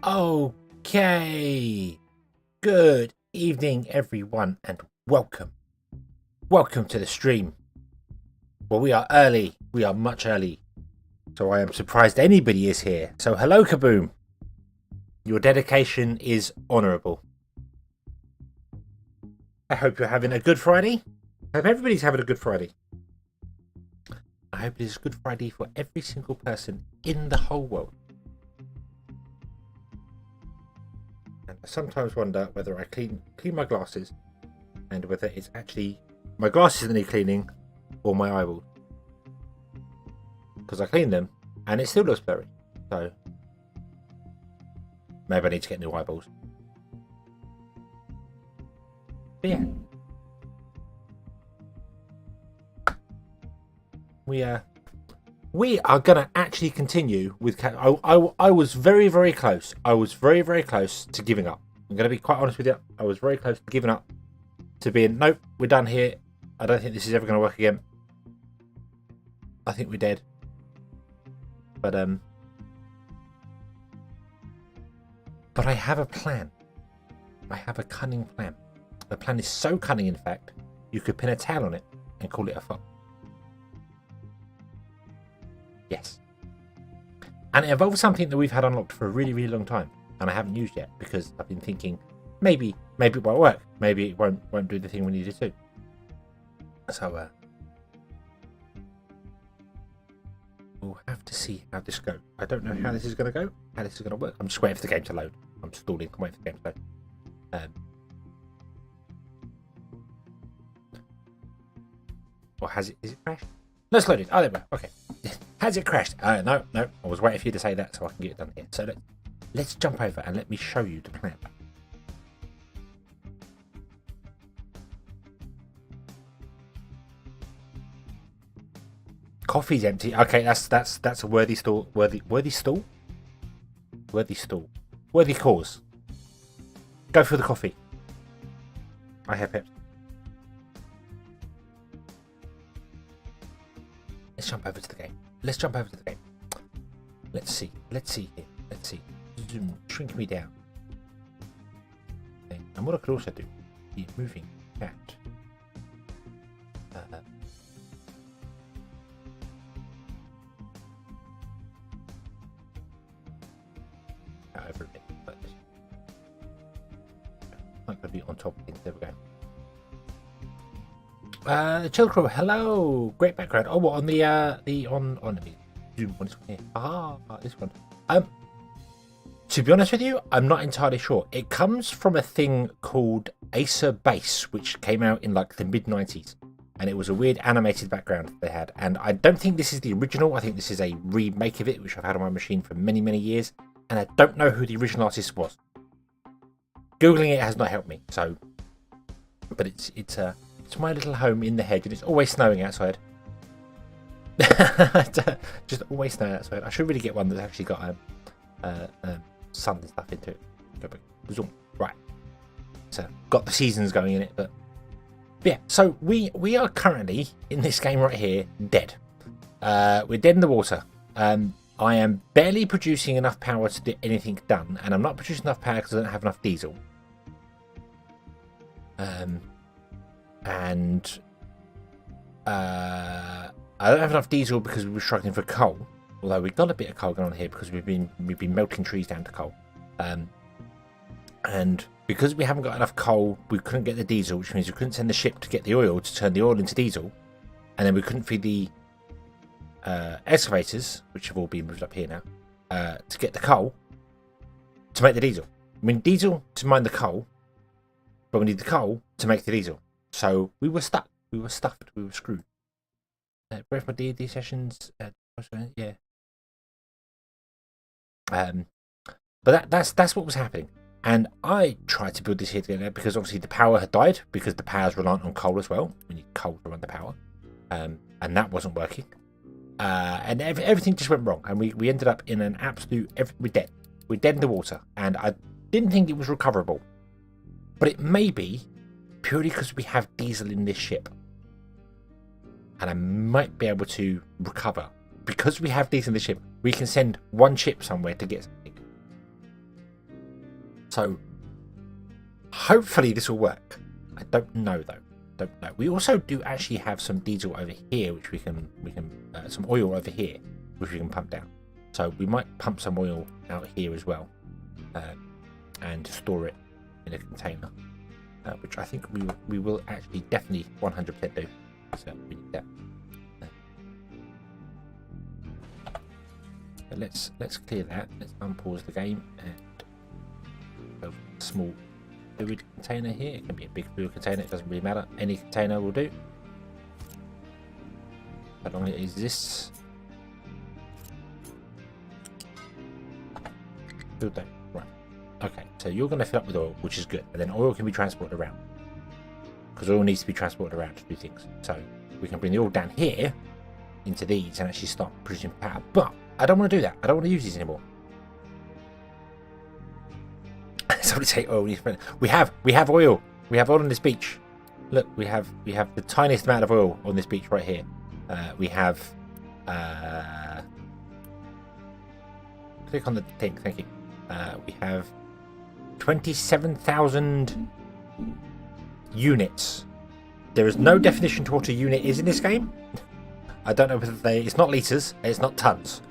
Okay. Good evening, everyone, and welcome. Welcome to the stream. Well, we are early. We are much early. So I am surprised anybody is here. So hello, Kaboom. Your dedication is honourable. I hope you're having a good Friday. I hope everybody's having a good Friday. I hope it is a good Friday for every single person in the whole world. And I sometimes wonder whether I clean my glasses and whether it's actually my glasses that need cleaning or my eyeballs. Because I clean them and it still looks blurry. So maybe I need to get new eyeballs. But yeah. We are gonna actually continue with. I was very, very close. I was very, very close to giving up. I'm gonna be quite honest with you. I was very close to giving up, to being nope, we're done here. I don't think this is ever gonna work again. I think we're dead. But I have a plan. I have a cunning plan. The plan is so cunning, in fact, you could pin a tail on it and call it a fox. Yes. And it involves something that we've had unlocked for a really, really long time, and I haven't used yet because I've been thinking maybe it won't work. Maybe it won't do the thing we need it to. So we'll have to see how this goes. I don't know how this is going to go, how this is going to work. I'm just waiting for the game to load. I'm stalling. I'm waiting for the game to load. Or has it? Is it crashed? No, it's loaded. Oh, there we go. Okay. Has it crashed? No. I was waiting for you to say that so I can get it done here. So let's jump over and let me show you the plan. Coffee's empty. Okay, that's a worthy stall. Worthy stall. Worthy cause. Go for the coffee. I have Pepsi. Let's jump over to the game. Let's see here. Let's see. Zoom, shrink me down. Okay. And what I could also do is moving cat. Over a bit, but I'm gonna be on top of things. There we go. Chill Crow, hello, great background. Oh, what on the on let me zoom on this one here. This one. To be honest with you, I'm not entirely sure. It comes from a thing called Acer Base, which came out in like the mid-90s, and it was a weird animated background they had. And I don't think this is the original. I think this is a remake of it, which I've had on my machine for many, many years, and I don't know who the original artist was. Googling it has not helped me. So, but it's my little home in the hedge, and it's always snowing outside. Just always snowing outside. I should really get one that's actually got sun and stuff into it. Right. So got the seasons going in it, but yeah. So we are currently in this game right here, dead. We're dead in the water. I am barely producing enough power to get anything done, and I'm not producing enough power because I don't have enough diesel. And I don't have enough diesel because we were struggling for coal. Although we've got a bit of coal going on here because we've been melting trees down to coal. And because we haven't got enough coal, we couldn't get the diesel, which means we couldn't send the ship to get the oil to turn the oil into diesel, and then we couldn't feed the excavators, which have all been moved up here now, to get the coal to make the diesel. We need diesel to mine the coal, but we need the coal to make the diesel. So we were stuck. We were stuffed. We were screwed. Both my D&D sessions, yeah. But that's what was happening, and I tried to build this here together because obviously the power had died because the power's reliant on coal as well. We need coal to run the power, and that wasn't working. And everything just went wrong, and we ended up in an absolute. We're dead. We're dead in the water, and I didn't think it was recoverable, but it may be purely because we have diesel in this ship, and I might be able to recover because we have diesel in the ship. We can send one ship somewhere to get something. So hopefully this will work. I don't know though. Don't know. We also do actually have some diesel over here, which we can some oil over here, which we can pump down. So we might pump some oil out here as well, and store it in a container, which I think we will actually definitely 100% do. So we need that. Let's clear that. Let's unpause the game and go for a small fluid container here. It can be a big fluid container, it doesn't really matter. Any container will do. How long it exists. Filled that. Right. Okay, so you're going to fill up with oil, which is good. And then oil can be transported around. Because oil needs to be transported around to do things. So we can bring the oil down here into these and actually start producing power. But I don't want to do that. I don't want to use these anymore. Somebody say oil. We have oil. We have oil on this beach. Look, we have the tiniest amount of oil on this beach right here. We have click on the thing. Thank you. We have 27,000 units. There is no definition to what a unit is in this game. I don't know whether it's not litres, it's not tons.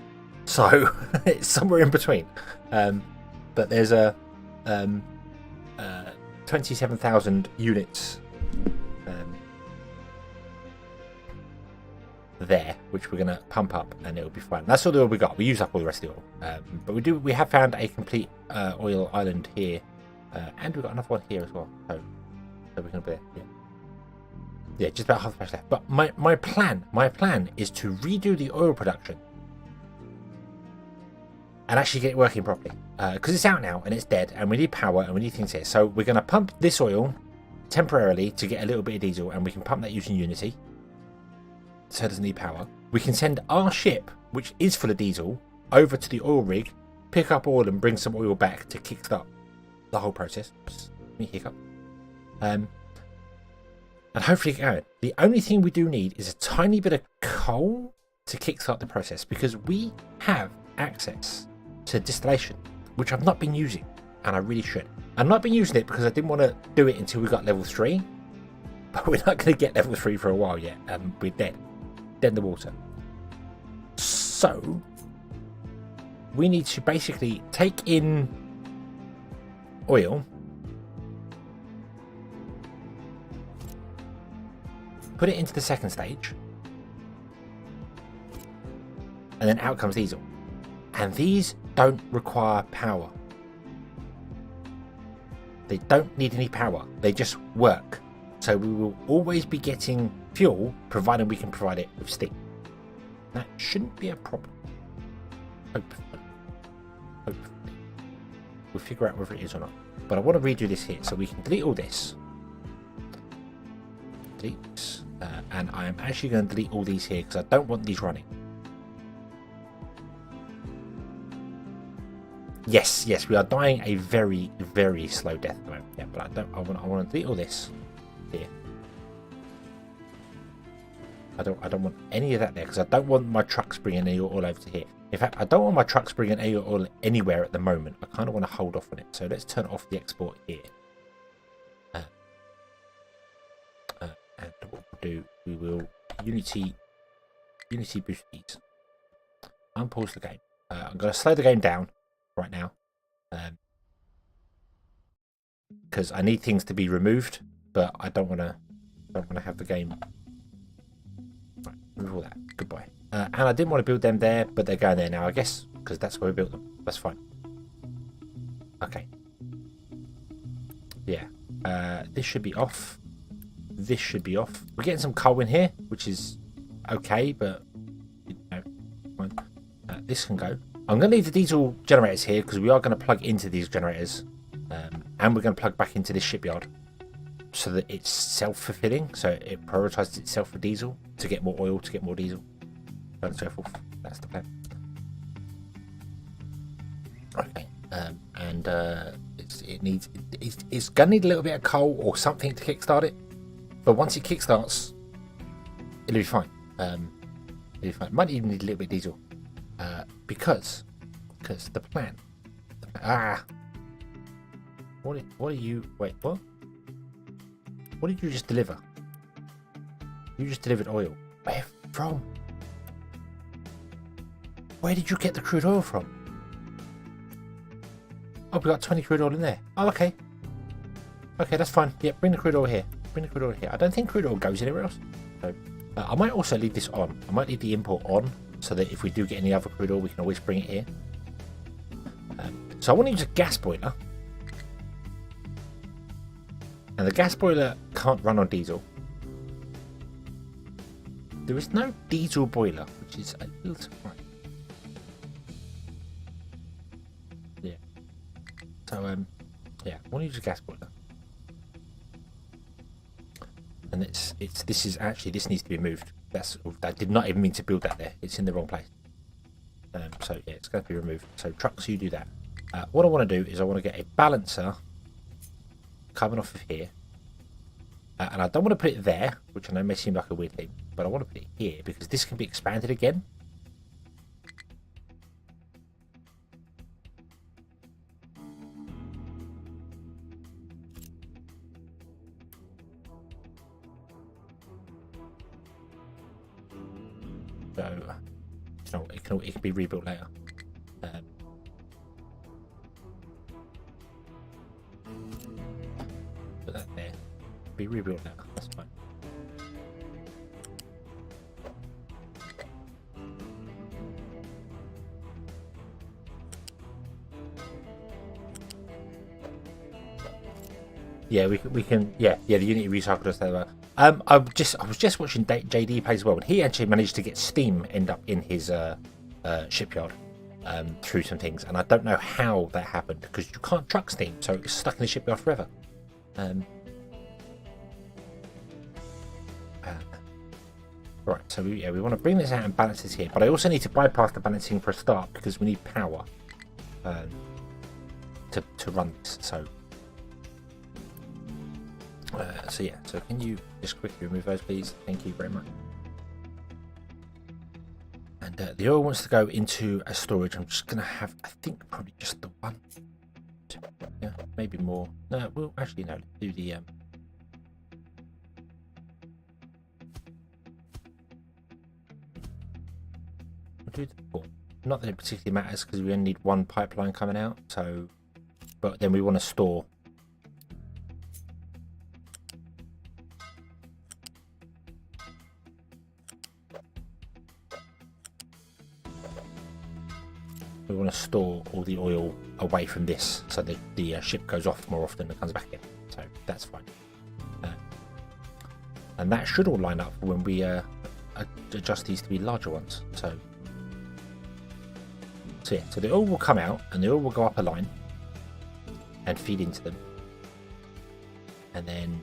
So it's somewhere in between. But there's a 27,000 units there, which we're going to pump up, and it'll be fine. That's all the oil we got. We use up all the rest of the oil, but we have found a complete oil island here, and we've got another one here as well. So we're going to be there. Yeah, just about half the patch left. But my plan is to redo the oil production and actually get it working properly, because it's out now and it's dead, and we need power and we need things here. So we're going to pump this oil temporarily to get a little bit of diesel, and we can pump that using Unity, so it doesn't need power. We can send our ship, which is full of diesel, over to the oil rig, pick up oil and bring some oil back to kickstart the whole process. Let me hiccup. And hopefully get going. The only thing we do need is a tiny bit of coal to kickstart the process, because we have access to distillation, which I've not been using, and I really should. I've not been using it because I didn't want to do it until we got level 3, but we're not going to get level 3 for a while yet, and we're dead in the water. So we need to basically take in oil, put it into the second stage, and then out comes diesel. And these don't require power. They don't need any power. They just work. So we will always be getting fuel, provided we can provide it with steam. That shouldn't be a problem. Hopefully. We'll figure out whether it is or not. But I want to redo this here, so we can delete all this. Delete this. And I am actually going to delete all these here, because I don't want these running. Yes, we are dying a very, very slow death at the moment. Yeah, but I want to delete all this here. I don't want any of that there, because I don't want my trucks bringing any oil over to here. In fact, I don't want my trucks bringing any oil anywhere at the moment. I kind of want to hold off on it. So let's turn off the export here. And what we'll do, we will Unity boost these. Unpause the game. I'm going to slow the game down right now, because I need things to be removed, but I don't want to have the game. Right, remove all that. Goodbye. And I didn't want to build them there, but they're going there now, I guess, because that's where we built them. That's fine. Okay. Yeah. This should be off. This should be off. We're getting some coal in here, which is okay, but you know, fine. This can go. I'm going to leave the diesel generators here, because we are going to plug into these generators, and we're going to plug back into this shipyard, so that it's self-fulfilling, so it prioritizes itself for diesel to get more oil, to get more diesel, so on and so forth. That's the plan. Okay, and it's going to need a little bit of coal or something to kickstart it, but once it kickstarts, it'll be fine. It might even need a little bit of diesel. Because the plan. What are you? Wait, what? What did you just deliver? You just delivered oil. Where from? Where did you get the crude oil from? Oh, we got 20 crude oil in there. Oh, okay. Okay, that's fine. Yeah, bring the crude oil here. Bring the crude oil here. I don't think crude oil goes anywhere else. So, I might also leave this on. I might leave the import on so that if we do get any other crude oil, we can always bring it here. So I want to use a gas boiler. And the gas boiler can't run on diesel. There is no diesel boiler, which is a little surprising. Yeah. So, yeah, I want to use a gas boiler. And this needs to be moved. I did not even mean to build that there. It's in the wrong place. So yeah, it's going to be removed. So trucks, you do that. What I want to do is I want to get a balancer coming off of here. And I don't want to put it there, which I know may seem like a weird thing, but I want to put it here because this can be expanded again. So, it can be rebuilt later. Put that there. Be rebuilt later. That's fine. Yeah, we can. Yeah, the Unity recycle does that well. I was just watching JD play as well, and he actually managed to get Steam end up in his shipyard through some things, and I don't know how that happened because you can't truck Steam, so it's stuck in the shipyard forever. Right, so we want to bring this out and balance this here, but I also need to bypass the balancing for a start because we need power to run this. So yeah, so can you just quickly remove those, please? Thank you very much. And the oil wants to go into a storage. I'm just gonna have, I think, probably just the one. Yeah, maybe more. No, well, actually, no. Let's do the we'll do the four. Not that it particularly matters because we only need one pipeline coming out. So, but then we want to store. We want to store all the oil away from this so that the ship goes off more often and comes back in. So that's fine. And that should all line up when we adjust these to be larger ones. So yeah, so the oil will come out and the oil will go up a line and feed into them. And then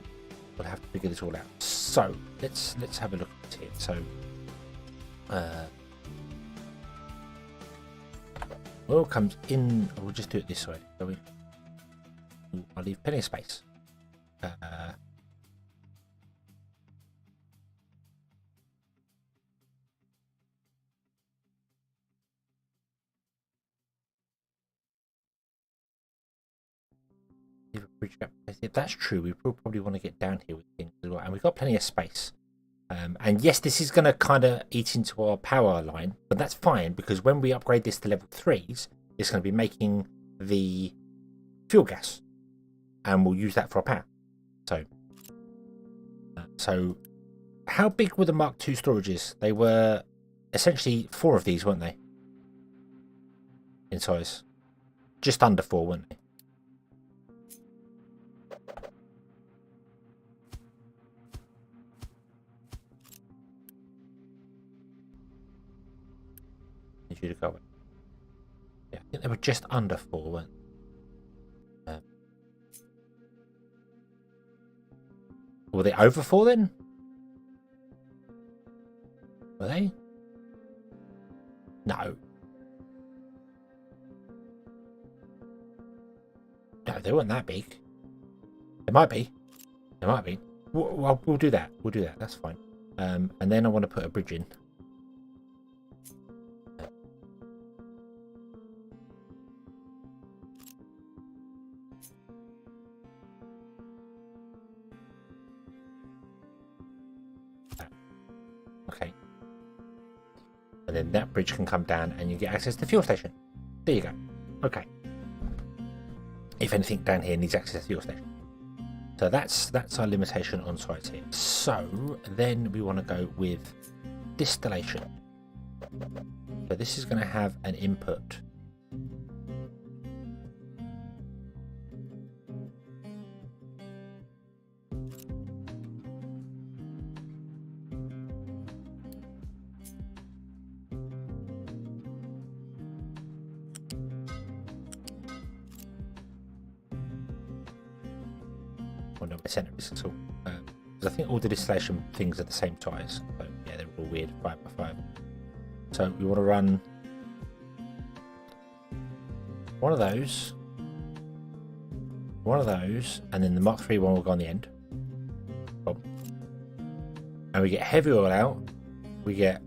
we'll have to figure this all out. So let's have a look at it. So oil comes in. We'll just do it this way. I'll leave plenty of space. If that's true, we will probably want to get down here with things as well. And we've got plenty of space. And yes, this is going to kind of eat into our power line, but that's fine because when we upgrade this to level 3s, it's going to be making the fuel gas, and we'll use that for our power. So how big were the Mark II storages? They were essentially 4 of these, weren't they? In size, just under 4, weren't they? Need you to go away. Yeah, I think they were just under 4, weren't they? Were they over 4 then? Were they? No. No, they weren't that big. They might be. They might be. We'll do that. We'll do that. That's fine. And then I want to put a bridge in. and then that bridge can come down and you get access to the fuel station. There you go. Okay. If anything down here needs access to the fuel station. So that's our limitation on sites here. So then we want to go with distillation. So this is going to have an input. Well, no, center is at all. Because I think all the distillation things are the same size. So yeah, they're all weird, 5x5. So we want to run one of those, and then the Mark III one will go on the end. Boom. And we get heavy oil out, we get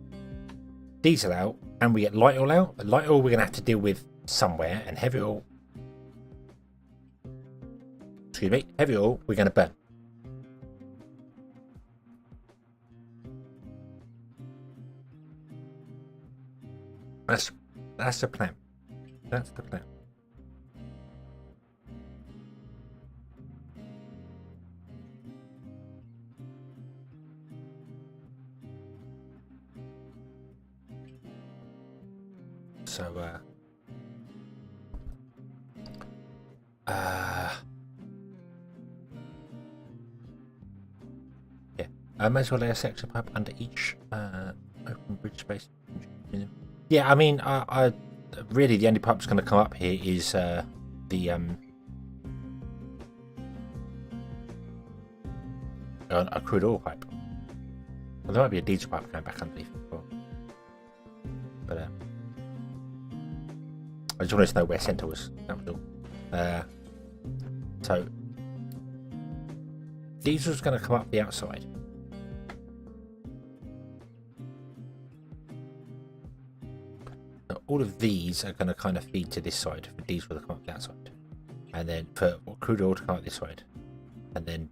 diesel out, and we get light oil out. But light oil we're going to have to deal with somewhere, and heavy oil, excuse me, heavy oil we're going to burn. That's the plan. That's the plan. So yeah, I may as well lay a section pipe under each open bridge space. Yeah, I mean, I really the only pipe that's going to come up here is the a crude oil pipe. Well, there might be a diesel pipe going back underneath as well. But I just wanted to know where centre was. That was all. So diesel's going to come up the outside. So all of these are going to kind of feed to this side for diesel to come up the outside, and then for crude oil to come up this side, and then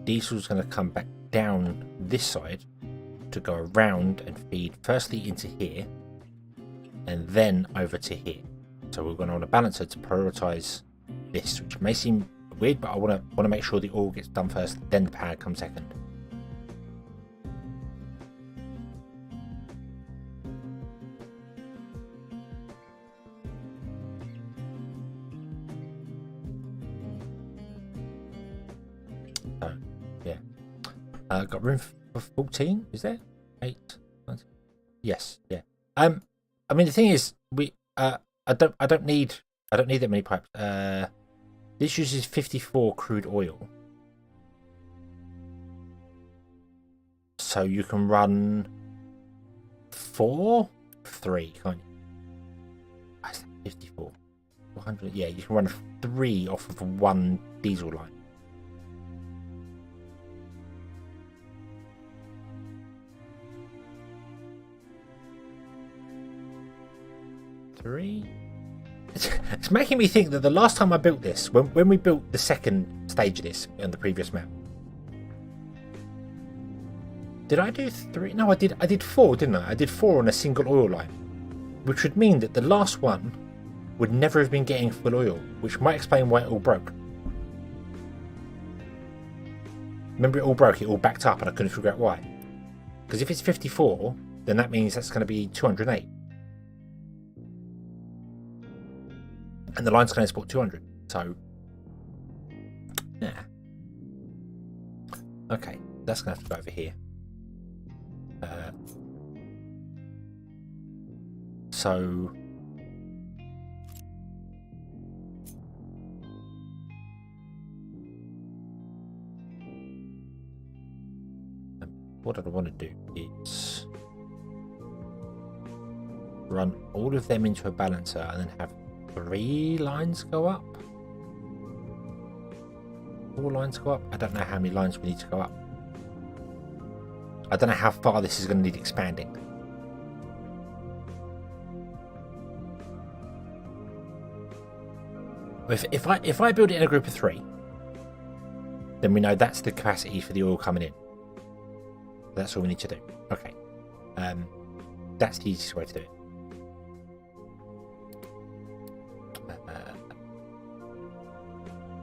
diesel's going to come back down this side to go around and feed firstly into here and then over to here. So we're going to want a balancer to prioritize this, which may seem weird, but I want to make sure the oil gets done first, then the power comes second. So yeah, got room for 14. Is there 8? 19? Yes. Yeah. I mean, the thing is, I don't need that many pipes. This uses 54 crude oil, so you can run 3, can't you? That's 54, 400. Yeah, you can run 3 off of one diesel line. It's making me think that the last time I built this, when we built the second stage of this on the previous map, did I do 3? No, I did 4, didn't I? I did 4 on a single oil line, which would mean that the last one would never have been getting full oil, which might explain why it all broke. Remember, it all broke, it all backed up, and I couldn't figure out why. Because if it's 54, then that means that's going to be 208. And the line's going to support 200. So, yeah. Okay, that's going to have to go over here. So, what I want to do is run all of them into a balancer and then have 3 lines go up. 4 lines go up. I don't know how many lines we need to go up. I don't know how far this is going to need expanding. If I build it in a group of 3, then we know that's the capacity for the oil coming in. That's all we need to do. Okay. that's the easiest way to do it.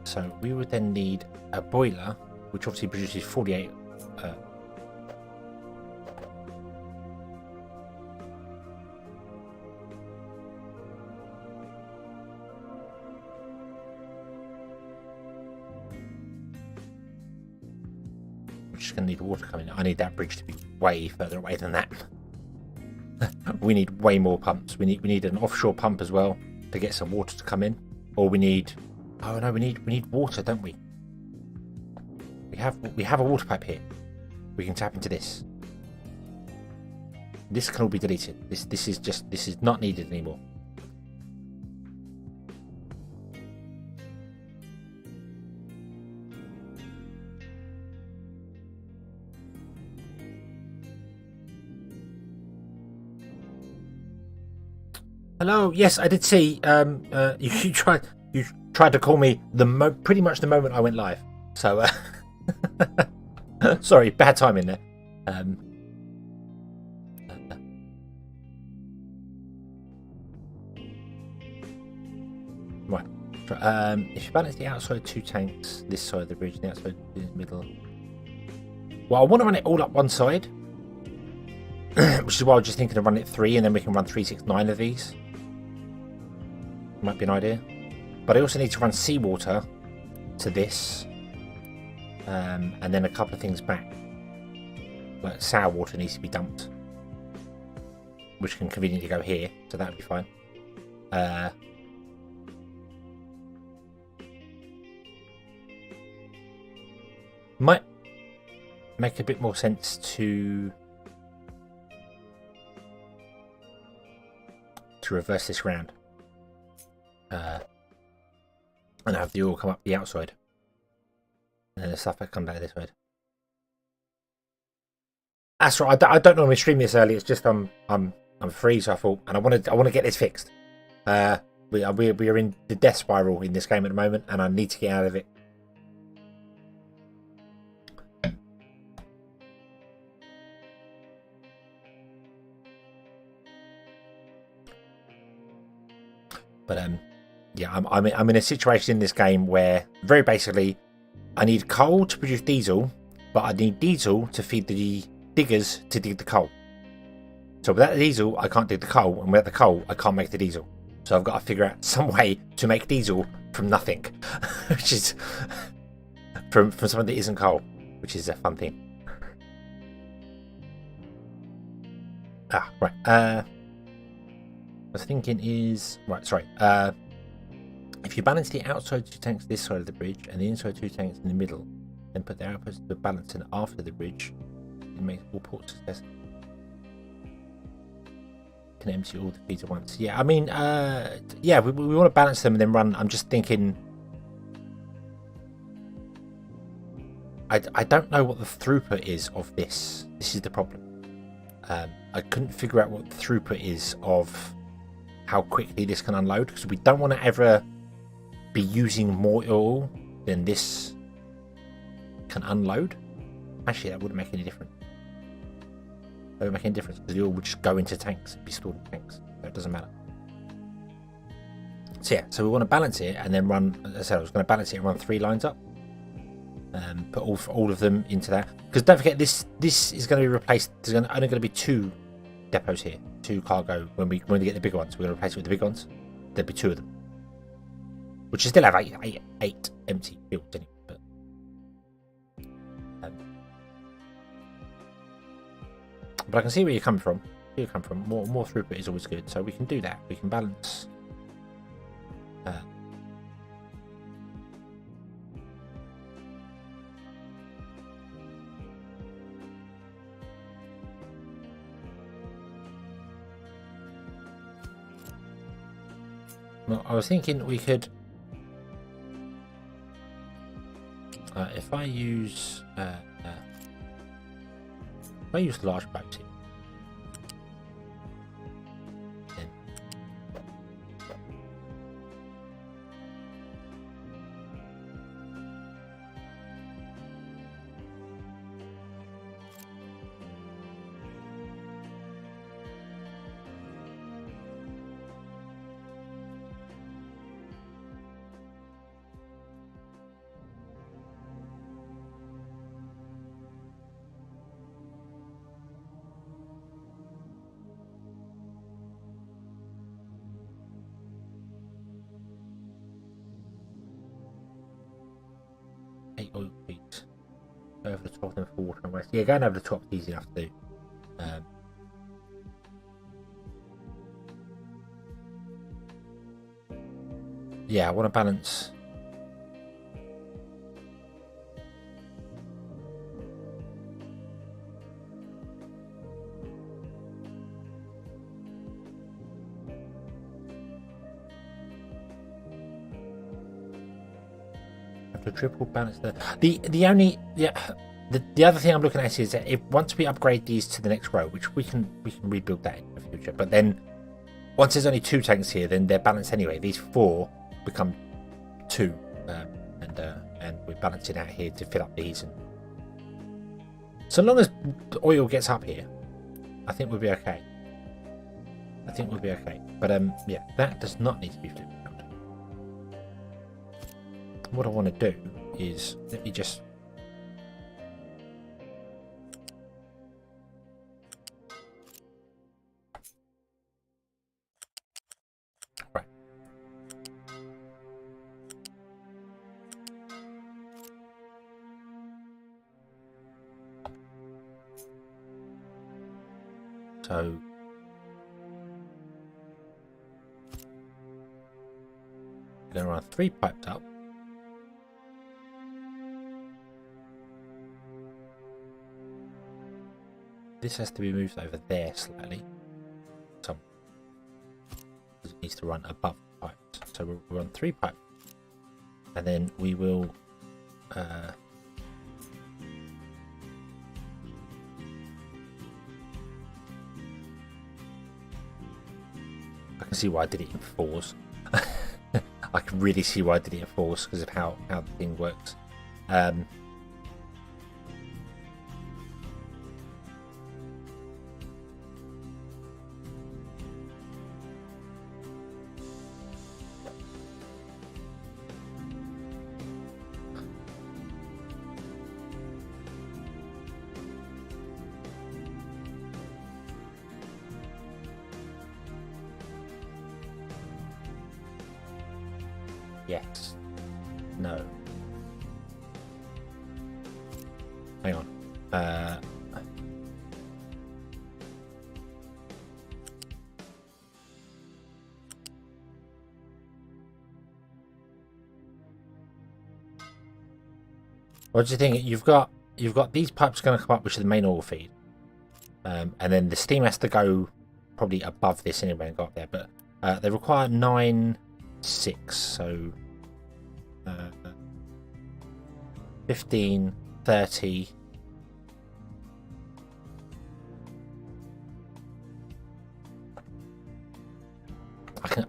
So we would then need a boiler, which obviously produces 48. We're just going to need water coming in. I need that bridge to be way further away than that. We need way more pumps. We need an offshore pump as well to get some water to come in. Or we need... Oh no, we need water, don't we? We have a water pipe here. We can tap into this. This can all be deleted. This is not needed anymore. Hello. Yes, I did see. You tried to call me pretty much the moment I went live. So, sorry, bad timing there. Right. If you balance the outside 2 tanks, this side of the bridge, and the outside in the middle. Well, I want to run it all up one side, which is why I was just thinking of running it 3, and then we can run 3, 6, 9 of these. Might be an idea. But I also need to run seawater to this, and then a couple of things back. Like sour water needs to be dumped, which can conveniently go here, so that would be fine. Might make a bit more sense to reverse this round. And have the oil come up the outside, and then the stuff come back this way. That's right. I don't normally stream this early. It's just I'm free, so I thought, and I want to get this fixed. We are in the death spiral in this game at the moment, and I need to get out of it. But yeah, I'm in a situation in this game where very basically I need coal to produce diesel, but I need diesel to feed the diggers to dig the coal. So without the diesel, I can't dig the coal, and without the coal, I can't make the diesel. So I've got to figure out some way to make diesel from nothing, which is from something that isn't coal, which is a fun thing. Right. I was thinking is right. Sorry. If you balance the outside 2 tanks this side of the bridge and the inside 2 tanks in the middle, then put the outputs to balance in after the bridge, it makes all ports successful. Can empty all the feeds at once. Yeah, I mean, yeah, we want to balance them and then run. I'm just thinking, I don't know what the throughput is of this. This is the problem. I couldn't figure out what the throughput is of how quickly this can unload, because we don't want to ever be using more oil than this can unload. Actually, that wouldn't make any difference. That wouldn't make any difference because the oil would just go into tanks and be stored in tanks. So it doesn't matter. So yeah, so we want to balance it and then run. As I said, I was going to balance it and run 3 lines up. Put all of them into that, because don't forget this is going to be replaced. There's only going to be 2 depots here, 2 cargo. When we get the bigger ones, we're going to replace it with the big ones. There'll be 2 of them, which will still have 8 empty fields anyway. But I can see where you're coming from. More throughput is always good, so we can do that. We can balance. Well, I was thinking we could, if I use large boats here, then oil feeds. Go over the top of them for water and waste. Yeah, going over the top is easy enough to do. Yeah, I want to balance. Have to triple balance the only the other thing I'm looking at is that if once we upgrade these to the next row, which we can rebuild that in the future, but then once there's only 2 tanks here, then they're balanced anyway. These 4 become 2, and we're balancing out here to fill up these. And so long as the oil gets up here, I think we'll be okay. But yeah, that does not need to be flipped around. What I want to do is let me just. So we're going to run 3 pipes up. This has to be moved over there slightly. So it needs to run above the pipes. So we'll run 3 pipes, and then we will I can see why I did it in 4s. I can really see why I did it in 4s because of how the thing works. Yes. No. Hang on. What do you think? You've got these pipes going to come up, which is the main oil feed, and then the steam has to go probably above this anyway and go up there. But they require 9, 6, so 15, 30.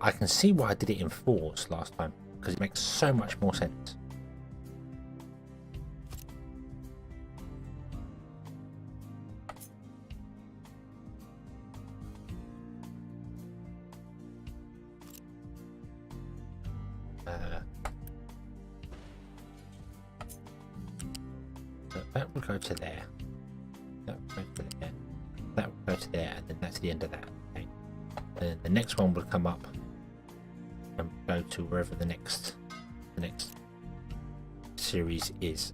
I can see why I did it in 4s last time, because it makes so much more sense. That will go to there. That will go to there. That will go to there, and then that's the end of that. Okay. The next one will come up and go to wherever the next series is.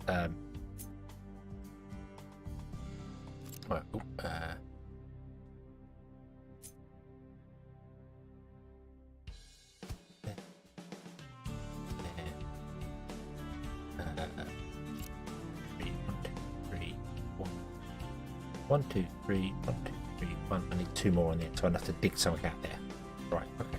Right. Oh, One, two, three, 1, 2, 3, 1. I need 2 more on the end, so I'll have to dig something out there. Right, okay.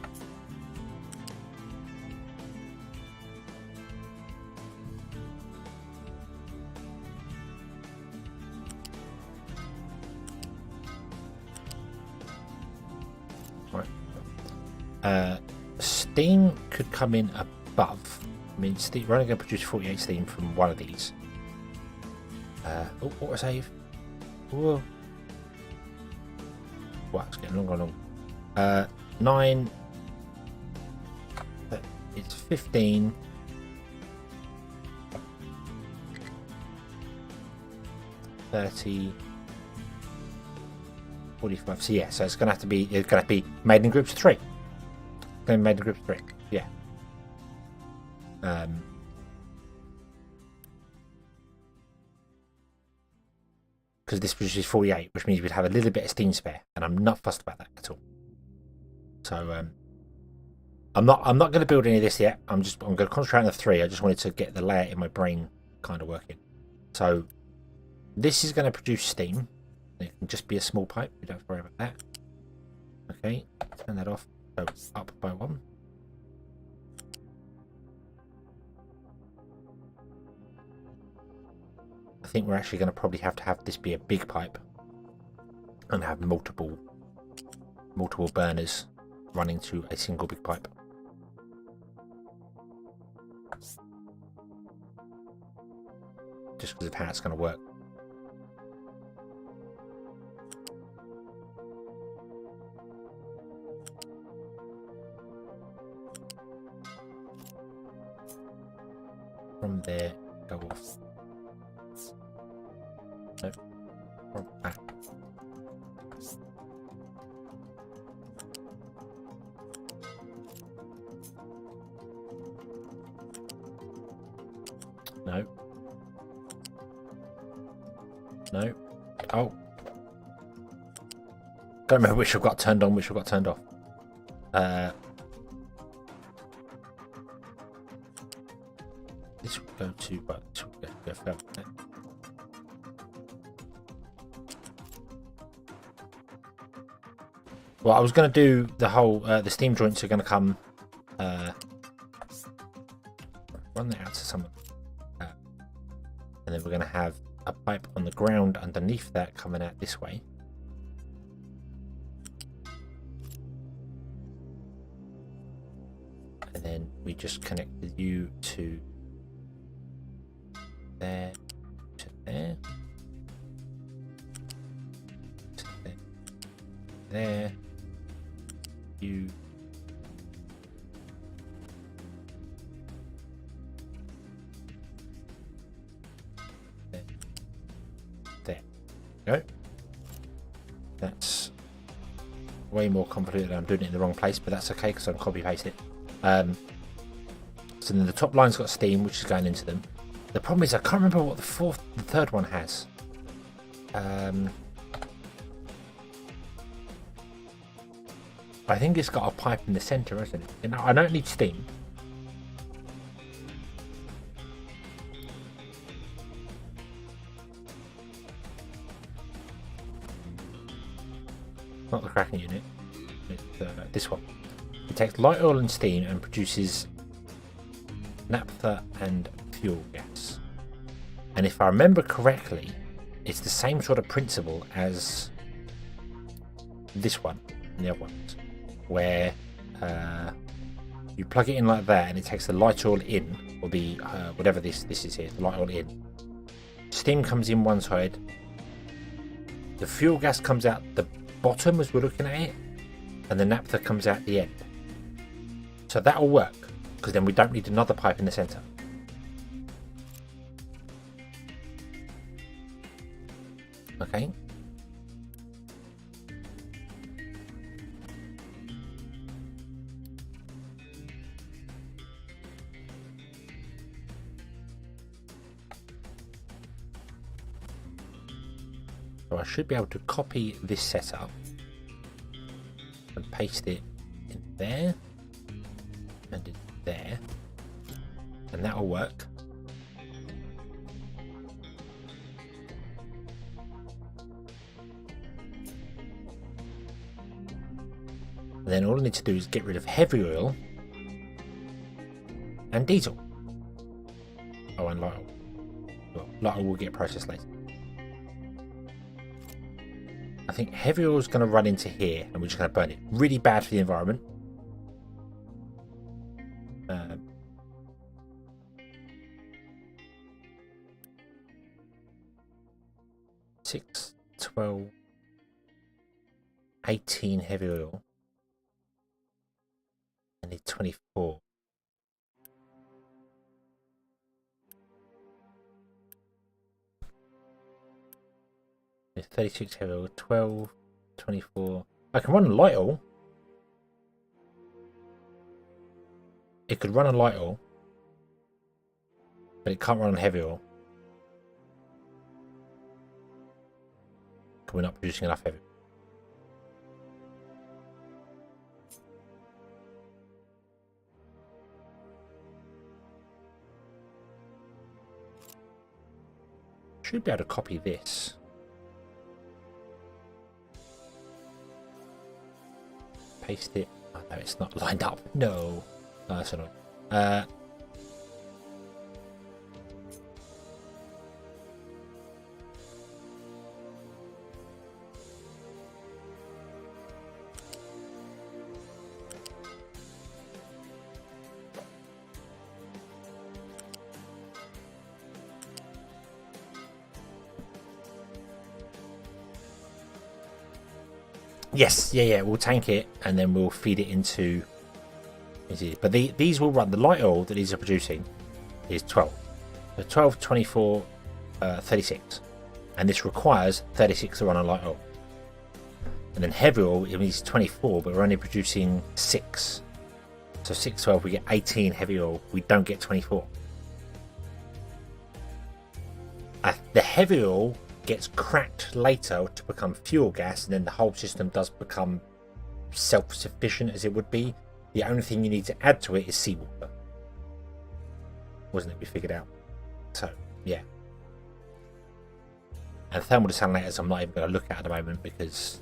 Right. Steam could come in above. I mean, we're only going to produce 48 steam from one of these. Oh, autosave. Whoa. Wow, it's getting longer and longer. 9. It's 15. 30. 45. So yeah, so it's gonna have to be made in groups of 3. It's gonna be made in groups of 3. Yeah. because this produces 48, which means we'd have a little bit of steam spare, and I'm not fussed about that at all. So I'm not going to build any of this yet. I'm going to concentrate on the 3. I just wanted to get the layout in my brain kind of working. So this is going to produce steam. It can just be a small pipe. We don't have to worry about that. Okay, turn that off. So up by 1. I think we're actually going to probably have to have this be a big pipe and have multiple burners running to a single big pipe. Just because of how it's going to work. From there, go off. No, from back. No. No. Oh. Don't remember which I've got turned on, which I've got turned off. This will go to, but this will go further. Well, I was going to do the whole, the steam joints are going to come, run that out to some, and then we're going to have a pipe on the ground underneath that coming out this way. And then we just connected you to there, to there, to there, there, you, there, there. Go. That's way more complicated. I'm doing it in the wrong place, but that's okay because I can copy paste it. So then the top line's got steam, which is going into them. The problem is I can't remember what the third one has. I think it's got a pipe in the center, isn't it? And I don't need steam. Not the cracking unit. It's this one. It takes light oil and steam and produces naphtha and fuel gas. And if I remember correctly, it's the same sort of principle as this one and the other ones, where you plug it in like that and it takes the light oil in, or the whatever this is here, the light oil in. Steam comes in one side, the fuel gas comes out the bottom as we're looking at it, and the naphtha comes out the end. So that'll work, because then we don't need another pipe in the center. Okay. So I should be able to copy this setup and paste it in there and in there, and that'll work. And then all I need to do is get rid of heavy oil and diesel. Oh, and light oil. Well, light oil will get processed later. I think heavy oil is going to run into here, and we're just going to burn it. Really bad for the environment. 6, 12, 18 heavy oil. I need 24. There's 36 heavy oil, 12, 24. I can run a light oil. It could run on light oil, but it can't run on heavy oil. we're not producing enough heavy. Should be able to copy this. Paste it. Oh, no, it's not lined up. No. Oh, that's annoying. Yes, yeah, we'll tank it and then we'll feed it into. But these will run. The light oil that these are producing is 12. So 12, 24, 36. And this requires 36 to run on light oil. And then heavy oil, it means 24, but we're only producing 6. So 6, 12, we get 18 heavy oil. We don't get 24. The heavy oil gets cracked later to become fuel gas, and then the whole system does become self-sufficient as it would be. The only thing you need to add to it is seawater, wasn't it? We figured out. So yeah, and thermal desalinators I'm not even going to look at the moment because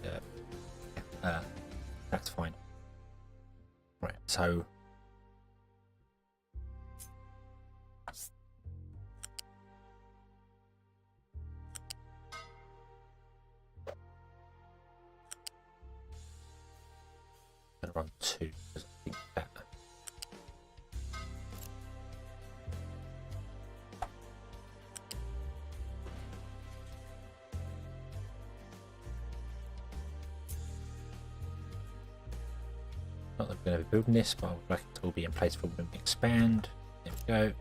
that's fine. Right, so I'm going to run 2 because I think that. Not that we're going to be building this, but I would like it to all be in place for when we expand. There we go.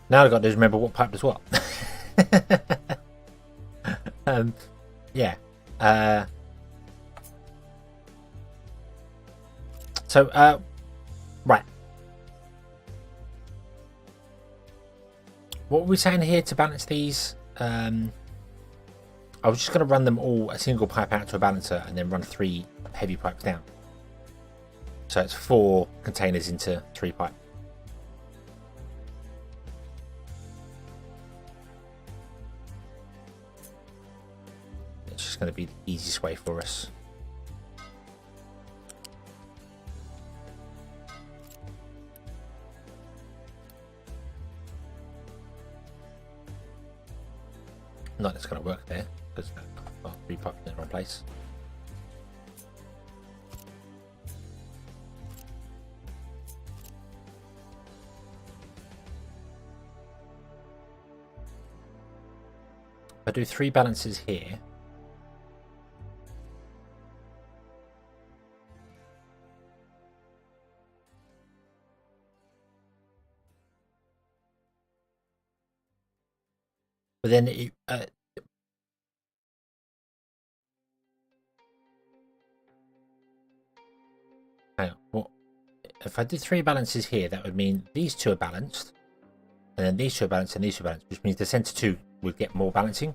Now I've got to remember what pipe does what. Yeah. So, right. What were we saying here to balance these? I was just going to run them all a single pipe out to a balancer and then run 3 heavy pipes down. So it's 4 containers into 3 pipe. It's just going to be the easiest way for us. Not that's going to work there because I've got 3 pipes in the wrong place. If I do 3 balances here, but then it, hang on, what? If I do 3 balances here, that would mean these 2 are balanced, and then these 2 are balanced, and these 2 are balanced, which means the center 2 would get more balancing.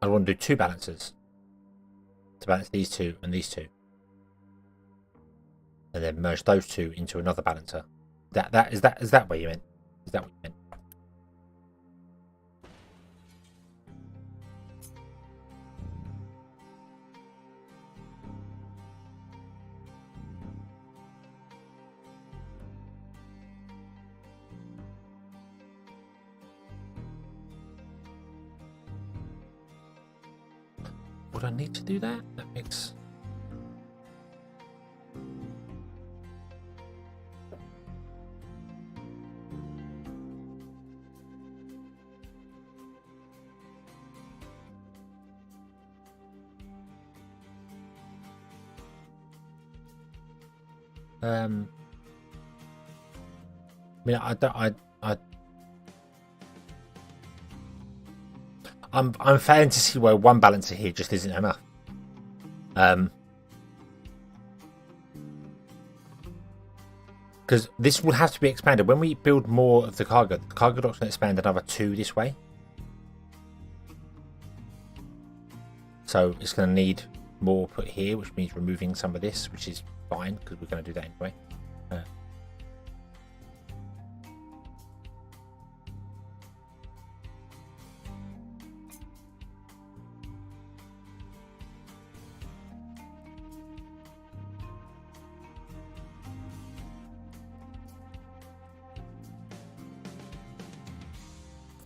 I want to do 2 balances to balance these 2 and these 2, and then merge those 2 into another balancer. Is that what you meant? Is that what you meant? Would I need to do that? That makes. I mean, I'm failing to see why one balancer here just isn't enough. Because this will have to be expanded. When we build more of the cargo dock's going to expand another 2 this way. So it's going to need more put here, which means removing some of this, which is fine, because we're going to do that anyway.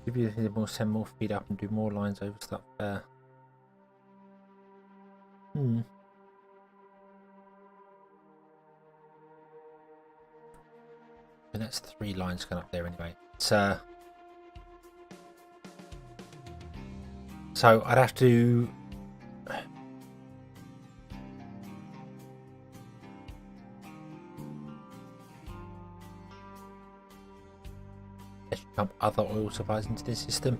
If you more, send more feed up and do more lines over stuff there. And that's 3 lines going up there anyway. So I'd have to pump other oil supplies into this system.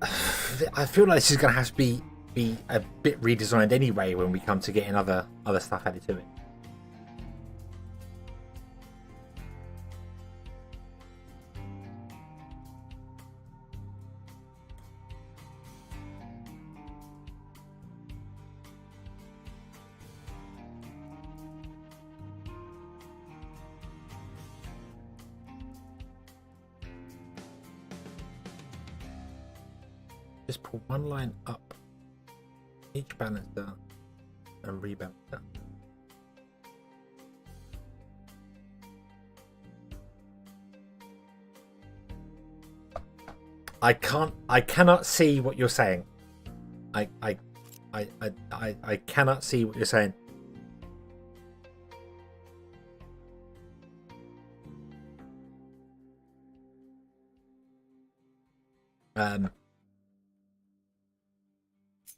I feel like this is going to have to be a bit redesigned anyway when we come to getting other stuff added to it. Just pull one line up each balancer and rebalance that. I cannot see what you're saying. I cannot see what you're saying.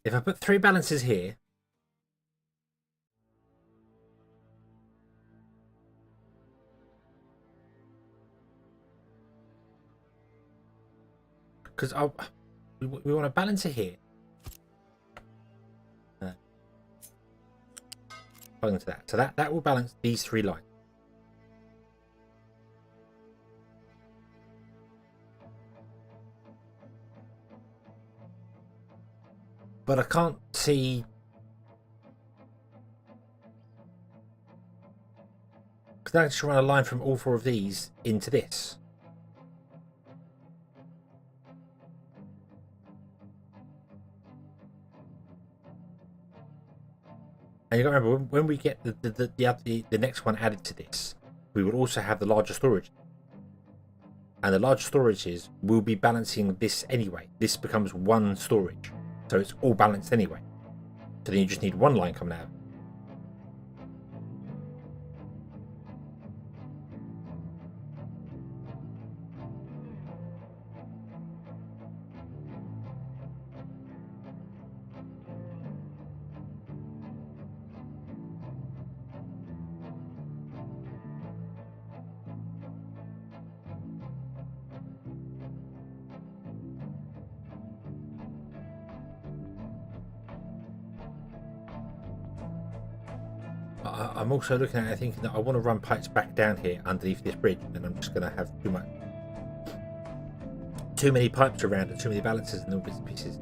If I put 3 balances here, because we want to balance it here. Plug into that, so that will balance these 3 lines. But I can't see, because I just run a line from all 4 of these into this. And you got to remember, when we get the next one added to this, we will also have the larger storage. And the larger storages will be balancing this anyway. This becomes 1 storage. So it's all balanced anyway. So then you just need 1 line coming out. I'm also looking at it thinking that I want to run pipes back down here underneath this bridge, and I'm just going to have too many pipes around and too many balances and all bits and pieces.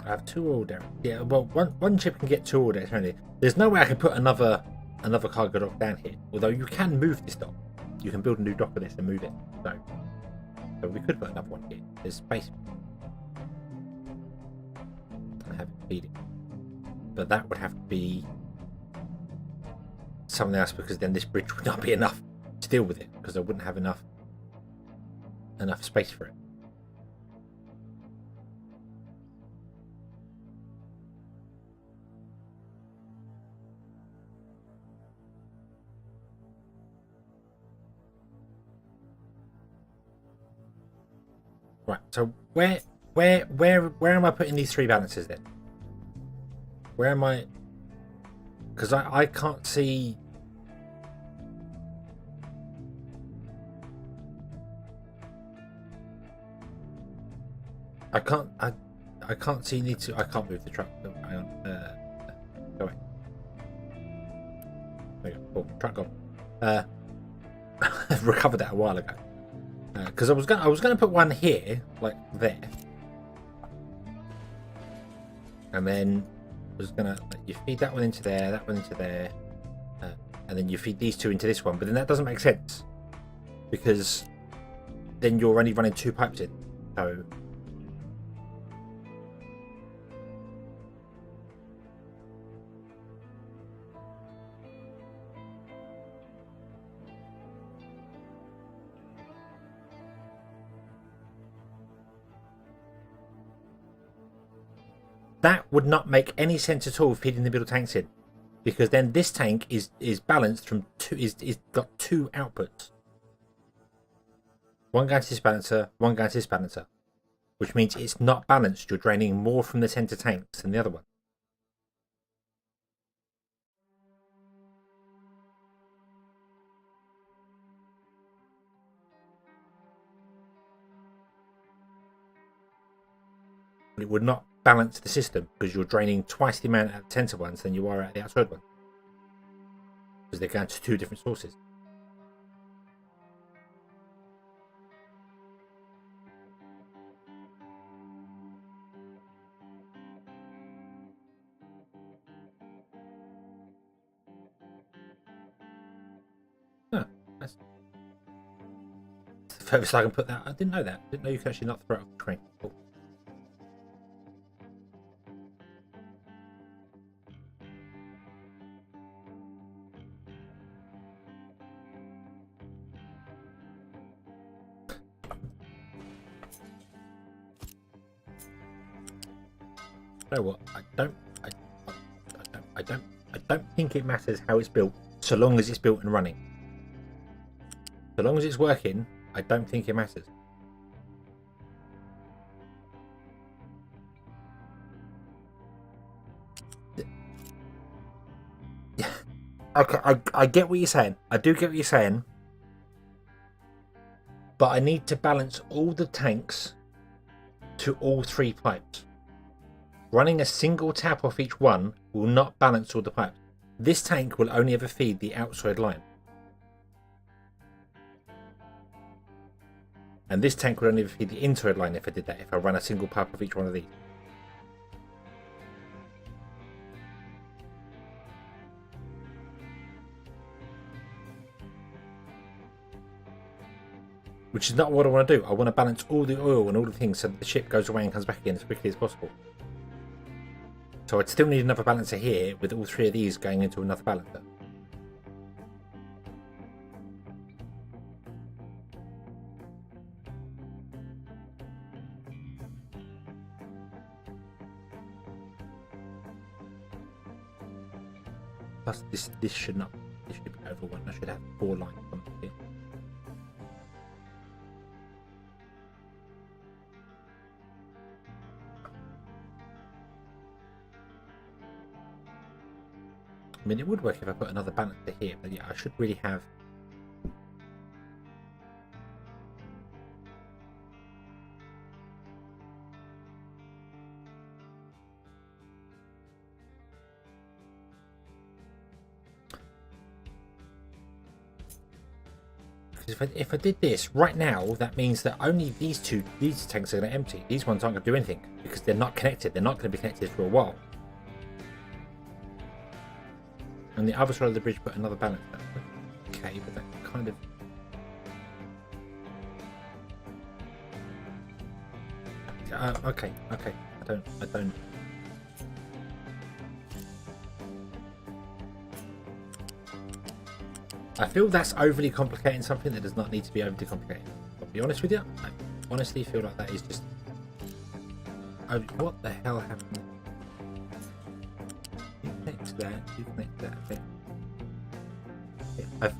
I have 2 oil derricks. Yeah, well, one ship can get 2 oil derricks only. There's no way I can put another cargo dock down here. Although you can move this dock. You can build a new dock for this and move it. So we could put another one here. There's space. I have it feeding. But that would have to be something else, because then this bridge would not be enough to deal with it, because I wouldn't have enough enough space for it. Right, so where am I putting these three balances then? Where am I? Because I can't see. I can't see. Need to. I can't move the truck. Oh, hang on. Go away. There you go. Oh, truck gone. I've recovered that a while ago. Because I was gonna put one here, like there, and then was gonna you feed that one into there, that one into there, and then you feed these two into this one. But then that doesn't make sense because then you're only running two pipes in. So that would not make any sense at all feeding the middle tanks in, because then this tank is balanced from two is got two outputs. One going to this balancer, one going to this balancer, which means it's not balanced. You're draining more from the center tanks than the other one. It would not balance the system because you're draining twice the amount at the center ones than you are at the outside one, because they're going to two different sources. Oh, that's the furthest I can put that. I didn't know that. I didn't know you could actually not throw it off the train. Cool. You know what? I don't think it matters how it's built, so long as it's built and running. So long as it's working, I don't think it matters. Yeah. Okay, I get what you're saying. I do get what you're saying. But I need to balance all the tanks to all three pipes. Running a single tap off each one will not balance all the pipes. This tank will only ever feed the outside line. And this tank will only ever feed the inside line if I did that, if I run a single pipe off each one of these. Which is not what I want to do. I want to balance all the oil and all the things so that the ship goes away and comes back again as quickly as possible. So I'd still need another balancer here with all three of these going into another balancer. Plus this should be over one. I should have 4 lines coming here. I mean, it would work if I put another balancer here, but yeah, I should really have. Because if I did this right now, that means that only these tanks are going to empty. These ones aren't going to do anything because they're not connected. They're not going to be connected for a while. And the other side of the bridge put another balancer. Okay, but that kind of. Okay. I don't. I feel that's overly complicating something that does not need to be overly complicated. be honest with you, I honestly feel like that is just... Oh, what the hell happened? You connect to that, you connect to that. Okay.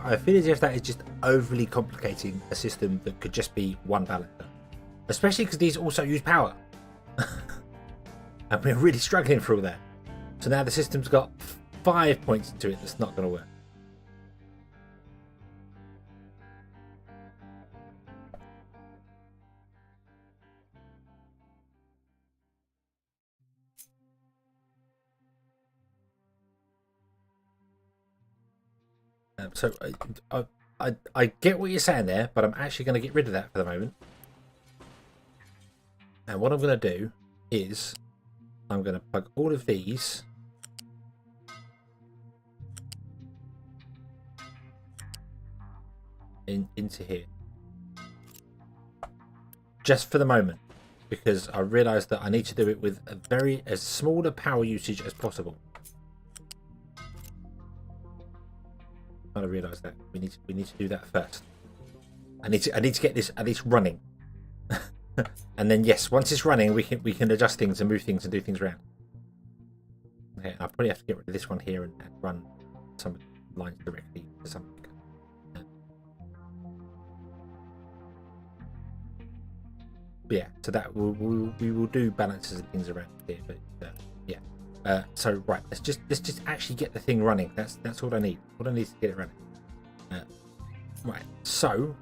I feel as if that is just overly complicating a system that could just be one balancer. Especially because these also use power. And we're really struggling through that. So now the system's got 5 points into it that's not going to work. So I get what you're saying there, but I'm actually going to get rid of that for the moment. And what I'm going to do is I'm going to plug all of these into here. Just for the moment, because I realised that I need to do it with as small a power usage as possible. I realise that we need to do that first. I need to get this at least running, and then yes, once it's running, we can adjust things and move things and do things around. Okay, I'll probably have to get rid of this one here and run some lines directly to something. But yeah, so that we will do balances and things around here, but yeah. So right, let's just actually get the thing running. That's all I need. All I need is to get it running. Right, so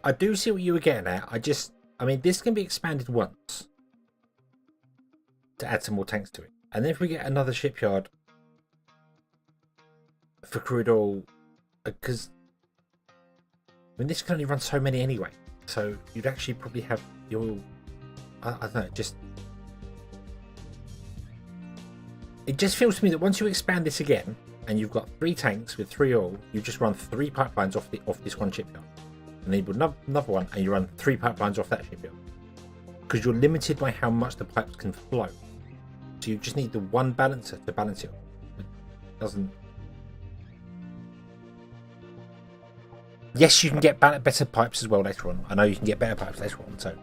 I do see what you were getting at. I mean, this can be expanded once to add some more tanks to it, and then if we get another shipyard for crude oil, because I mean, this can only run so many anyway, so you'd actually probably have your I don't know, it just feels to me that once you expand this again and you've got 3 tanks with 3 oil, you just run 3 pipelines off this one shipyard. And then you put another one and you run 3 pipelines off that shipyard, because you're limited by how much the pipes can flow. So you just need the one balancer to balance it. It doesn't. Yes, you can get better pipes as well later on. I know you can get better pipes later on. So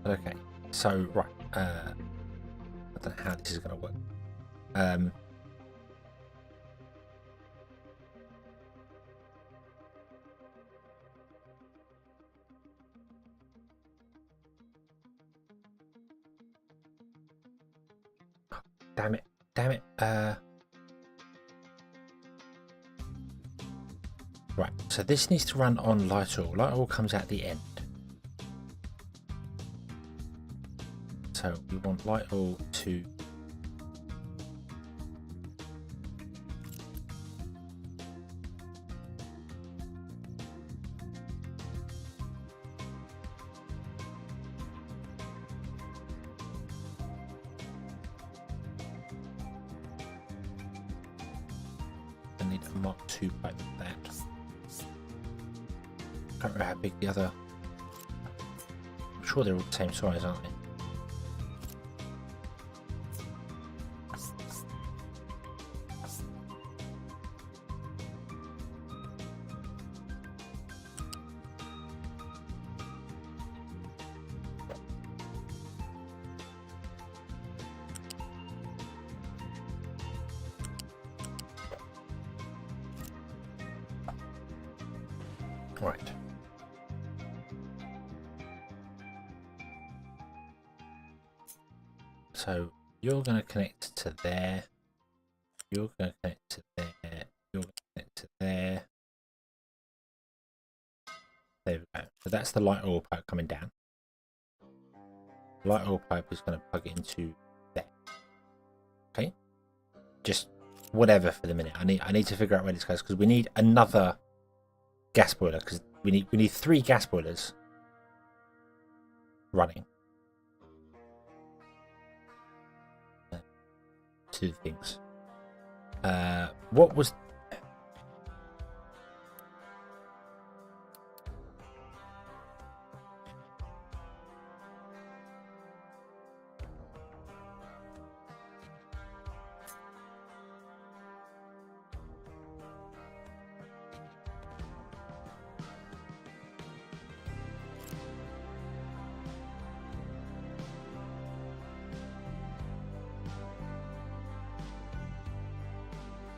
okay, so right, I don't know how this is going to work. Damn it. Right, so this needs to run on light oil. Light oil comes at the end. So we want light oil to... I need a Mark II pipe for that. I can't remember how big the other... I'm sure they're all the same size, aren't they? Right. So you're going to connect to there. You're going to connect to there. You're going to connect to there. There we go. So that's the light oil pipe coming down. The light oil pipe is going to plug it into there. Okay. Just whatever for the minute. I need to figure out where this goes, because we need another gas boiler because we need 3 gas boilers running. 2 things. What was?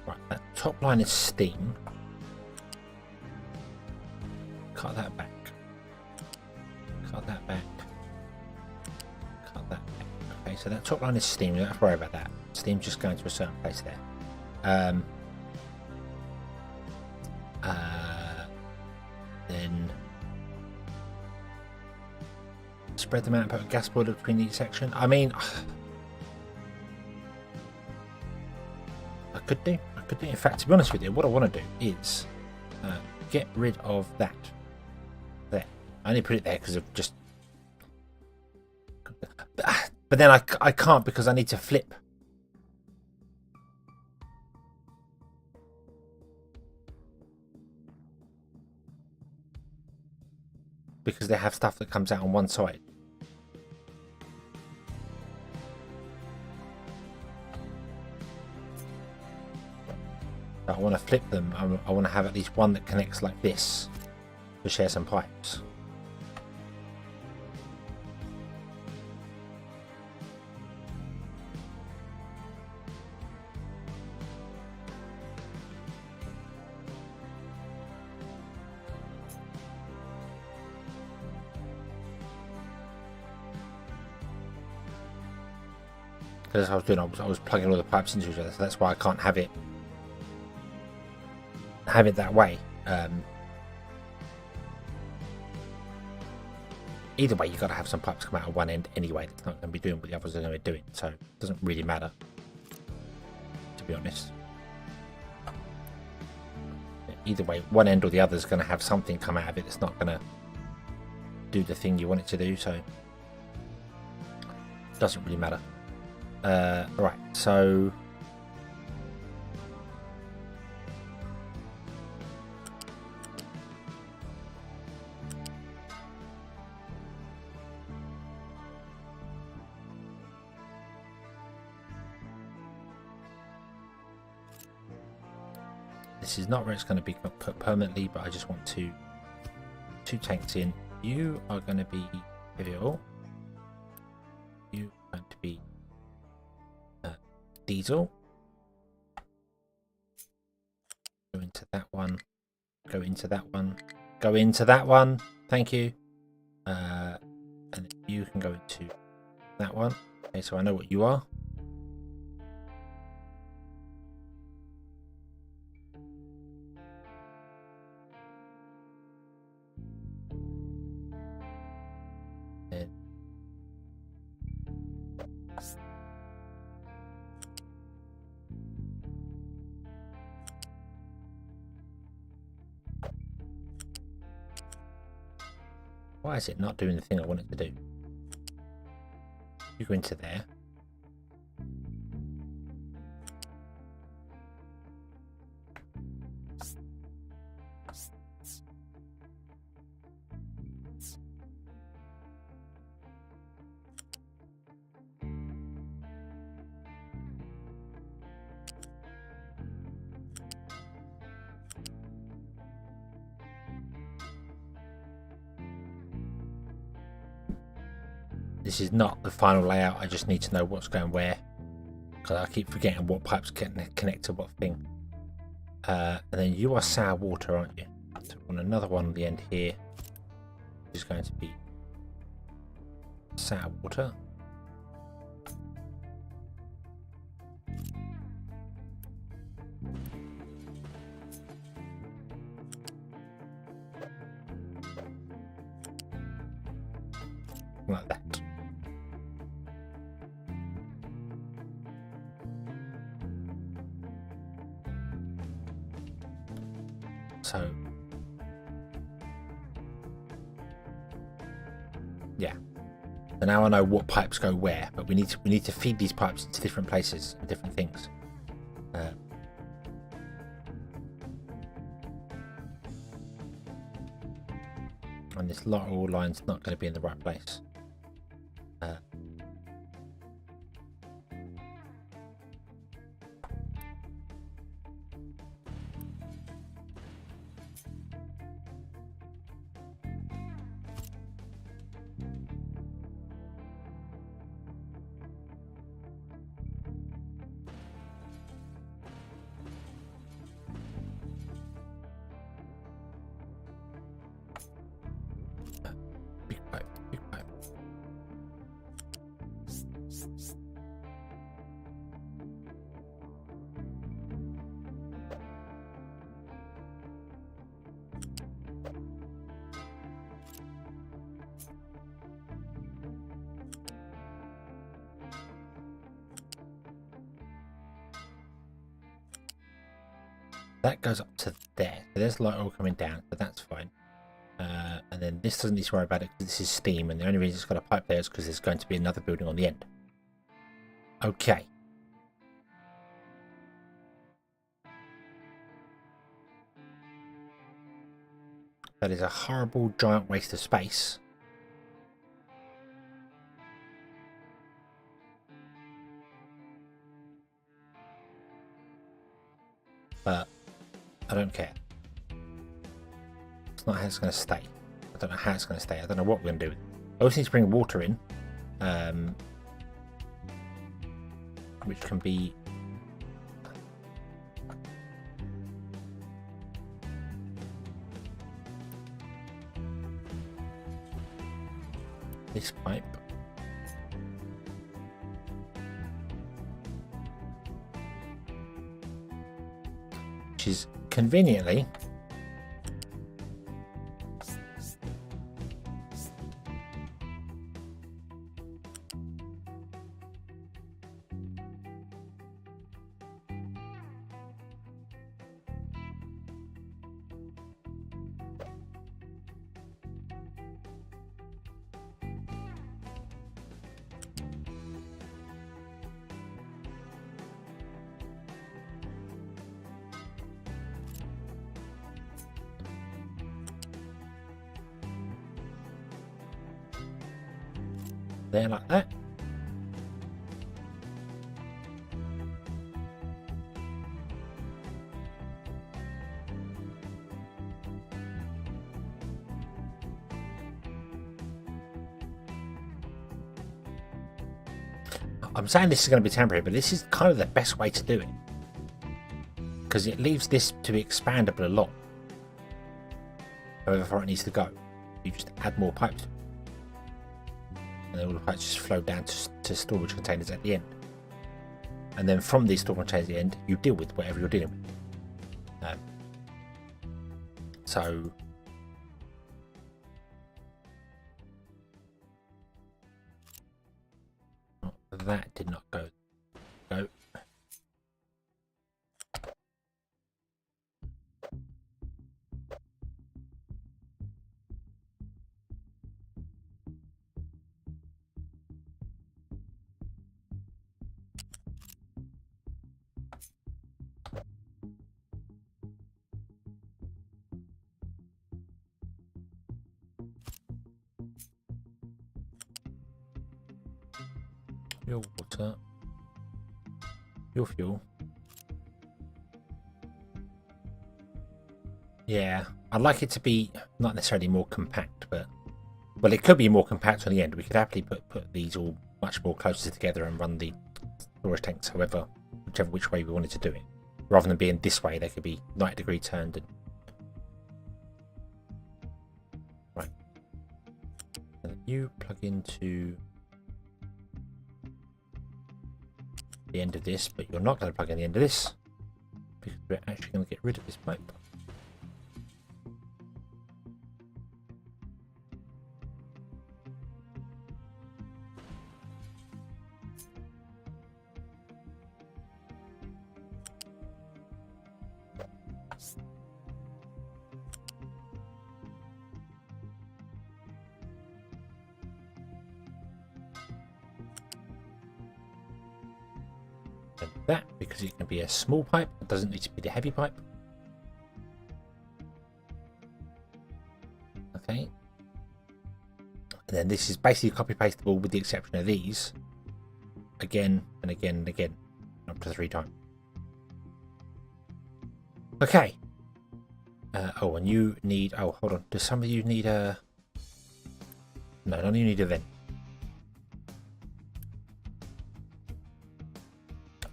Right, that top line is steam. Cut that back. Cut that back. Cut that back. Okay, so that top line is steam. You don't have to worry about that. Steam's just going to a certain place there. Then spread them out and put a gas boiler between each section. I mean, I could do. In fact, to be honest with you, what I want to do is get rid of that. There. I only put it there because of just. But then I can't because I need to flip. Because they have stuff that comes out on one side. I want to flip them. I want to have at least one that connects like this to share some pipes. Because as I was doing, I was plugging all the pipes into each other, so that's why I can't have it that way. Either way, you've got to have some pipes come out of one end anyway. It's not going to be doing what the others are going to be doing, so it doesn't really matter, to be honest. Either way, one end or the other is going to have something come out of it that's not going to do the thing you want it to do, so it doesn't really matter. Right, so this is not where it's going to be put permanently, but I just want 2 tanks in. You are going to be fuel. You are going to be diesel. Go into that one. Go into that one. Go into that one. Thank you. And you can go into that one. Okay, so I know what you are. Why is it not doing the thing I want it to do? You go into there. This is not the final layout, I just need to know what's going where, because I keep forgetting what pipes connect to what thing. And then you are sour water, aren't you? So on another one on the end here is going to be sour water. Like that. So Yeah. So now I know what pipes go where, but we need to feed these pipes into different places and different things. And this lateral line's not going to be in the right place. Big pipe, big pipe. That goes up to there. So there's light oil coming down, but that's fine. And then this doesn't need to worry about it because this is steam, and the only reason it's got a pipe there is because there's going to be another building on the end. Okay. That is a horrible giant waste of space. But I don't care. It's not how it's going to stay. I don't know how it's going to stay. I don't know what we're going to do with it. I also need to bring water in, which can be this pipe. Which is conveniently there like that. I'm saying this is going to be temporary, but this is kind of the best way to do it, because it leaves this to be expandable a lot. However far it needs to go, you just add more pipes, and then all the pipes just flow down to storage containers at the end. And then from these storage containers at the end, you deal with whatever you're dealing with. So that did not go. Your water, your fuel. Yeah, I'd like it to be not necessarily more compact, but well, it could be more compact on the end. We could happily put these all much more closer together and run the storage tanks, whichever which way we wanted to do it. Rather than being this way, they could be 90-degree turned. Right. And you plug into the end of this, but you're not going to plug in the end of this because we're actually going to get rid of this pipe. And that, because it can be a small pipe, it doesn't need to be the heavy pipe. Okay. And then this is basically copy pastable with the exception of these. Again and again and again. Up to 3 times. Okay. Oh, and you need... Oh, hold on. Does some of you need a... No, none of you need a vent.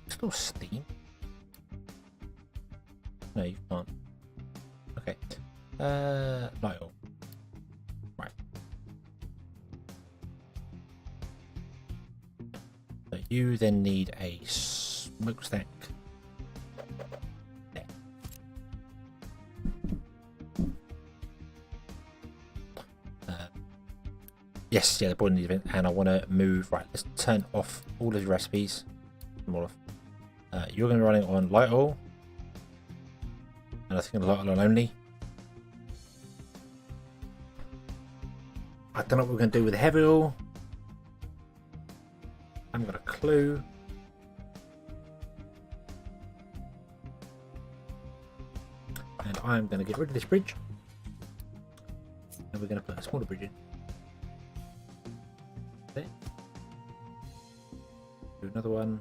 Still steam. No, you can't. Okay. Light oil. Right. So you then need a smokestack. There. Yes, yeah, the boiling needs a vent, and I want to move. Right, let's turn off all of the recipes. More off. You're going to be running on light oil, and I think light oil only. I don't know what we're going to do with the heavy oil. I haven't got a clue. And I'm going to get rid of this bridge, and we're going to put a smaller bridge in. There. Do another one.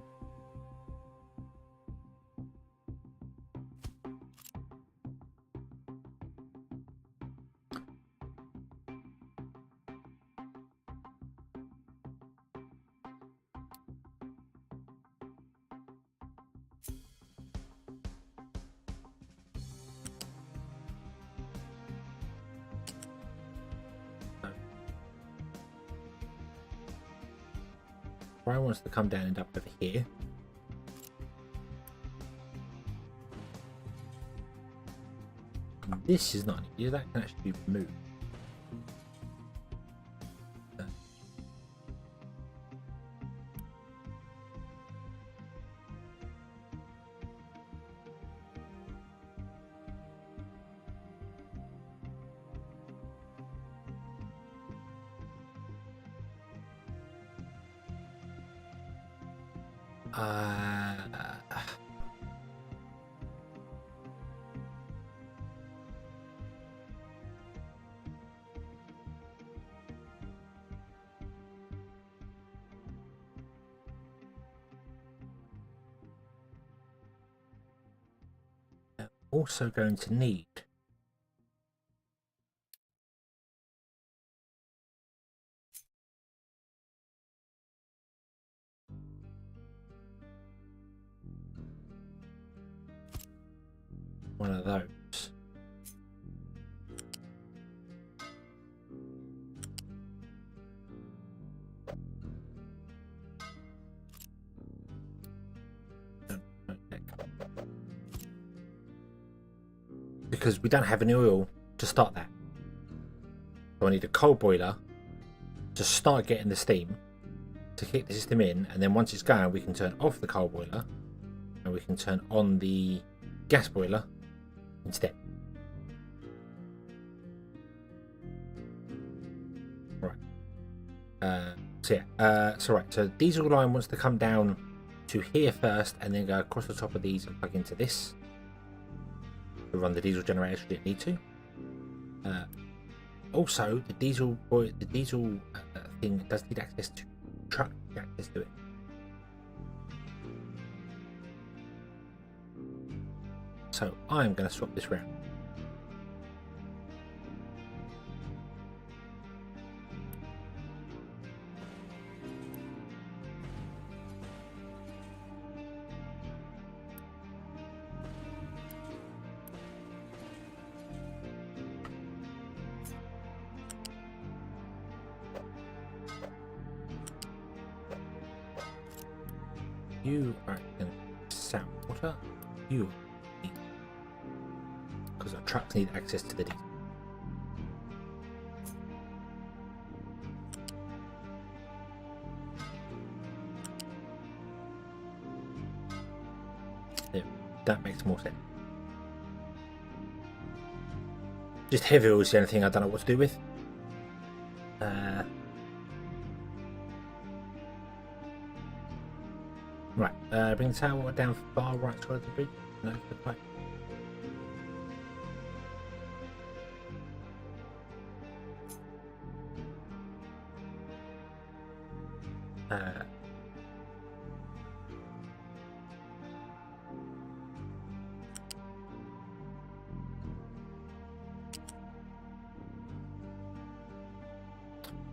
Brian wants to come down and up over here. This is not needed. That can actually be removed. Also going to need one of those. Because we don't have any oil to start that. So I need a coal boiler to start getting the steam to kick the system in, and then once it's going we can turn off the coal boiler and we can turn on the gas boiler instead. Right. So diesel line wants to come down to here first and then go across the top of these and plug into this. To run the diesel generator should it need to. Also, the diesel thing does need access to truck access to it. So I'm going to swap this round. You are in sound water. You need, because our trucks need access to the diesel. There, that makes more sense. Just heavy oil is the only thing I don't know what to do with. Right, bring the tower water down far right side of the bridge. No, the pipe.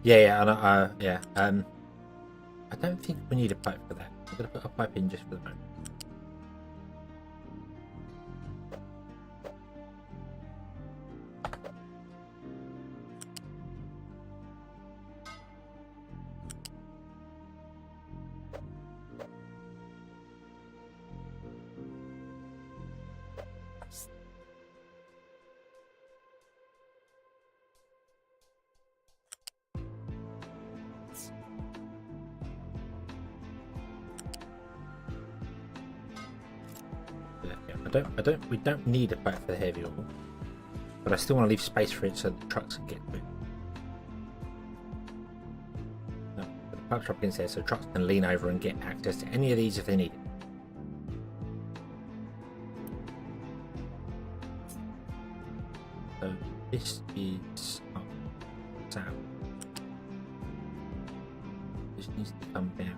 Yeah. I don't think we need a pipe for that. I'm gonna put a pipe in just for the moment. We don't need a pipe for the heavy oil, but I still want to leave space for it so the trucks can get to it. No, the pipe drop in there so trucks can lean over and get access to any of these if they need it. So this is up south. This needs to come down.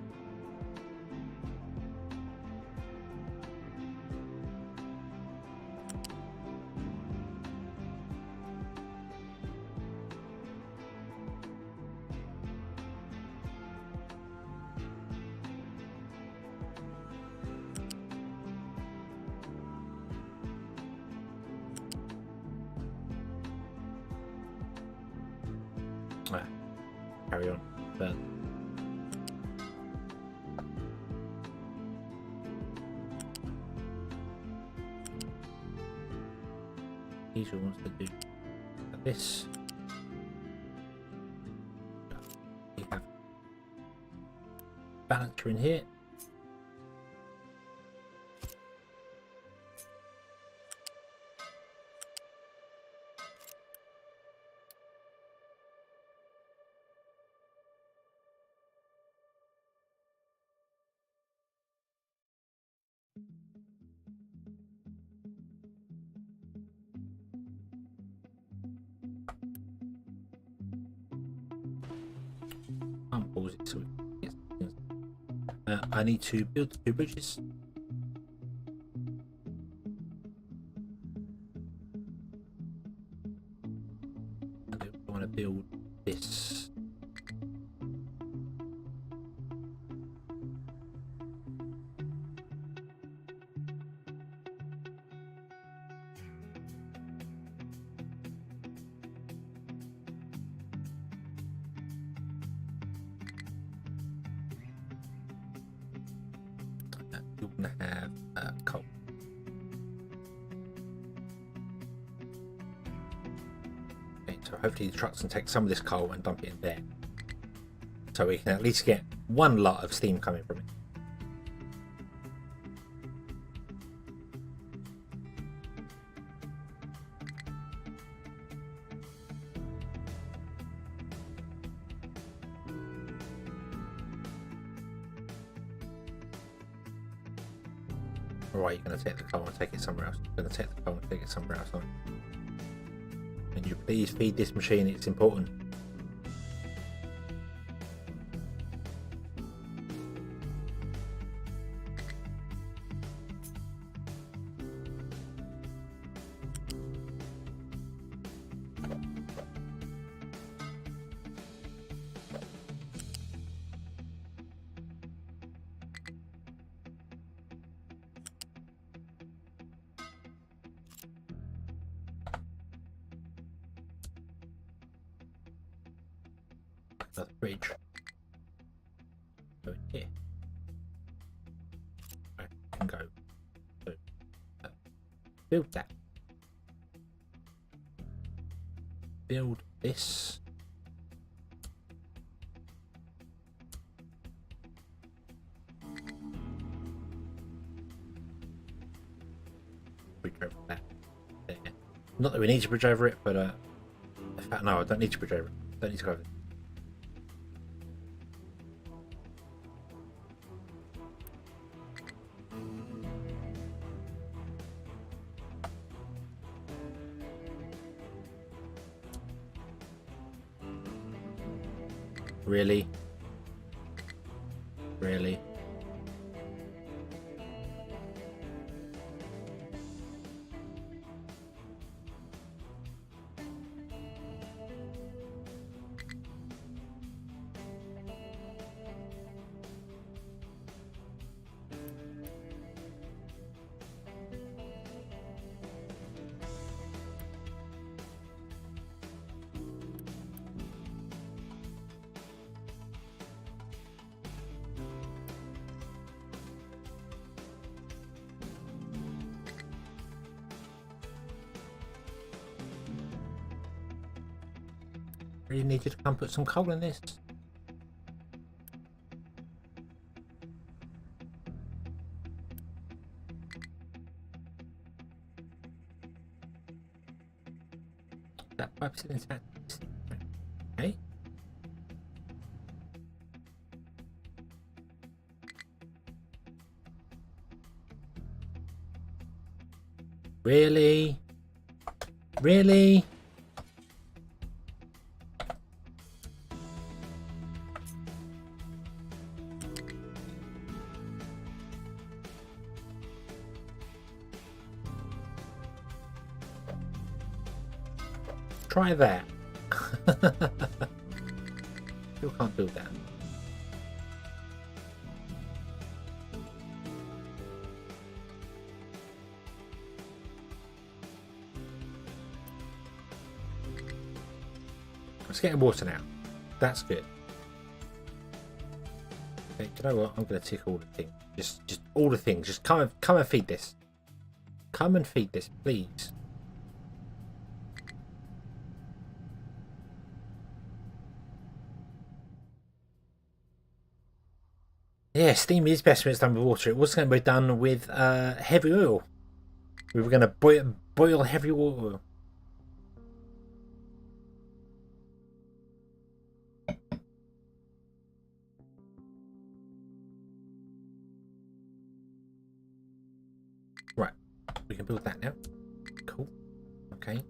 Carry on. But Diesel wants to do this. We have balancer in here. Pause it so we can get things. I need to build 2 bridges. I want to build this. You're going to have coal. Okay, so hopefully the trucks can take some of this coal and dump it in there. So we can at least get one lot of steam coming from it. Alright, you're going to take the coal and take it somewhere else. You're going to take the coal and take it somewhere else. Can you please feed this machine? It's important. Another bridge. Go in here. I can go. So, build that. Build this. Bridge over that. There. Not that we need to bridge over it, but in fact, no, I don't need to bridge over it. Don't need to go over it. Really? Really? Really need you to come put some coal in this. That pipe's in intact. Okay. Really? Really? Try that. Still can't do that. It's getting water now. That's good. Okay, you know what? I'm going to tick all the things. Just all the things. Just come and feed this. Come and feed this, please. Yeah, steam is best when it's done with water. It was going to be done with heavy oil. We were going to boil heavy oil. Right, we can build that now. Cool. Okay.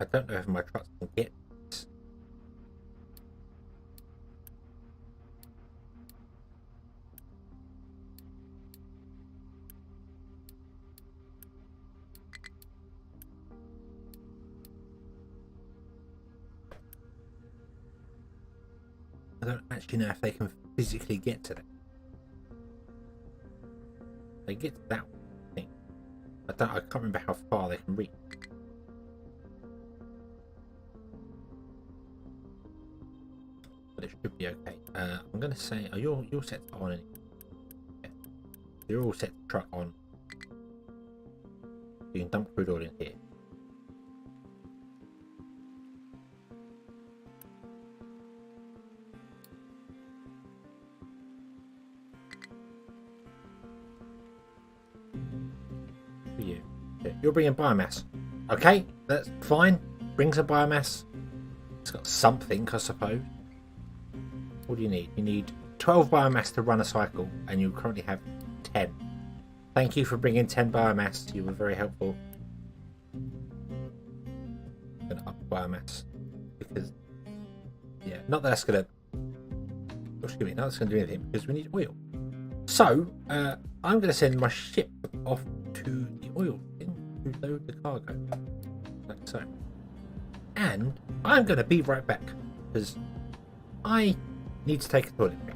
I don't know if my trucks can get this. I don't actually know if they can physically get to that. They get to that thing. I can't remember how far they can reach. But it should be okay. I'm going to say, are you all set on it? Yeah. You're all set the truck on. You can dump crude oil in here. For you. Yeah, you're bringing biomass. Okay, that's fine. Bring some biomass. It's got something, I suppose. What do you need? You need 12 biomass to run a cycle, and you currently have 10. Thank you for bringing 10 biomass. You were very helpful. I'm going to up biomass because, yeah, not that that's going to. Excuse me, not that's going to do anything because we need oil. So I'm going to send my ship off to the oil bin to load the cargo, like so. And I'm going to be right back because I need to take a toilet break.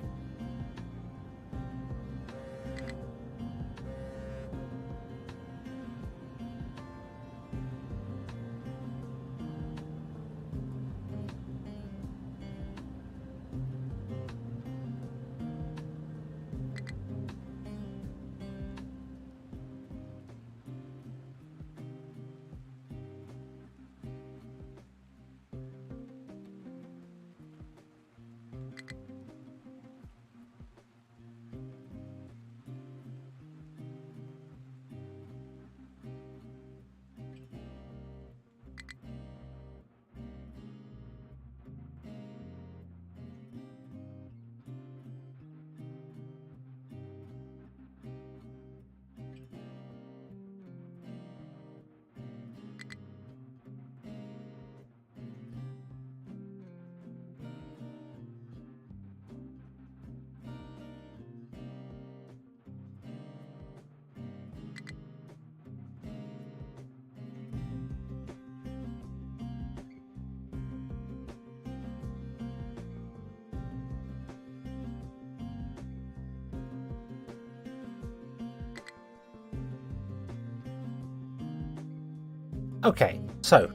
Okay, so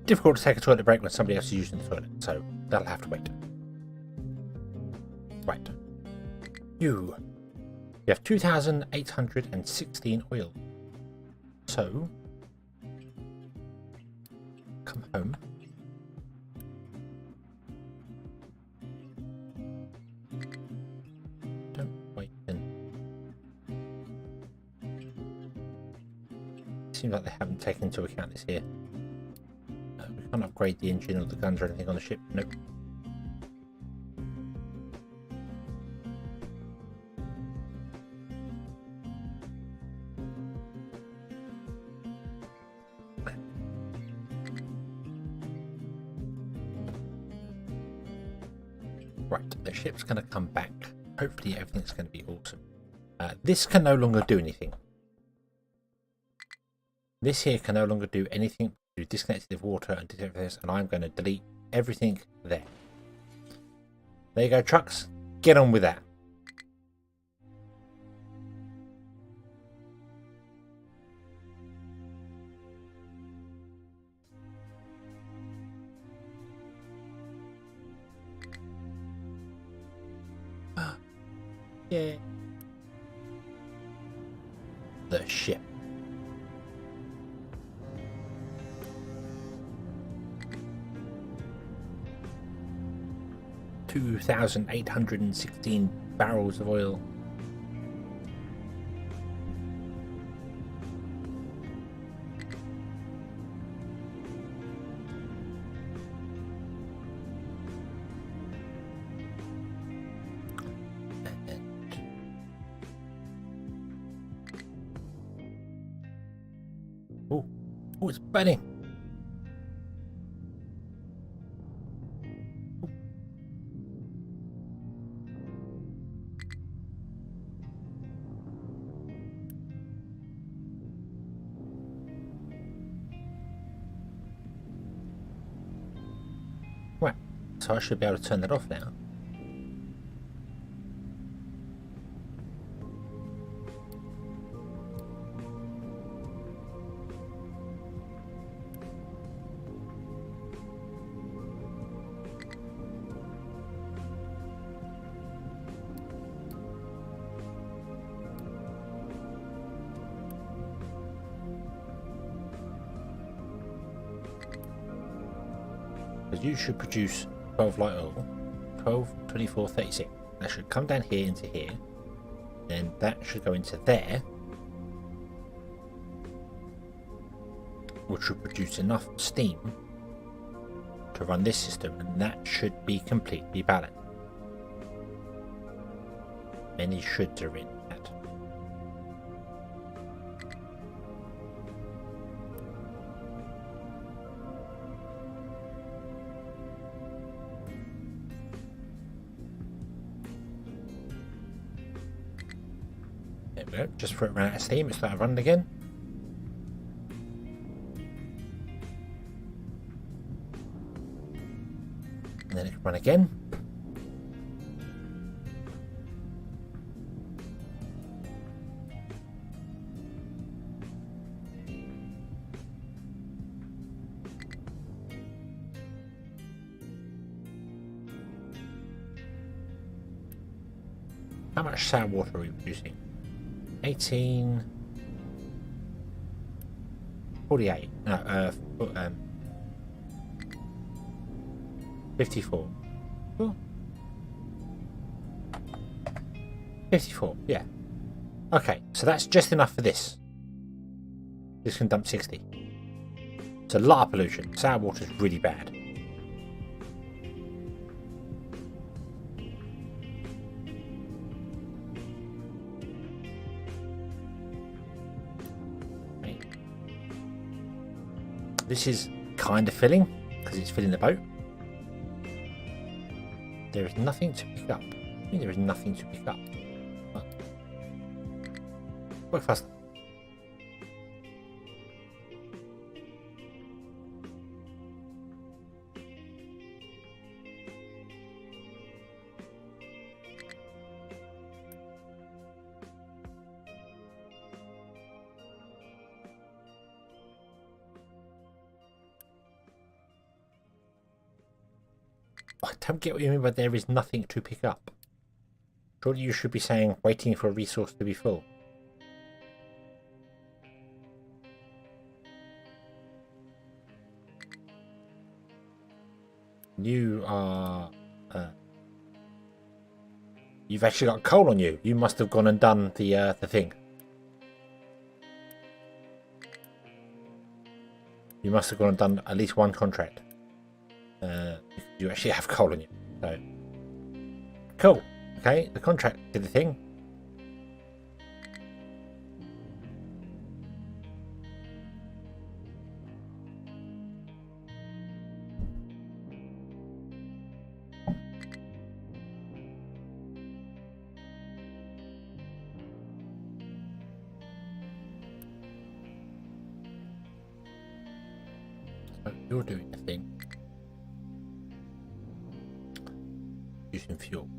difficult to take a toilet break when somebody else is using the toilet, so that'll have to wait. Right. You have 2,816 oil. So come home. Don't wait then. Seems like they haven't taken into account this here. We can't upgrade the engine or the guns or anything on the ship. Nope. Right, the ship's going to come back. Hopefully everything's going to be awesome. This can no longer do anything. This here can no longer do anything. You disconnected the water and did everything, and I'm going to delete everything there. There you go, trucks. Get on with that. Yeah. The ship. $2,816 barrels of oil. Oh, it's burning. Right, so I should be able to turn that off now. Because you should produce 12 light oil, 12, 24, 36. That should come down here into here. Then that should go into there, which should produce enough steam to run this system, and that should be completely balanced. Many shoulds are in that. There we go, just before it ran out of steam, it started running again. And then it can run again. How much sour water are we producing? 18... 48. No, 54. Oh. 54, yeah. Okay, so that's just enough for this. This can dump 60. It's a lot of pollution. Sour water is really bad. This is kind of filling, because it's filling the boat. There is nothing to pick up. I mean, there is nothing to pick up. But work faster. I don't get what you mean by there is nothing to pick up. Surely you should be saying waiting for a resource to be full. You are... you've actually got coal on you. You must have gone and done the thing. You must have gone and done at least one contract. You actually have coal on you. So, cool. Okay, the contract did the thing. So you're doing the thing. Using fuel.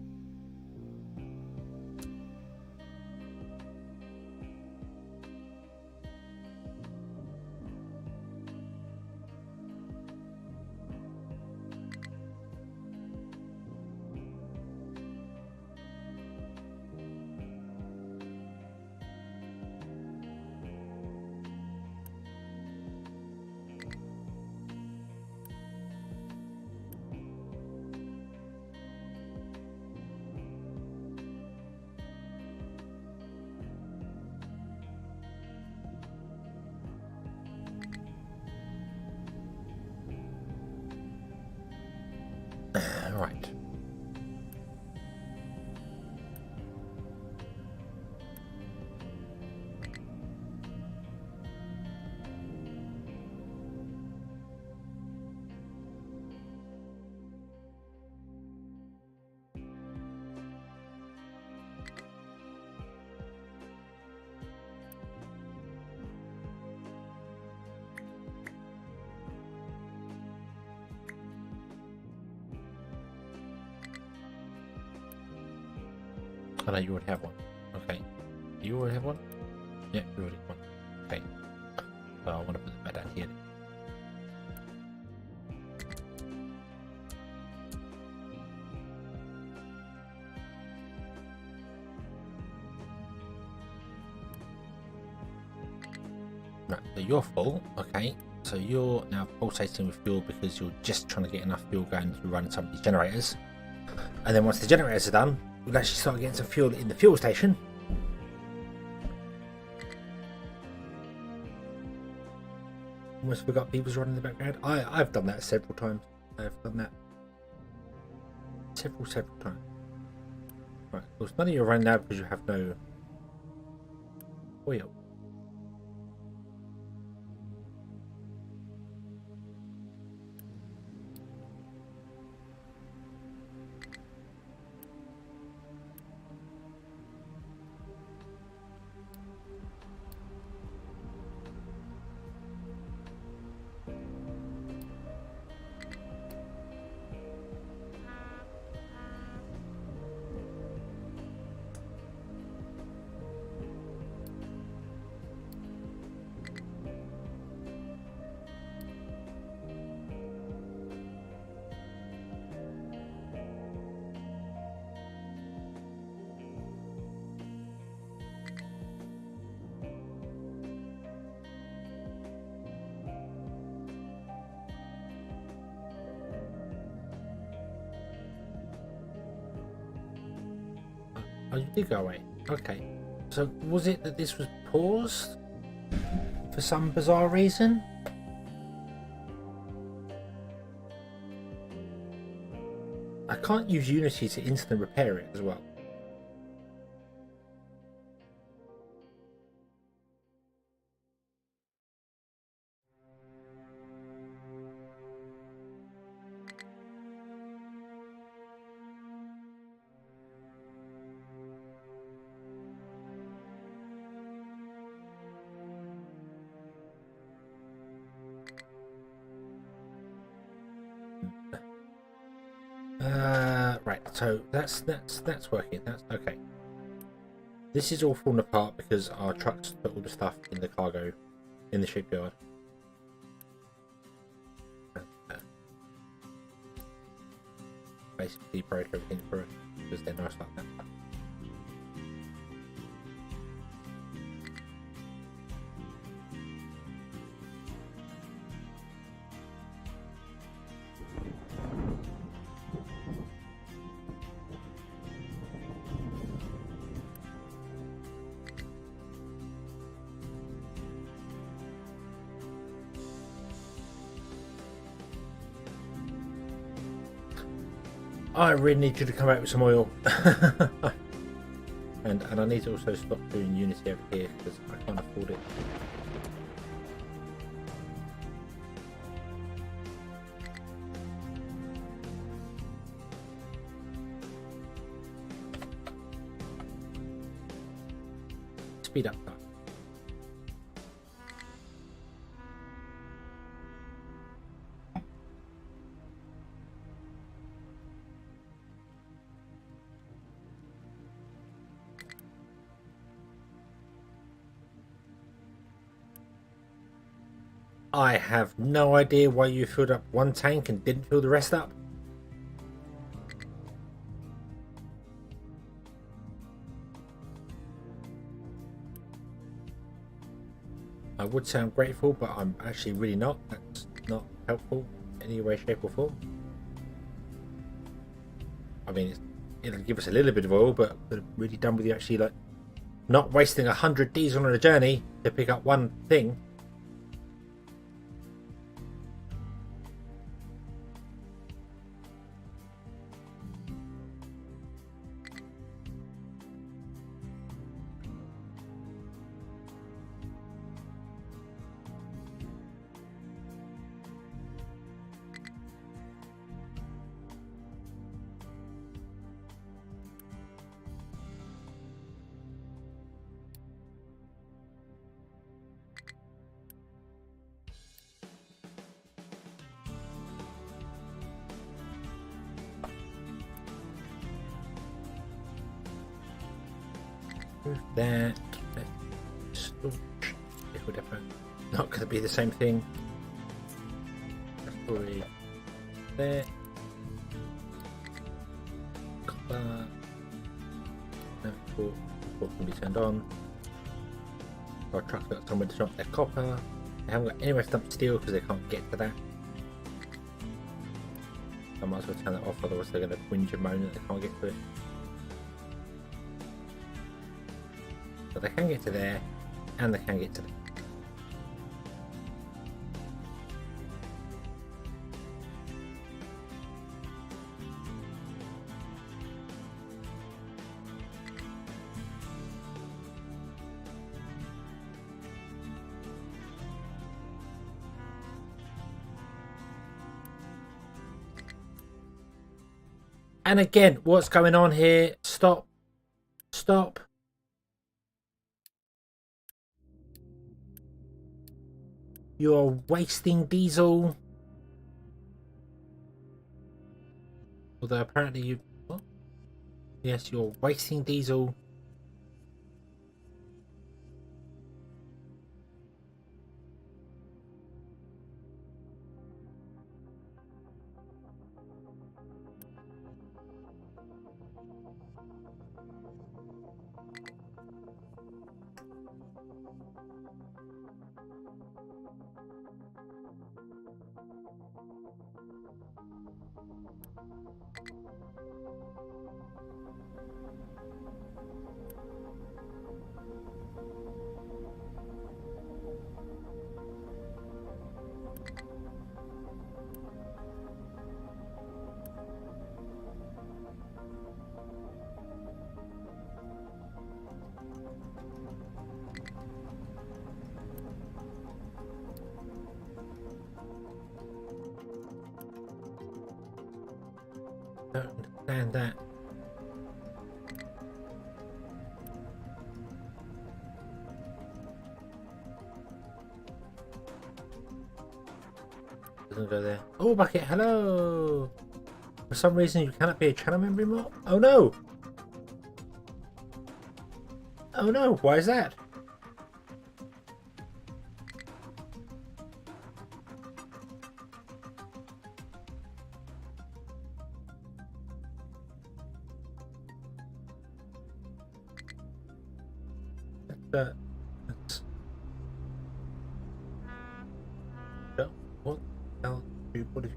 Right. Oh no, you already have one. Okay. You already have one? Yeah, you already have one. Okay. So I want to put that down here. Right, so you're full. Okay. So you're now pulsating with fuel because you're just trying to get enough fuel going to run some of these generators. And then once the generators are done, we'll actually start getting some fuel in the fuel station. Almost forgot people's running in the background. I've done that several times. I've done that several times. Right, of course, none of you are running out because you have no oil. Oh, you did go away. Okay. So was it that this was paused for some bizarre reason? I can't use Unity to instant repair it as well. Right, so that's working. That's okay. This is all falling apart because our trucks put all the stuff in the cargo in the shipyard. basically broke everything through because they're nice like that. I really need you to come out with some oil. and I need to also stop doing Unity over here because I can't afford it. Speed up. I have no idea why you filled up one tank and didn't fill the rest up. I would say I'm grateful, but I'm actually really not. That's not helpful in any way, shape or form. I mean, it'll give us a little bit of oil, but we're really done with you actually like not wasting 100 diesel on a journey to pick up one thing. That storage liquid depot, not going to be the same thing. Storage there. Copper. No, port can be turned on. Our truck's got somewhere to dump their copper. They haven't got anywhere to dump steel because they can't get to that. I might as well turn that off, otherwise they're going to whinge and moan that they can't get to it. But they can get to there, and they can get to there. And again, what's going on here? Stop. Stop. You're wasting diesel. Although apparently you... What? Yes, you're wasting diesel. Don't understand that. Doesn't go there. Oh, Bucket, hello! For some reason you cannot be a channel member anymore? Oh no! Oh no, why is that? let's what the hell what if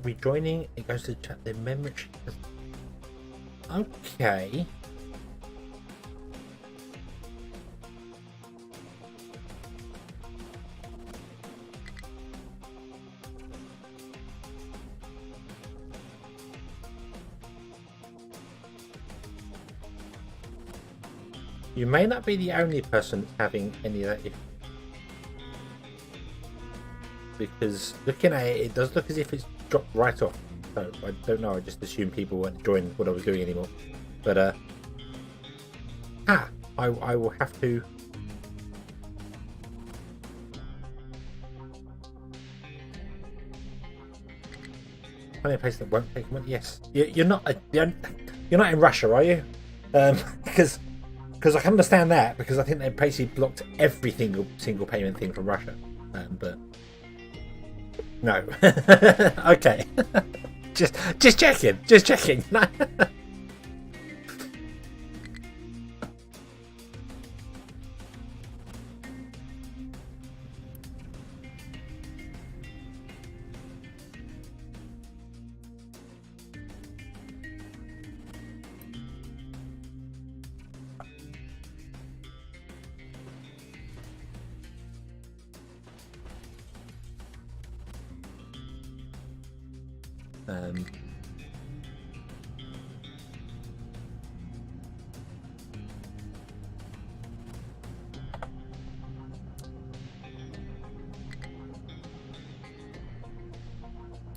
rejoining? It goes to chat the membership. Okay. You may not be the only person having any of that issue. Because looking at it, it does look as if it's dropped right off. So I don't know, I just assumed people weren't enjoying what I was doing anymore. But I will have to find a place that won't take money. Yes. You're not in Russia, are you? Because I can understand that, because I think they basically blocked every single payment thing from Russia. But no. Okay. just checking. No.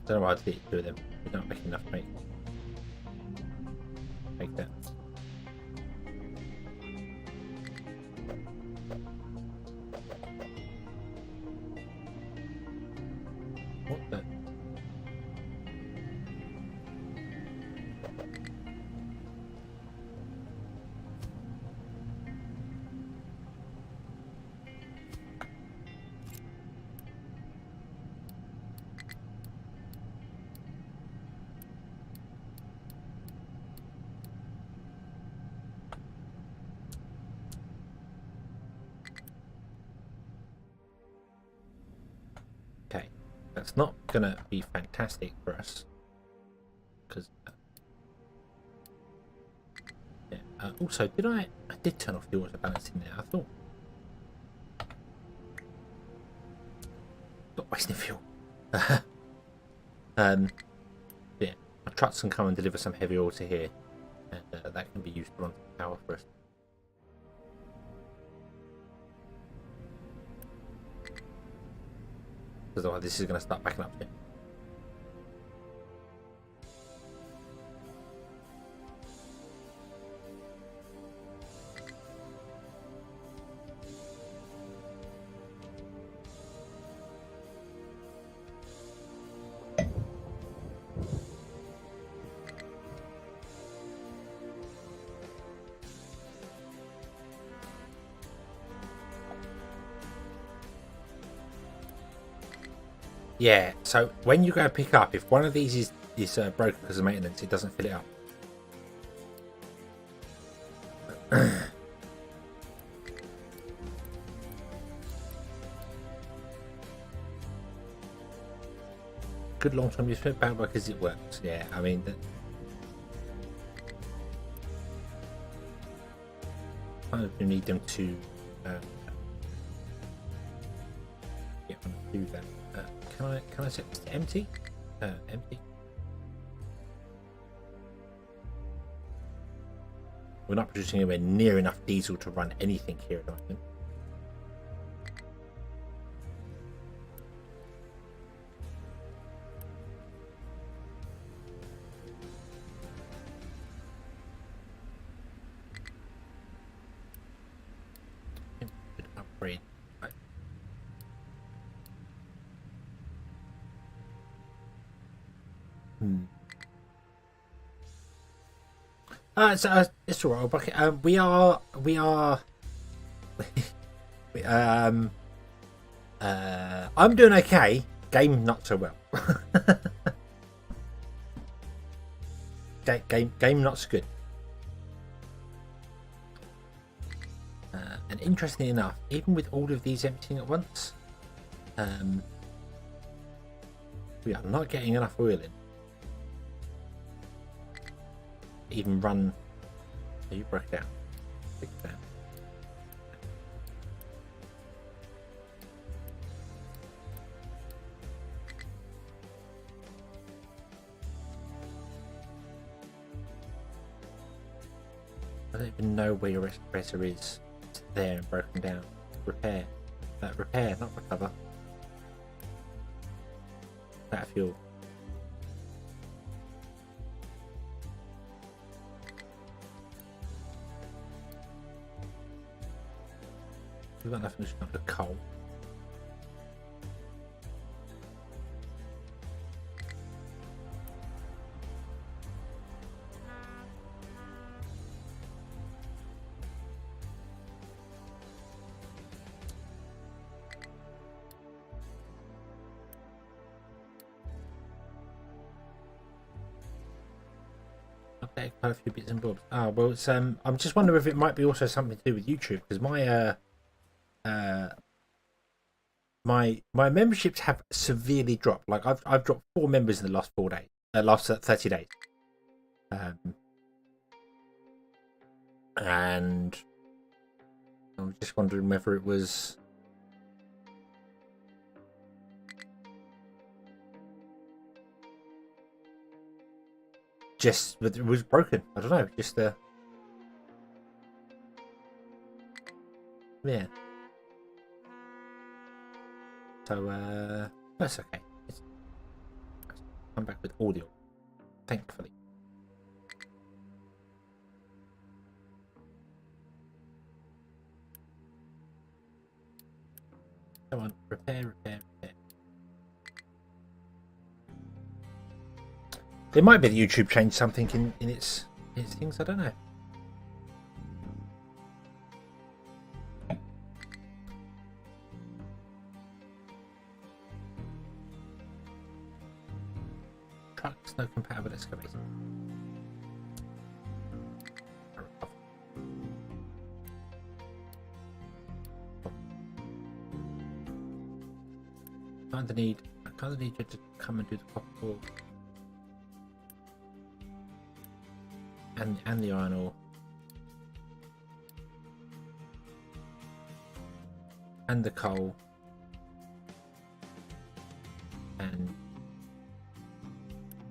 Don't know why I did two of them. We're not making enough to make that. What the? Okay, that's not gonna be fantastic for us, because yeah. Also, I did turn off the auto balance in there. I thought not wasting fuel. Yeah, my trucks can come and deliver some heavy oil to here, and that can be used to run power for us. Because otherwise this is going to start backing up here. Yeah, so when you go pick up, if one of these is broken because of maintenance, it doesn't fill it up. Good long-term use, bad because it works. Yeah, I mean, kind of you need them to get them to do that. Can I set this to empty? Empty. We're not producing anywhere near enough diesel to run anything here at the moment. Upgrade. Right. It's all right. Okay. We are. I'm doing okay. Game not so well. Game not so good. And interestingly enough, even with all of these emptying at once, we are not getting enough oil in. Even run. Oh, you broke down. Big down. I don't even know where your respirator is. It's there and broken down. Repair. Repair, not recover. That fuel. We've got nothing to the coal. Quite a few bits and bobs. Ah, well, it's I'm just wondering if it might be also something to do with YouTube, because my memberships have severely dropped. Like I've dropped 4 members in the last 4 days, last 30 days, and I'm just wondering whether it was just whether it was broken. I don't know. Just yeah. So that's okay. It's come back with audio, thankfully. Come on, repair. It might be that YouTube changed something in its things. I don't know. Trucks, no compatible excavator. I kind of need you to come and do the copper ore and the iron ore and the coal and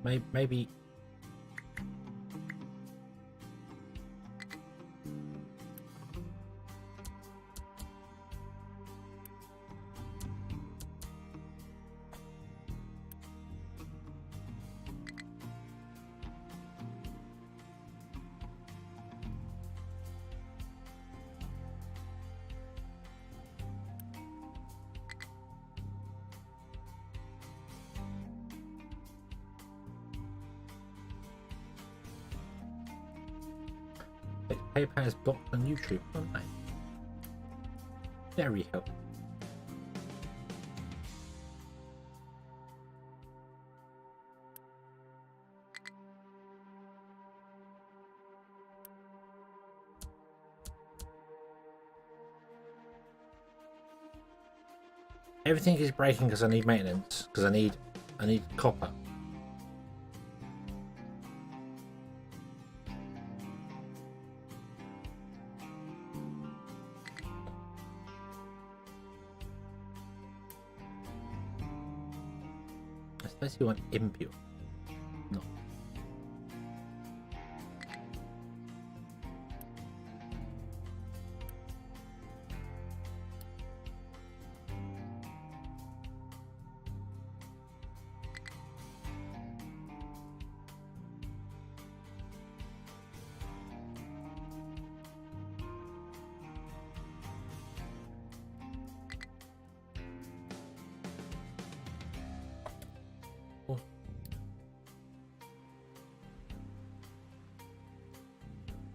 maybe PayPal is blocked on YouTube, aren't they? Very helpful. Everything is breaking because I need maintenance. Because I need copper. Unless you want impure. No.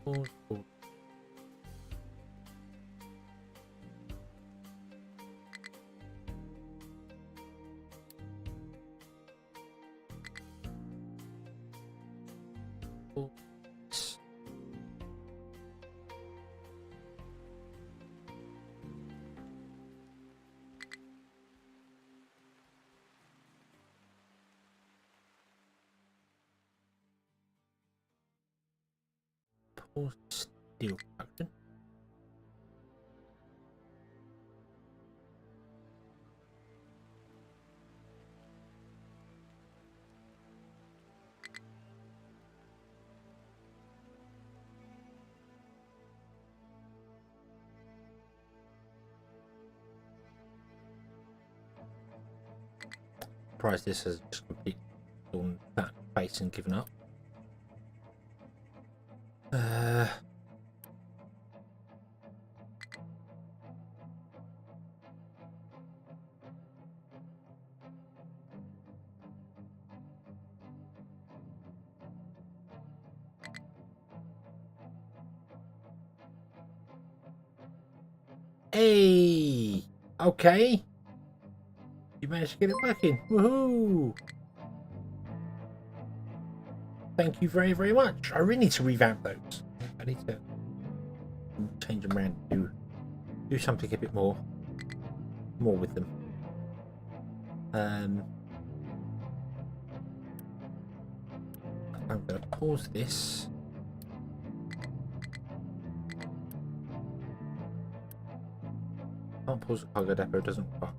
Pause, pause. Pause steel production. Surprised this has just completely gone that face and given up. Hey, okay. You managed to get it working. Woohoo! Thank you very, very much. I really need to revamp those. I need to change them around to do something a bit more with them. I'm going to pause this. Can't pause the cargo depot, it doesn't work.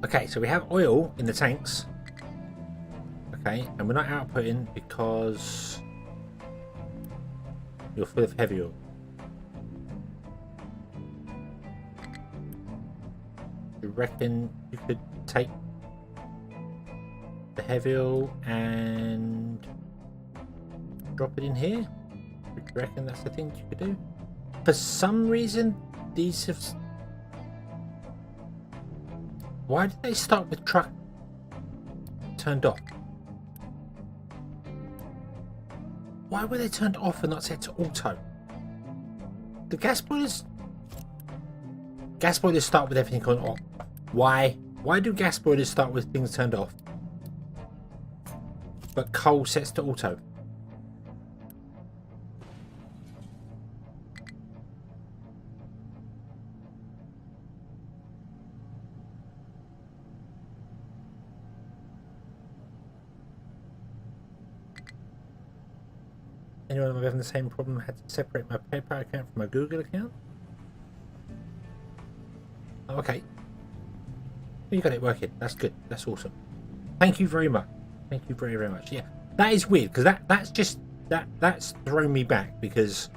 Okay, so we have oil in the tanks. Okay, and we're not outputting because you're full of heavy oil. You reckon you could take the heavy oil and drop it in here? Do you reckon that's the thing you could do? For some reason, these have... Why did they start with truck turned off? Why were they turned off and not set to auto? The gas boilers start with everything on off. Why? Why do gas boilers start with things turned off, but coal sets to auto? Anyone having the same problem? Had to separate my PayPal account from my Google account? Oh, okay. You got it working. That's good. That's awesome. Thank you very much. Thank you very, very much. Yeah, that is weird because that's thrown me back because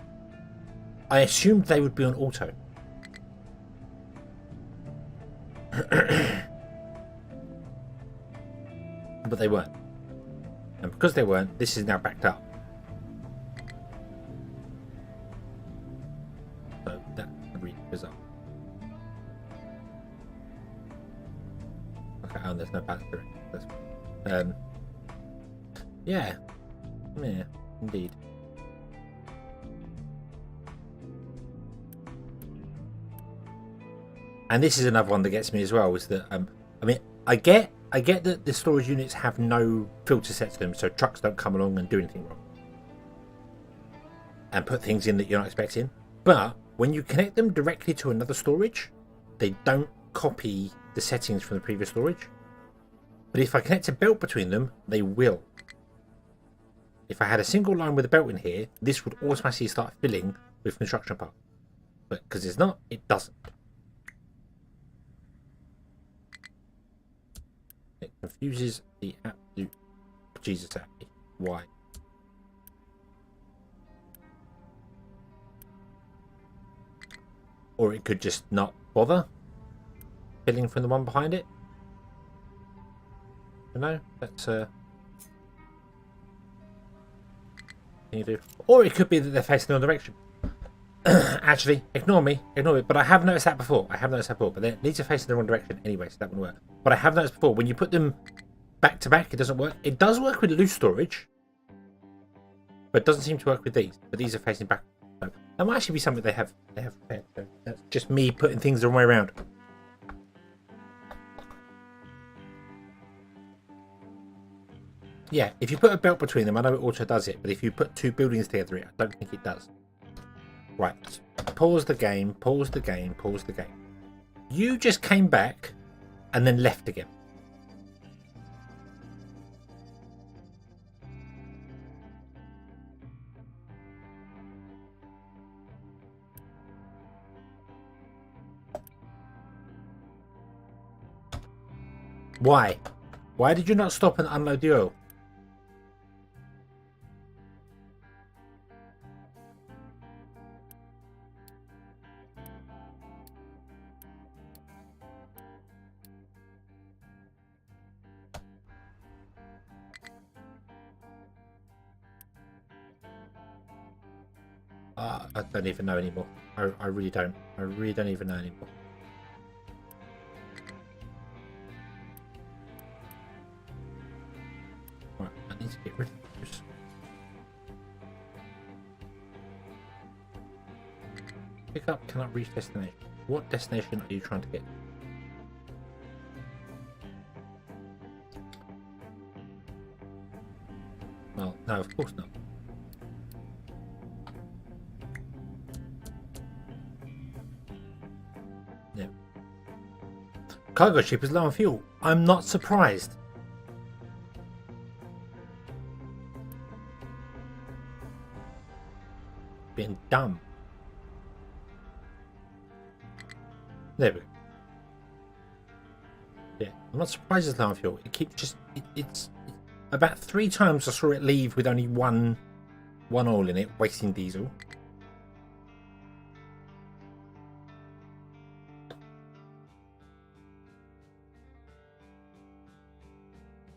I assumed they would be on auto. But they weren't. And because they weren't, this is now backed up. So that's really bizarre. Okay, oh, there's no battery. Yeah, indeed. And this is another one that gets me as well. Is that I mean, I get that the storage units have no filter set to them, so trucks don't come along and do anything wrong and put things in that you're not expecting. But when you connect them directly to another storage, they don't copy the settings from the previous storage. But if I connect a belt between them, they will. If I had a single line with a belt in here, this would automatically start filling with construction parts. But because it's not, it doesn't. It confuses the absolute Jesus out of me. Why? Or it could just not bother. filling from the one behind it. No, that's can you do? Or it could be that they're facing the wrong direction. Actually, ignore me, but I have noticed that before. But these are facing the wrong direction anyway, so that wouldn't work. But I have noticed before, when you put them back to back, it doesn't work. It does work with loose storage, but it doesn't seem to work with these. But these are facing back. So that might actually be something they have prepared. So that's just me putting things the wrong way around. Yeah, if you put a belt between them, I know it also does it, but if you put two buildings together, I don't think it does. Right, pause the game. You just came back and then left again. Why? Why did you not stop and unload the oil? I don't even know anymore. I really don't. I really don't even know anymore. Right, I need to get rid of this. Pick up, cannot reach destination. What destination are you trying to get? Well, no, of course not. Yeah. Cargo ship is low on fuel. I'm not surprised. Being dumb. There we go. Yeah, I'm not surprised it's low on fuel. It keeps just it's about 3 times I saw it leave with only one oil in it, wasting diesel.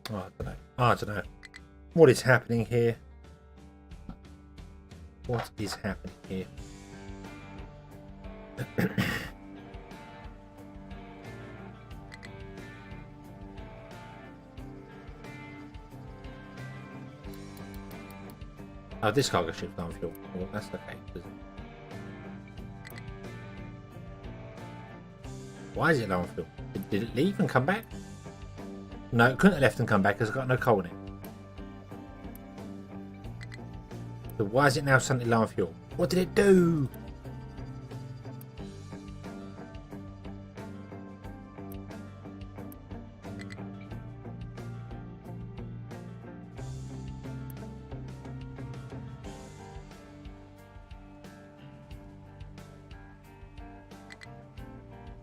Oh, I don't know. What is happening here? What is happening here? Oh, this cargo ship's on fuel. Well, that's okay. Why is it low on fuel? Did it leave and come back? No, it couldn't have left and come back because it's got no coal in it. So why is it now suddenly low on fuel? What did it do?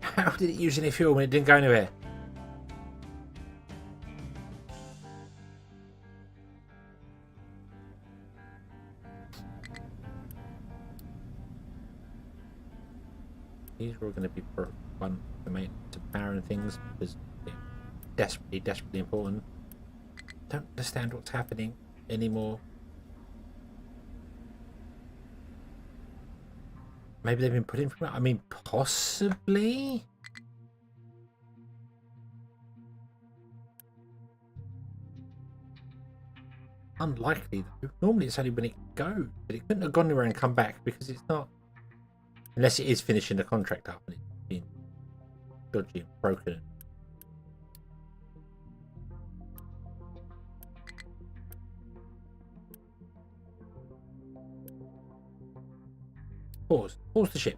How did it use any fuel when it didn't go anywhere? These are all going to be for one the main to power and things because they're desperately important. Don't understand what's happening anymore. Maybe they've been put in from it. I mean, possibly. Unlikely though. Normally it's only when it goes, but it couldn't have gone anywhere and come back because it's not. Unless it is finishing the contract up and it's been dodgy and broken. Pause the ship.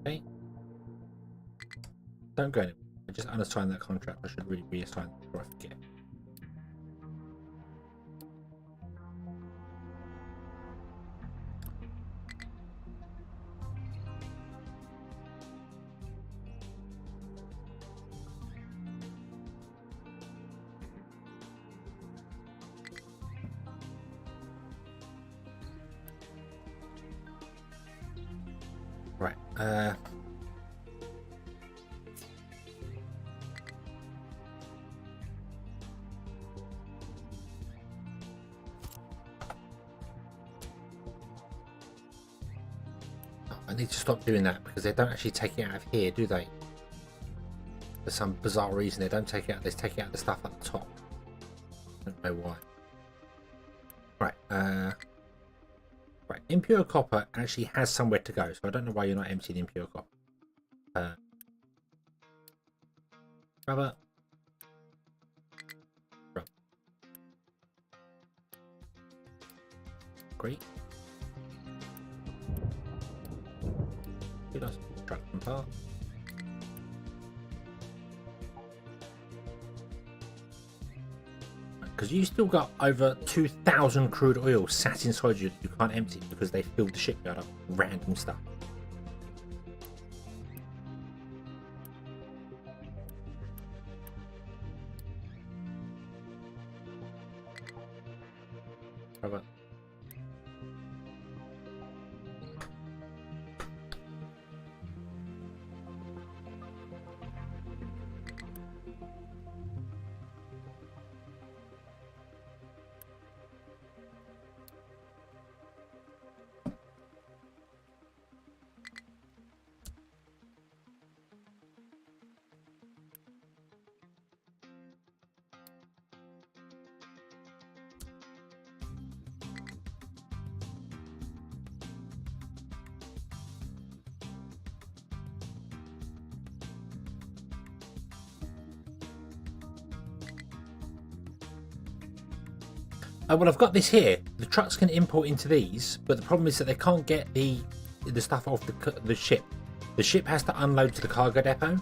Okay. Don't go anywhere. I just unassigned that contract. I should really reassign it before I forget. Right. I need to stop doing that because they don't actually take it out of here, do they? For some bizarre reason, they don't take it out. They take out the stuff at the top. I don't know why. Right. Right. Impure copper actually has somewhere to go, so I don't know why you're not emptying impure copper. Rubber. Rubber. Great. Good. Nice. Truck and part. Because you still got over 2,000 crude oil sat inside you that you can't empty because they filled the shipyard up with random stuff. Rubber. Well, I've got this here. The trucks can import into these, but the problem is that they can't get the stuff off the ship. The ship has to unload to the cargo depot,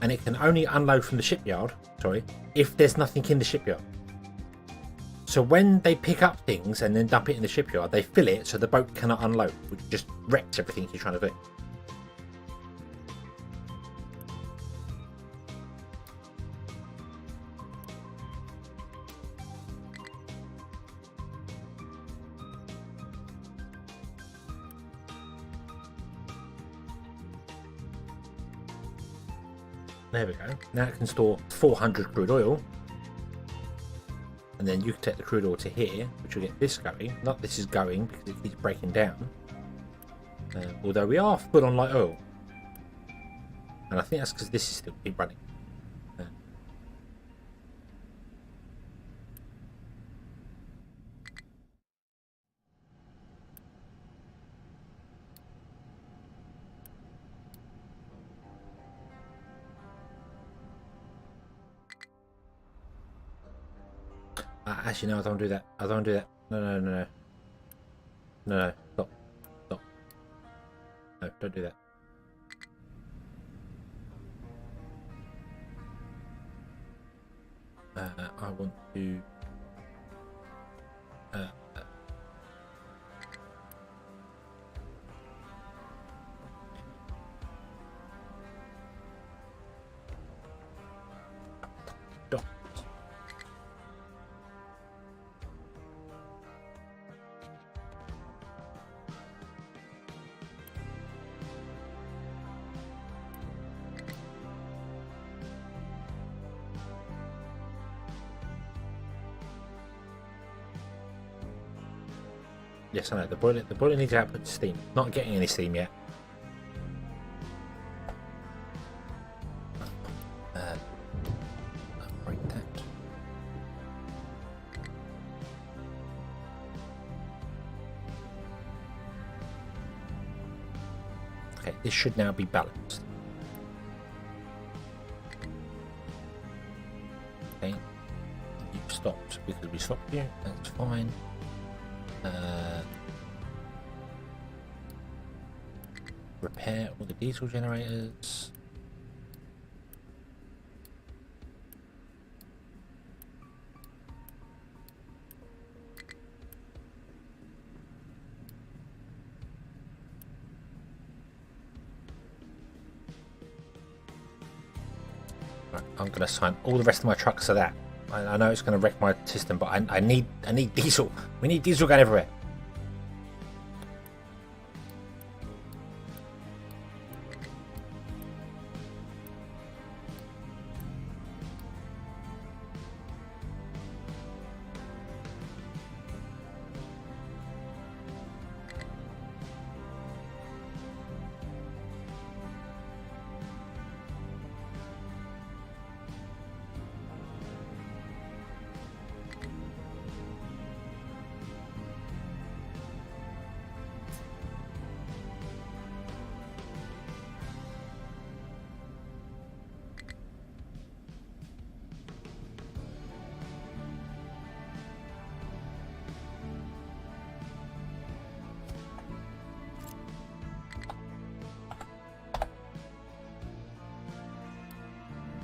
and it can only unload from the shipyard. Sorry, if there's nothing in the shipyard. So when they pick up things and then dump it in the shipyard, they fill it so the boat cannot unload, which just wrecks everything you're trying to do. There we go. Now it can store 400 crude oil. And then you can take the crude oil to here, which will get this going. Not this is going because it keeps breaking down. Although we are full on light oil. And I think that's because this is still keep running. Actually, no, I don't do that. I don't do that. No, no, no, no. No, no. Stop. Stop. No, don't do that. I want to... Stop. Yes, I know. The boiler needs to output steam. Not getting any steam yet. Break that. Okay, this should now be balanced. Okay, you've stopped because we stopped you. That's fine. Repair all the diesel generators. Right, I'm going to assign all the rest of my trucks to that. I know it's going to wreck my system, but I need diesel. We need diesel going everywhere.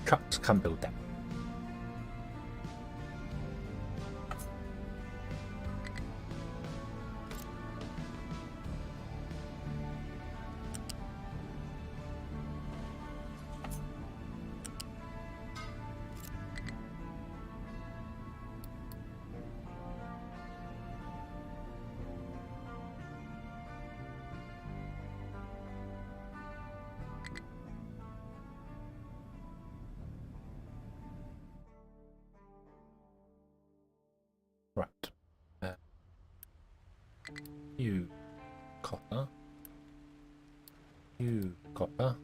trucks come build them. Right. You copper. You copper.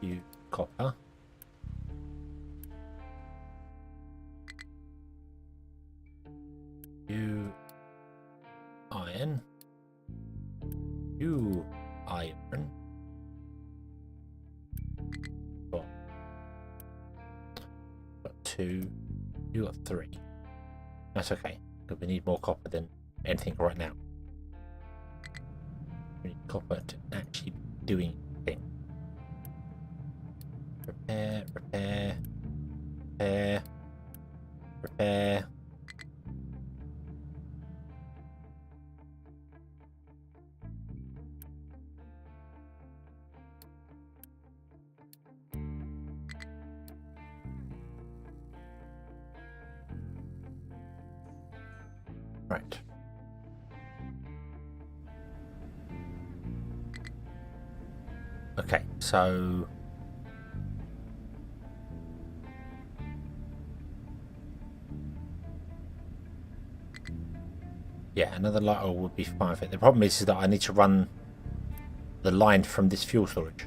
You copper. You iron. You iron. Got 2. You got 3. That's okay, because we need more copper than anything right now. We need copper to actually doing things. Repair, repair, repair, repair. Right. Okay, so yeah, another light oil would be fine for it. The problem is that I need to run the line from this fuel storage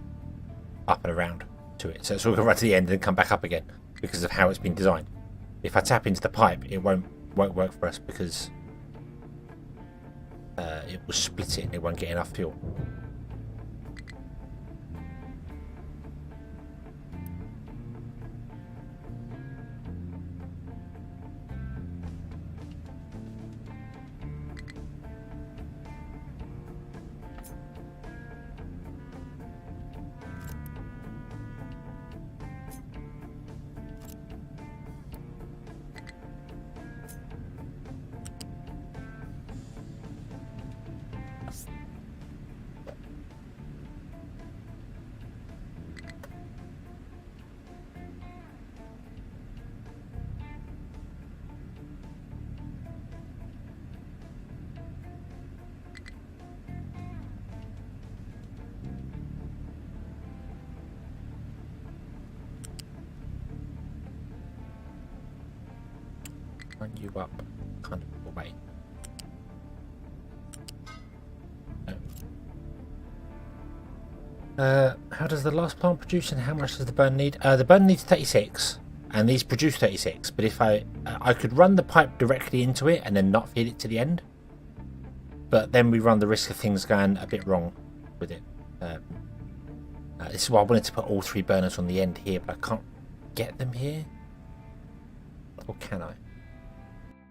up and around to it. So it's all going to run to the end and come back up again because of how it's been designed. If I tap into the pipe, it won't work for us because it will split it and it won't get enough fuel. Run you up kind of away. How does the last plant produce and how much does the burn need? The burn needs 36 and these produce 36, but if I could run the pipe directly into it and then not feed it to the end, but then we run the risk of things going a bit wrong with it. This is why I wanted to put all 3 burners on the end here, but I can't get them here. Or can I?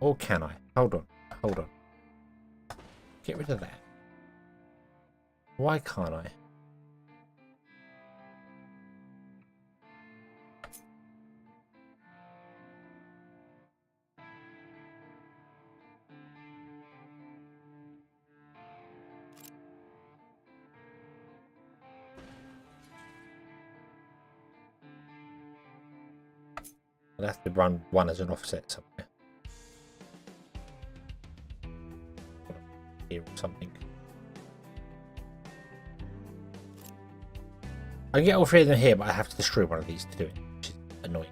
Or can I? Hold on. Hold on. Get rid of that. Why can't I? I'll have to run one as an offset somewhere. Here or something. I can get all 3 of them here, but I have to destroy one of these to do it, which is annoying.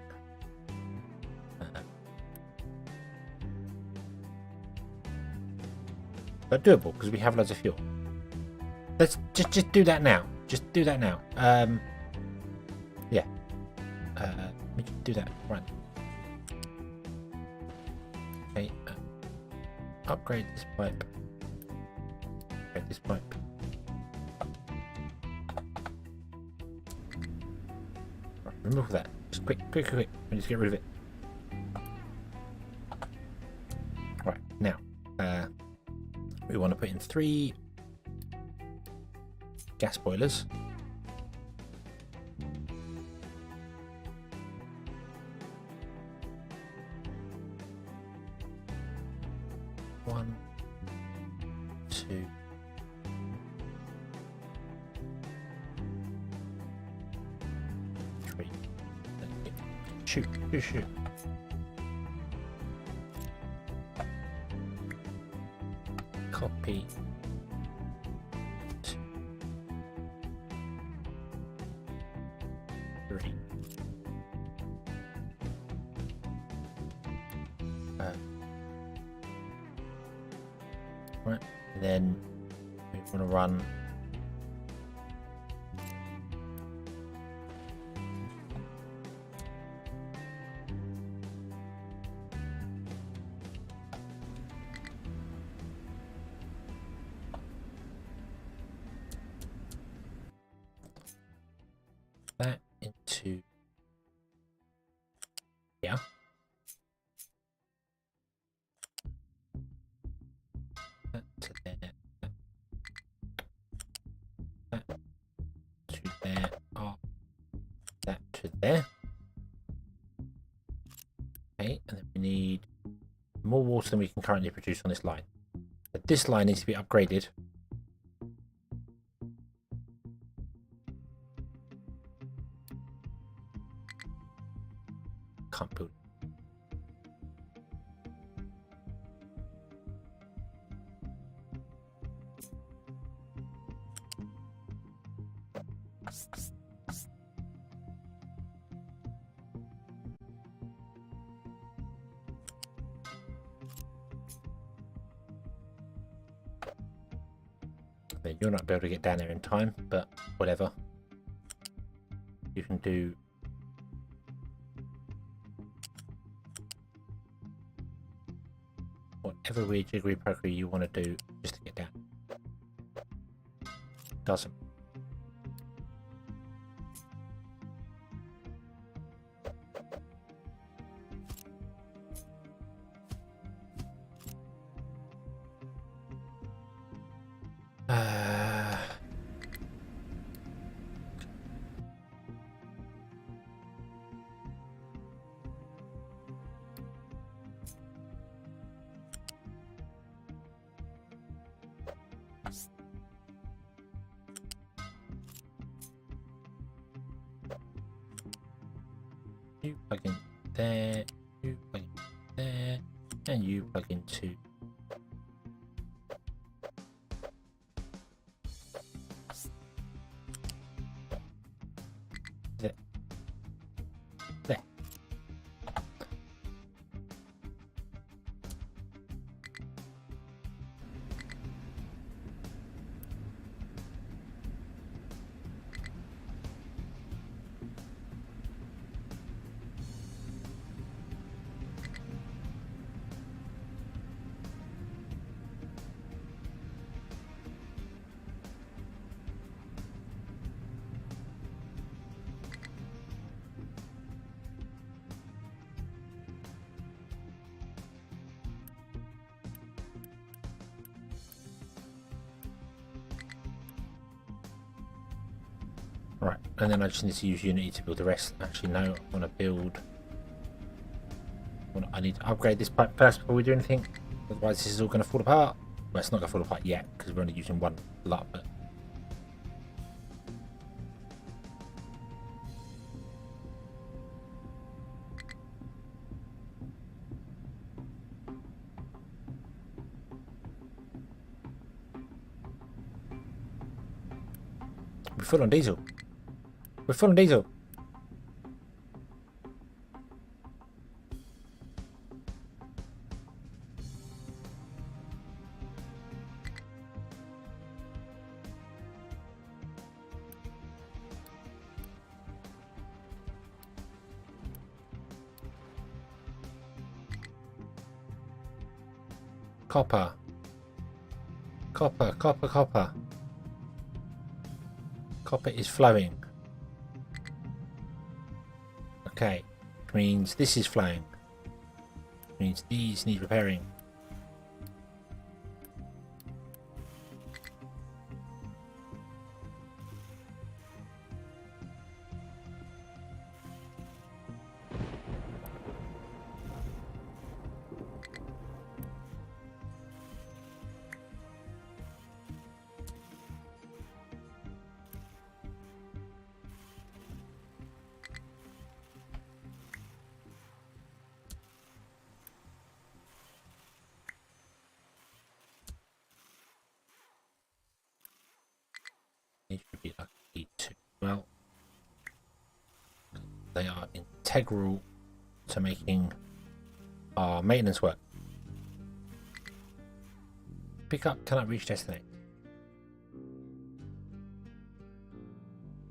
But doable because we have loads of fuel. Let's just do that now. Just do that now. Yeah. Let me just do that. Right. Okay. Upgrade this pipe. Upgrade this pipe. Right, remove that. Just quick. We need to get rid of it. Right, now. We want to put in 3 gas boilers. 1, 2. Shoot, shoot, shoot. Copy. 2, 3. Right, and then we want to run that into here. That to there. That to there. Oh, that to there. Okay, and then we need more water than we can currently produce on this line. But this line needs to be upgraded. Can't build. You'll not be able to get down there in time, but whatever. You can do whatever weird jiggery pokery you want to do just to get down. Doesn't. You plug in there, you plug in there, and you plug into there. There. Right, and then I just need to use Unity to build the rest. Actually, no, I want to build. I need to upgrade this pipe first before we do anything. Otherwise, this is all going to fall apart. Well, it's not going to fall apart yet because we're only using one lot. But we're full on diesel. We're full on diesel. Copper. Copper, copper, copper. Copper is flowing. Okay, which means this is flowing. Which means these need repairing. integral to making our maintenance work. Pick up, cannot reach destination.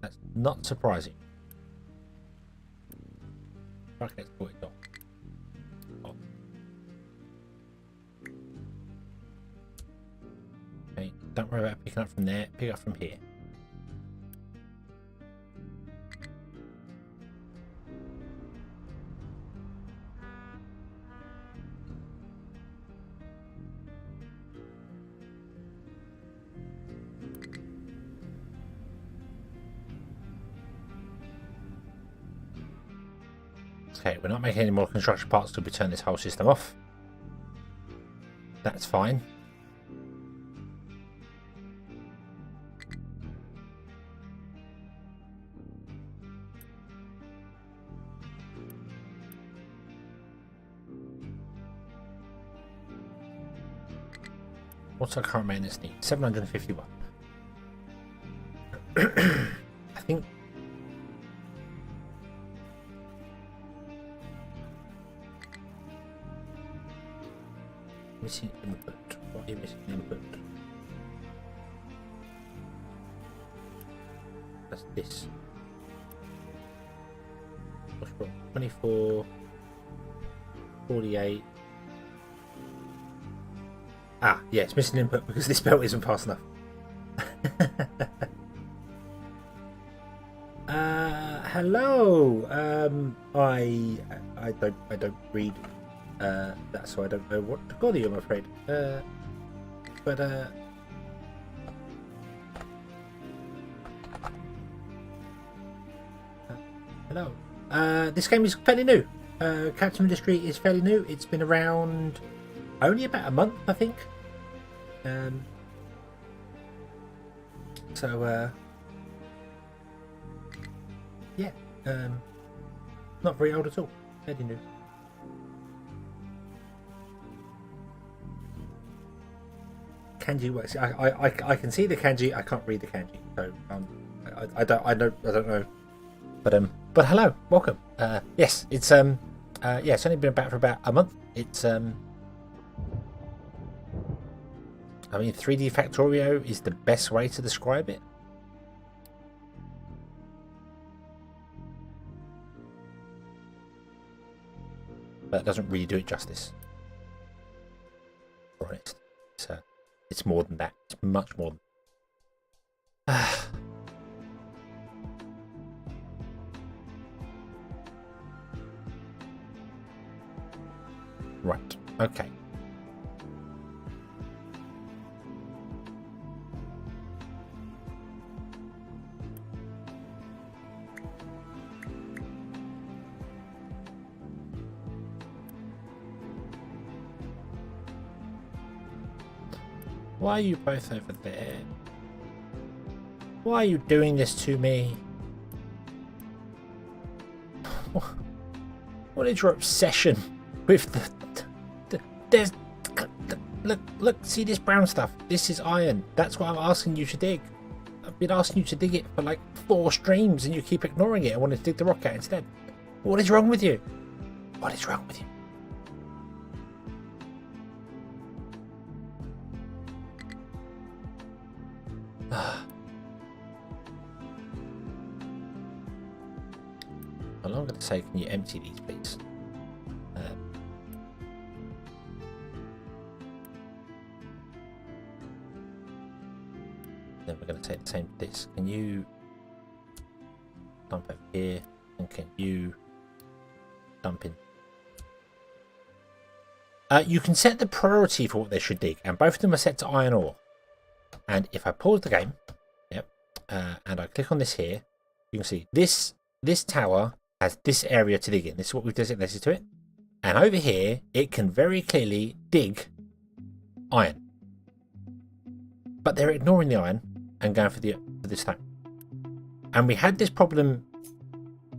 That's not surprising. I can export it off. Okay, don't worry about picking up from there, pick up from here. Okay, we're not making any more construction parts till we turn this whole system off. That's fine. What's our current maintenance need? 751. I think missing input. Why are you missing input? That's this. What's wrong? 24, 48. Ah, yeah, it's missing input because this belt isn't fast enough. Hello. I don't read that, so I don't know what to call you, I'm afraid. Hello. This game is fairly new. Captain Industry is fairly new. It's been around only about a month, I think. Yeah, not very old at all. Fairly new. Kanji works. I can see the kanji. I can't read the kanji. So I don't know. But hello, welcome. Yes, it's yeah, it's only been about for about a month. It's I mean, 3D Factorio is the best way to describe it. But it doesn't really do it justice. For honest, it's more than that. It's much more than. Right. Okay. Why are you both over there? Why are you doing this to me? What is your obsession with there's look, see this brown stuff? This is iron. That's what I'm asking you to dig. I've been asking you to dig it for like 4 streams and you keep ignoring it. I want to dig the rock out instead. What is wrong with you? What is wrong with you? I'm going to say, can you empty these, please? Then we're going to take the same to this. Can you dump over here? And can you dump in? You can set the priority for what they should dig, and both of them are set to iron ore. And if I pause the game, yep, and I click on this here, you can see this tower has this area to dig in. This is what we've designated to it. And over here, it can very clearly dig iron. But they're ignoring the iron and going for this stone. And we had this problem,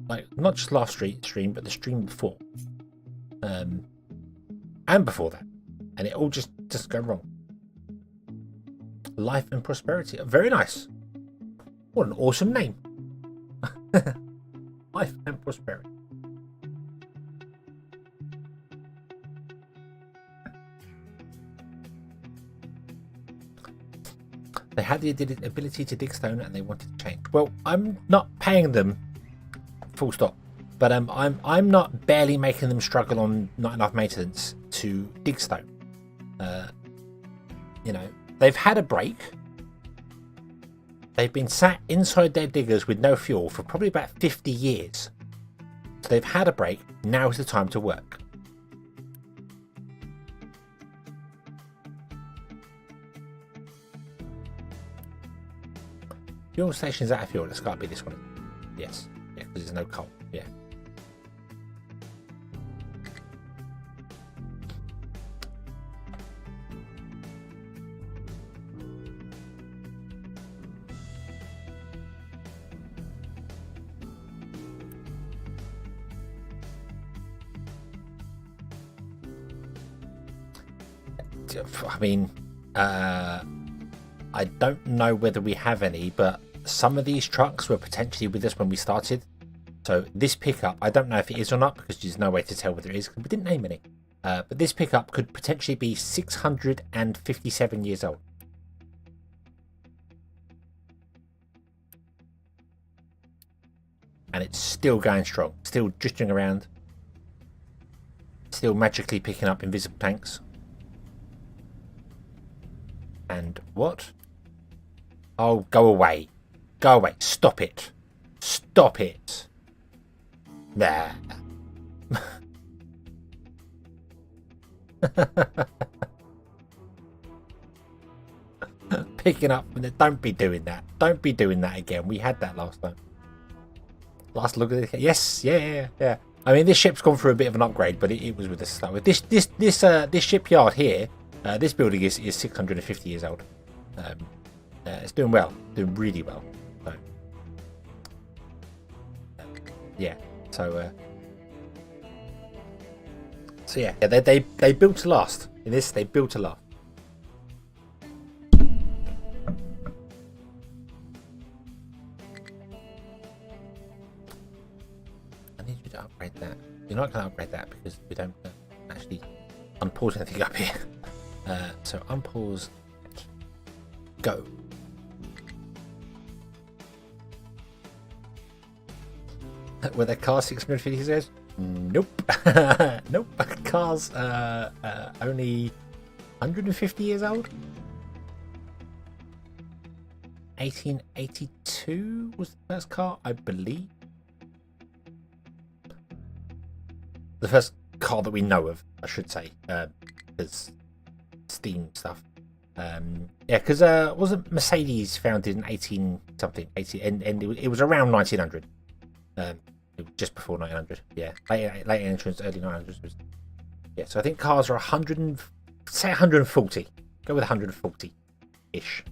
like not just last stream, but the stream before, and before that, and it all just go wrong. Life and prosperity, very nice. What an awesome name! Life and prosperity. They had the ability to dig stone and they wanted to change. Well, I'm not paying them full stop, but I'm not barely making them struggle on not enough maintenance to dig stone. You know, they've had a break. They've been sat inside their diggers with no fuel for probably about 50 years. So they've had a break. Now is the time to work. Fuel station's out of fuel. It's got to be this one. Yes. Yeah, because there's no coal. Yeah. I mean, I don't know whether we have any, but some of these trucks were potentially with us when we started. So this pickup, I don't know if it is or not because there's no way to tell whether it is because we didn't name any. But this pickup could potentially be 657 years old. And it's still going strong, still drifting around, still magically picking up invisible tanks. And what? Oh, go away. Go away. Stop it. Stop it. Nah. Picking up. Don't be doing that. Don't be doing that again. We had that last time. Last look at it. Yes. Yeah. I mean, this ship's gone through a bit of an upgrade, but it was with us to start with. This shipyard here, this building is 650 years old. It's doing well, doing really well. So, yeah. So yeah. They built to last. In this, they built to last. I need you to upgrade that. You're not going to upgrade that because we don't actually unpause anything up here. So unpause. Go. Were their cars 650 years? Nope. Nope. Cars only 150 years old. 1882 was the first car, I believe. The first car that we know of, I should say, because steam stuff. Yeah, because wasn't Mercedes founded in 18 something, 80, and it was around 1900. It was just before 1900. Yeah, late entrance, early 1900s was. Yeah, so I think cars are 100, say 140. Go with 140 ish.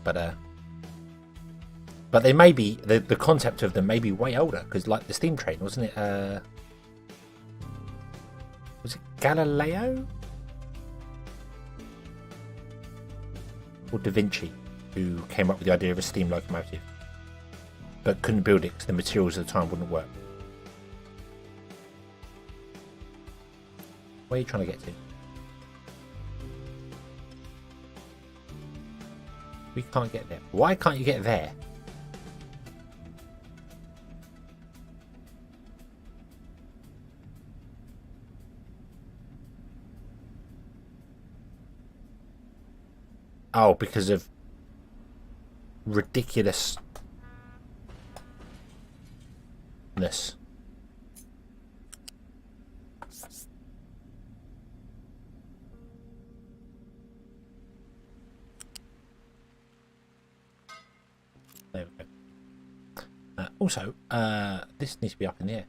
But they may be the concept of them may be way older because like the steam train, wasn't it? Was it Galileo or Da Vinci who came up with the idea of a steam locomotive, but couldn't build it because the materials at the time wouldn't work? Where are you trying to get to? We can't get there. Why can't you get there? Oh, because of ridiculousness. There we go. Also, this needs to be up in the air.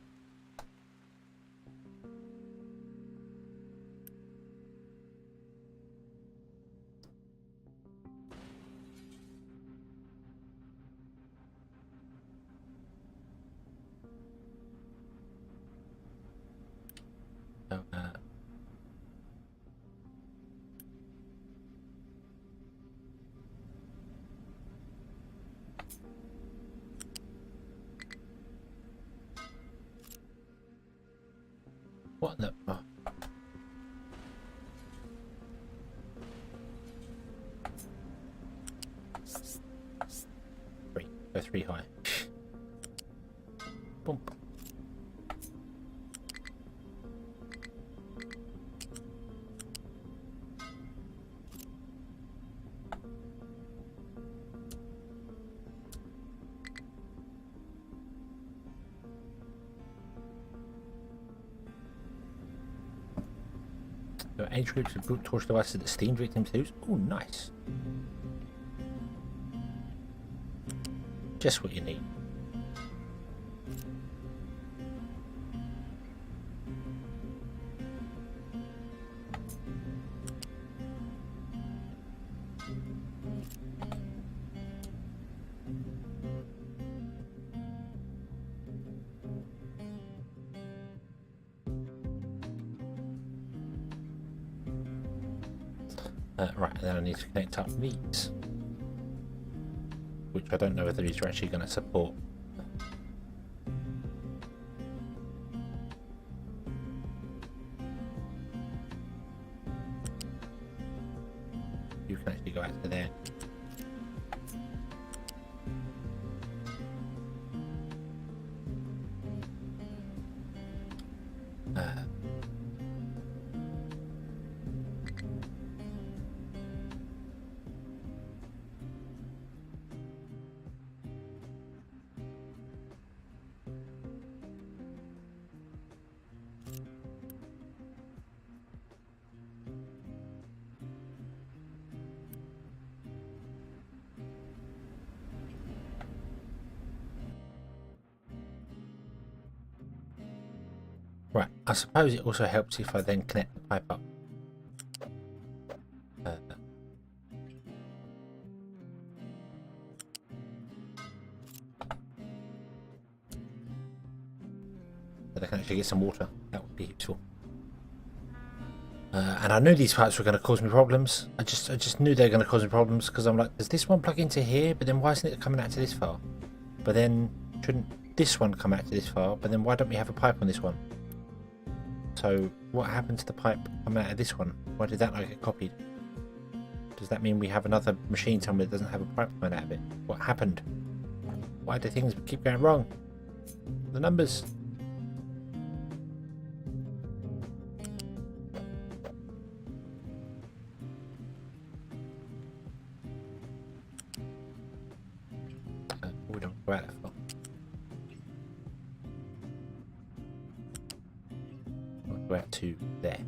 So, what the? Oh. Go 3 high. Boom. So age groups of brute torch devices that steam victims use. Oh, nice. Just what you need. Right, and then I need to connect up these, which I don't know whether these are actually going to support. You can actually go out to there. Right, I suppose it also helps if I then connect the pipe up. So they can actually get some water. That would be useful. And I knew these pipes were going to cause me problems. I just knew they were going to cause me problems because I'm like, does this one plug into here? But then why isn't it coming out to this far? But then shouldn't this one come out to this far? But then why don't we have a pipe on this one? So what happened to the pipe coming out of this one? Why did that not get copied? Does that mean we have another machine somewhere that doesn't have a pipe coming out of it? What happened? Why do things keep going wrong? The numbers. We don't go out that far. Go out to there.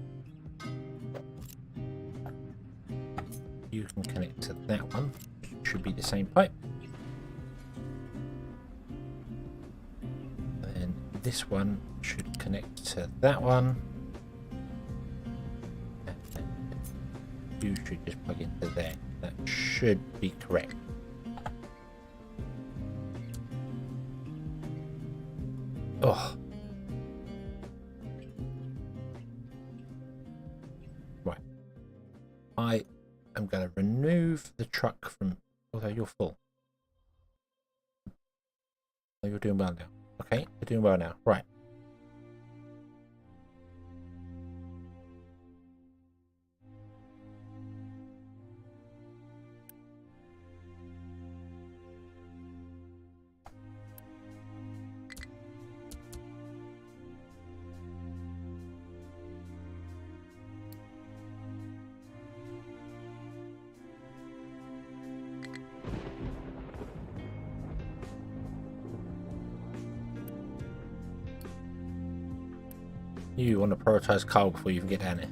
You can connect to that one. Should be the same pipe. And then this one should connect to that one. And you should just plug into there. That should be correct. Oh. Right. I am going to remove the truck from... Although you're full. Oh, you're doing well now. Okay, you're doing well now. Right. You want to prioritize coal before you can get down there.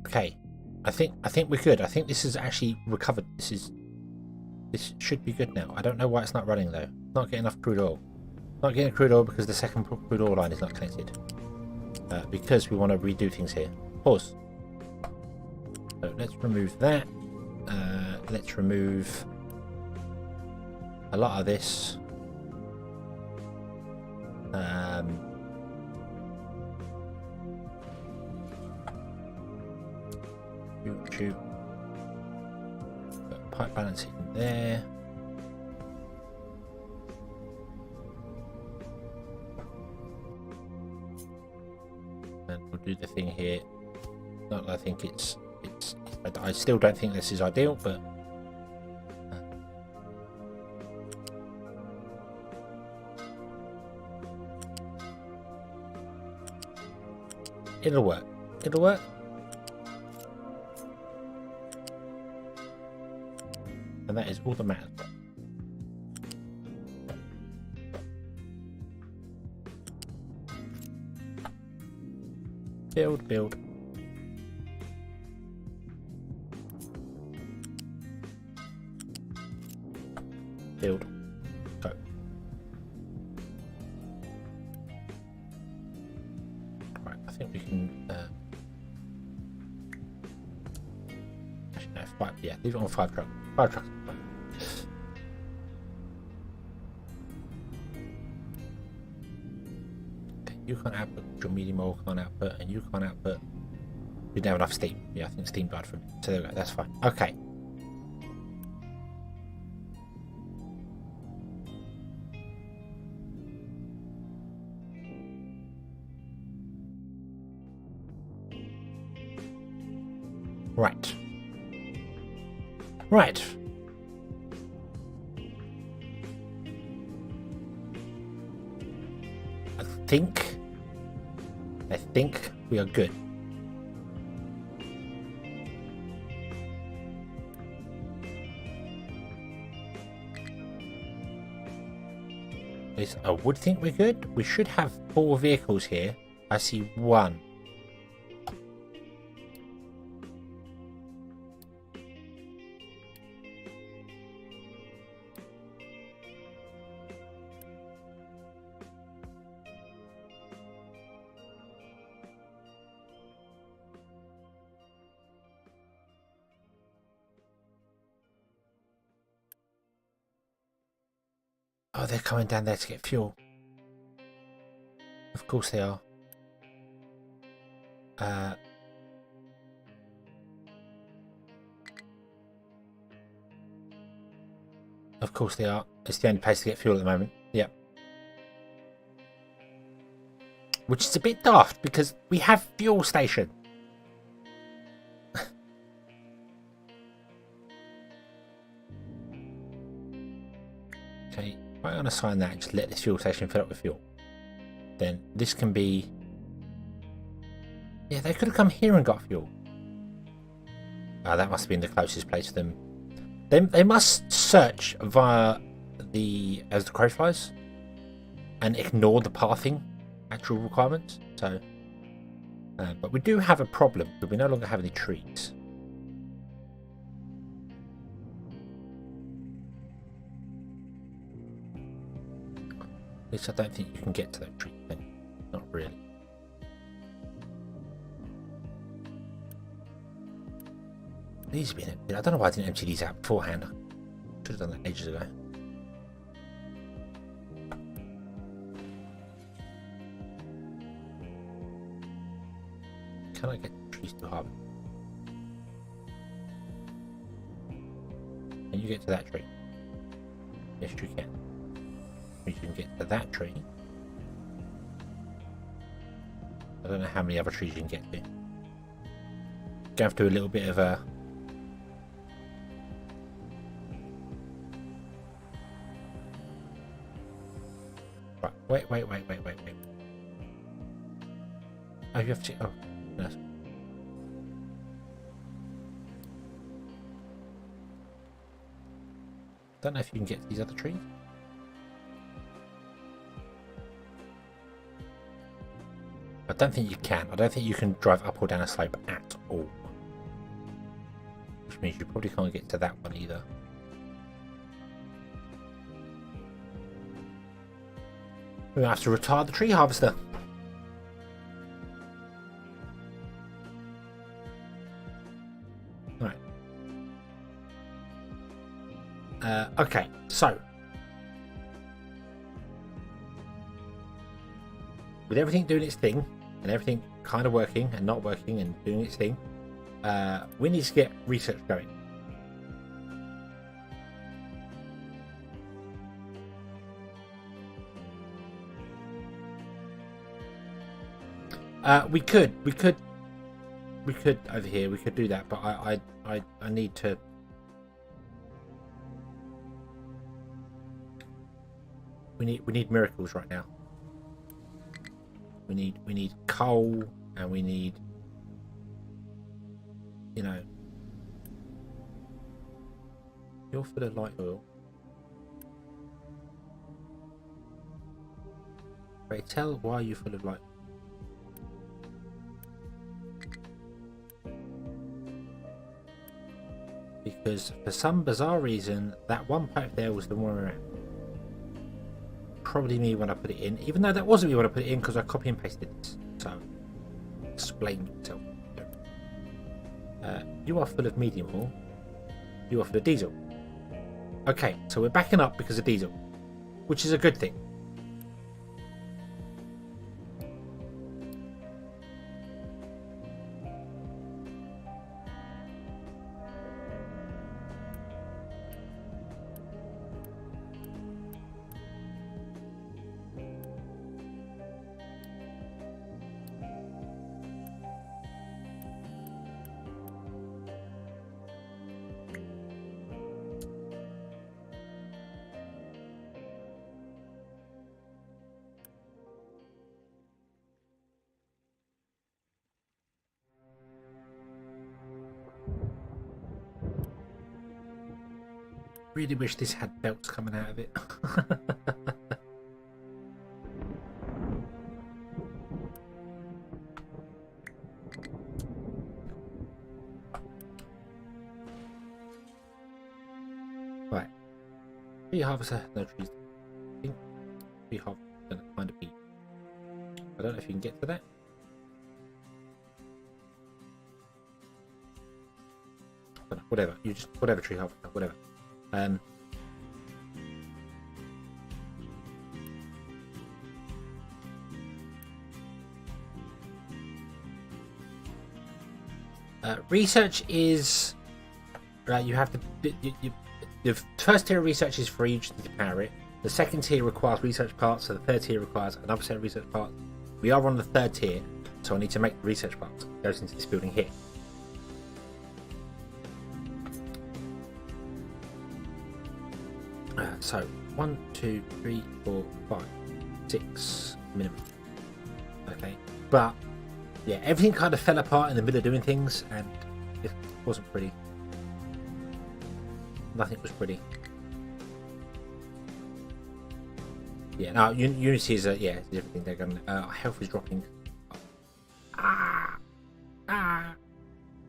Okay, I think we're good. I think this is actually recovered. This should be good now. I don't know why it's not running though. Not getting enough crude oil. Not getting crude oil because the second crude oil line is not connected. Because we want to redo things here. Pause. So let's remove that. Let's remove a lot of this. Shoot. Put pipe balance in there. And we'll do the thing here. Not that I think it's I still don't think this is ideal, but it'll work. It'll work. And that is all that matters. Build, build. Build. Go. Right, I think we can actually no, 5, yeah, leave it on 5 trucks. 5 trucks. Okay, you can't output, your medium oil can't output, and you can't output. You don't have enough steam. Yeah, I think steam died from it. So there we go, that's fine. Okay. Right. Right. I think we are good. At least I would think we're good. We should have 4 vehicles here. I see 1. Oh, they're coming down there to get fuel. Of course they are. Of course they are. It's the only place to get fuel at the moment. Yep. Which is a bit daft because we have fuel station. Okay, if I unassign that and just let this fuel station fill up with fuel, then this can be... Yeah, they could have come here and got fuel. Oh, that must have been the closest place to them. They must search via the as the crow flies and ignore the pathing actual requirements. So, but we do have a problem because we no longer have any trees. At least I don't think you can get to that tree thing. Not really. These have been emptied. I don't know why I didn't empty these out beforehand. Should have done that ages ago. Can I get trees to harvest? Can you get to that tree? Yes, you can. You can get to that tree. I don't know how many other trees you can get to. Gonna have to do a little bit of a... Right, wait. Oh, you have to... Oh, no. Don't know if you can get to these other trees. I don't think you can. I don't think you can drive up or down a slope at all. Which means you probably can't get to that one either. We're going to have to retire the tree harvester. Okay, so with everything doing its thing and everything kind of working and not working and doing its thing, we need to get research going. We could over here. We could do that, but I need to. We need miracles right now. We need coal, and we need, you know, you're full of light oil. Wait, tell why you're full of light. Because for some bizarre reason, that one pipe there was the one around. Probably me when I put it in, even though that wasn't me when I put it in, because I copy and pasted this. So, explain yourself. You are full of medium oil. You are full of diesel. Okay, so we're backing up because of diesel, which is a good thing. Really wish this had belts coming out of it. Right. Tree harvester, no trees. I think tree harvester is going to kind of be. I don't know if you can get to that. But whatever. You just whatever tree harvester, whatever. Research is right. You have to. The first tier of research is free, you just need to power it. The second tier requires research parts, so the third tier requires another set of research parts. We are on the third tier, so I need to make the research parts. It goes into this building here. So 1, 2, 3, 4, 5, 6 minimum. Okay, but yeah, everything kind of fell apart in the middle of doing things, and it wasn't pretty. Nothing was pretty. Yeah, no, Unity is yeah, everything they're going. Health is dropping.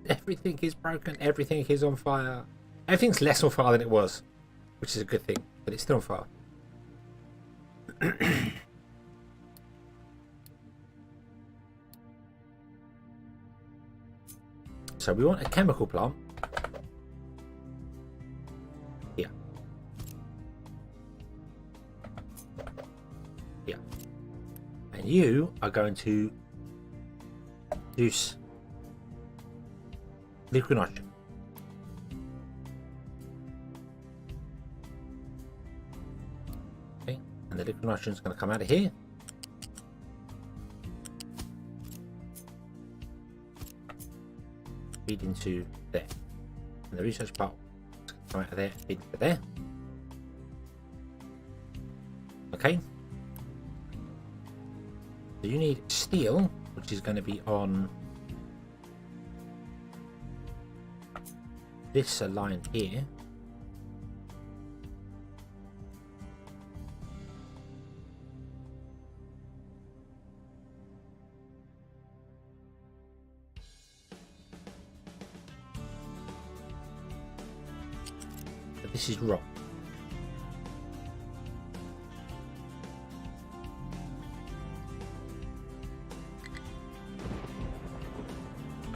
Everything is broken. Everything is on fire. Everything's less on fire than it was, which is a good thing, but it's still on fire. So we want a chemical plant here. Here. And you are going to produce liquid nitrogen. Okay, and the liquid nitrogen is going to come out of here. Feed into there, and the research part come out of there, feed into there. Okay, so you need steel, which is going to be on this line here. This is rock.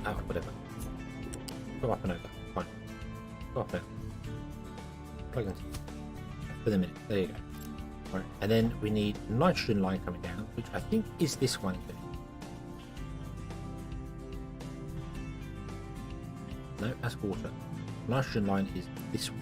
Oh, whatever. Go up and over. Fine. Go up there. Plug into. for the minute. There you go. Right. And then we need a nitrogen line coming down, which I think is this one. No, that's water. Nitrogen line is this one.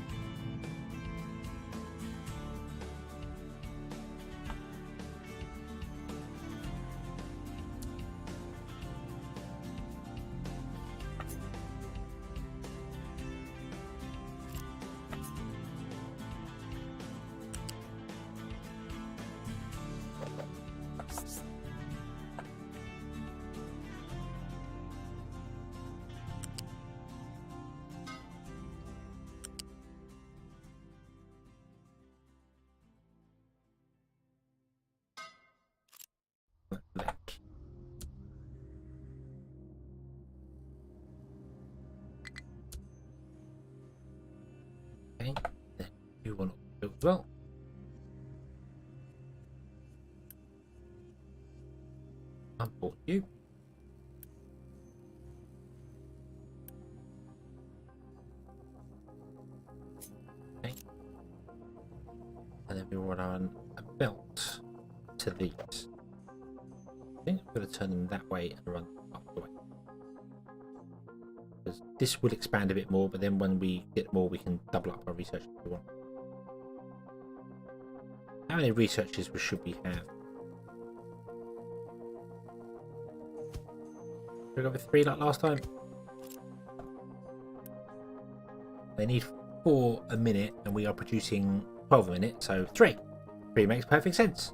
Okay, then you want to build as well. Import you. Okay. And then we want on a belt to these. Okay, I'm going to turn them that way and run up the way. Because this will expand a bit more, but then when we get more, we can double up our research if we want. How many researchers should we have? Should we go with 3 like last time? They need 4 a minute, and we are producing 12 a minute, so 3. 3 makes perfect sense.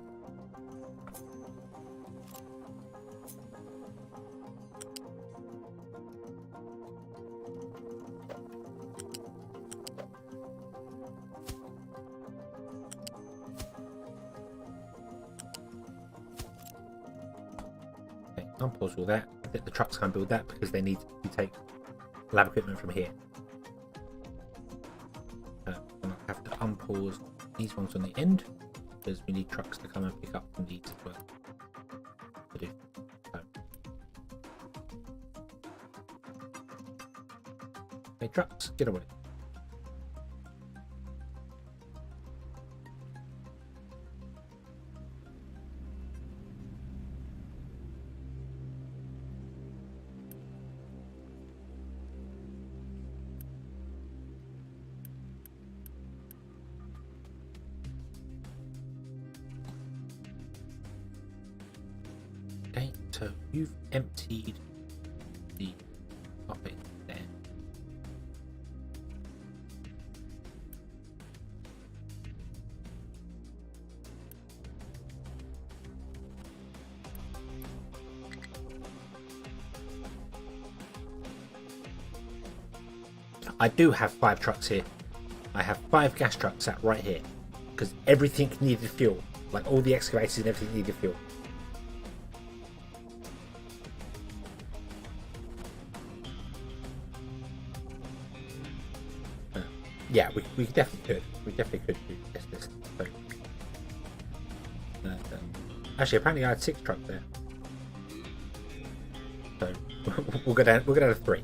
Unpause all that. I think the trucks can't build that because they need to take lab equipment from here. I'm going to have to unpause these ones on the end because we need trucks to come and pick up from these as well. To do. So. Okay, trucks, get away. Okay, so you've emptied the topic there. I do have 5 trucks here. I have 5 gas trucks sat right here because everything needed fuel. Like all the excavators and everything needed fuel. Yeah, we definitely could. We definitely could do this. So, actually, apparently I had 6 trucks there. So we'll go down. We'll go down to 3.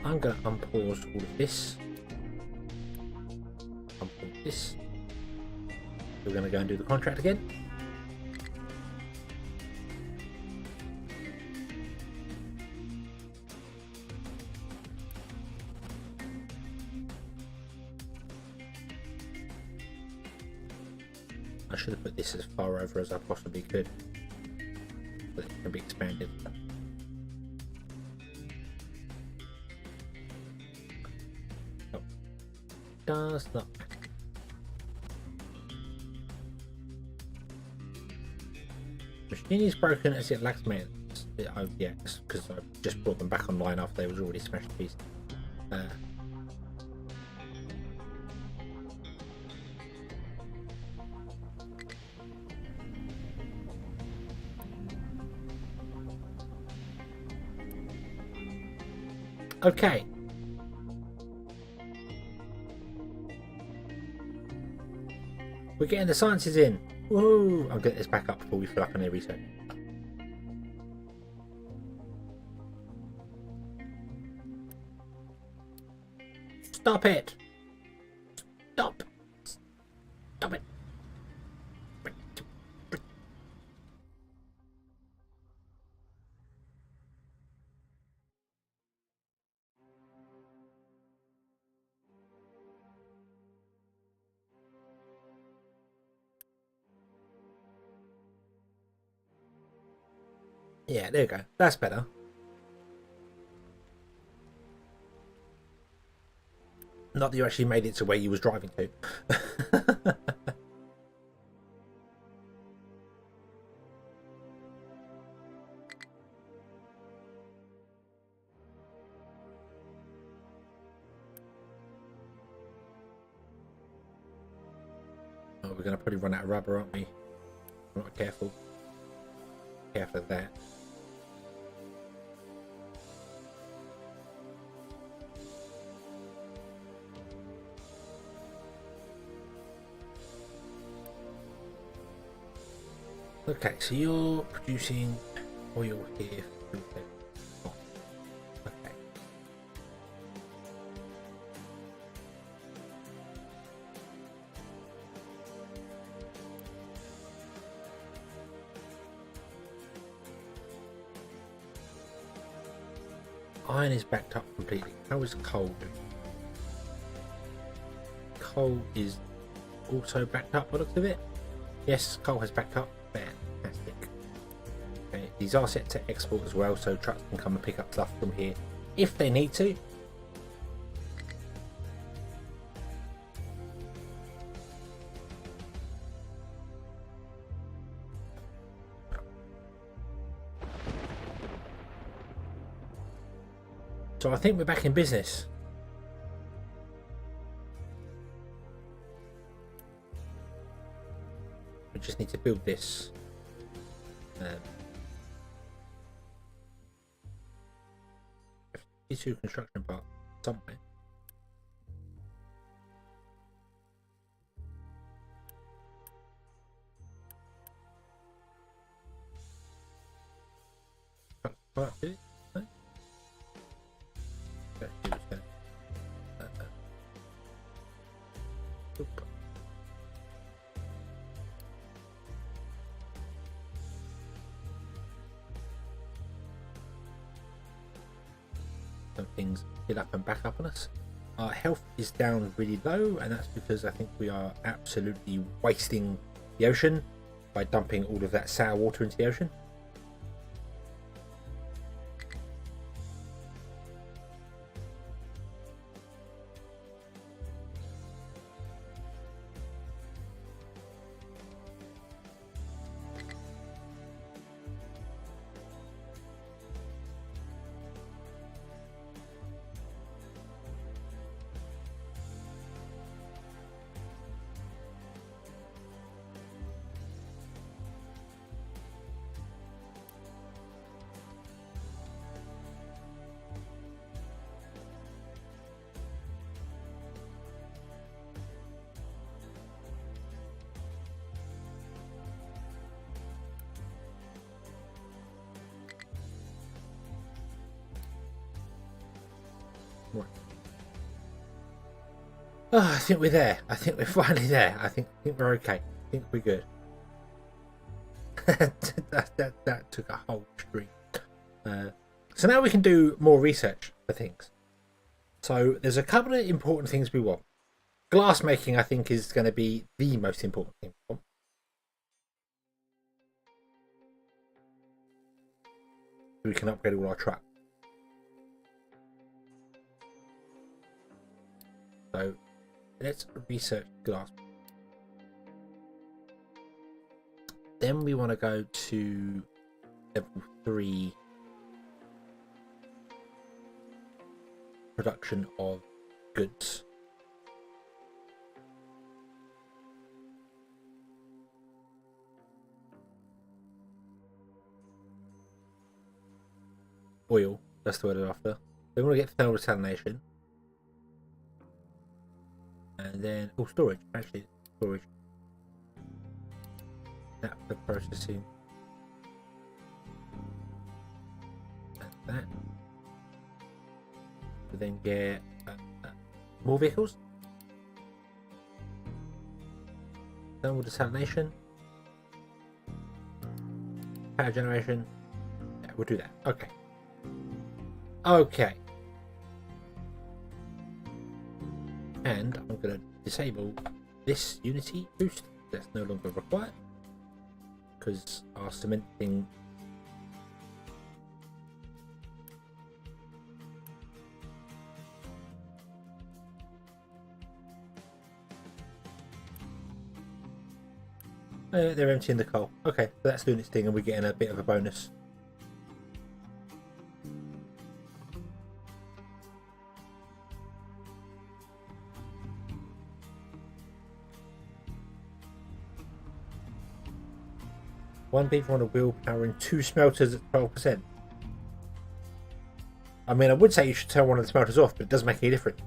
I'm going to unpause all of this. Unpause this. We're going to go and do the contract again. I should have put this as far over as I possibly could, so that it can be expanded. Oh. Does not. Machine is broken as it lacks maintenance. Oh yeah, because I just brought them back online after they was already smashed to pieces. Okay. We're getting the sciences in. Woohoo! I'll get this back up before we fill up on the research. Stop it! Stop! Stop it! Yeah, there you go. That's better. Not that you actually made it to where you was driving to. Oh, we're going to probably run out of rubber, aren't we? I'm not careful. Careful of that. Okay, so you're producing oil here. Oh, okay. Iron is backed up completely. How is coal doing? Coal is also backed up by the looks of it. Yes, coal has backed up. Fantastic. Okay, these are set to export as well, so trucks can come and pick up stuff from here if they need to. So I think we're back in business. We just need to build this. 52 construction part somewhere. Part two? No? Some things hit up and back up on us. Our health is down really low, and that's because I think we are absolutely wasting the ocean by dumping all of that sour water into the ocean. Right. Oh, I think we're there. I think we're finally there. I think we're okay. I think we're good. that took a whole stream. So now we can do more research for things. So there's a couple of important things we want. Glass making, I think, is going to be the most important thing we want. We can upgrade all our trucks. So let's research glass. Then we want to go to level 3 production of goods. Oil, that's the word I'm after. Then we want to get thermal desalination. And then, storage, actually, storage. That for processing. And that. We then get more vehicles. Thermal desalination. Power generation. Yeah, we'll do that. Okay. Okay. And I'm going to disable this Unity boost. That's no longer required because our cement thing they're emptying the coal. Okay, so that's doing its thing and we're getting a bit of a bonus. One beaver on a wheel powering 2 smelters at 12%. I mean, I would say you should turn one of the smelters off, but it doesn't make any difference.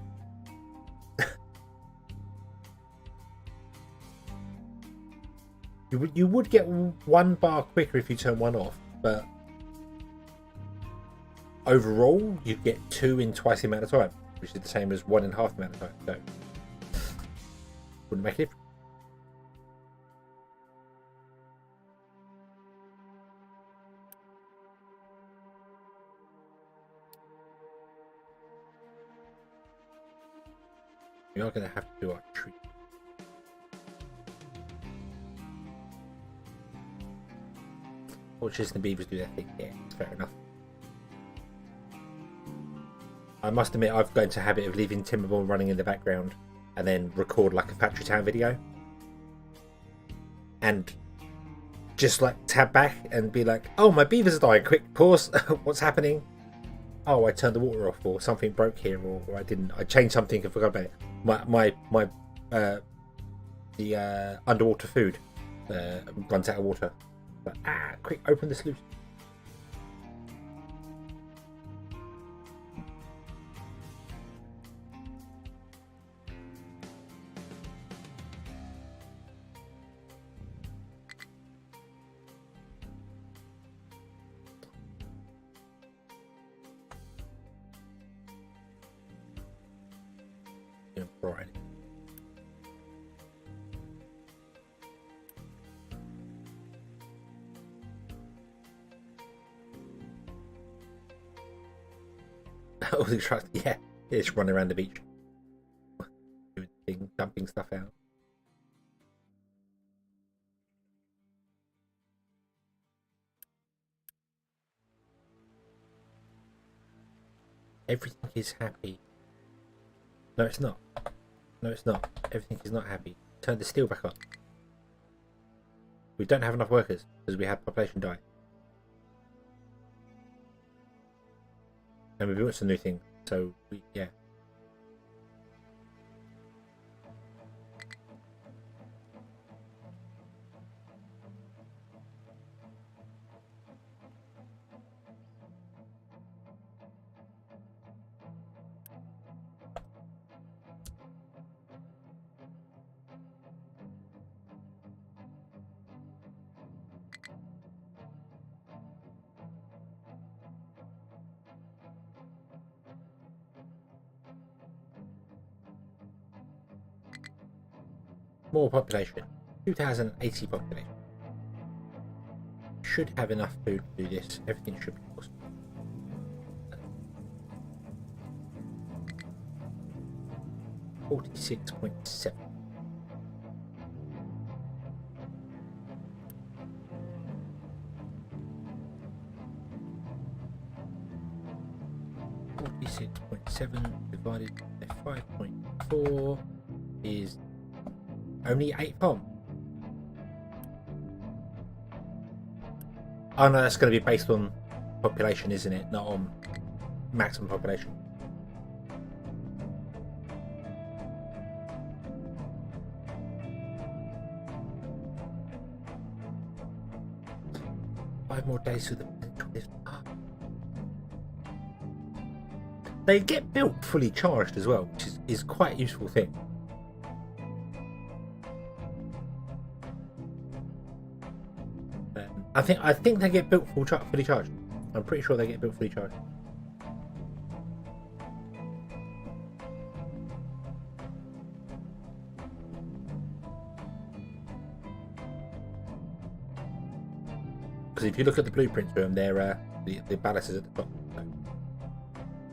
You would get 1 bar quicker if you turn one off, but overall you get 2 in twice the amount of time, which is the same as 1 in half the amount of time. So wouldn't make a difference. We are going to have to do our treat. Which is the beavers do their thing. Yeah, fair enough. I must admit, I've got into a habit of leaving Timberborn running in the background and then record like a Factory Town video. And just like tab back and be like, oh, my beavers are dying. Quick, pause. What's happening? Oh, I turned the water off, or something broke here, or I didn't. I changed something and forgot about it. The underwater food runs out of water. But, quick, open the sluice. Yeah, right. All the trucks, yeah, it's running around the beach, dumping stuff out. Everything is happy. No, it's not. No, it's not. Everything is not happy. Turn the steel back on. We don't have enough workers because we had population die. And we built some new thing, so yeah. More population. 2080 population. Should have enough food to do this. Everything should be possible. 46.7. Divided by 5.4 is only 8 pom. Oh no, that's going to be based on population, isn't it? Not on maximum population. Five more days to the potential. They get built fully charged as well, which is quite a useful thing. I think they get built fully charged. I'm pretty sure they get built fully charged. Because if you look at the blueprints for them, they're the ballast is at the top. So,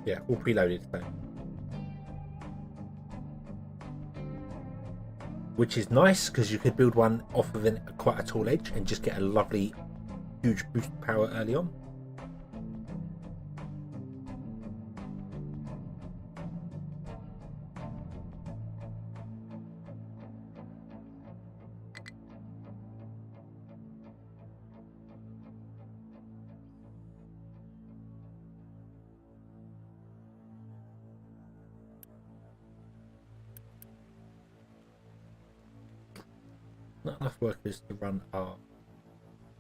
yeah, all preloaded. So. Which is nice because you could build one off of quite a tall edge and just get a lovely, huge boost of power early on. Not enough workers to run our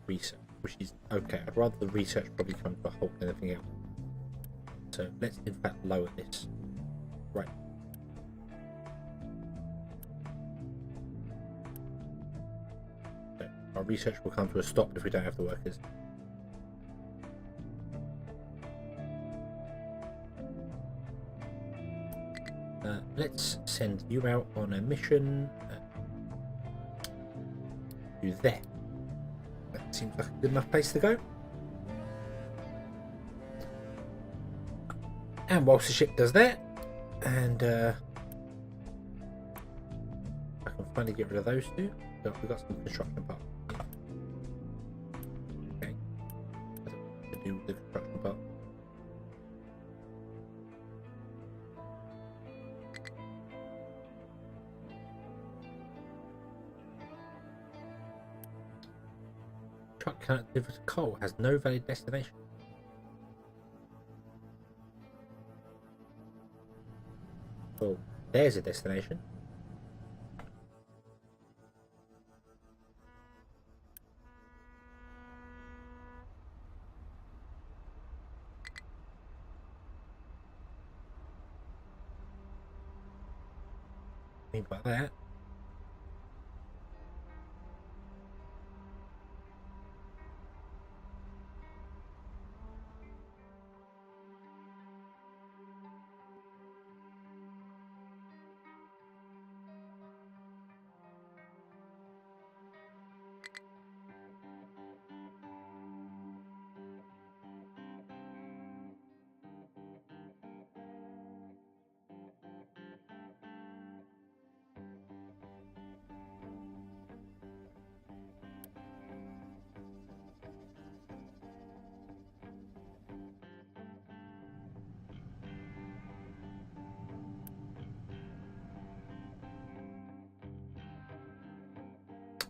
research, which is okay. I'd rather the research probably come to a halt than anything else. So let's in fact lower this. Right. So our research will come to a stop if we don't have the workers. Let's send you out on a mission. You there. That seems like a good enough place to go. And whilst the ship does that, and I can finally get rid of those two. So we've got some construction parts. Okay. To do with the construction part. Truck cannot deliver to coal, has no valid destination. Well, there's a destination. Think about that.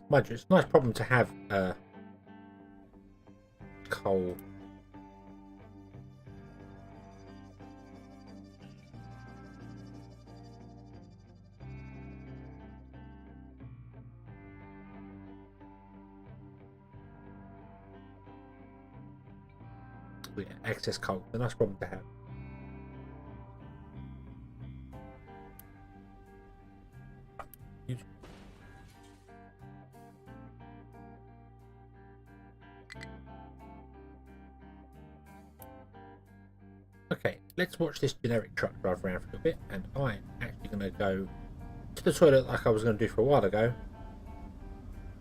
Mind you, it's a nice problem to have coal. Yeah, excess coal. It's a nice problem to have. Okay, let's watch this generic truck drive around for a bit, and I'm actually going to go to the toilet like I was going to do for a while ago.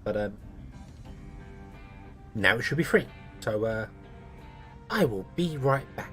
But now it should be free. So I will be right back.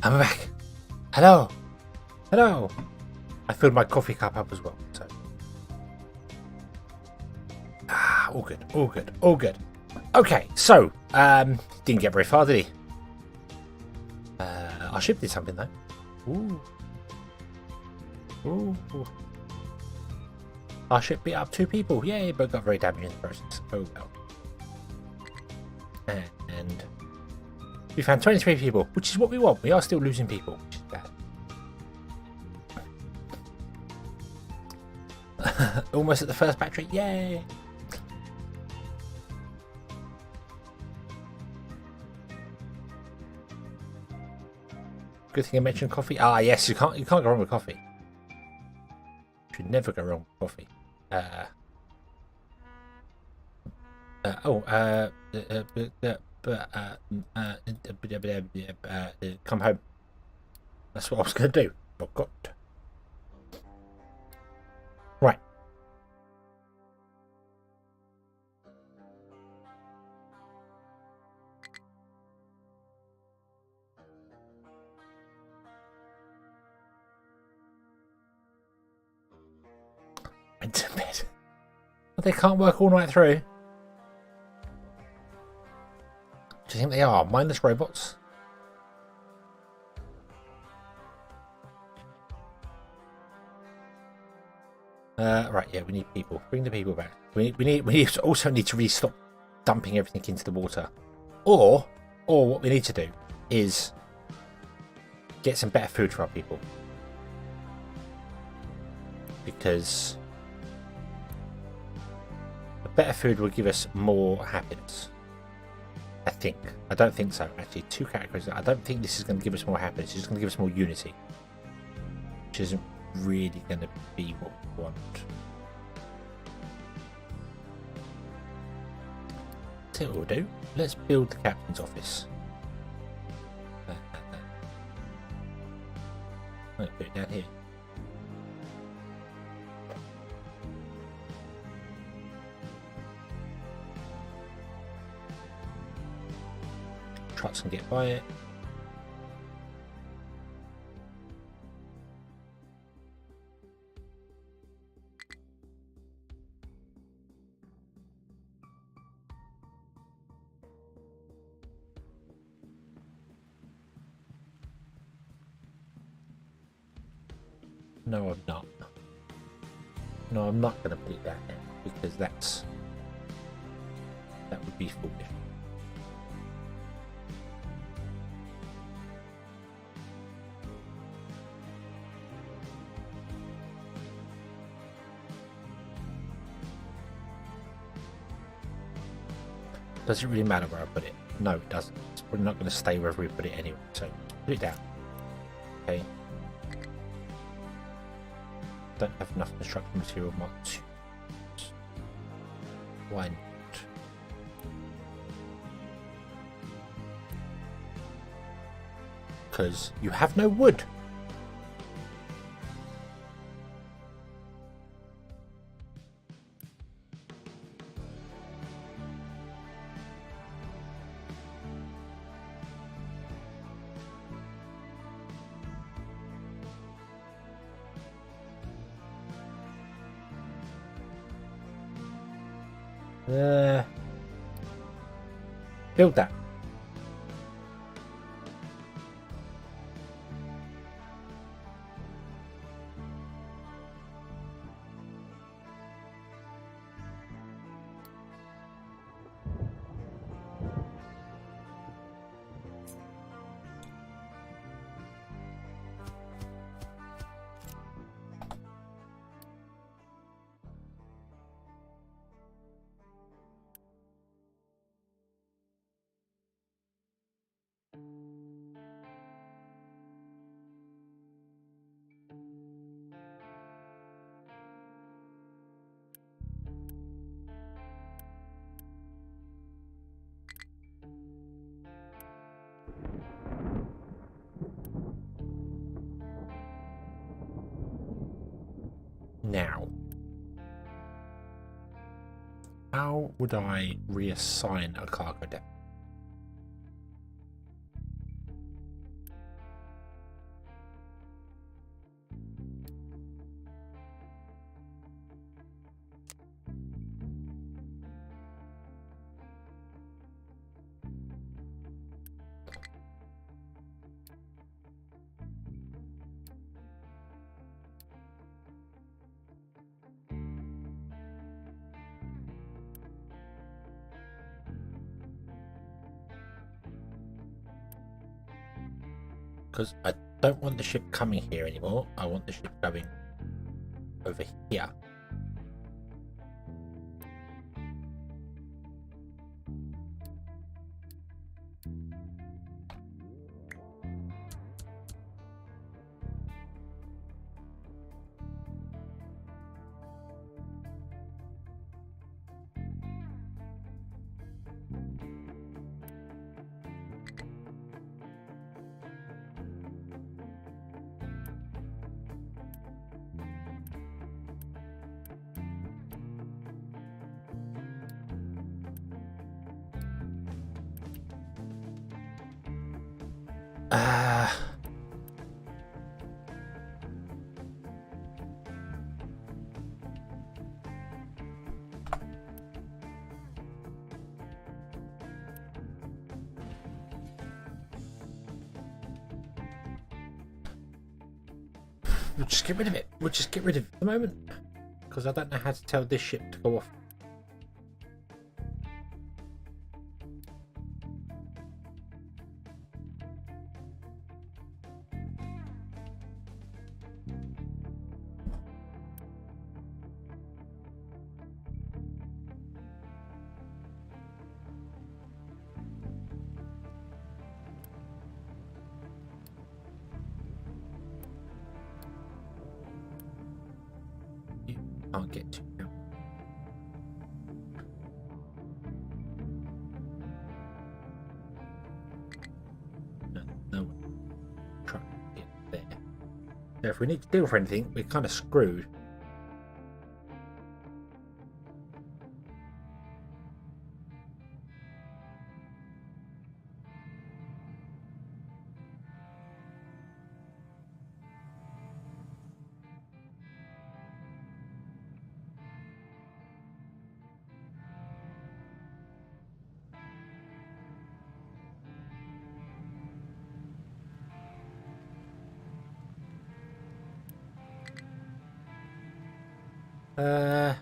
I'm back. Hello. Hello. I filled my coffee cup up as well. So. All good. All good. All good. Okay, so didn't get very far, did he? Our ship did something though. Ooh. Ooh. Our ship beat up 2 people. Yay, but got very damaged in the process. Oh well. And we found 23 people, which is what we want. We are still losing people, which is bad. Almost at the first battery. Yay! Good thing I mentioned coffee. Ah, yes, you can't go wrong with coffee. You should never go wrong with coffee. Come home. That's what I was going to do. Forgot. Right. Went to bed. But they can't work all night through. Do you think they are? Mindless robots? Right, yeah, we need people. Bring the people back. We also need to really stop dumping everything into the water. Or what we need to do is get some better food for our people. Because the better food will give us more happiness. I think. I don't think so, actually. 2 categories. I don't think this is going to give us more happiness. It's going to give us more unity. Which isn't really going to be what we want. See what we'll do. Let's build the captain's office. Let's put it down here. Trucks can get by it. No, I'm not. No, I'm not going to put it down there because that would be foolish. Does it really matter where I put it? No, it doesn't. It's probably not going to stay wherever we put it anyway. So put it down. Okay. Don't have enough construction material much. Why not? Because you have no wood. Build that. Now, how would I reassign a cargo depot? because I don't want the ship coming here anymore. I want the ship going over here. We'll just get rid of it. We'll just get rid of it at the moment. Because I don't know how to tell this ship to go off. Can't get to now. No one trying to get there. Now, if we need to deal with anything, we're kind of screwed. Uh,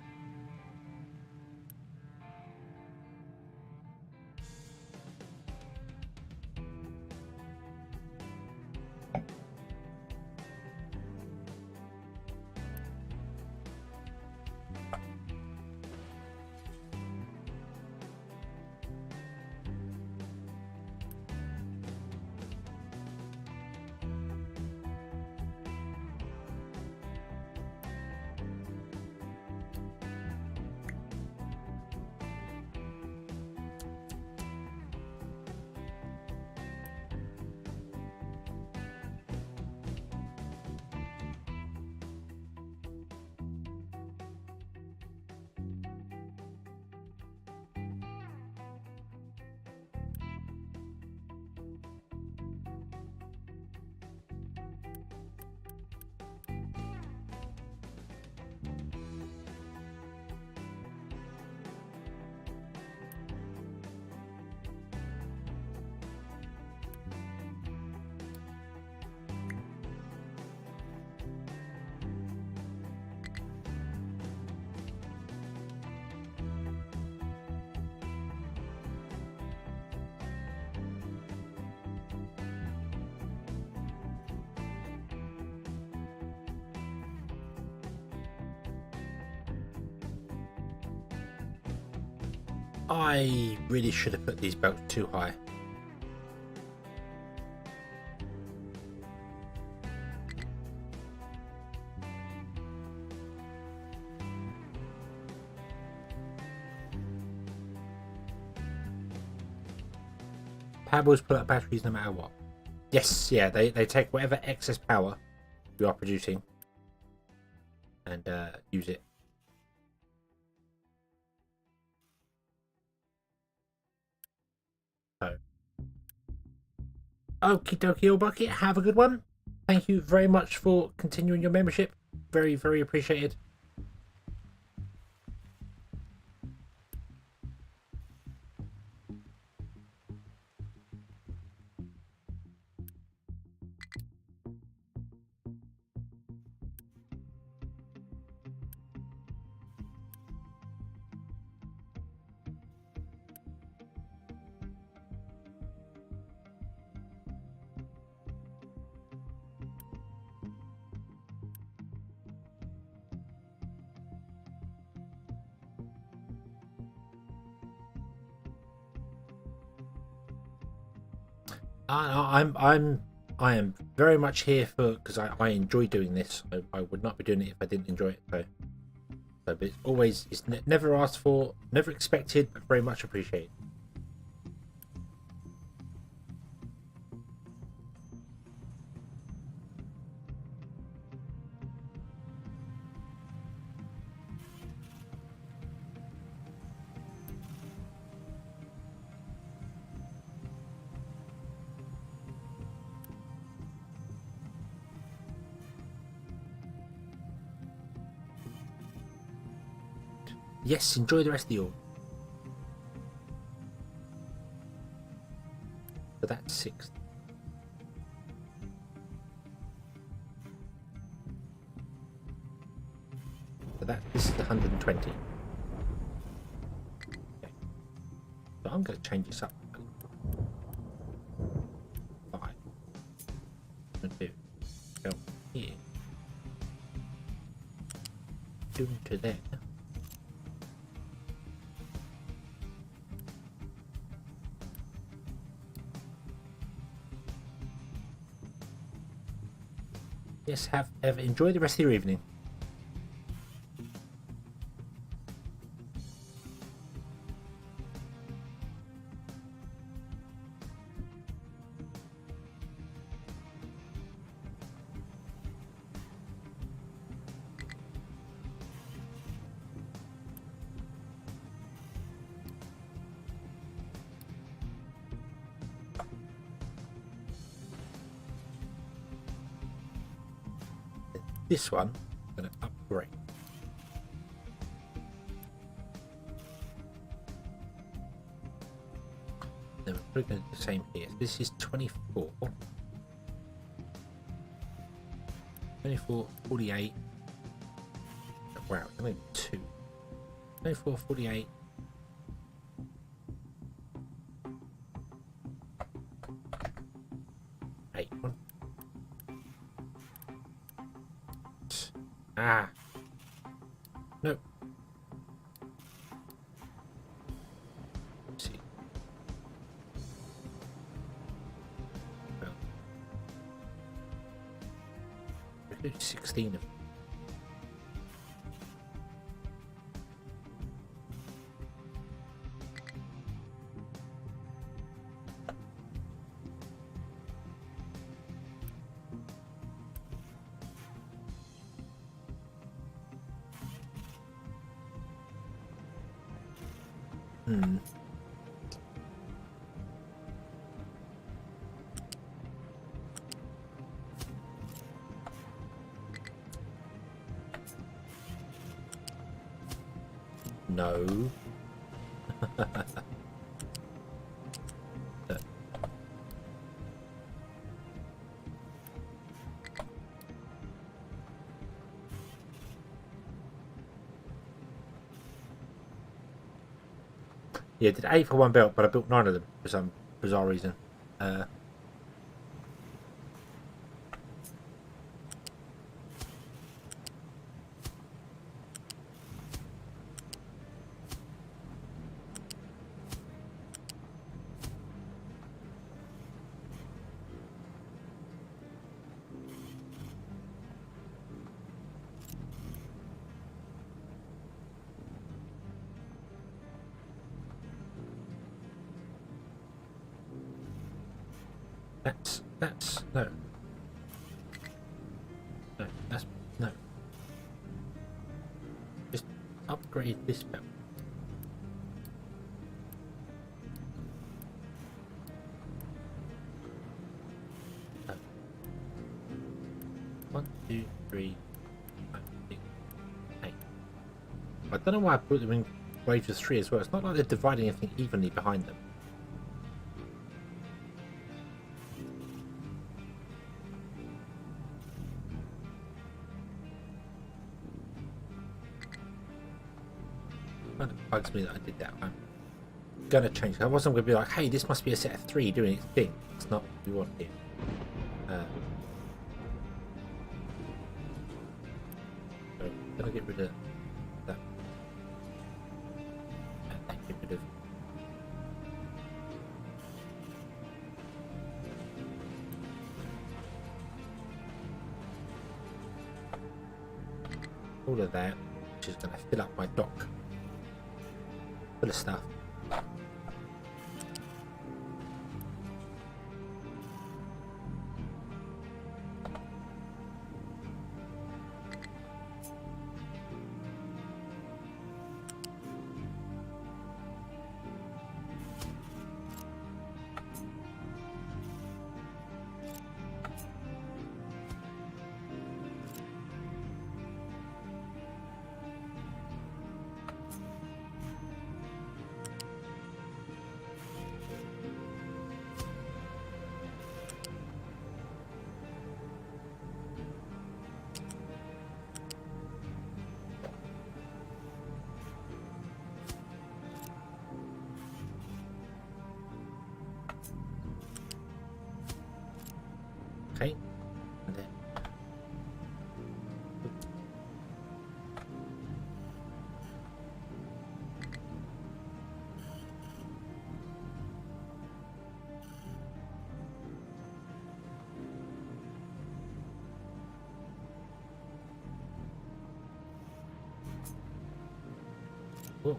I really should have put these belts too high. Power pull out batteries no matter what. Yes, yeah, they take whatever excess power you are producing and use it. So, okie dokie, old bucket, have a good one. Thank you very much for continuing your membership. Very, very appreciated. I am very much here for because I enjoy doing this. I would not be doing it if I didn't enjoy it. But it's always never asked for, never expected, but very much appreciated. Yes, enjoy the rest of the order. So that's 6. So this is 120. Okay. So I'm going to change this up. 5. I'm going to go here. To there. Yes, have enjoy the rest of your evening. This one I'm going to upgrade. Then we're going to do the same here. This is 24. 24, 48. Wow, it's only 2. 24, 48. Ah. No. Let's see. Well, we do 16 of them. No. Yeah, did 8 for one belt, but I built 9 of them for some bizarre reason. That's no. No, that's no. Just upgrade this belt. No. 1, 2, 3, 5, 6, 8. I don't know why I put them in waves of 3 as well. It's not like they're dividing anything evenly behind them. It bugs me that I did that. I'm gonna change it. I wasn't gonna be like, hey, this must be a set of 3 doing its thing. It's not what we want here. So I'm gonna get rid of that. And then get rid of all of that, which is going to fill up my dock full of stuff. Okay. And then whoa.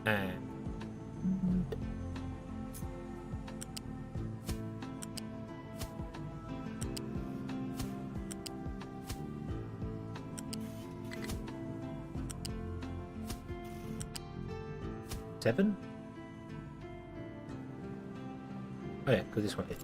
And 7? Oh yeah, because this one is.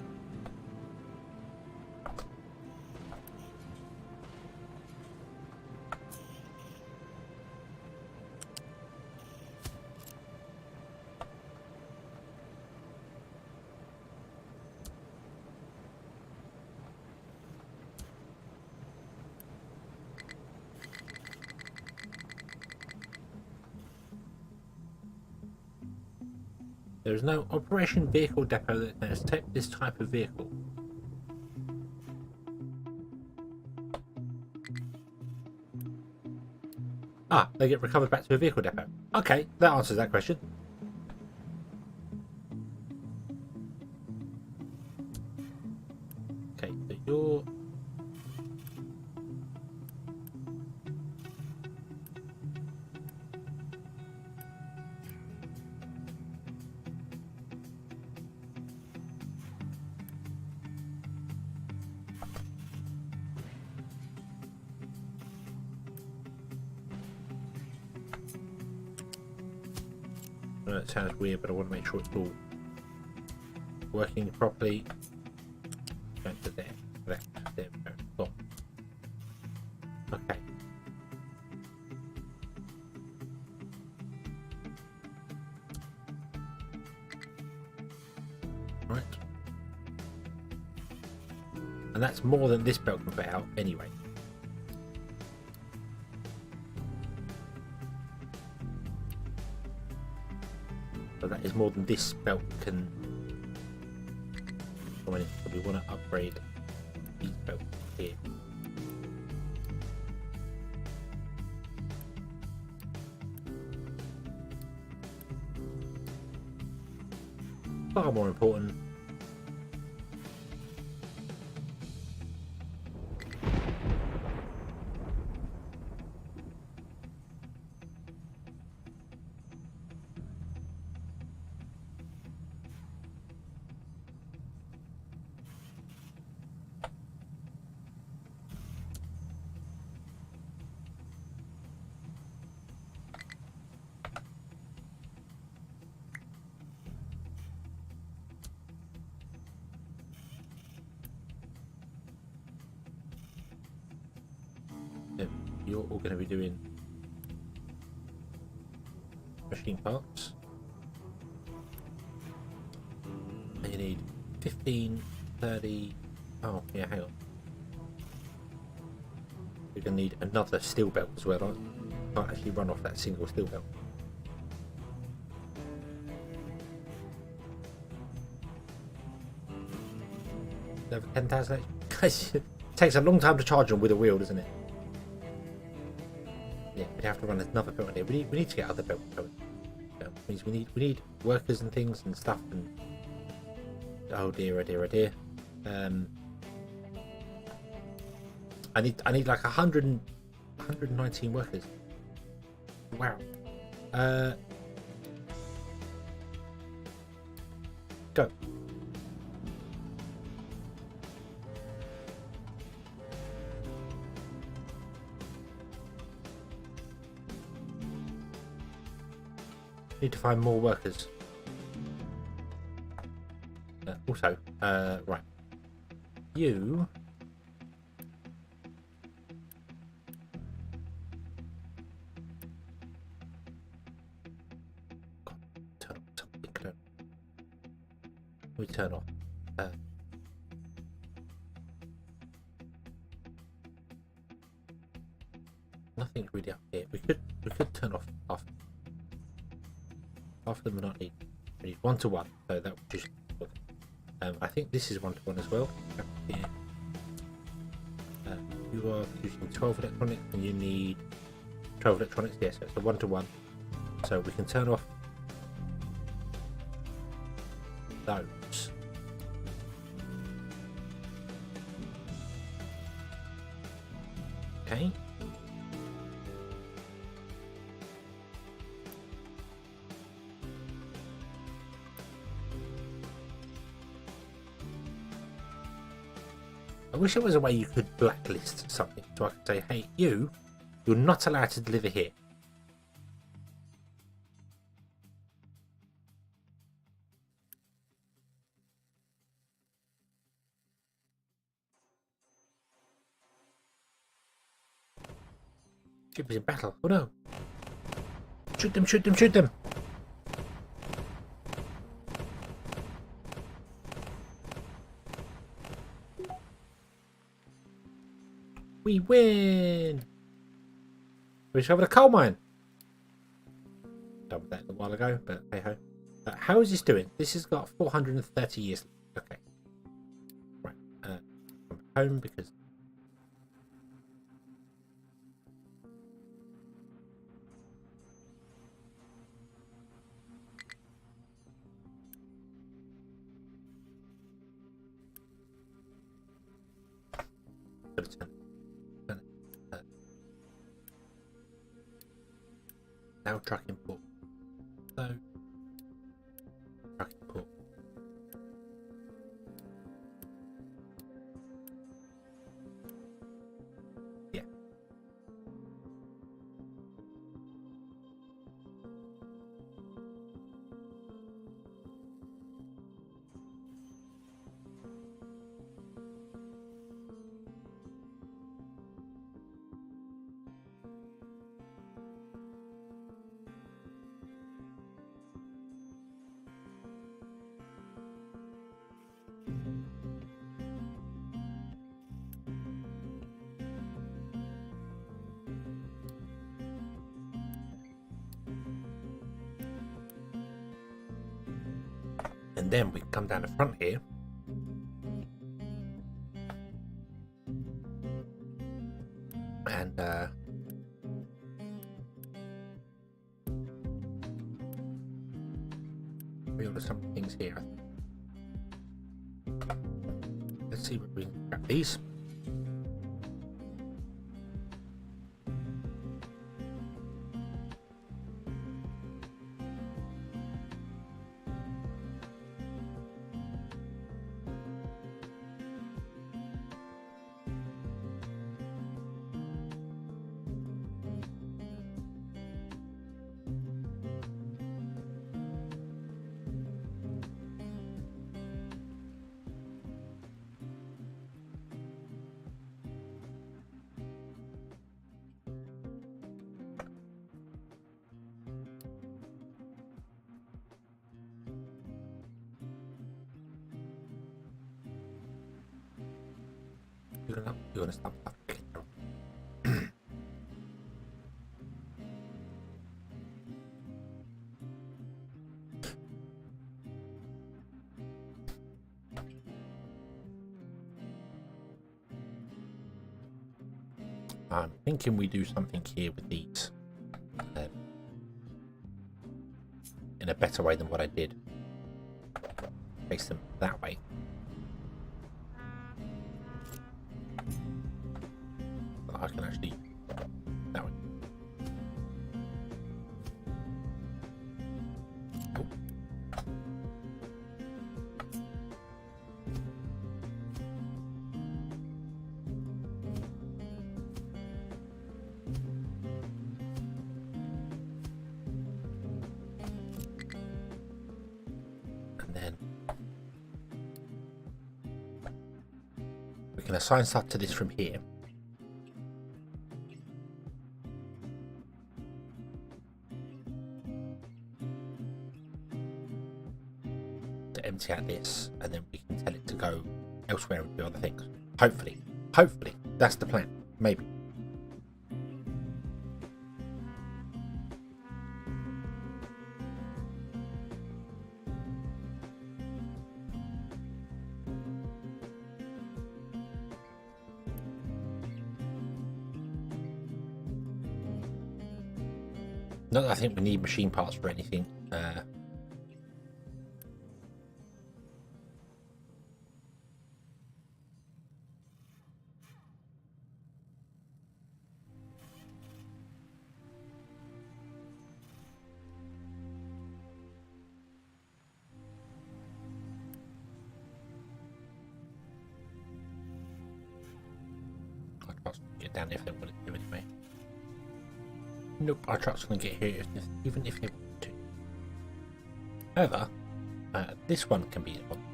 There is no operation vehicle depot that can accept this type of vehicle. Ah, they get recovered back to a vehicle depot. Okay, that answers that question. Okay, so you're... I know it sounds weird, but I want to make sure it's all working properly. Going to there. Left. There we go. Stop. Okay. Right. And that's more than this belt can put out anyway. So that is more than this belt can. So we want to upgrade these belts here. Far more important. you're all going to be doing machine parts. And you need 15, 30. Oh, yeah, hang on. You're going to need another steel belt as well. I can't actually run off that single steel belt. Over 10,000. It takes a long time to charge them with a wheel, doesn't it? Yeah, we have to run another belt in here. We need to get other belts going. Means we need workers and things and stuff. And oh dear, oh dear, oh dear. I need like 119 workers. Wow. Go. Need to find more workers. Also, right. You. Turn off something. We turn off. Nothing really up here. We could turn off half. Half of them are not needed. We need 1 to 1, so that would just. I think this is 1 to 1 as well. Here. You are using 12 electronics, and you need 12 electronics. Yes, so it's a 1 to 1. So we can turn off those. Okay. I wish there was a way you could blacklist something, so I could say, hey, you're not allowed to deliver here. Ship is in battle. Oh no. Shoot them, shoot them, shoot them. We win! We discovered a coal mine. Done with that a while ago, but hey ho. How is this doing? This has got 430 years. Okay. Right. Come home because. Now truck import. So truck import. Yeah. And then we can come down the front here. And reorder some things here. Let's see what we can grab these. You're gonna stop. I'm thinking we do something here with these in a better way than what I did. Face them that way. So I can actually that way. Oh. And then we can assign stuff to this from here. To empty out this, and then we can tell it to go elsewhere and do other things. Hopefully, that's the plan. Maybe. Not that I think we need machine parts for anything. I'd get down there if they wanted to anyway. Nope, our truck's going to get here even if they want to. However, this one can be a problem.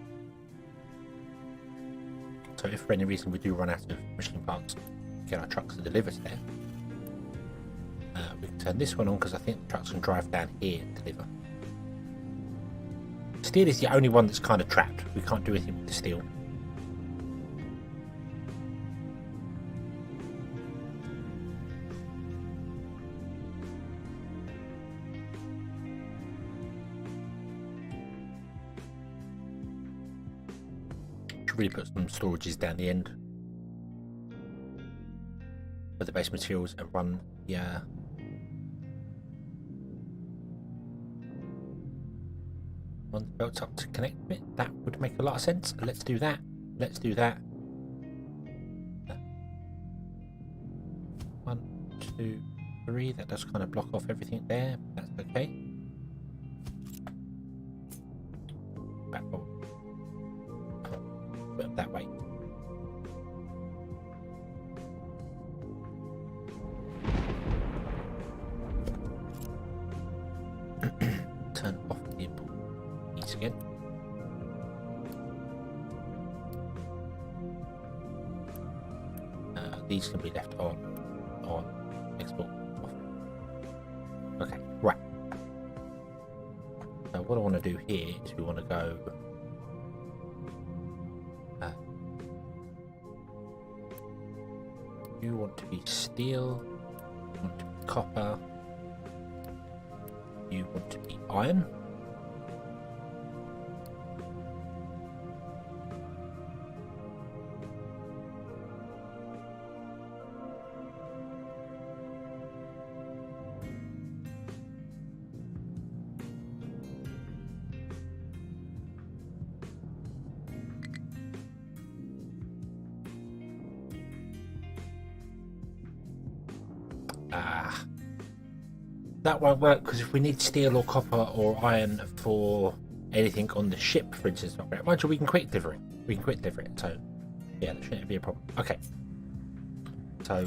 So if for any reason we do run out of machine parts, get our trucks to deliver to there, we can turn this one on because I think the trucks can drive down here and deliver. Steel is the only one that's kind of trapped. We can't do anything with the steel. Really put some storages down the end for the base materials and run run the belts up to connect it. That would make a lot of sense. Let's do that. Let's do that. 1, 2, 3. That does kind of block off everything there. That's okay. Back forward. That way. Turn off the import keys again. These can be left on export off. Okay, right. Now what I want to do here is we want to go you want to be steel, you want to be copper, you want to be iron. That won't work because if we need steel or copper or iron for anything on the ship, for instance, mind you, we can quick deliver it. We can quick deliver it, so yeah, that shouldn't be a problem. Okay, so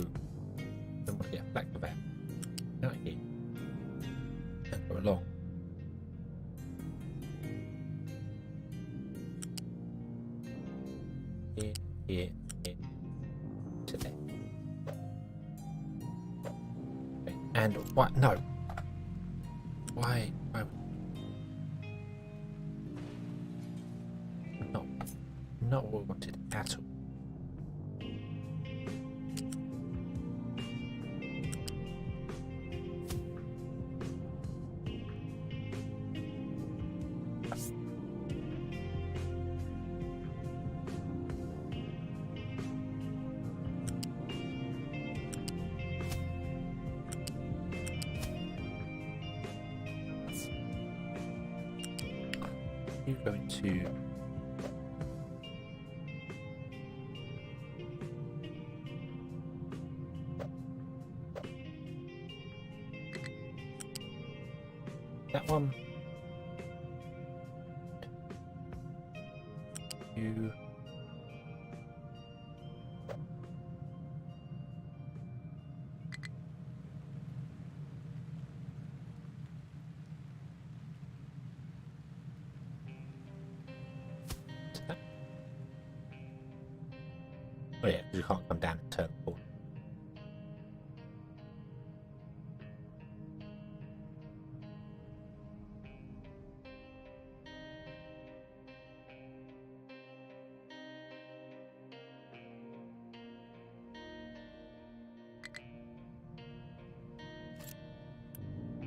then we'll get back to that out here and go along. Here to there. Okay. And what? No. Why? Not what we wanted at all. You go to that one. You oh yeah, because you can't come down and turn the corner.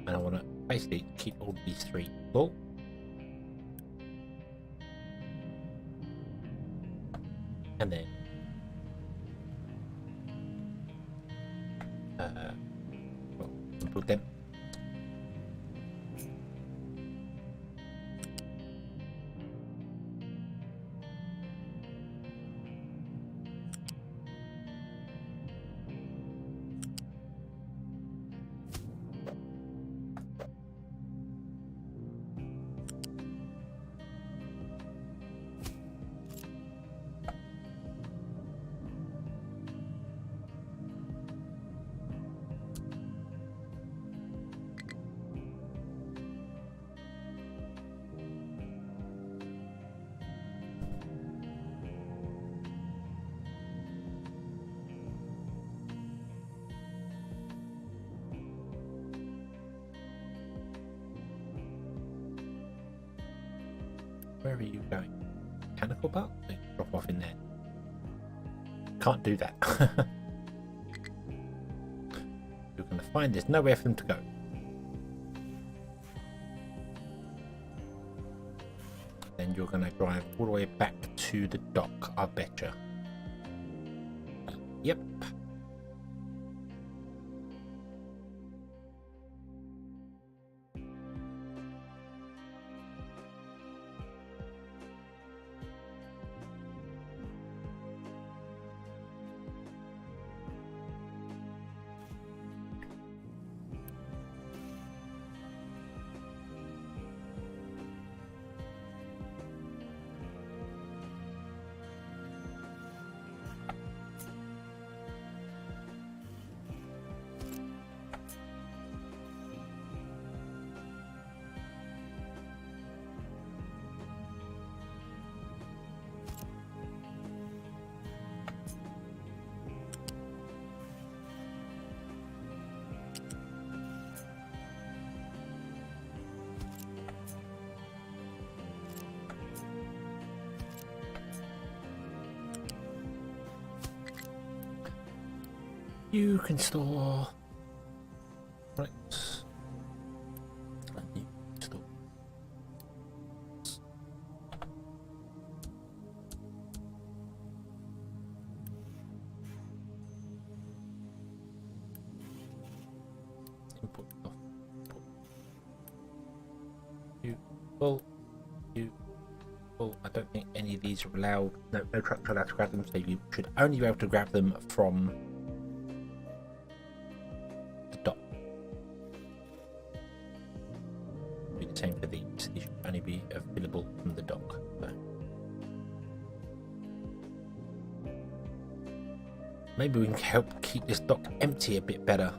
And I want to basically keep all these three full. And then well, put them. Where are you going? Mechanical belt? Drop off in there. Can't do that. You're going to find there's nowhere for them to go. Then you're going to drive all the way back to the dock, I betcha. Yep. You can store right. You can store. Input off. You full. You full. I don't think any of these are allowed. No trucks are allowed to grab them, so you should only be able to grab them from same for these. These should only be available from the dock. So maybe we can help keep this dock empty a bit better.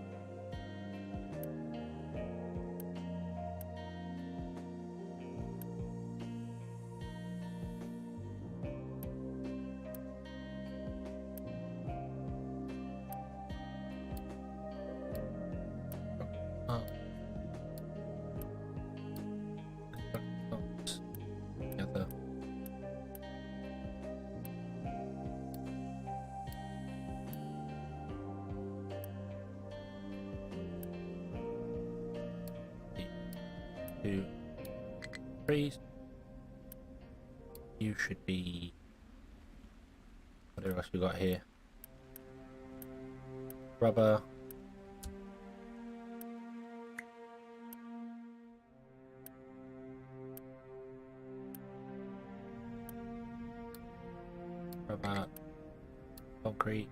Two, three. You should be. What else we got here? Rubber. Concrete.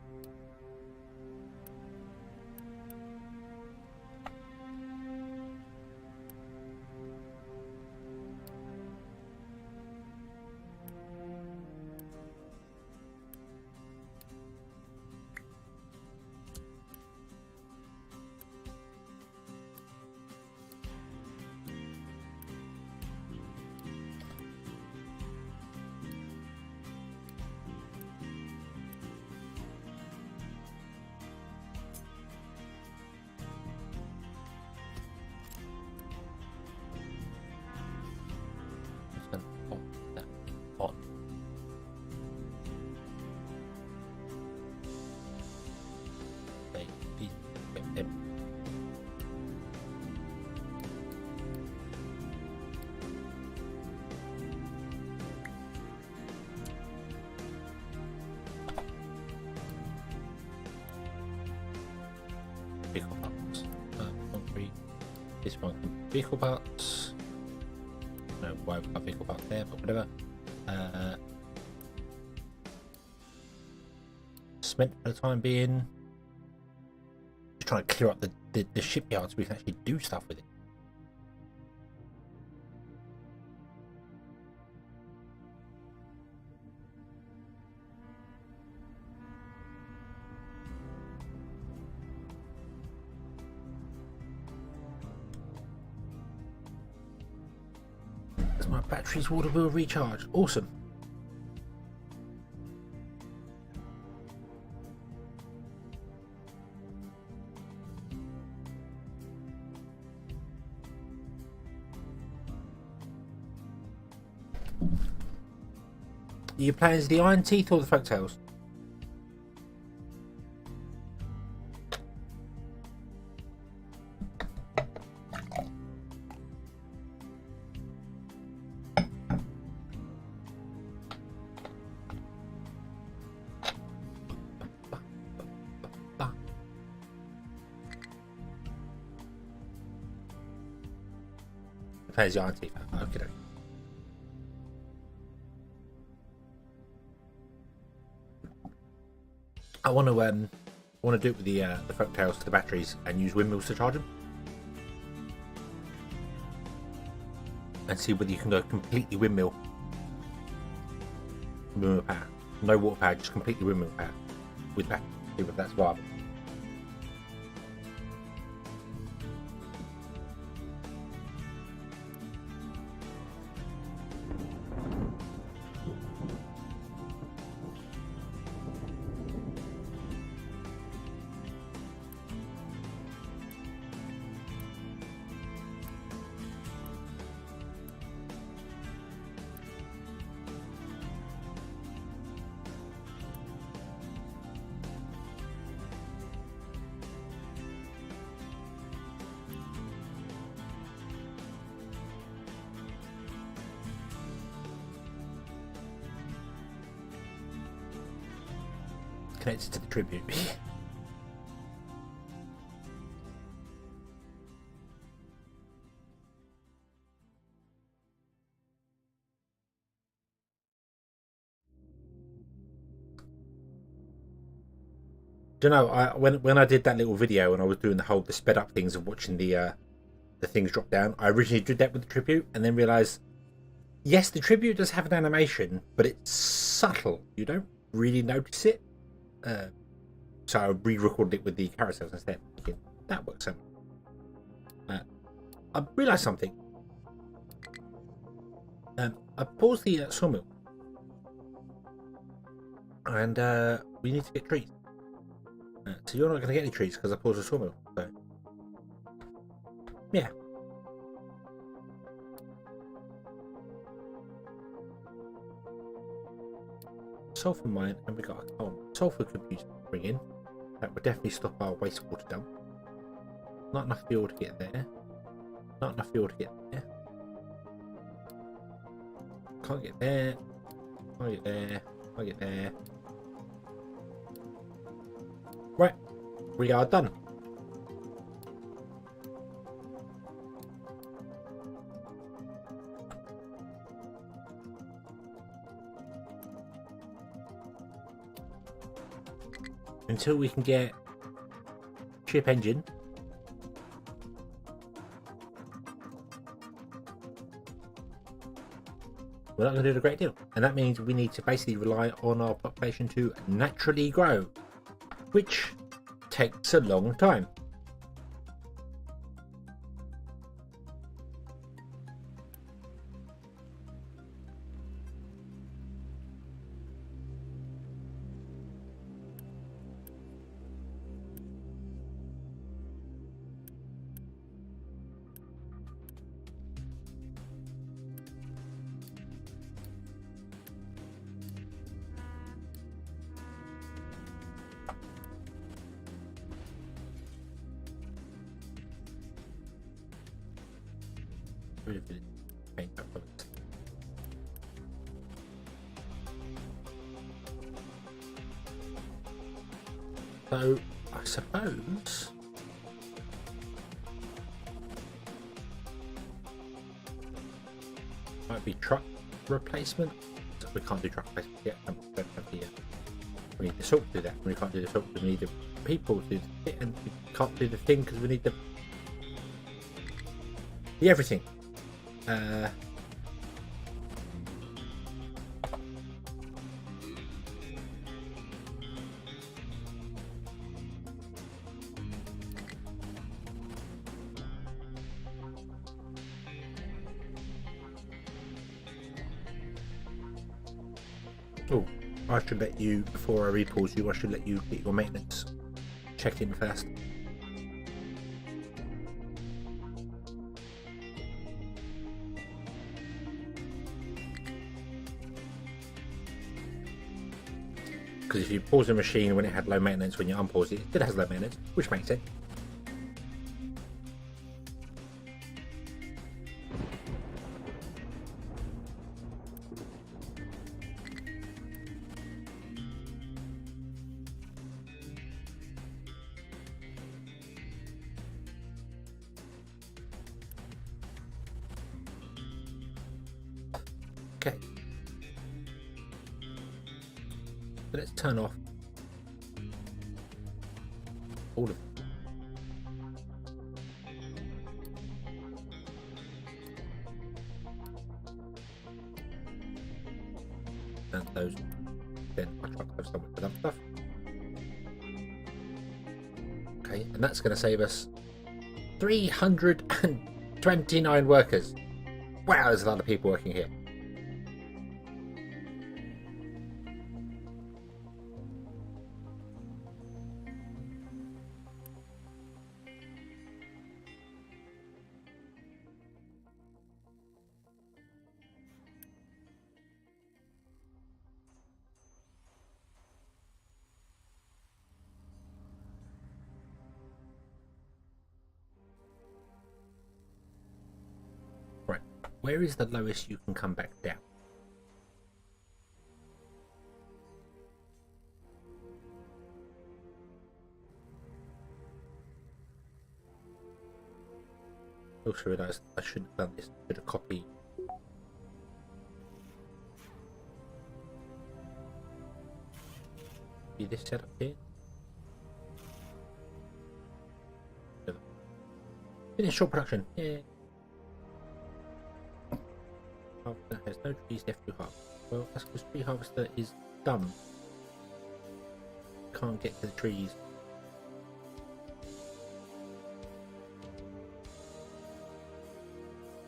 Vehicle parts. Concrete. This one can be vehicle parts. No, why we've got vehicle parts there, but whatever. Cement for the time being. Just trying to clear up the shipyard so we can actually do stuff with it. My battery's water will recharge. Awesome. Are you playing as the Iron Teeth or the Folktales? Plays the Iron Teeth. Okay. I want to do it with the Folktales to the batteries and use windmills to charge them, and see whether you can go completely windmill power, no water power, just completely windmill power with that. See if that's viable. Connected to the tribute. Do you know, when I did that little video and I was doing the sped up things of watching the things drop down, I originally did that with the tribute and then realized, yes, the tribute does have an animation, but it's subtle. You don't really notice it. So I re-recorded it with the carousels instead. That works out. I realised something. I paused the sawmill, and we need to get trees. So you're not going to get any trees because I paused the sawmill. So yeah. Sulfur mine, and we got a sulfur could be bring in. That would definitely stop our wastewater dump. Not enough fuel to get there. Not enough fuel to get there. Can't get there. Can't get there. Can't get there. Right, we are done. until we can get ship engine. We're not going to do a great deal, and that means we need to basically rely on our population to naturally grow, which takes a long time. So I suppose might be truck replacement. We can't do truck replacement yet. We need the salt to do that. We can't do the salt because we need the people to do it, and we can't do the thing because we need the everything. Oh, I should let you, before I repause you, I should let you get your maintenance check in first. Because if you pause the machine when it had low maintenance, when you unpause it, it still has low maintenance, which makes sense. Okay. So let's turn off all of them. And those, then I try to have somewhere for that stuff. Okay, and that's going to save us 329 workers. Wow, there's a lot of people working here. Right, where is the lowest you can come back down? I also realised I shouldn't have done this. I should have copied. Be this setup here. Finish short production. Yeah. Harvester has no trees left to harvest. Well, that's because tree harvester is dumb. Can't get to the trees.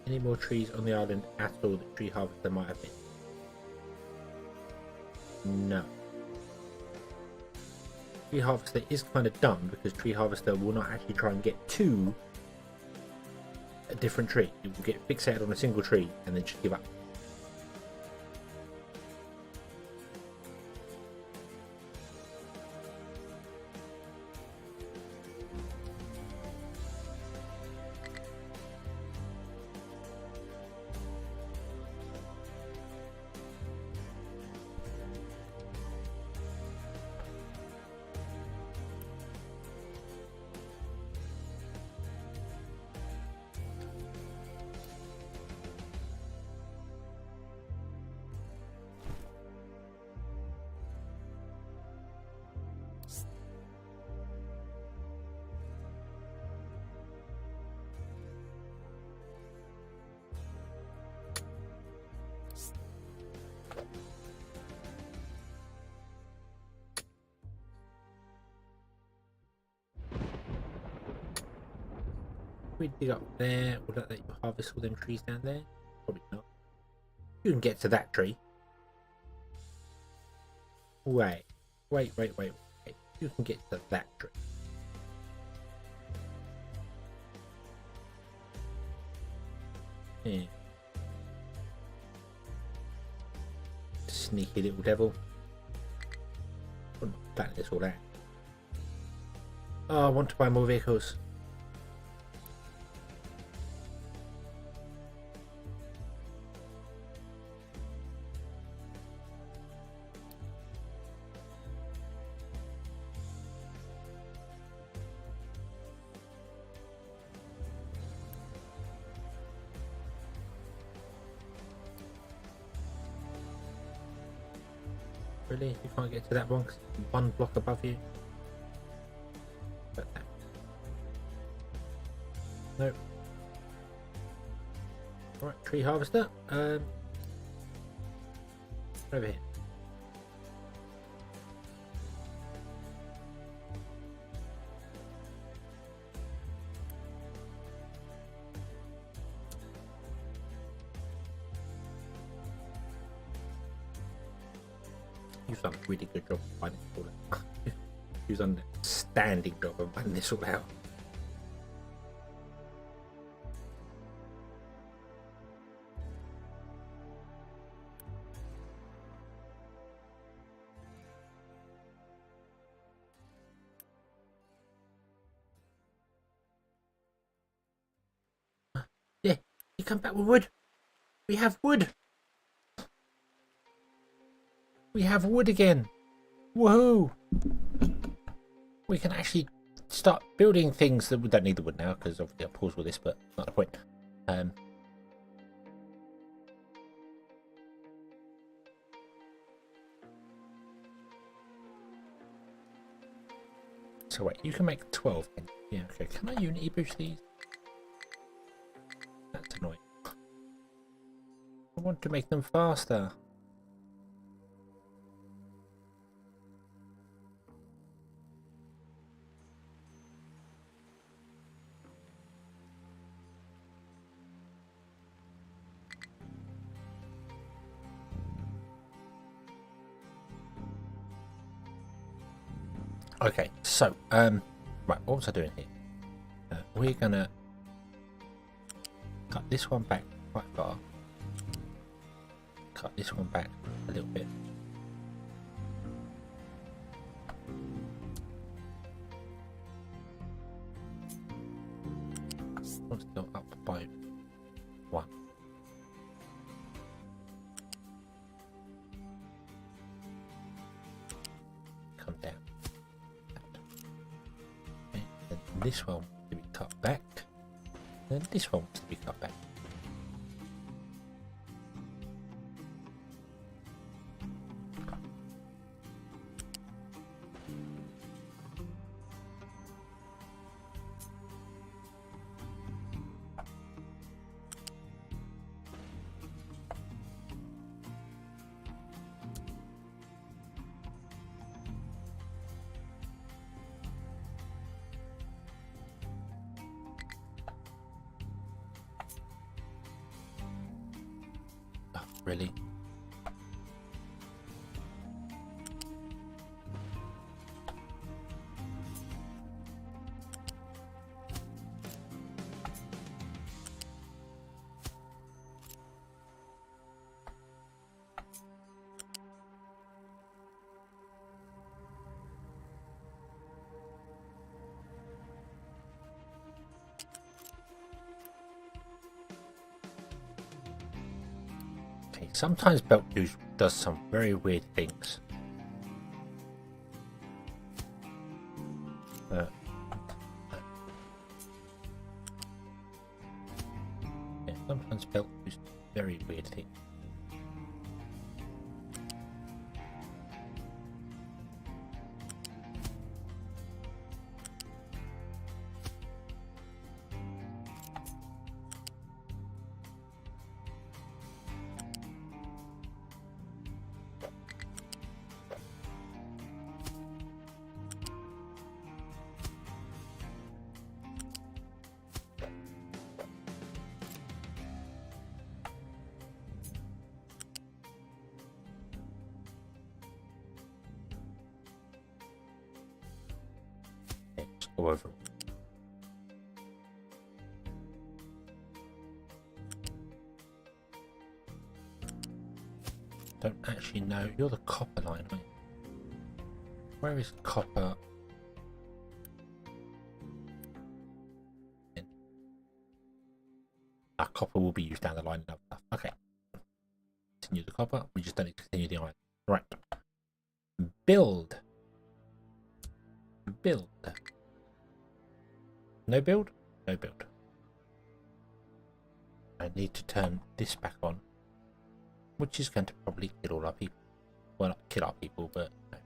Any more trees on the island at all that tree harvester might have been? No. Tree harvester is kind of dumb because tree harvester will not actually try and get to a different tree. It will get fixated on a single tree and then just give up. We dig up there. Will that let you harvest all them trees down there? Probably not. You can get to that tree. Wait. You can get to that tree. Yeah. Sneaky little devil. Plan this all out. Oh, I want to buy more vehicles. Really? You can't get to that one 'cause it's one block above you? But no. Nope. Alright, tree harvester. Over here. You've done a really good job of finding this all out. You've done a standing job of finding this all out. Yeah, you come back with wood. We have wood. We have wood again. Woohoo! We can actually start building things that we don't need the wood now because obviously I'll pause with this, but not the point. So wait, you can make 12. Yeah, okay. Can I unity boost these? That's annoying. I want to make them faster. Okay, so right, what was I doing here? We're gonna cut this one back quite far. Cut this one back a little bit. Let's go up by one. Come down. Okay, and this one wants to be cut back. And this one wants to be cut back. Really? Okay, sometimes belt juice does some very weird things. Yeah, sometimes belt juice does very weird things. or overall? Don't actually know. You're the copper line, aren't you? Where is copper? Our copper will be used down the line and other stuff. Okay. Continue the copper. We just don't need to continue the iron. Right. Build. Build. No build? No build. I need to turn this back on, which is going to probably kill all our people. Well, not kill our people, but no.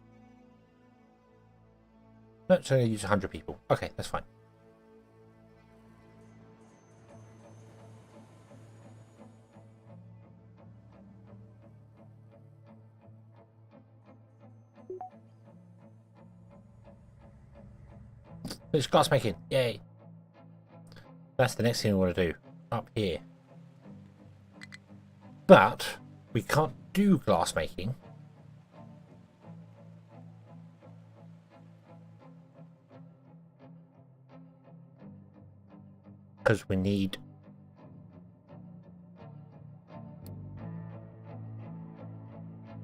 No, so I use 100 people. Okay, that's fine. It's glass making. Yay. That's the next thing we want to do. Up here. But we can't do glass making because we need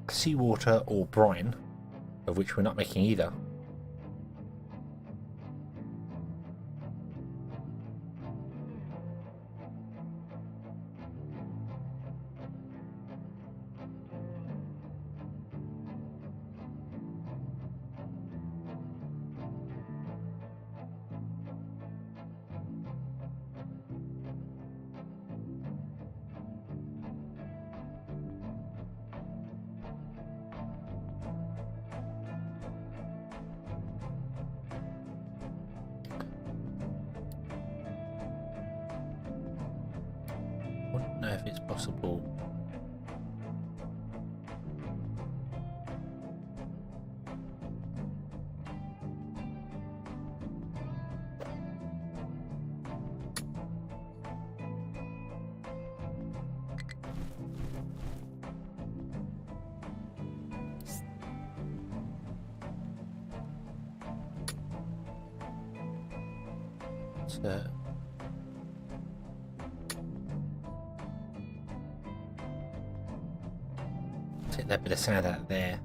seawater or brine, of which we're not making either. I don't know if it's possible. So take that bit of sand out there.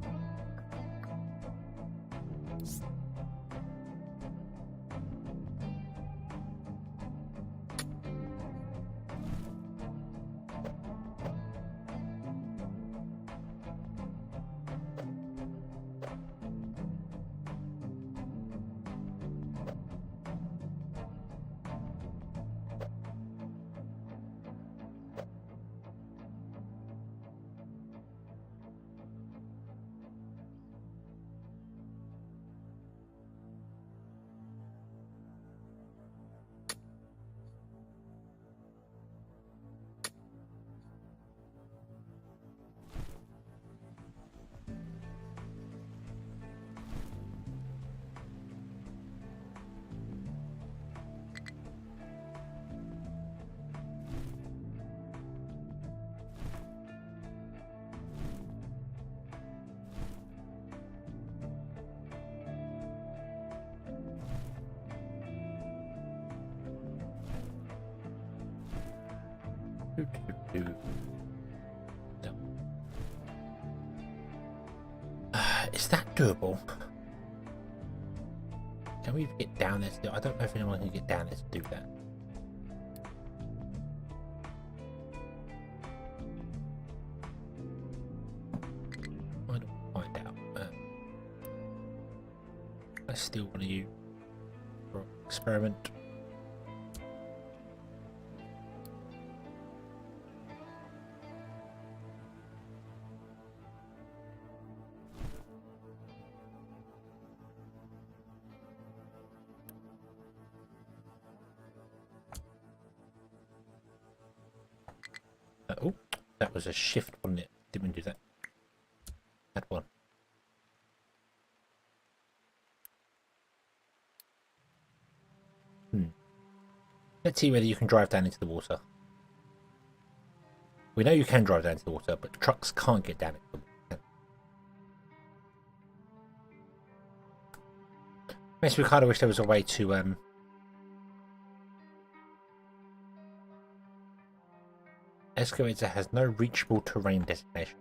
Is that doable? Can we get down there still? I don't know if anyone can get down there to do that. I don't find out. I still want to use for experiment. Oh, that was a shift, wasn't it? Didn't do that. Had one. Let's see whether you can drive down into the water. We know you can drive down into the water, but trucks can't get down into the water. Makes me kind of wish there was a way to excavator has no reachable terrain designations.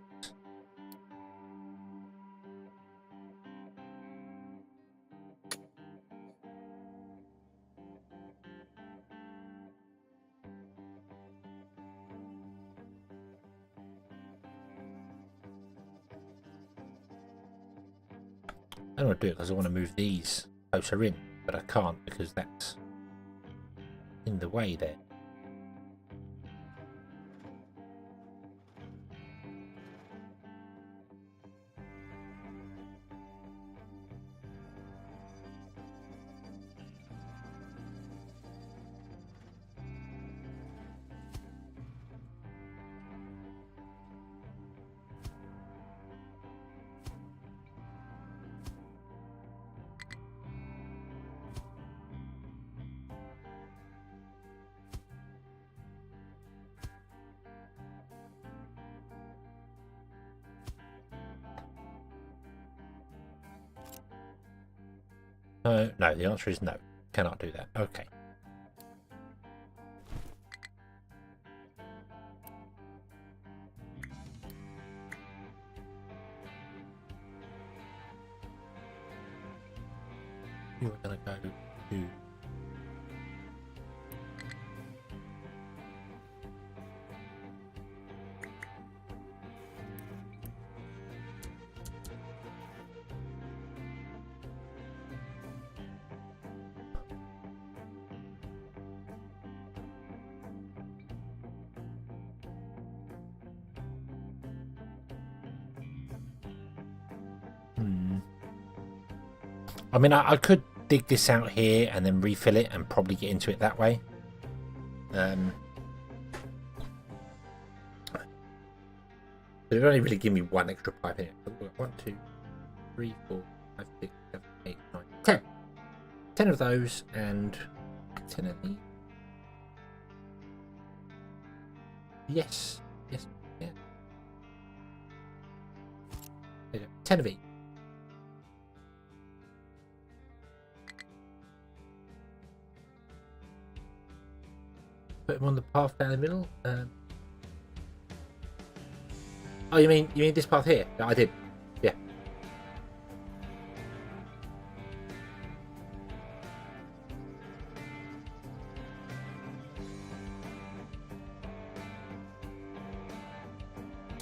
I don't want to do it because I want to move these closer in, but I can't because that's in the way there. No, the answer is no. Cannot do that. Okay. You're going to go to... I mean, I could dig this out here and then refill it and probably get into it that way. But it only really give me one extra pipe in it. 1, 2, 3, 4, 5, 6, 7, 8, 9, 10. 10 of those and 10 of these. Yes. Yes. Yeah. There you go. 10 of each. Put them on the path down the middle. Oh, you mean this path here? Yeah, I did. Yeah.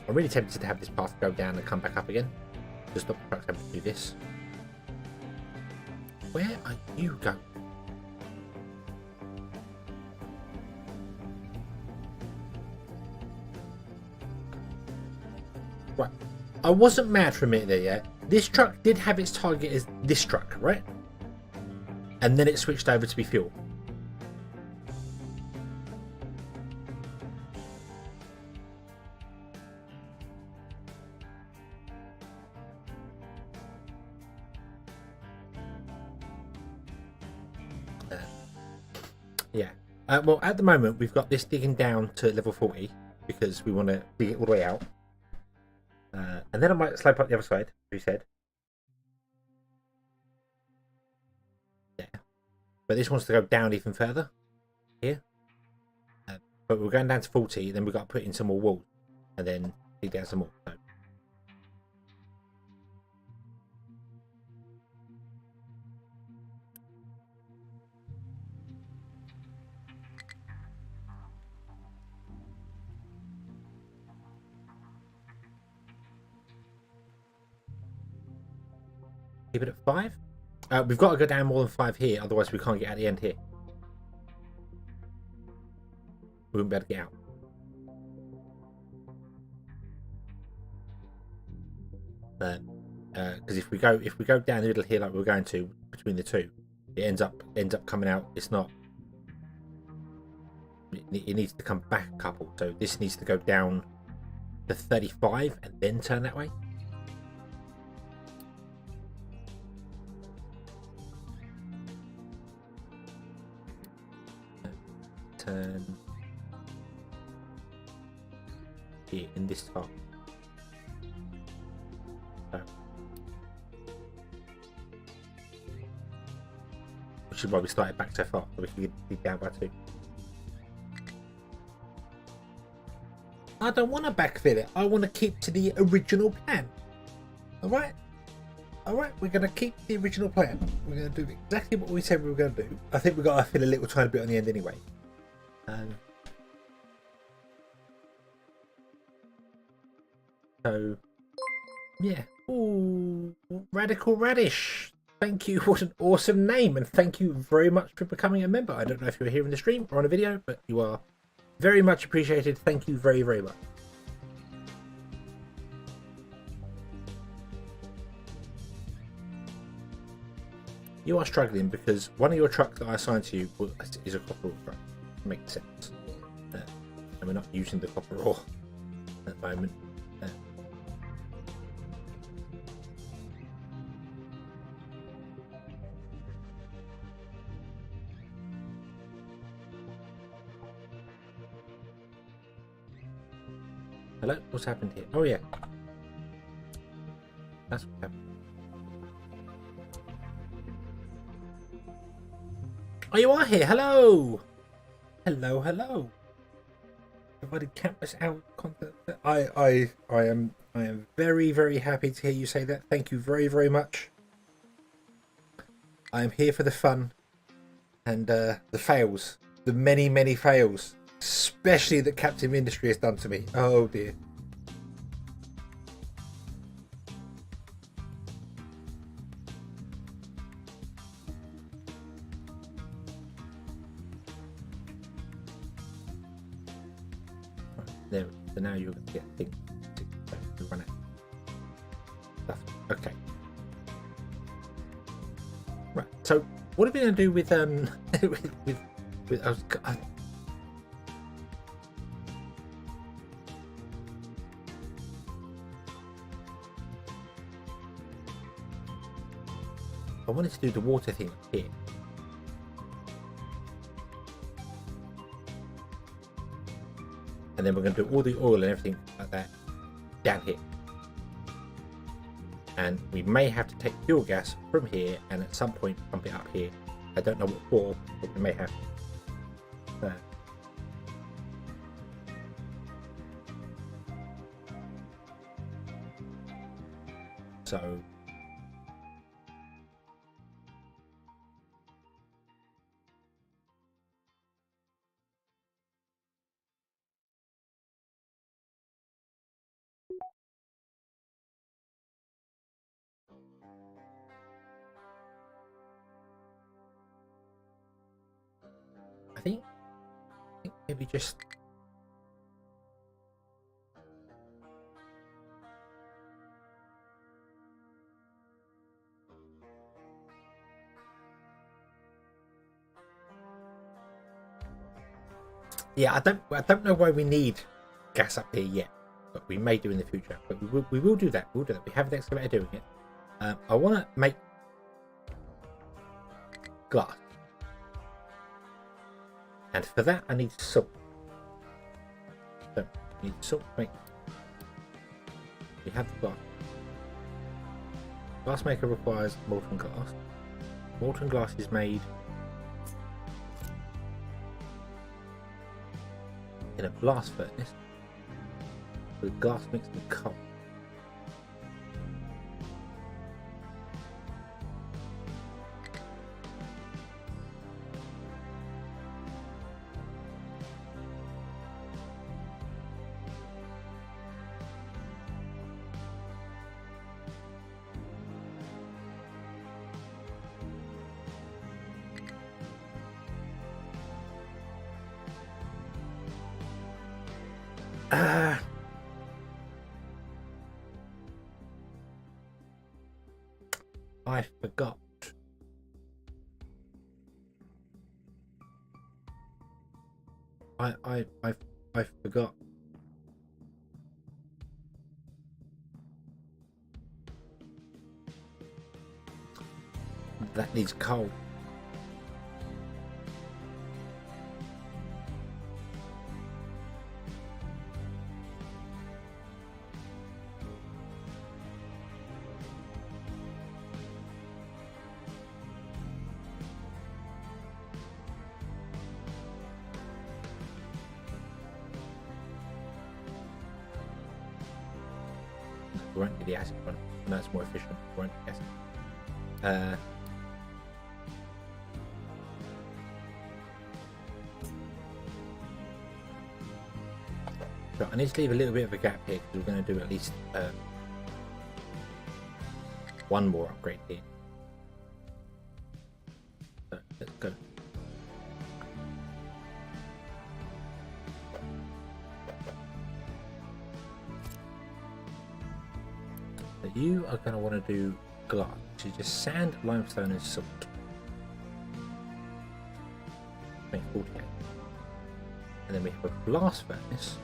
I'm really tempted to have this path go down and come back up again. To stop the trucks having to do this. Where are you going? Right. I wasn't mad for a minute there, yeah? This truck did have its target as this truck, right? And then it switched over to be fuel. Yeah. Well, at the moment, we've got this digging down to level 40 because we want to dig it all the way out. And then I might slope up the other side, as we said. Yeah. But this wants to go down even further. Here. But we're going down to 40, then we've got to put in some more walls. And then dig down some more. So. Keep it at 5. We've got to go down more than 5 here, otherwise we can't get out the end here. We won't be able to get out. Because if we go down the middle here like we're going to between the two, it ends up coming out. It's not. It needs to come back a couple. So this needs to go down to 35 and then turn that way. Turn here in this spot. So. which is why we started back so far, so we can be down by 2. I don't want to backfill it. I want to keep to the original plan. Alright? Alright, we're going to keep the original plan. We're going to do exactly what we said we were going to do. I think we've got to fill a little tiny bit on the end anyway. So, yeah. Ooh, Radical Radish. Thank you. What an awesome name. And thank you very much for becoming a member. I don't know if you're here in the stream or on a video, but you are very much appreciated. Thank you very, very much. You are struggling because one of your trucks that I assigned to you is a copper ore truck. Makes sense. And we're not using the copper ore at the moment. Hello? What's happened here? Oh yeah. That's what happened. Oh, you are here. Hello. Hello, hello. Provided campus out content. I am very, very happy to hear you say that. Thank you very, very much. I am here for the fun and the fails, the many, many fails, especially that Captain Industry has done to me. Oh dear. There, so now you're going to get things to run out. Stuff. Okay. Right. So, what are we going to do with with I wanted to do the water thing up here. And then we're going to do all the oil and everything like that down here. And we may have to take fuel gas from here and at some point pump it up here. I don't know what for, but we may have to. So I think maybe just yeah, I don't know why we need gas up here yet, but we may do in the future. But we will do that. We'll do that. We have an excavator doing it. I want to make glass, and for that I need salt. So I need salt to make. We have the glass. Glass maker requires molten glass. Molten glass is made in a blast furnace with glass mixed with coal. I forgot. I forgot. That needs coal. We won't do the acid one. I know it's more efficient. We won't do the acid. So I need to leave a little bit of a gap here because we're going to do at least one more upgrade here. So let's go. So you are going to want to do glass, which is just sand, limestone, and salt. Make 48. And then we have a blast furnace.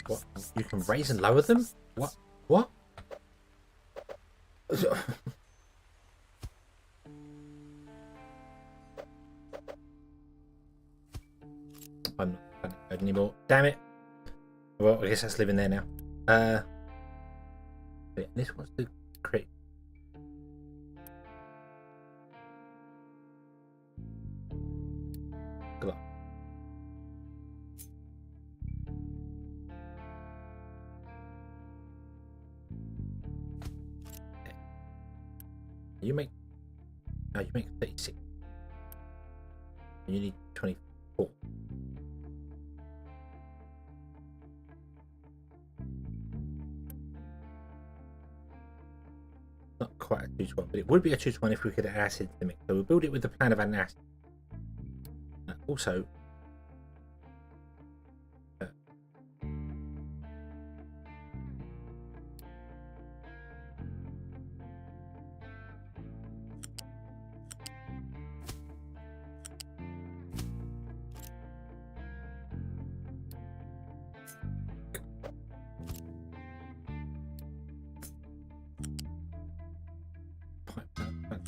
What? You can raise and lower them? What? What? I'm not going anymore. Damn it. Well, I guess that's living there now. This wants to create. Glass. You make. No, you make 36. You need 24. Not quite a 2 to 1, but it would be a 2 to 1 if we could add acid to the mix. So we'll build it with the plan of adding acid. Also,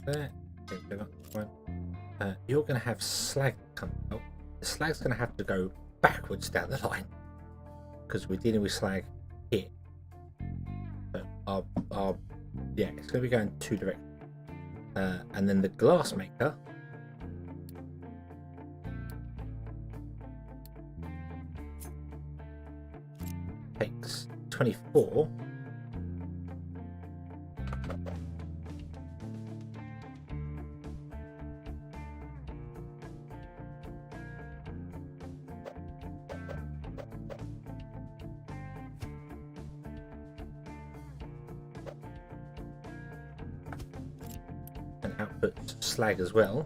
there. Okay, that's fine. You're going to have slag come out. The slag's going to have to go backwards down the line because we're dealing with slag here. So yeah, it's going to be going 2 directions. And then the glass maker takes 24. And outputs slag as well.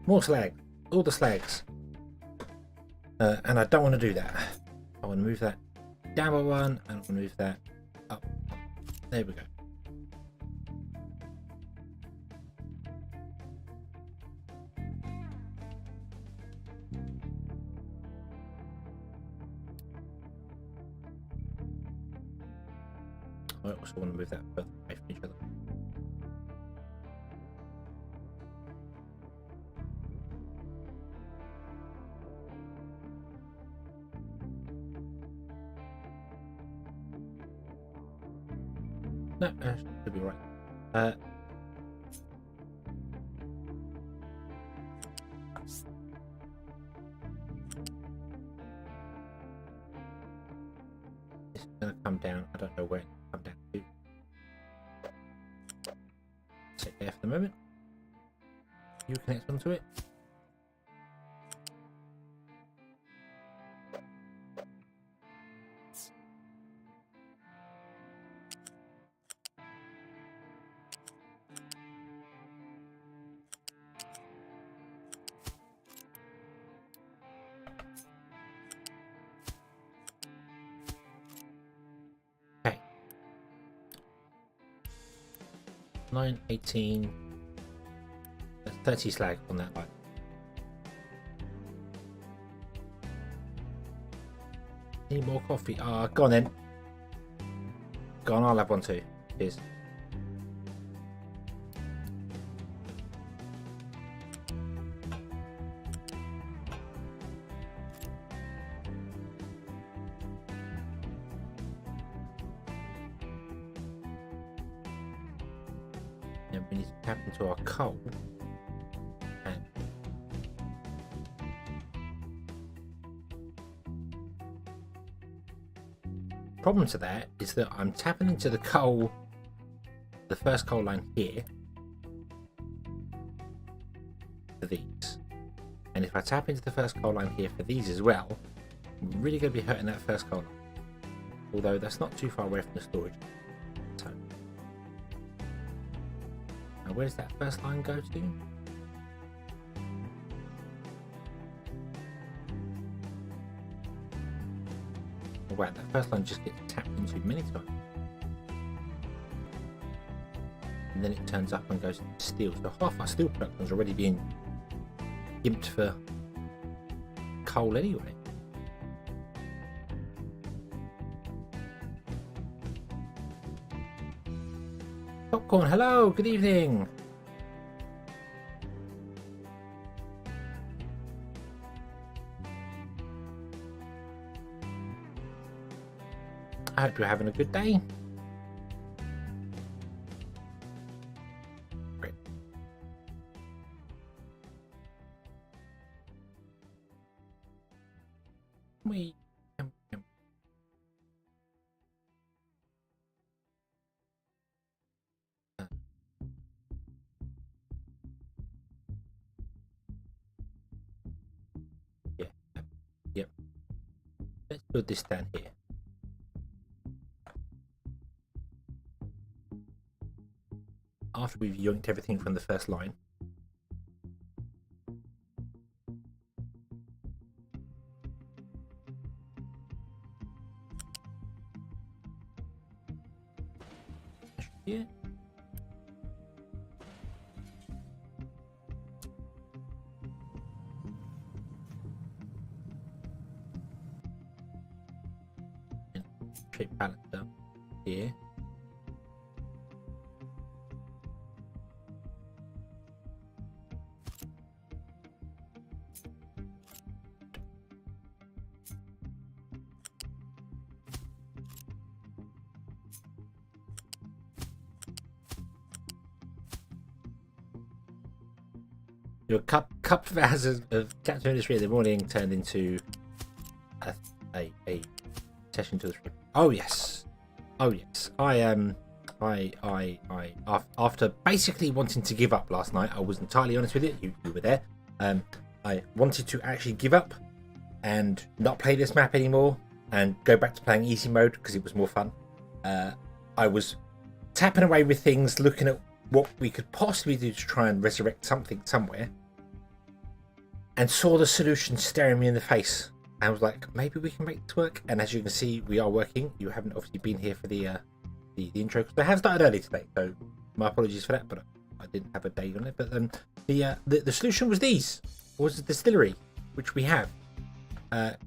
More slag. All the slags. And I don't want to do that. I want to move that down by 1 and I want to move that up. There we go. I also want to move that further away from each other. No, should be right. This is going to come down. I don't know where it's come down to. Sit there for the moment. You connect onto it. Okay. 9, 18. There's 30 slag on that line. Need more coffee? Ah, go on then. Go on, I'll have one too. Cheers. And we need to tap into our coal. And problem to that is that I'm tapping into the coal, the first coal line here, for these. And if I tap into the first coal line here for these as well, I'm really going to be hurting that first coal line. Although that's not too far away from the storage. So, now where does that first line go to? Oh, wow, that first line just gets tapped into many times. And then it turns up and goes to steel. So half our steel production is already being gimped for coal anyway. Popcorn, hello, good evening. I hope you're having a good day. Great. We yeah. Yep. Let's put this down here. After we've yoinked everything from the first line. Yeah. Shape balancer here. Your cup of hours of Captain Industry in the morning turned into a session to the stream. Oh yes, after basically wanting to give up last night, I was entirely honest with it. You were there. I wanted to actually give up and not play this map anymore and go back to playing easy mode because it was more fun. I was tapping away with things, looking at what we could possibly do to try and resurrect something somewhere, and saw the solution staring me in the face. I was like, maybe we can make this work. And as you can see, we are working. You haven't obviously been here for the intro because I have started early today, so my apologies for that. But I didn't have a date on it. But the solution was the distillery, which we have.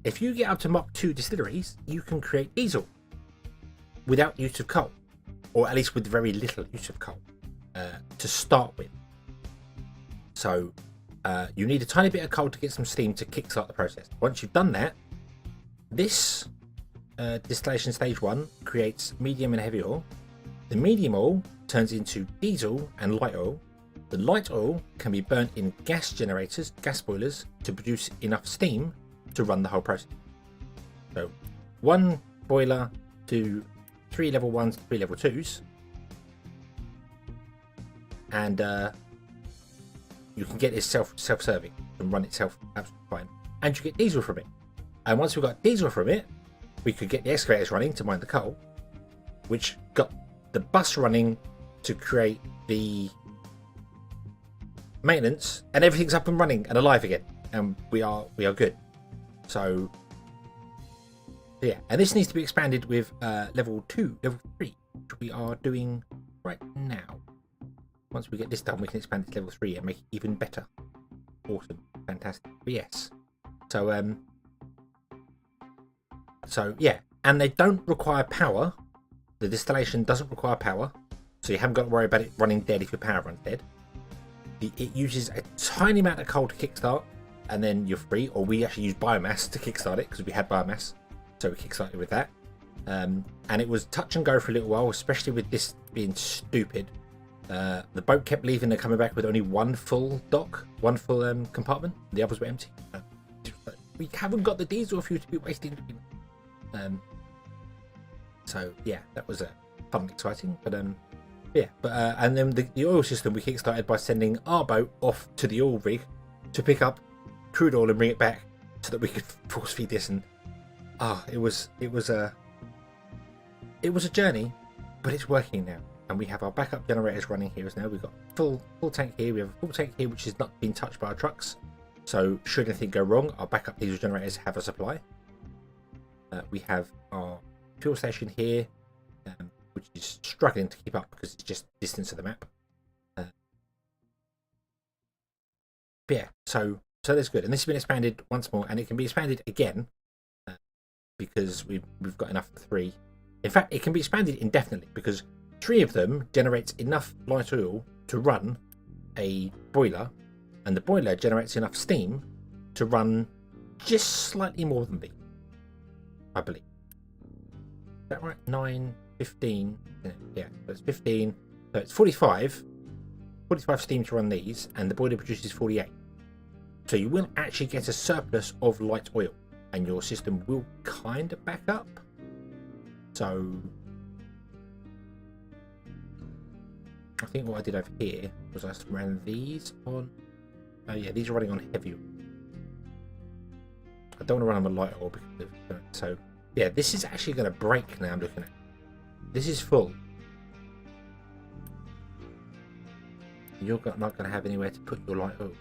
If you get up to Mach 2 distilleries, you can create diesel without use of coal, or at least with very little use of coal to start with. So you need a tiny bit of coal to get some steam to kickstart the process. Once you've done that, this distillation stage 1 creates medium and heavy oil. The medium oil turns into diesel and light oil. The light oil can be burnt in gas generators, gas boilers, to produce enough steam to run the whole process. So 1 boiler to 3 level 1s, 3 level 2s, and you can get this self-serving and run itself absolutely fine, and you get diesel from it. And once we've got diesel from it, we could get the excavators running to mine the coal, which got the bus running to create the maintenance, and everything's up and running and alive again, and we are good. So yeah, and this needs to be expanded with level 2, level 3, which we are doing right now. Once we get this done, we can expand it to level 3 and make it even better. Awesome, fantastic. But yes, so yeah, and they don't require power. The distillation doesn't require power, so you haven't got to worry about it running dead if your power runs dead. It uses a tiny amount of coal to kickstart, and then you're free. Or we actually use biomass to kickstart it because we had biomass, so we kickstarted with that. And it was touch and go for a little while, especially with this being stupid. The boat kept leaving and coming back with only one full compartment. The others were empty. We haven't got the diesel for you to be wasting. So yeah, that was fun and exciting. But and then the oil system we kickstarted by sending our boat off to the oil rig to pick up crude oil and bring it back so that we could force feed this. And it was a journey, but it's working now. And we have our backup generators running here as now. We've got full tank here. We have a full tank here, which is not being touched by our trucks. So should anything go wrong, our backup diesel generators have a supply. We have our fuel station here, which is struggling to keep up because it's just distance of the map. So that's good. And this has been expanded once more, and it can be expanded again because we've got enough for 3. In fact, it can be expanded indefinitely because 3 of them generates enough light oil to run a boiler, and the boiler generates enough steam to run just slightly more than B, I believe. Is that right? 9, 15. Yeah, so it's 15. So it's 45 steam to run these, and the boiler produces 48. So you will actually get a surplus of light oil, and your system will kind of back up. So I think what I did over here was I ran these on. Oh yeah, these are running on heavy oil. I don't want to run them on light oil because so yeah, this is actually going to break now. I'm looking at this is full. You're not going to have anywhere to put your light oil.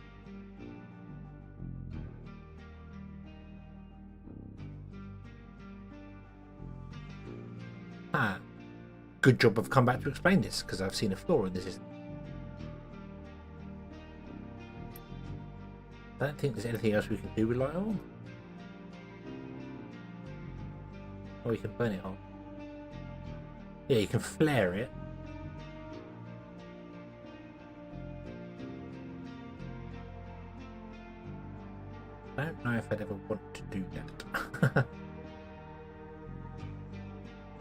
Good job I've come back to explain this because I've seen a flaw in this. I don't think there's anything else we can do with light oil. Or you can burn it on. Yeah, you can flare it. I don't know if I'd ever want to do that.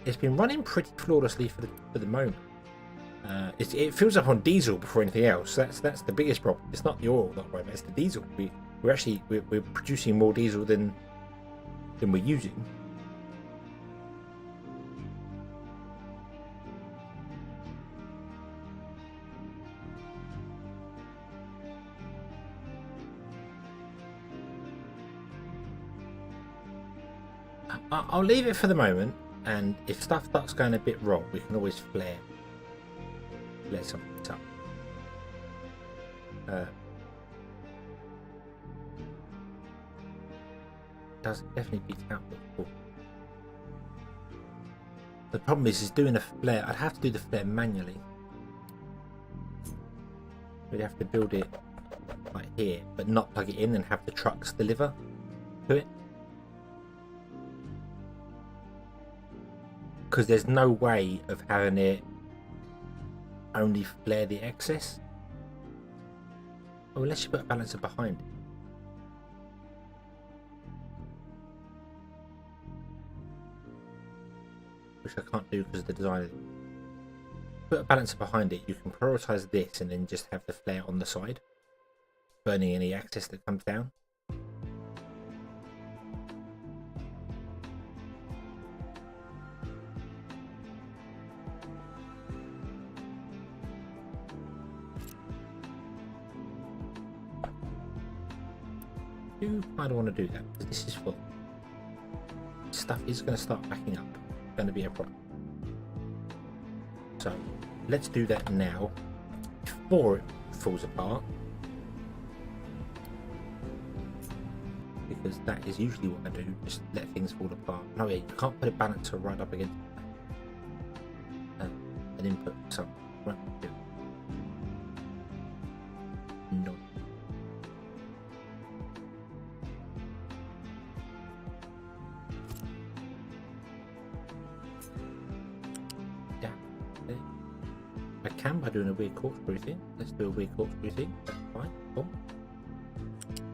It's been running pretty flawlessly for the moment. It fills up on diesel before anything else. That's the biggest problem. It's not the oil that way, but it's the diesel. We're producing more diesel than we're using. I'll leave it for the moment. And if stuff starts going a bit wrong, we can always flare something up. Does definitely beat out before. The problem is doing a flare. I'd have to do the flare manually. We'd have to build it like here, but not plug it in and have the trucks deliver to it. Because there's no way of having it only flare the excess. Oh, unless you put a balancer behind it. Which I can't do because of the design of it. Put a balancer behind it, you can prioritise this and then just have the flare on the side, burning any excess that comes down. I don't want to do that because this is full. Stuff is going to start backing up. It's going to be a problem. So let's do that now before it falls apart, because that is usually what I do. Just let things fall apart. No, yeah, you can't put a balancer right up against an input. So won't do. No. By doing a weird corkscrew thing. Let's do a weird corkscrew thing. That's fine. Cool.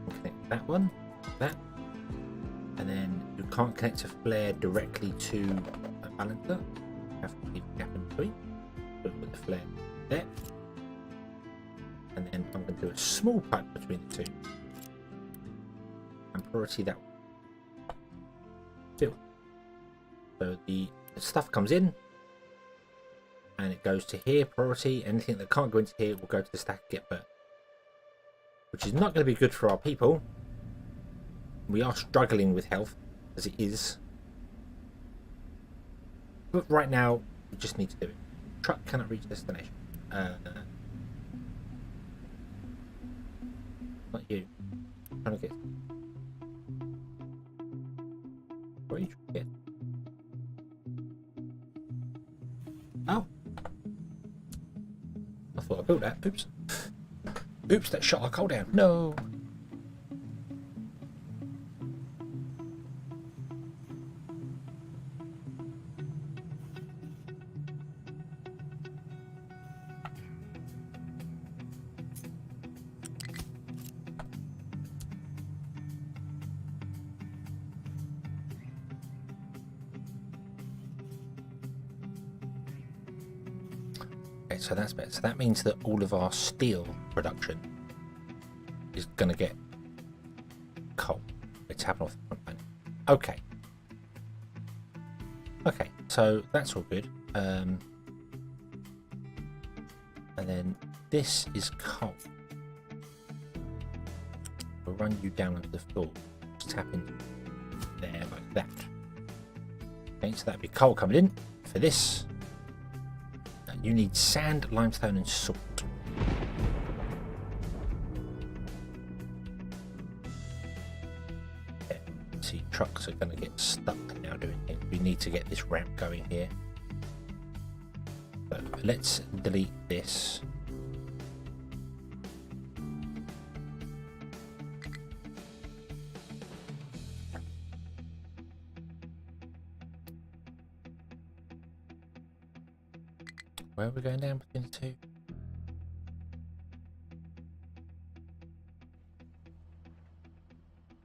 We'll connect that one, that, and then you can't connect a flare directly to a balancer. You have to leave a gap in between. Put the flare there. and then I'm going to do a small pipe between the two, and priority that fill. So the stuff comes in, and it goes to here, priority. Anything that can't go into here will go to the stack and get burnt, which is not going to be good for our people. We are struggling with health as it is, but right now we just need to do it. Truck cannot reach destination. Not you. I'm trying to get. What are you trying to get? Oh, I thought I built that. Oops. Oops, that shot our coal down. No. Okay, so that's better. So that means that all of our steel production is going to get coal. It's happening off the front line. Okay. Okay, so that's all good. And then this is coal. We'll run you down onto the floor. Just tap in there like that. Okay, so that'd be coal coming in for this. You need sand, limestone, and salt. Yeah, see, trucks are going to get stuck now doing things. We need to get this ramp going here. So let's delete this. Where are we going down between the two?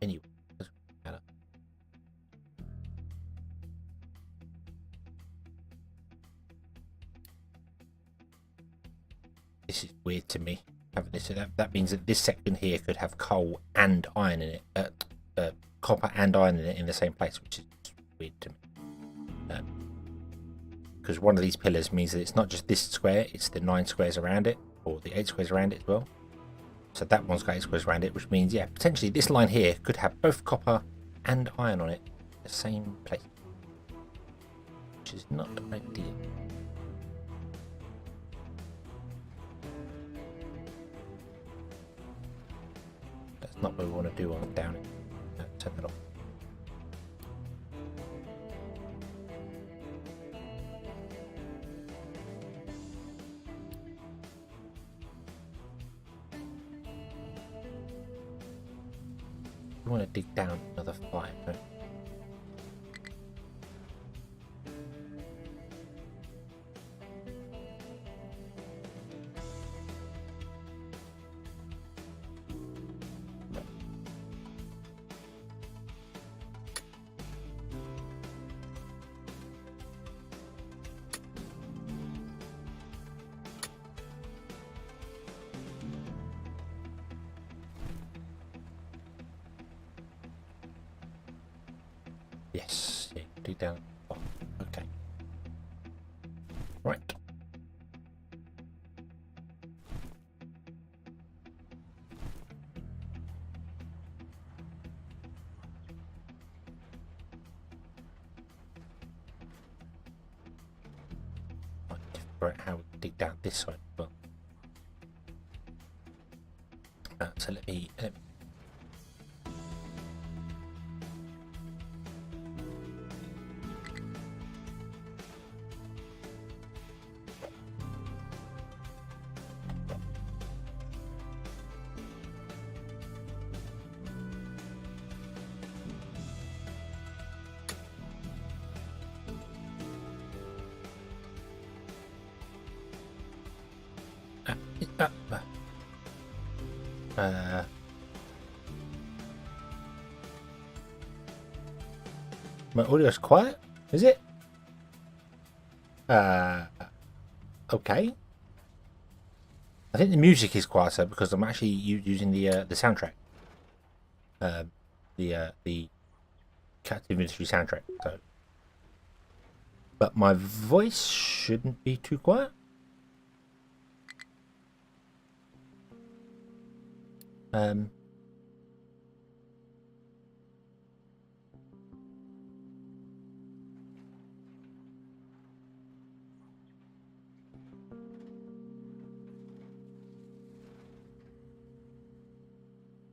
Anyway, doesn't matter. This is weird to me. Having this, that means that this section here could have coal and iron in it, copper and iron in it in the same place, which is weird to me. Because one of these pillars means that it's not just this square, it's the 9 squares around it, or the 8 squares around it as well. So that one's got 8 squares around it, which means, yeah, potentially this line here could have both copper and iron on it in the same place, which is not ideal. That's not what we want to do on down it. No, turn that off. We want to dig down another 5, don't we? Yes, yeah, dig down. Oh, okay. Right. I need to figure out how we dig down this side as well. So let me my audio's quiet, is it? Okay. I think the music is quieter because I'm actually using the soundtrack, the Captive Industry soundtrack. So, but my voice shouldn't be too quiet.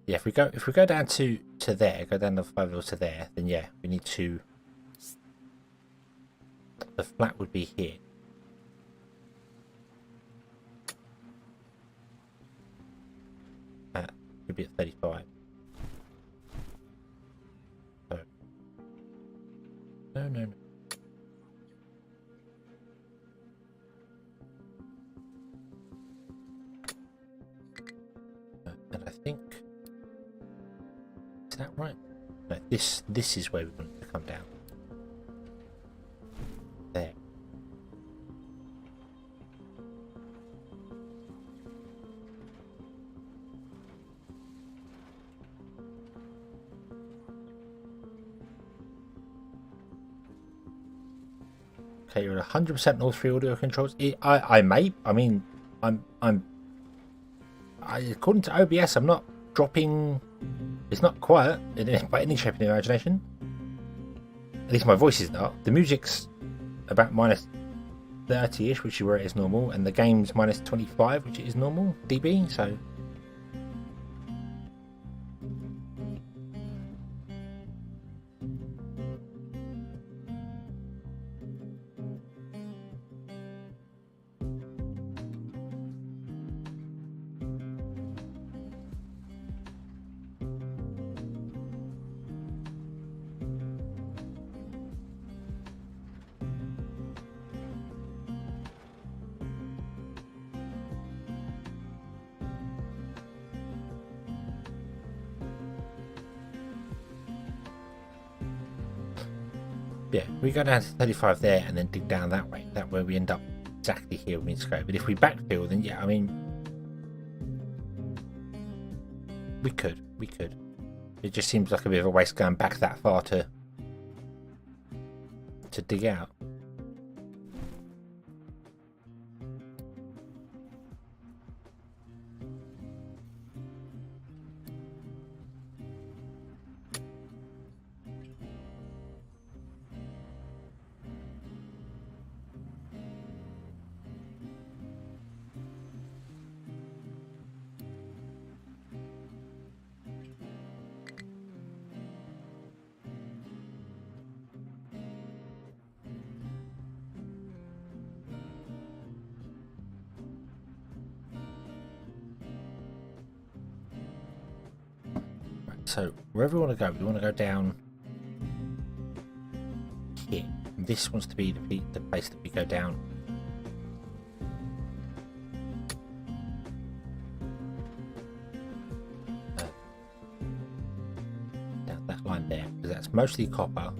Yeah, if we go down to there, go down the 5 levels to there, then yeah, we need to. The flat would be here. Could be at 35. So, no. And I think, is that right? No, this is where we want it to come down. There. Okay, you're 100% all 3 audio controls. I mean, according to OBS, I'm not dropping. It's not quiet by any shape of the imagination. At least my voice is not. The music's about minus 30-ish, which is where it is normal, and the game's minus 25, which is normal dB. So. Yeah, we go down to 35 there and then dig down that way. That way we end up exactly here we need to go. But if we backfill, then yeah, I mean, we could. It just seems like a bit of a waste going back that far to dig out. So wherever we want to go down here. And this wants to be the place that we go down. Down that line there, because that's mostly copper.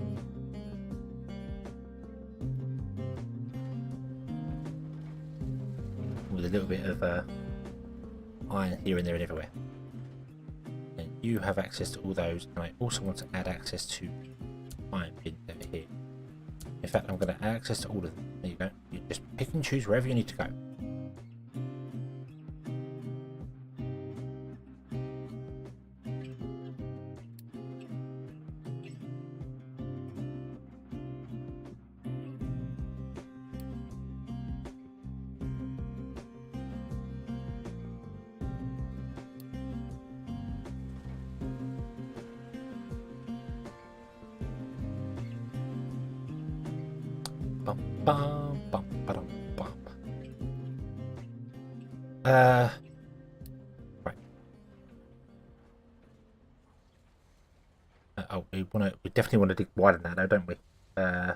With a little bit of iron here and there and everywhere. You have access to all those, and I also want to add access to iron pins over here. In fact, I'm going to add access to all of them. There you go. You just pick and choose wherever you need to go. Right. Oh, we definitely want to dig wider now, though, don't we? I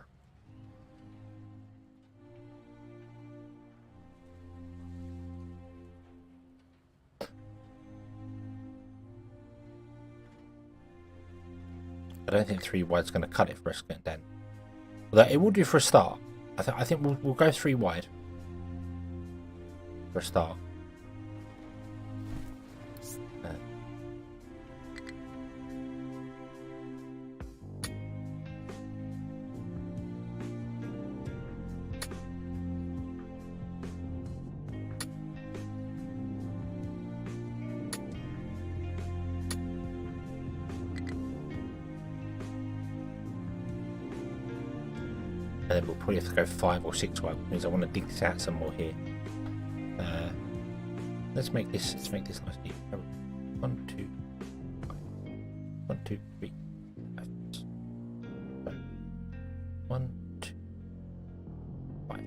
don't think 3 wide's going to cut it for us getting down. Although it will do for a start. I think we'll go 3 wide for a start. and then we'll probably have to go 5 or 6 wide, which means I want to dig this out some more here. Let's make this nice and easy. 1, 2, 5. 1, 2, 3, 5. So, 1, 2, 5.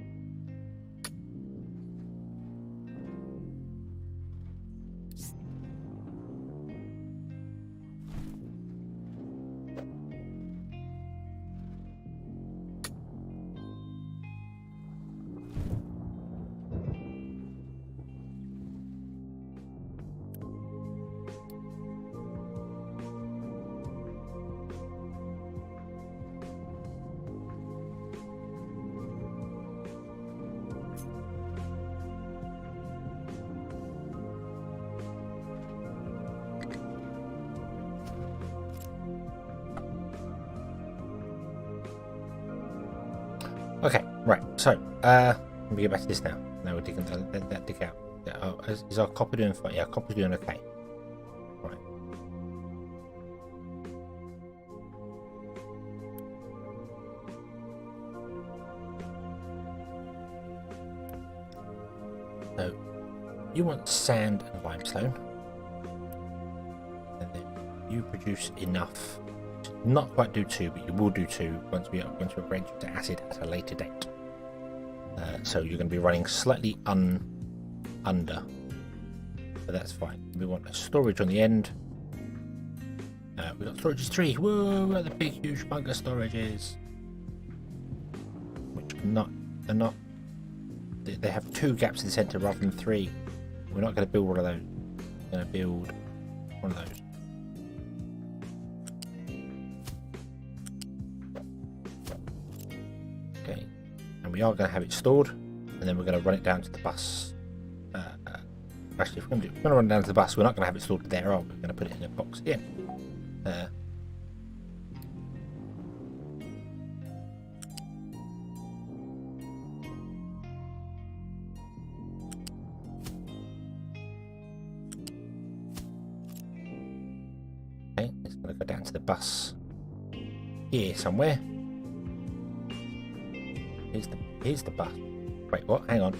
Okay, right. So, let me get back to this now. Now we're digging that dig out. Yeah, oh, is our copper doing fine? Yeah, copper's doing okay. Right. So, you want sand and limestone, and then you produce enough. Not quite do 2, but you will do 2 once we upgrade to acid at a later date. So you're going to be running slightly under, but that's fine. We want a storage on the end. We've got storages 3. Whoa, we've got the big, huge bunker storages, which are not. They have 2 gaps in the center rather than 3. We're not going to build one of those. We're going to build one of those. Okay, and we are going to have it stored, and then we're going to run it down to the bus. Actually, if we're going to run it down to the bus, we're not going to have it stored there, are we? We're going to put it in a box again. Okay, it's going to go down to the bus here somewhere. Here's the bus. Wait, what? Hang on.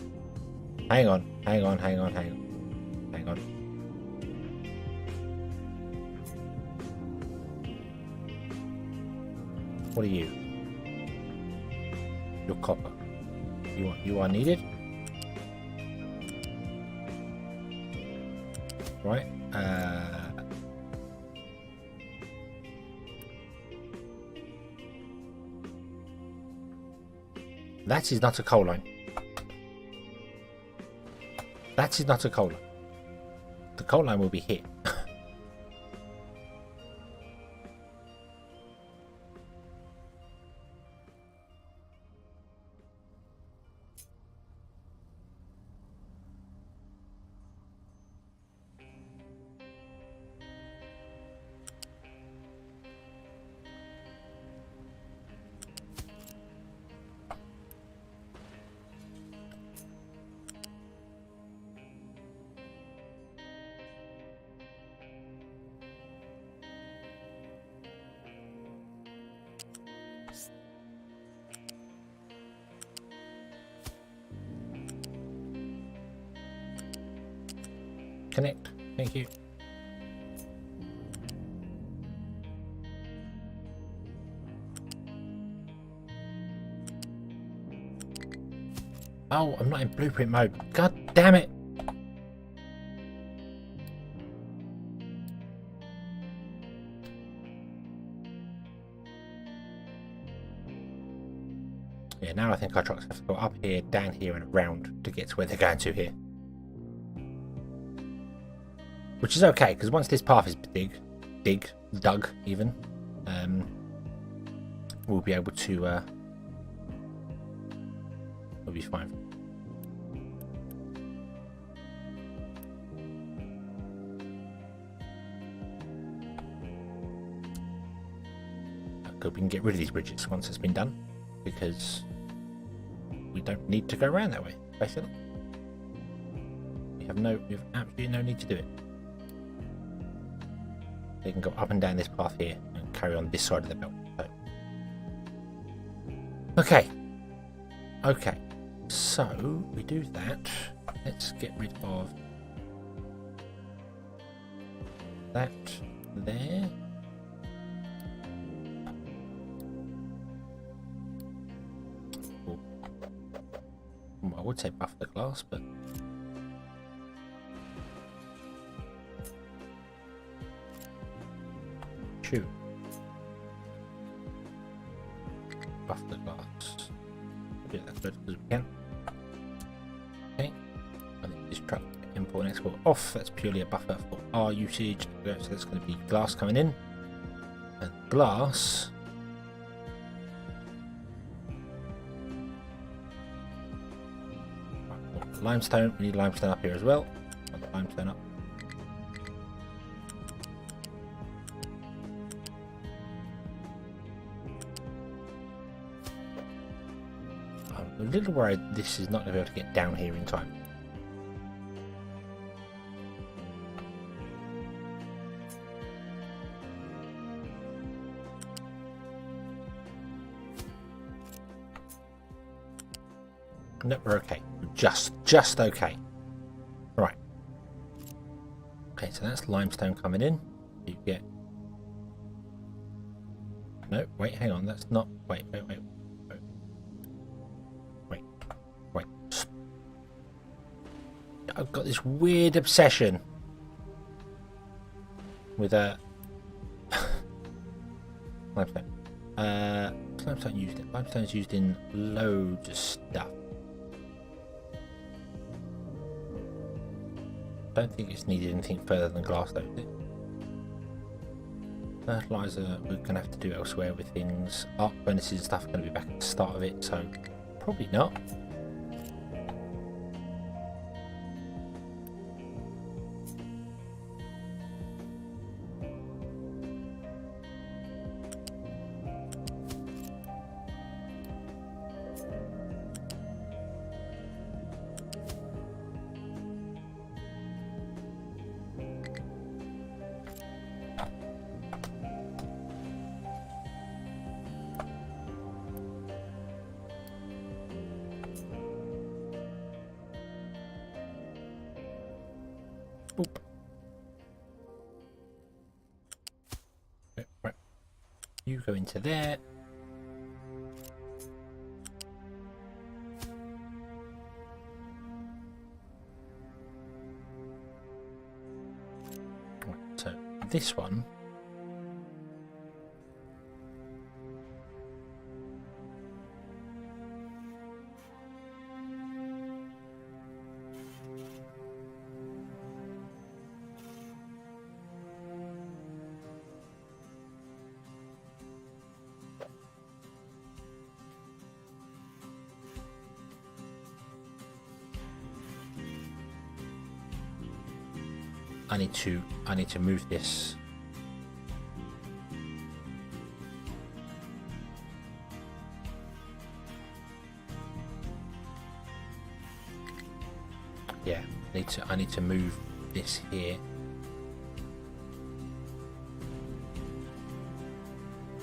What are you? You're copper. You are needed. Right. That is not a coal line. That is not a coal line. The coal line will be here. Connect. Thank you. Oh, I'm not in blueprint mode. God damn it. Yeah, now I think our trucks have to go up here, down here, and around to get to where they're going to here. Which is okay, because once this path is dug even, we'll be able to, we'll be fine. Good, we can get rid of these bridges once it's been done, because we don't need to go around that way, basically. We have absolutely no need to do it. They can go up and down this path here and carry on this side of the belt. So. Okay, Okay, so we do that. Let's get rid of that there. Well, I would say buff the glass, but shoot. Buff the glass. Do that as good as we can. Okay. I think this truck import and export off. That's purely a buffer for our usage. So that's going to be glass coming in. And glass. Right, limestone. We need limestone up here as well. Put the limestone up. I'm a little worried this is not going to be able to get down here in time. No, we're okay. Just okay. Right. Okay, so that's limestone coming in. You get. No, wait, hang on. That's not. Wait. I've got this weird obsession with limestone. Limestone used in. Limestone's used in loads of stuff. Don't think it's needed anything further than glass though, is it? Fertilizer we're going to have to do elsewhere with things. Arc furnaces and stuff are going to be back at the start of it, so probably not. Boop. Right. You go into there. Right, so this one. I need to move this. Yeah, I need to move this here.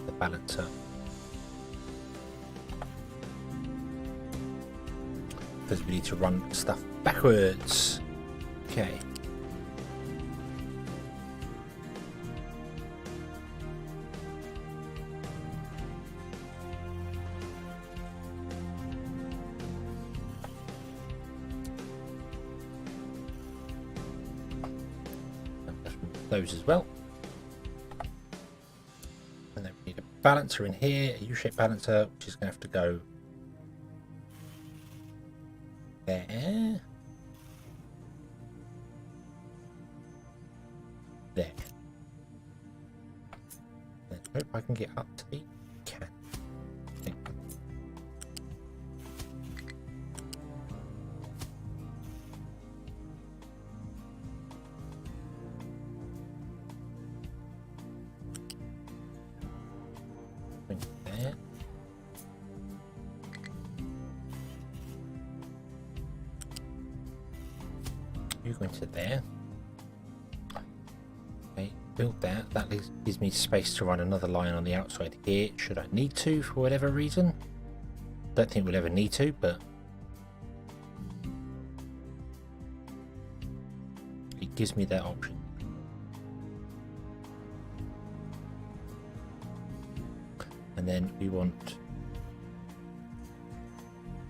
The balancer. Because we need to run stuff backwards. Okay. Those as well, and then we need a balancer in here, a U-shaped balancer, which is going to have to go there, there. Let's hope I can get up to the can. There. You go into there. Okay, build that. That gives me space to run another line on the outside here, should I need to, for whatever reason. Don't think we'll ever need to, but it gives me that option. And then we want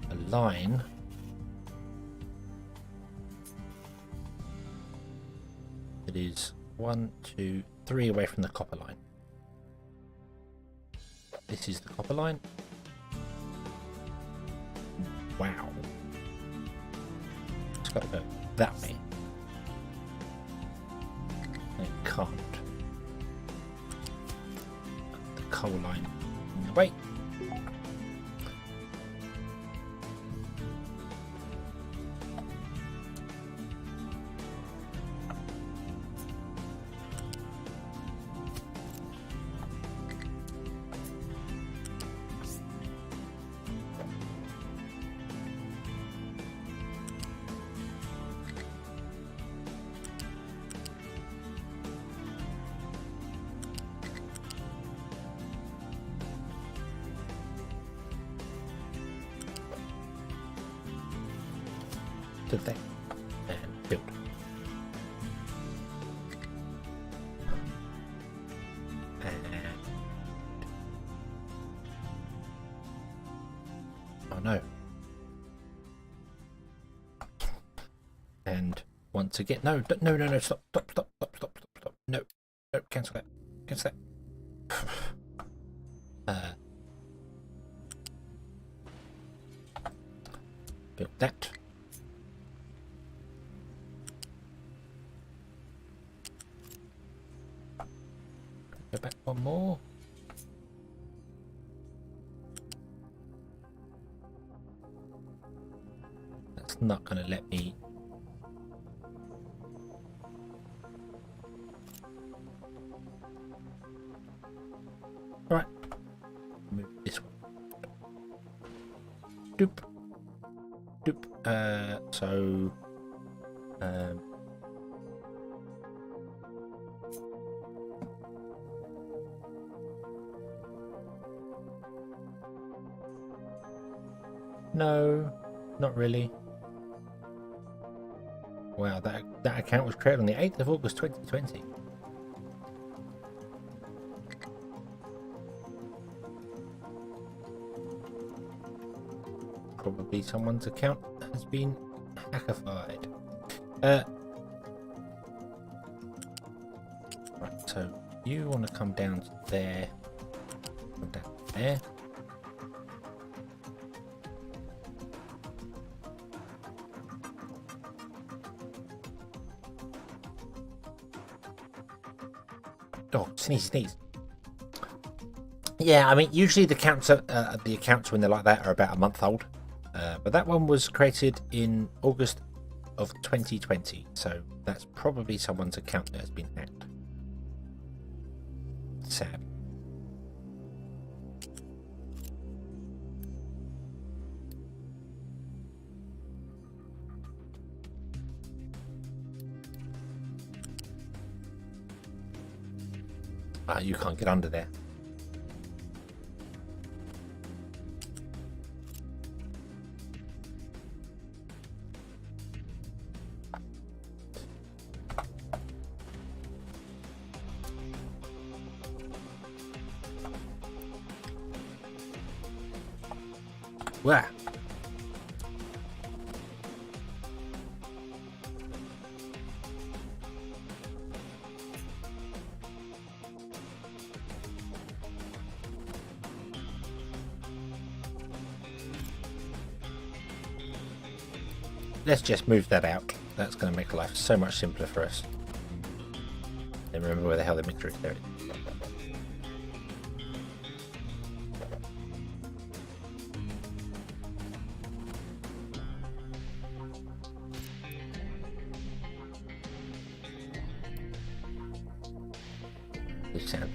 a line that is 1, 2, 3 away from the copper line. This is the copper line. Wow. It's got to go that way. It can't. The coal line in the way. To there and build. And oh no. And once again, no, stop, no, cancel that, build that. Go back one more. That's not going to let me. Right. Move this one. Doop. Doop. So. No, not really. Wow, that account was created on the 8th of August 2020. Probably someone's account has been hackified. Right, so you want to come down to there, come down there. Oh, sneeze. Yeah, I mean, usually the accounts when they're like that are about a month old, but that one was created in August of 2020, so that's probably someone's account that has been hacked. Sad. You can't get under there. Where? Let's just move that out. That's going to make life so much simpler for us. Then remember where the hell the mixer is. There it is.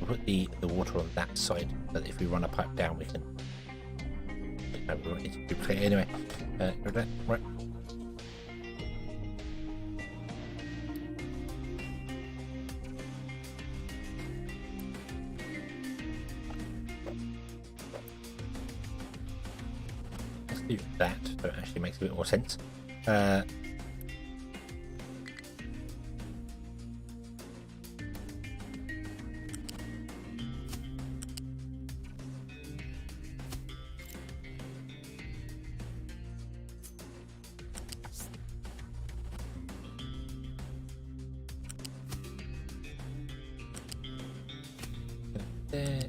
We'll put the water on that side so that if we run a pipe down we can. No, we won't need to duplicate it anyway. Right. do that, so it actually makes a bit more sense. There.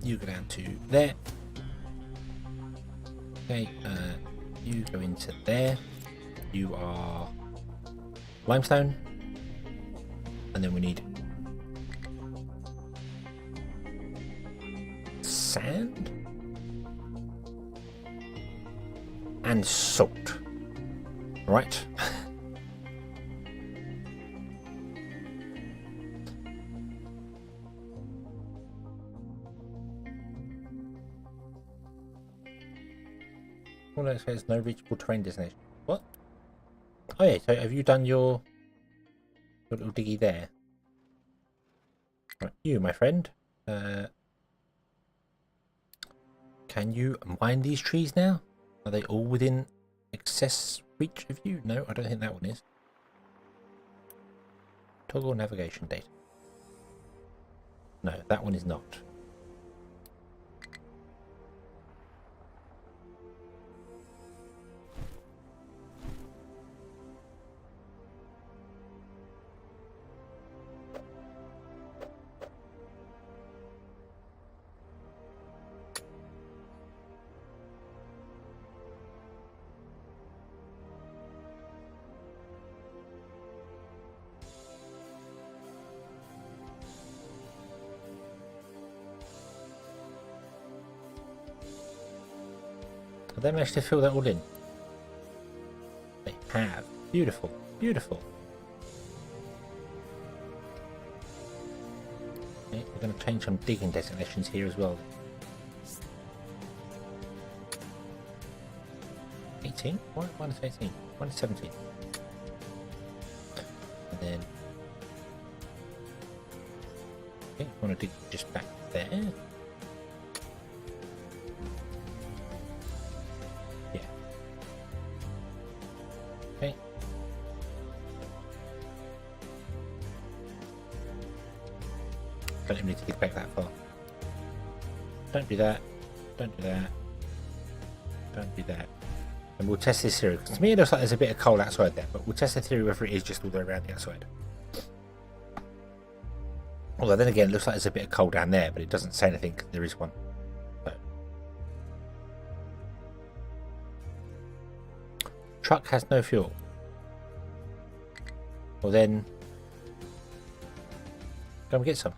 You go down to there. Okay, you go into there. You are limestone, and then we need sand and salt. Right. All that says no reachable terrain destination. What? Oh yeah, so have you done your little diggy there? Right, you, my friend. Can you mine these trees now? Are they all within access reach of you? No, I don't think that one is. Toggle navigation data. No, that one is not. Have they managed to fill that all in? They have. Beautiful. Beautiful. Okay, we're going to change some digging designations here as well. 18? Why is 18? Why is 17? And then... Okay, I want to dig just back there. Don't even need to dig back that far. Don't do that. Don't do that. Don't do that. And we'll test this theory. Because to me it looks like there's a bit of coal outside there, but we'll test the theory whether it is just all the way around the outside. Although then again it looks like there's a bit of coal down there, but it doesn't say anything. There is one. So. Truck has no fuel. Well then, go and get some.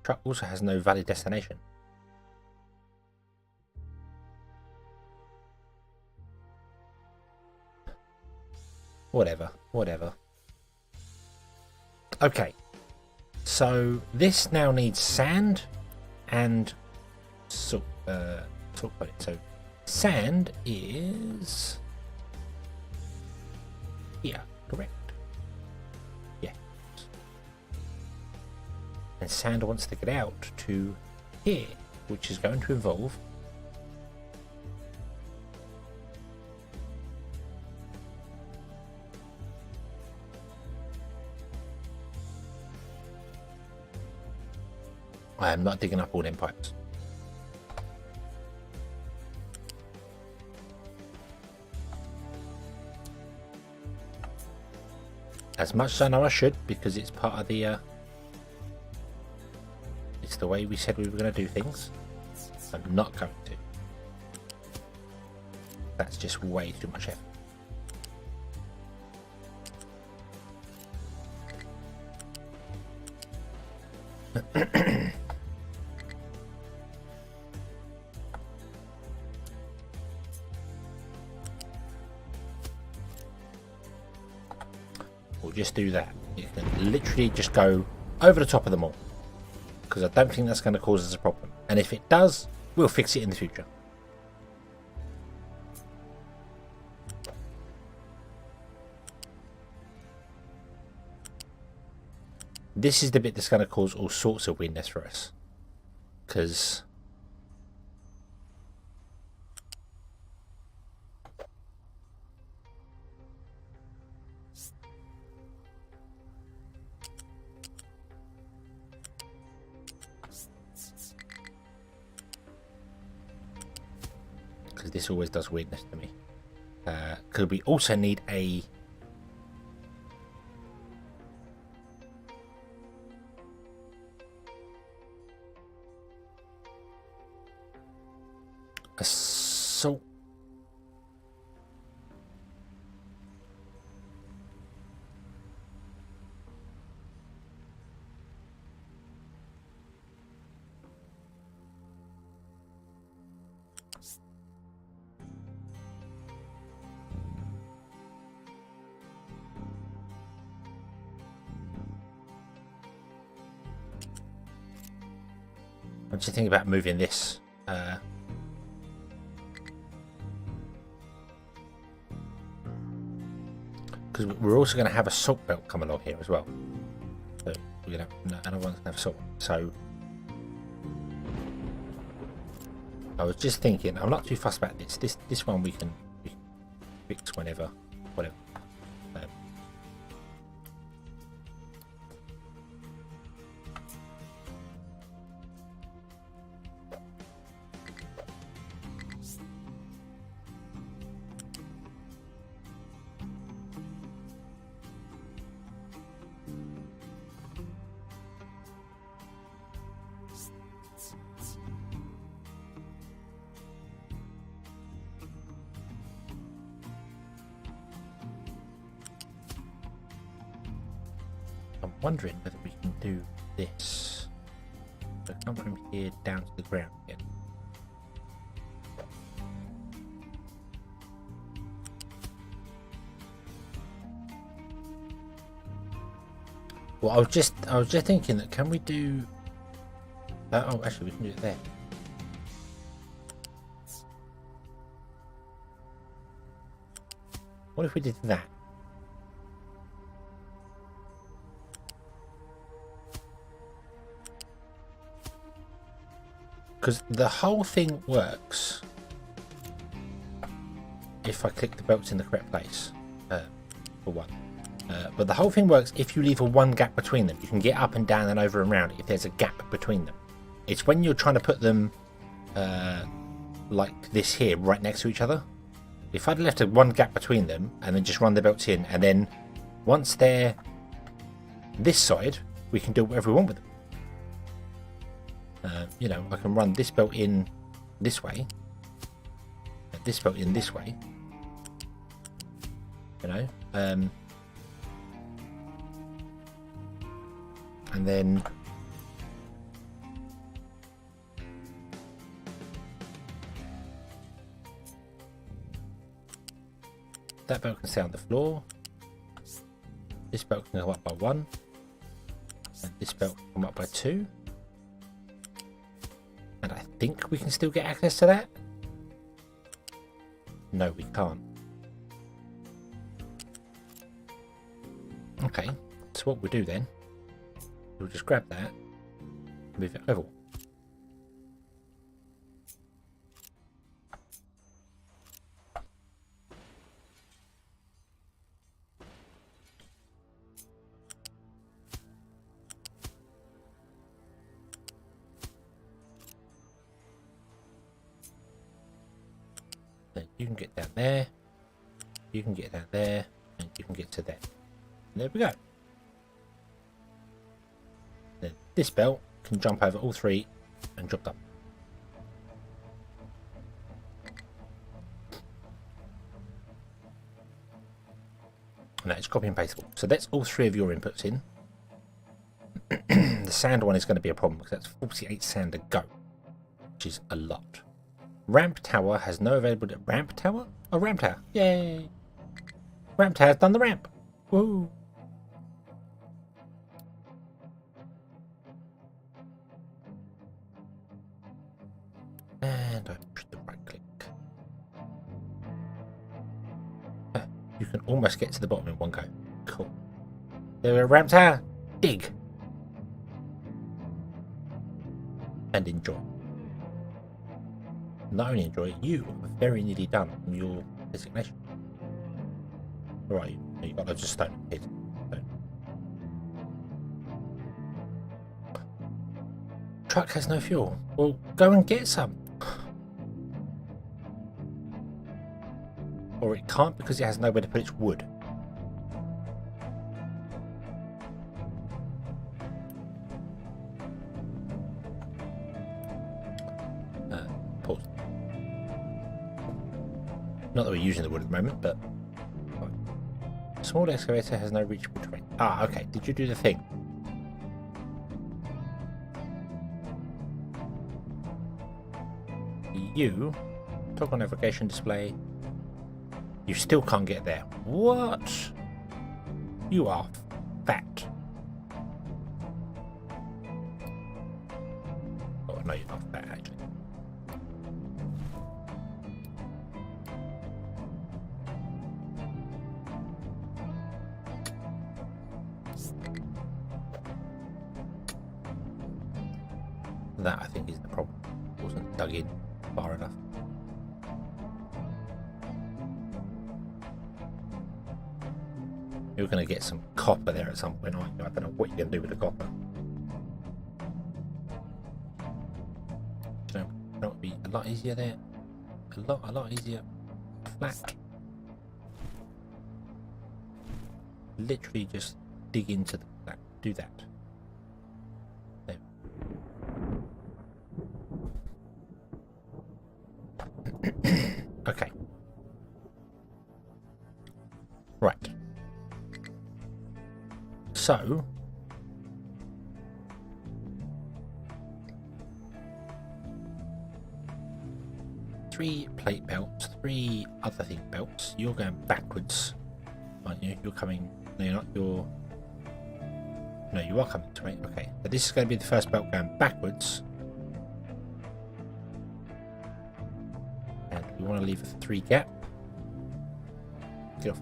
Truck also has no valid destination. Whatever. Okay. So this now needs sand and salt. So sand is here, correct? Yeah. And sand wants to get out to here, which is going to involve I am not digging up all them pipes. As much as I know I should, because it's part of the it's the way we said we were going to do things. I'm not going to. That's just way too much effort. We'll just do that. You can literally just go over the top of them all, because I don't think that's going to cause us a problem. And if it does, we'll fix it in the future. This is the bit that's going to cause all sorts of weirdness for us. because this always does weirdness to me. Because we also need a salt. What do you think about moving this? Because we're also going to have a salt belt come along here as well. So we're going to have, another one's going to have salt. So I was just thinking, I'm not too fussed about this. This one we can fix whenever, whatever. I'm wondering whether we can do this. So come from here down to the ground again. Well, I was just thinking that can we do? Oh, actually, we can do it there. What if we did that? Because the whole thing works if I click the belts in the correct place, for one. But the whole thing works if you leave a one gap between them. You can get up and down and over and around if there's a gap between them. It's when you're trying to put them like this here, right next to each other. If I'd left a one gap between them and then just run the belts in, and then once they're this side, we can do whatever we want with them. You know, I can run this belt in this way, this belt in this way, you know, and then that belt can stay on the floor, this belt can go up by 1, and this belt can come up by 2. And I think we can still get access to that. No, we can't. Okay, so what we'll do then, we'll just grab that, move it over. Then you can get down there, you can get down there, and you can get to there. And there we go. Then this belt can jump over all 3 and drop up. And that is copy and pasteable. So that's all 3 of your inputs in. The sand one is going to be a problem because that's 48 sand to go, which is a lot. Ramp tower has no available. Ramp tower? Oh, ramp tower. Yay! Ramp tower's done the ramp. Woo! And I push the right click. You can almost get to the bottom in one go. Cool. There we go, ramp tower. Dig. and enjoy. Not only enjoy it, you are very nearly done on your designation. Right, you got loads of stone. Truck has no fuel. Well, go and get some. Or it can't because it has nowhere to put its wood. Pause. Not that we're using the wood at the moment, but small excavator has no reachable terrain. Ah, okay. Did you do the thing? You toggle navigation display. You still can't get there. What? You are fat. Oh no, you're not fat actually. That I think is the problem. It wasn't dug in far enough. You're going to get some copper there at some point, aren't you? I don't know what you're going to do with the copper. You know, that would be a lot easier there. A lot easier. Flat. Literally just dig into the flat. Do that. There. Okay. Right. So, three plate belts, three other thing belts. You're going backwards, aren't you? You're coming. No, you're not. You're. No, you are coming to me. Okay, so this is going to be the first belt going backwards, and we want to leave a 3 gap. Get off.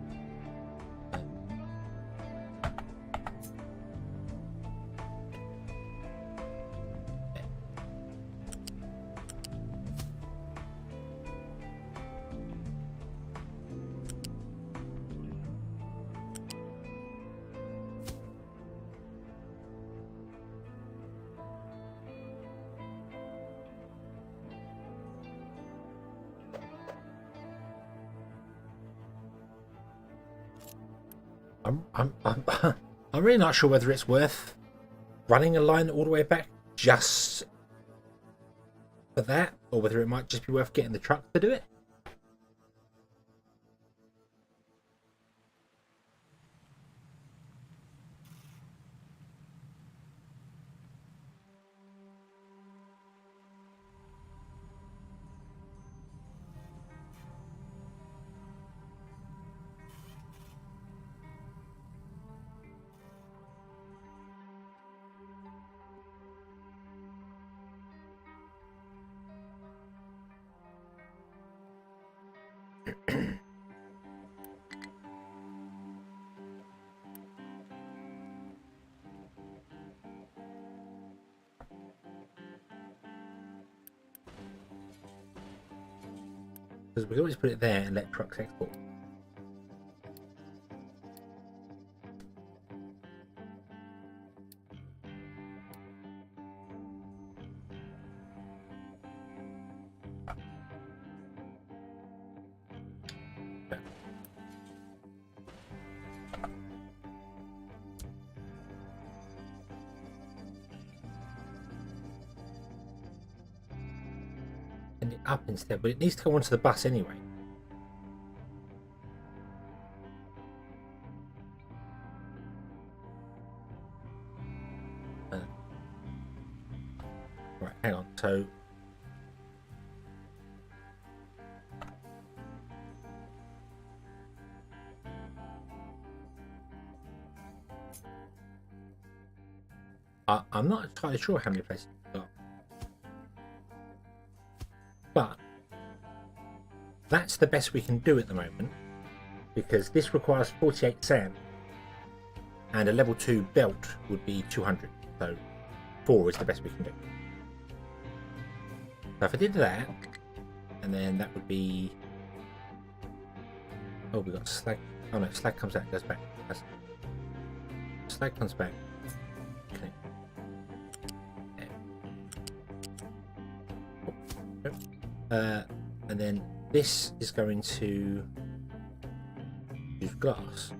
I'm really not sure whether it's worth running a line all the way back just for that, or whether it might just be worth getting the truck to do it. Because we can always put it there and let trucks export. Send it up instead, but it needs to go onto the bus anyway. Right, hang on. So I'm not entirely sure how many places we've got, but that's the best we can do at the moment, because this requires 48 sand and a level 2 belt would be 200, so 4 is the best we can do. So if I did that, and then that would be... Oh, we got slag. Oh no, slag comes out and goes back. Slag comes back. Okay. And then this is going to use glass.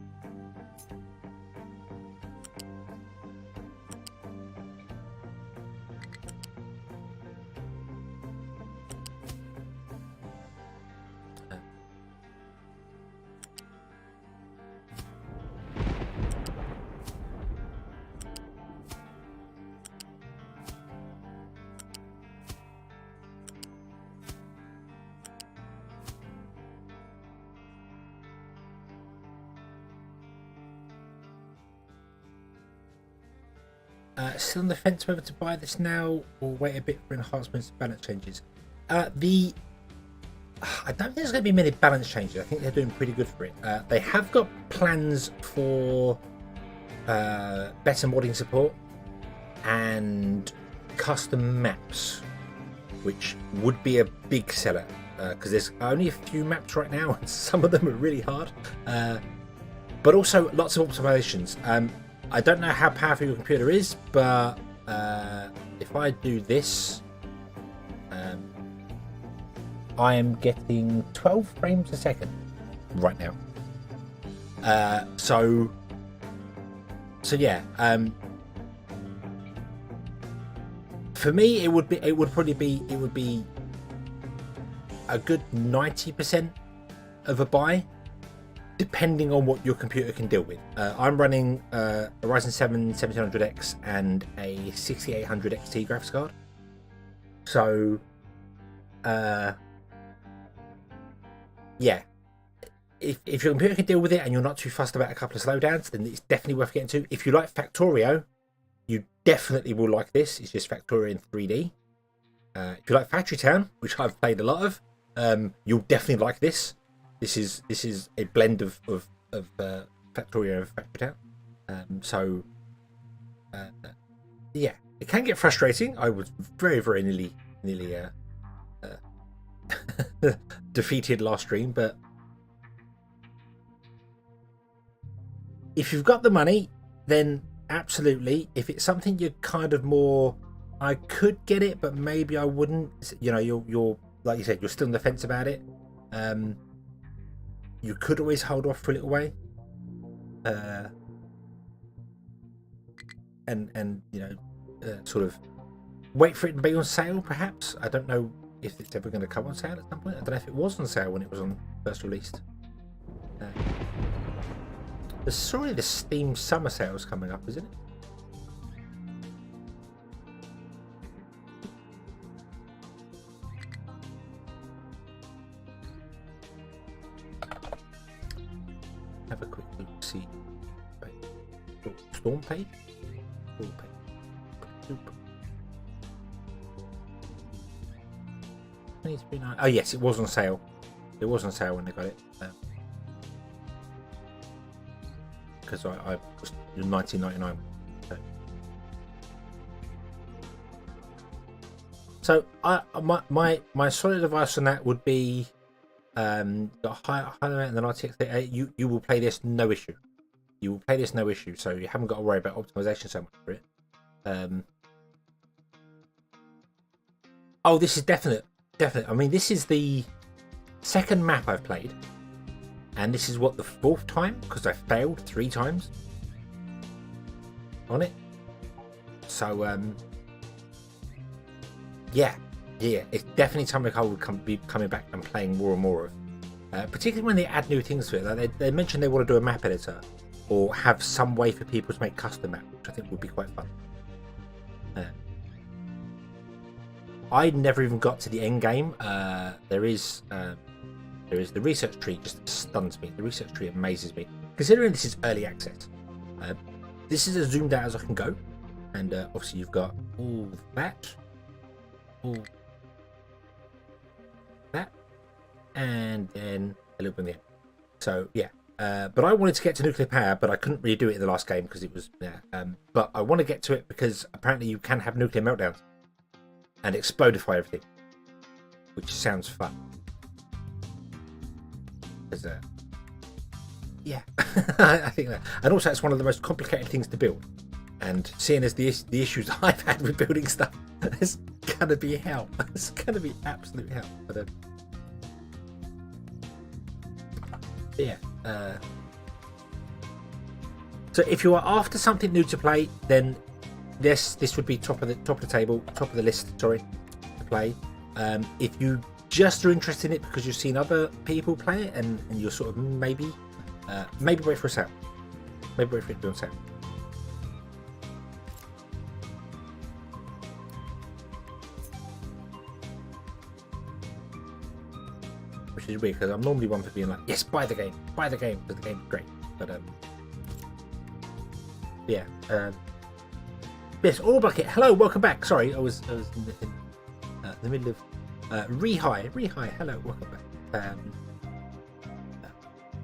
Still on the fence whether to buy this now or wait a bit for enhancements and balance changes. I don't think there's going to be many balance changes. I think they're doing pretty good for it. They have got plans for better modding support and custom maps, which would be a big seller because there's only a few maps right now and some of them are really hard. But also lots of optimizations. I don't know how powerful your computer is, but if I do this, I am getting 12 frames a second right now. So yeah. For me, it would be a good 90% of a buy, depending on what your computer can deal with. I'm running a Ryzen 7 1700X and a 6800 XT graphics card. So, yeah. If your computer can deal with it and you're not too fussed about a couple of slowdowns, then it's definitely worth getting to. If you like Factorio, you definitely will like this. It's just Factorio in 3D. If you like Factory Town, which I've played a lot of, you'll definitely like this. This is a blend of Factorio and Factory Town. Yeah, it can get frustrating. I was very nearly defeated last stream, but if you've got the money, then absolutely. If it's something you're kind of more, I could get it, but maybe I wouldn't. You know, you're like you said, you're still on the fence about it. You could always hold off for a little way, and you know, sort of wait for it to be on sale. Perhaps I don't know if it's ever going to come on sale at some point. I don't know if it was on sale when it was on first released. There's sorry, the Steam summer sale is coming up, isn't it? Have a quick look, see. Storm page? Storm page. 23.9. Oh yes, it was on sale. It was on sale when they got it. Because I was 19.99. So my solid advice on that would be got a higher amount than RTX. You will play this no issue. You will play this no issue. So you haven't got to worry about optimization so much for it. Oh, this is definite. I mean, this is the second map I've played, and this is what, the fourth time, because I failed 3 times on it. So yeah, it's definitely something I would be coming back and playing more and more of. Particularly when they add new things to it. Like they mentioned they want to do a map editor or have some way for people to make custom maps, which I think would be quite fun. I never even got to the end game. There is the research tree. Just stuns me. The research tree amazes me, considering this is early access. This is as zoomed out as I can go, and obviously you've got all that, and then a little bit in the end. So yeah, but I wanted to get to nuclear power, but I couldn't really do it in the last game because it was but I want to get to it because apparently you can have nuclear meltdowns and explodify everything. which sounds fun. Yeah, I think that, and also it's one of the most complicated things to build. And seeing as the issues I've had with building stuff, it's gonna be hell. It's gonna be absolute hell. But yeah. So if you are after something new to play, then this would be top of the table, top of the list. Sorry, to play. If you just are interested in it because you've seen other people play it and you're sort of maybe wait for a sale. Maybe wait for it to be on sale. Which is weird because I'm normally one for being like, yes, buy the game, because the game's great. But yeah. Yes, All Bucket. Hello, welcome back. Sorry, I was in the middle of Rehi. Hello, welcome back.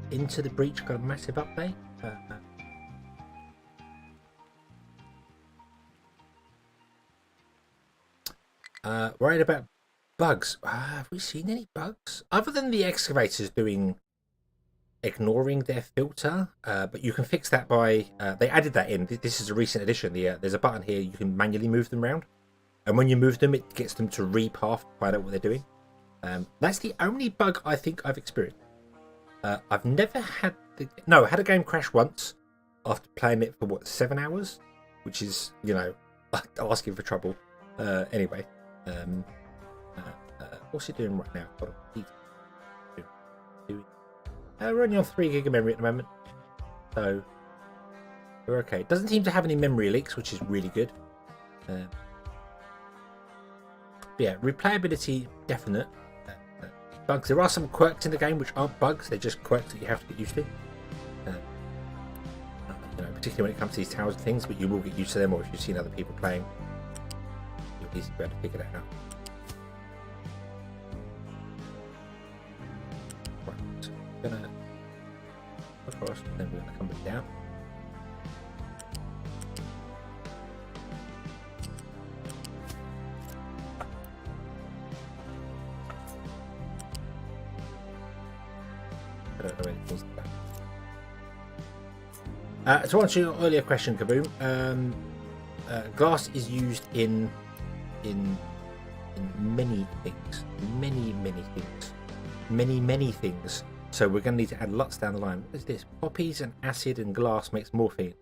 Into the Breach got a massive update. Worried about bugs. Have we seen any bugs other than the excavators ignoring their filter? But you can fix that by they added that in. This is a recent addition. There's a button here you can manually move them around, and when you move them, it gets them to repath to find out what they're doing. That's the only bug I think I've experienced. I've never had I had a game crash once after playing it for 7 hours, which is asking for trouble. Anyway, what's it doing right now? We're only on 3 gig of memory at the moment, so we're okay. It doesn't seem to have any memory leaks, which is really good. But yeah, replayability definite. Bugs. There are some quirks in the game which aren't bugs; they're just quirks that you have to get used to. Particularly when it comes to these towers and things, but you will get used to them, or if you've seen other people playing, you'll easily be able to figure that out. Right, so we're gonna across, and then we're gonna come back down. I don't know where it needs to go. To answer your earlier question, Kaboom, glass is used in many things, many things. So we're going to need to add lots down the line. What is this? Poppies and acid and glass makes morphine.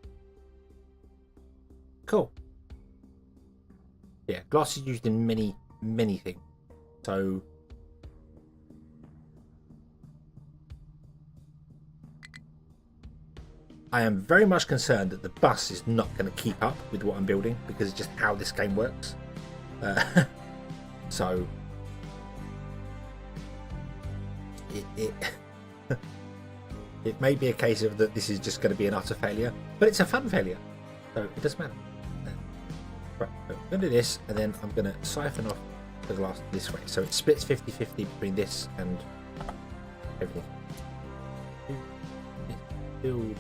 Cool. Yeah, glass is used in many things. So I am very much concerned that the bus is not going to keep up with what I'm building because it's just how this game works. So it it may be a case of that this is just going to be an utter failure, but it's a fun failure, so it doesn't matter. Right, so I'm going to do this, and then I'm going to siphon off the glass this way, so it splits 50-50 between this and everything. Build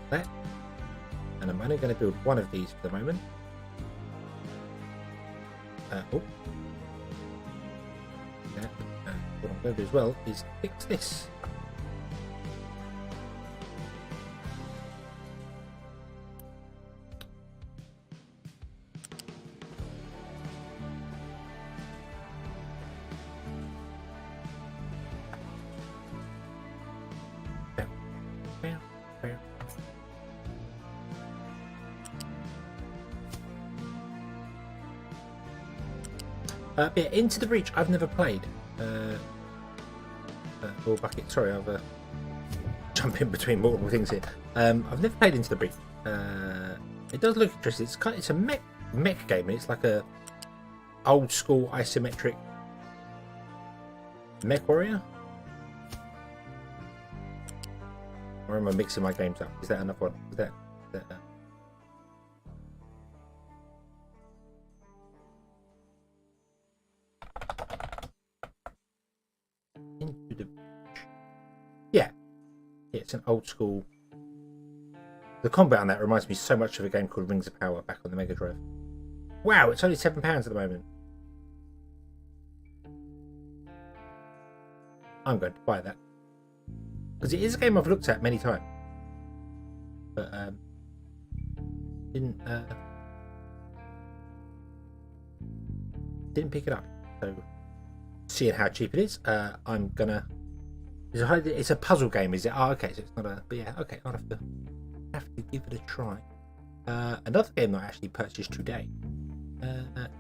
that, and I'm only going to build one of these for the moment. What I'm going to do as well is fix this. Yeah, Into the Breach I've never played. All Bucket, sorry, I've jumped in between multiple things here. I've never played Into the Breach. It does look interesting. It's a mech game, and it's like a old school isometric mech warrior. Or am I mixing my games up? Is that another one? Is that Into the yeah, it's an old school. The combat on that reminds me so much of a game called Rings of Power back on the Mega Drive. Wow, it's only £7 at the moment. I'm going to buy that. Because it is a game I've looked at many times. But didn't pick it up. So seeing how cheap it is, I'm gonna. It's a puzzle game, is it? Oh, okay. So it's not a. But yeah, okay. I'll have to give it a try. Another game that I actually purchased today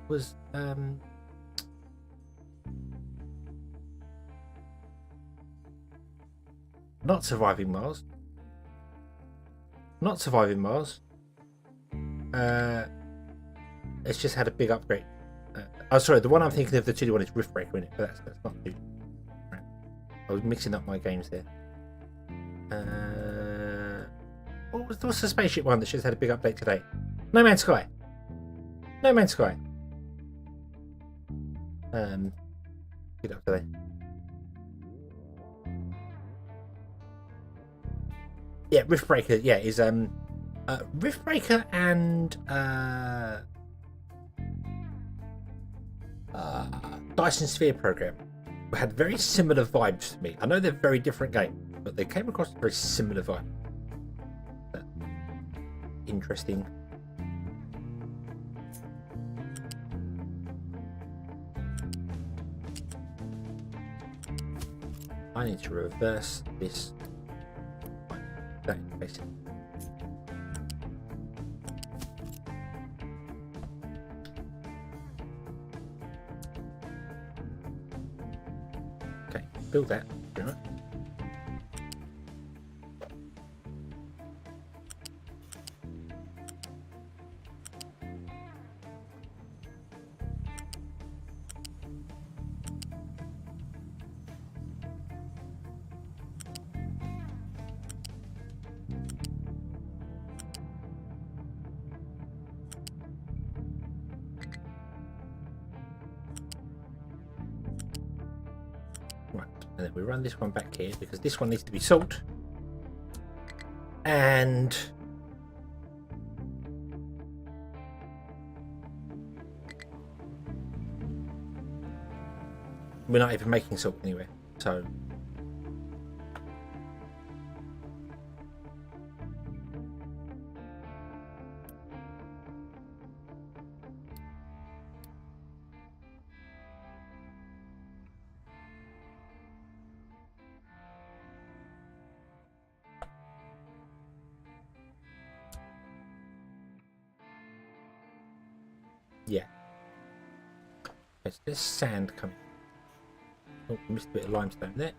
was not Surviving Mars. Not Surviving Mars. It's just had a big upgrade. Oh, sorry. The one I'm thinking of, the 2D one, is Riftbreaker in it, but that's not 2D. Right. I was mixing up my games there. What's the spaceship one that just had a big update today? No Man's Sky. No Man's Sky. Get up today. Yeah, Riftbreaker. Yeah, is Riftbreaker and Dyson Sphere Program had very similar vibes to me. I know they're very different games, but they came across very similar vibes. Interesting. I need to reverse this. Basically. Okay, build that. Right. And then we run this one back here because this one needs to be salt. And we're not even making salt anywhere. So yeah. Okay, so there's sand coming. Oh, missed a bit of limestone there.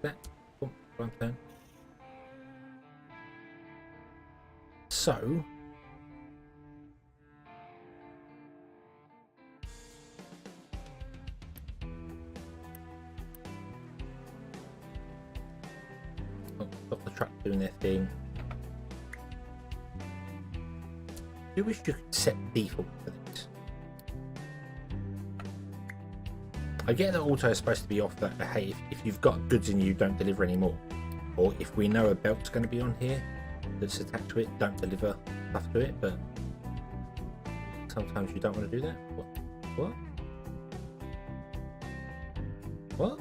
That. Oh, limestone. So got the truck doing their thing. I wish you could set default for this. I get that auto is supposed to be off, that hey, if you've got goods in you, don't deliver anymore. Or if we know a belt's going to be on here that's attached to it, don't deliver stuff to it, but sometimes you don't want to do that. What? What?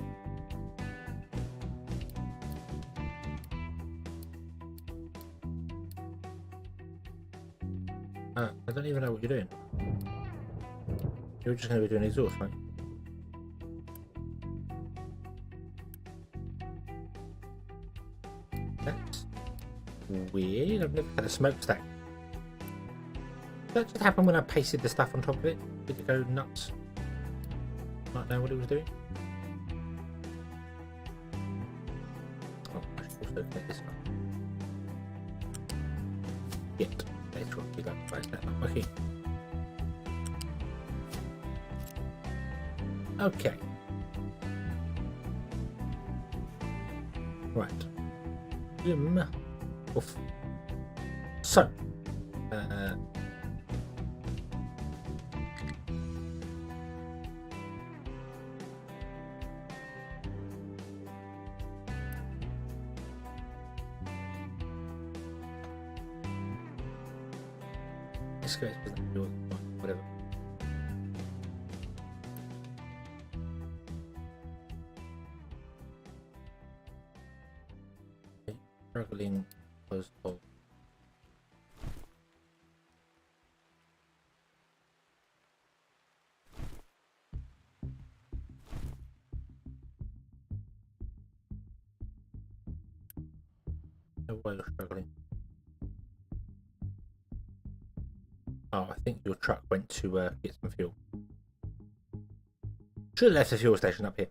I don't even know what you're doing. You're just going to be doing exhaust, right? That's weird. I've never had a smokestack. Did that just happen when I pasted the stuff on top of it? Did it go nuts? Not know what it was doing? Oh, I should also get this up. Yet. That's what we got. Why is that not working? Okay. Right. Oof. So, let's go to whatever. struggling because of why you're struggling. Oh, I think your truck went to get some fuel. Should have left the fuel station up here.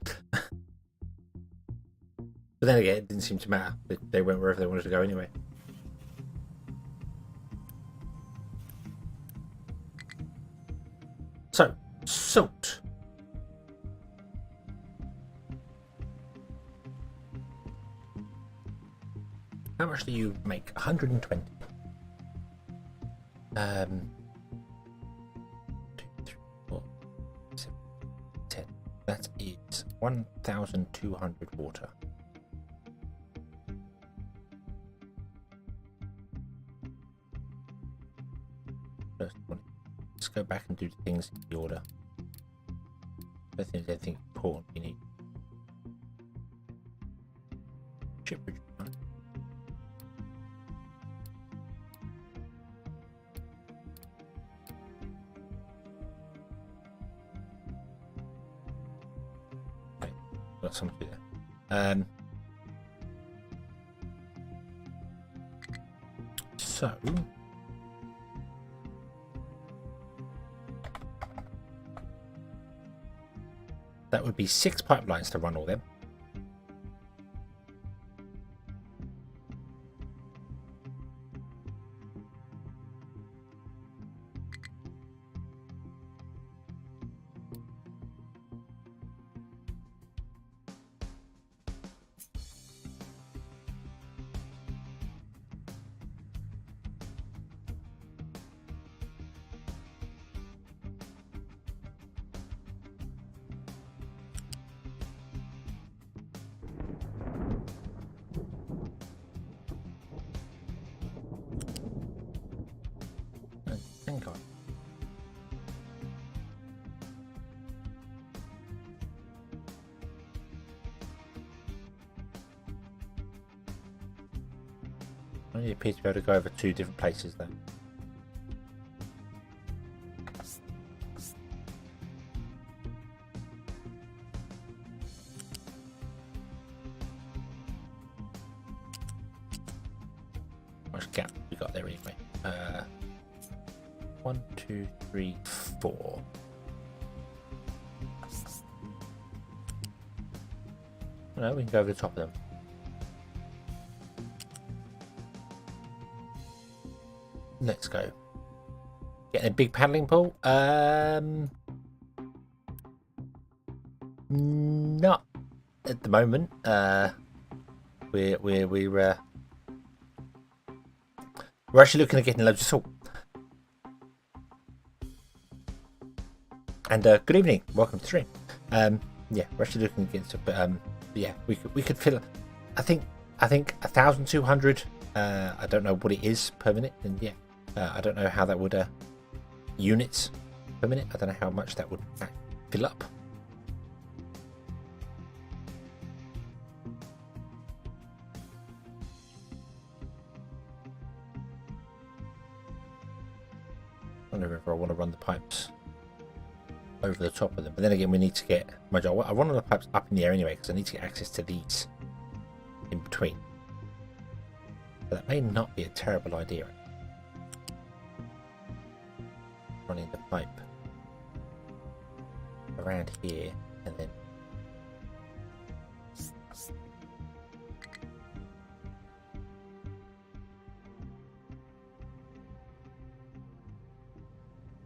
But then again, it didn't seem to matter. They went wherever they wanted to go anyway. So, salt. How much do you make? 120. 2, 3, 4, 7, 10. That is 1,200 water. First one. Let's go back and do things in the order. I don't think there's anything important you need. Ship bridge. Got something there. So that would be 6 pipelines to run all them. Thank God. Only appears to be able to go over 2 different places though. How much gap we got there anyway? 1, 2, 3, 4. No, we can go over the top of them. Let's go. Getting a big paddling pool? Not at the moment. We're actually looking at getting loads of salt. And good evening, welcome to the stream. Yeah, we're actually looking at getting some, but yeah, we could fill. I think 1,200. I don't know what it is per minute, and yeah, I don't know how that would units per minute. I don't know how much that would fill up. I don't know if I want to run the pipes over the top of them, but then again, we need to get. I want the pipes up in the air anyway because I need to get access to these in between. But that may not be a terrible idea. Running the pipe around here and then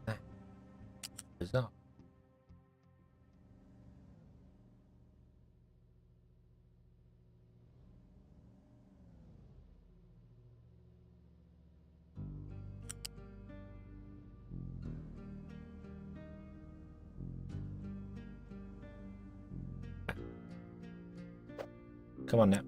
that bizarre. Come on now.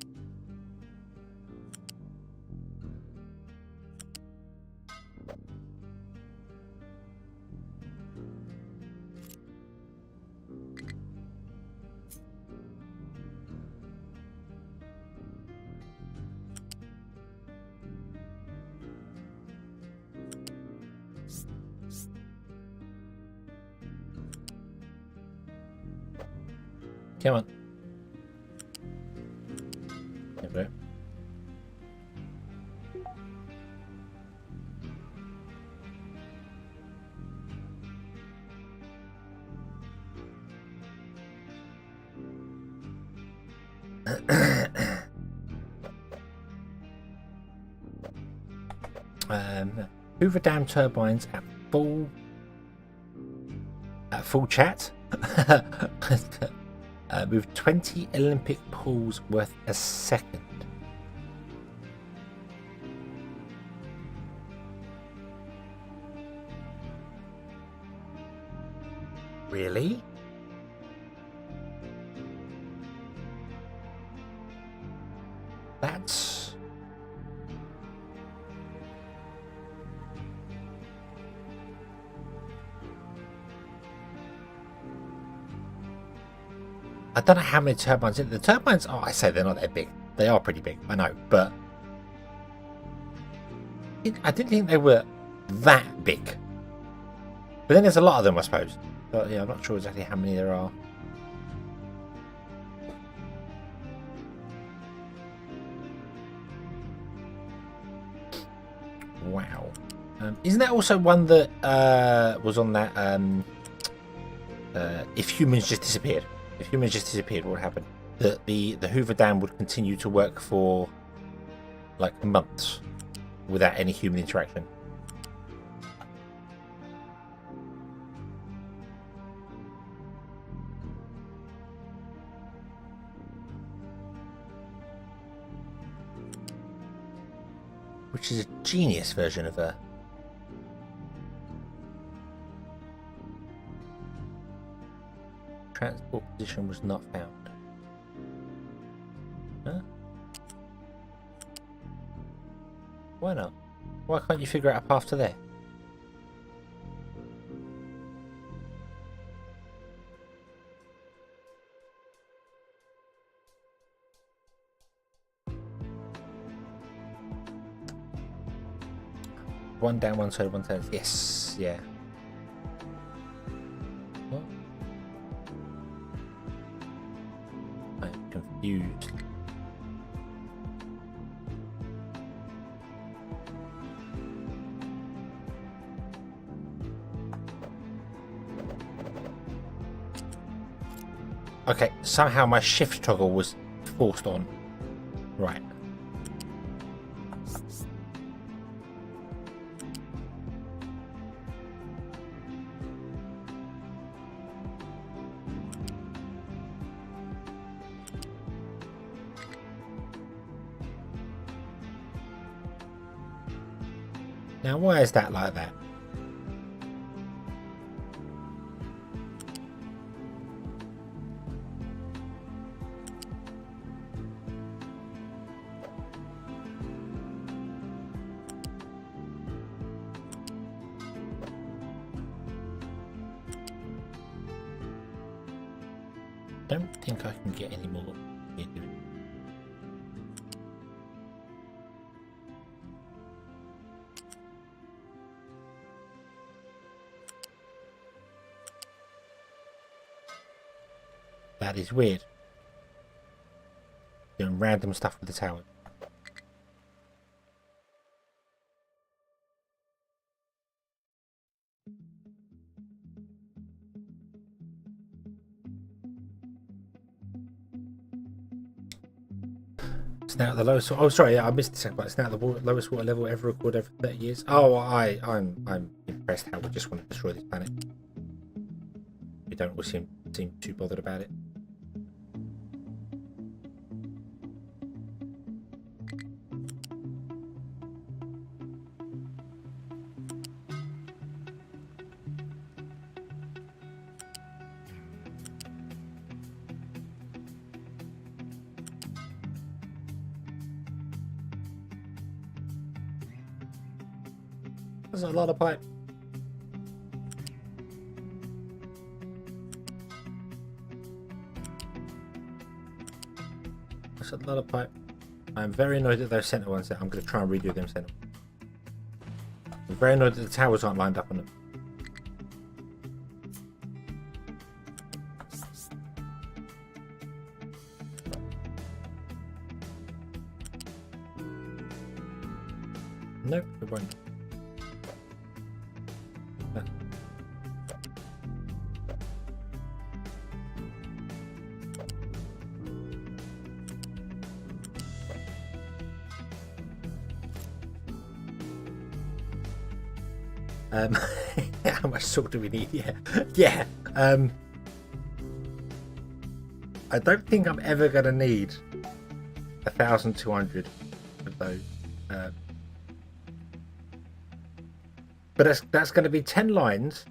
Come on. There we go. Hoover Dam turbines at full chat with 20 Olympic pools worth a second. Really? That's... I don't know how many turbines. The turbines, oh, I say they're not that big. They are pretty big, I know, but I didn't think they were that big. But then there's a lot of them, I suppose. But yeah, I'm not sure exactly how many there are. Wow. Isn't that also one that was on that if humans just disappeared? If humans just disappeared, what would happen? That the Hoover Dam would continue to work for like months without any human interaction. Which is a genius version of a... Transport position was not found. Huh? Why not? Why can't you figure out a path to there? One down, one side, one turn. Yes, yeah. What? I'm confused. Okay, somehow my shift toggle was forced on. Right. Now, why is that like that? Don't think I can get any more. That is weird. Doing random stuff with the tower. It's now at the lowest. Oh, sorry, yeah, I missed the second part. It's now at the lowest water level ever recorded over 30 years. Oh, I'm impressed how we just want to destroy this planet. We don't all seem too bothered about it. There's a lot of pipe. There's a lot of pipe. I'm very annoyed at those center ones. That I'm going to try and redo them center. I'm very annoyed that the towers aren't lined up on them. Nope, it won't. How much salt do we need? Yeah. I don't think I'm ever gonna need 1,200 of those. But that's going to be 10 lines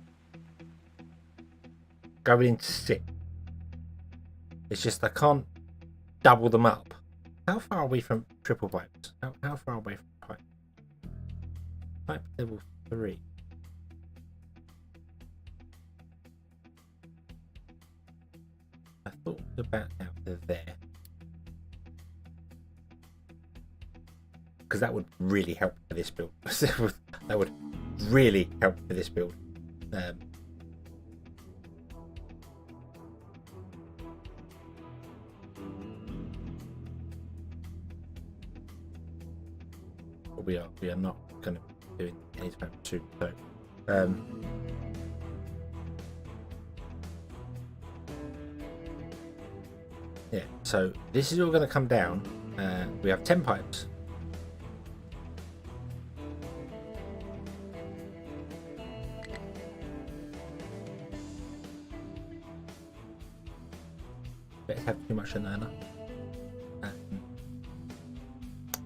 going into 6. It's just I can't double them up. How far are we from triple pipes? How far away from pipe? Pipe level 3. I thought it was about out to there. Because that would really help for this build. That would really help for this build. But we are not going to be doing any time soon. So, yeah. So this is all going to come down. We have 10 pipes. Better have too much in there now.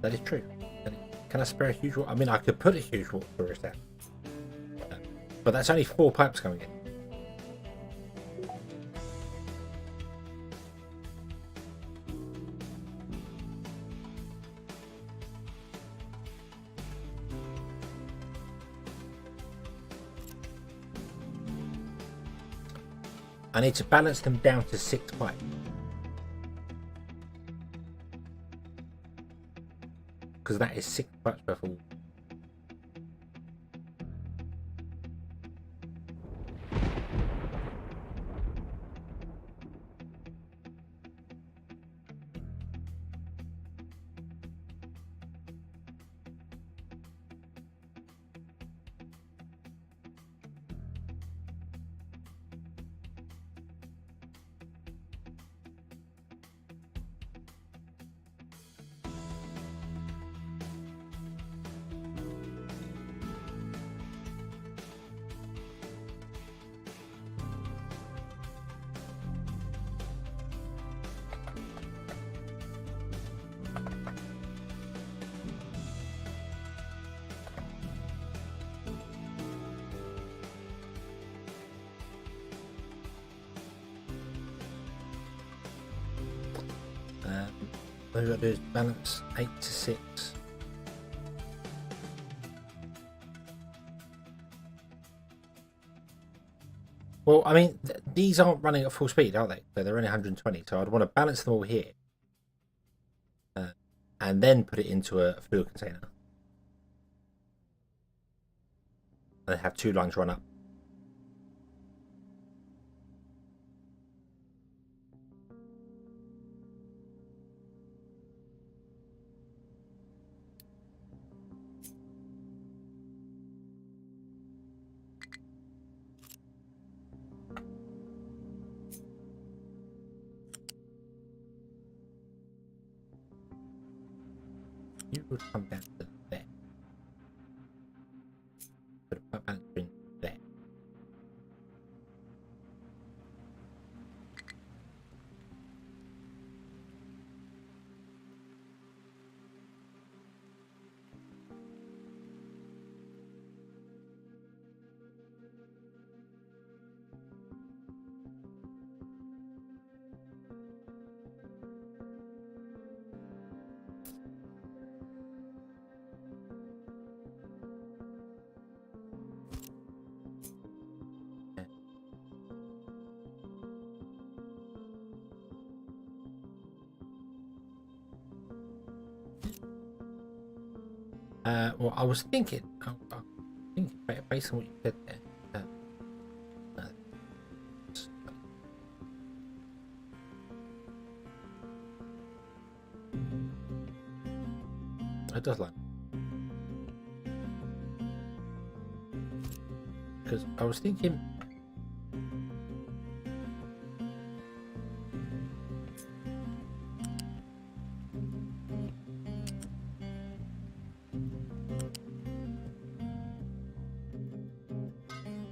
That is true. Can I spare a huge water? I mean, I could put a huge water tourist out. But that's only 4 pipes coming in. I need to balance them down to 6 pipes. Because that is 6 pipes worth of water. What we've got to do is balance 8 to 6. Well, I mean, these aren't running at full speed, are they? So they're only 120. So I'd want to balance them all here. And then put it into a fuel container. And have 2 lines run up. You would come down to there. Put a balance in there. Well, I was thinking, based on what you said there, it does like. because I was thinking.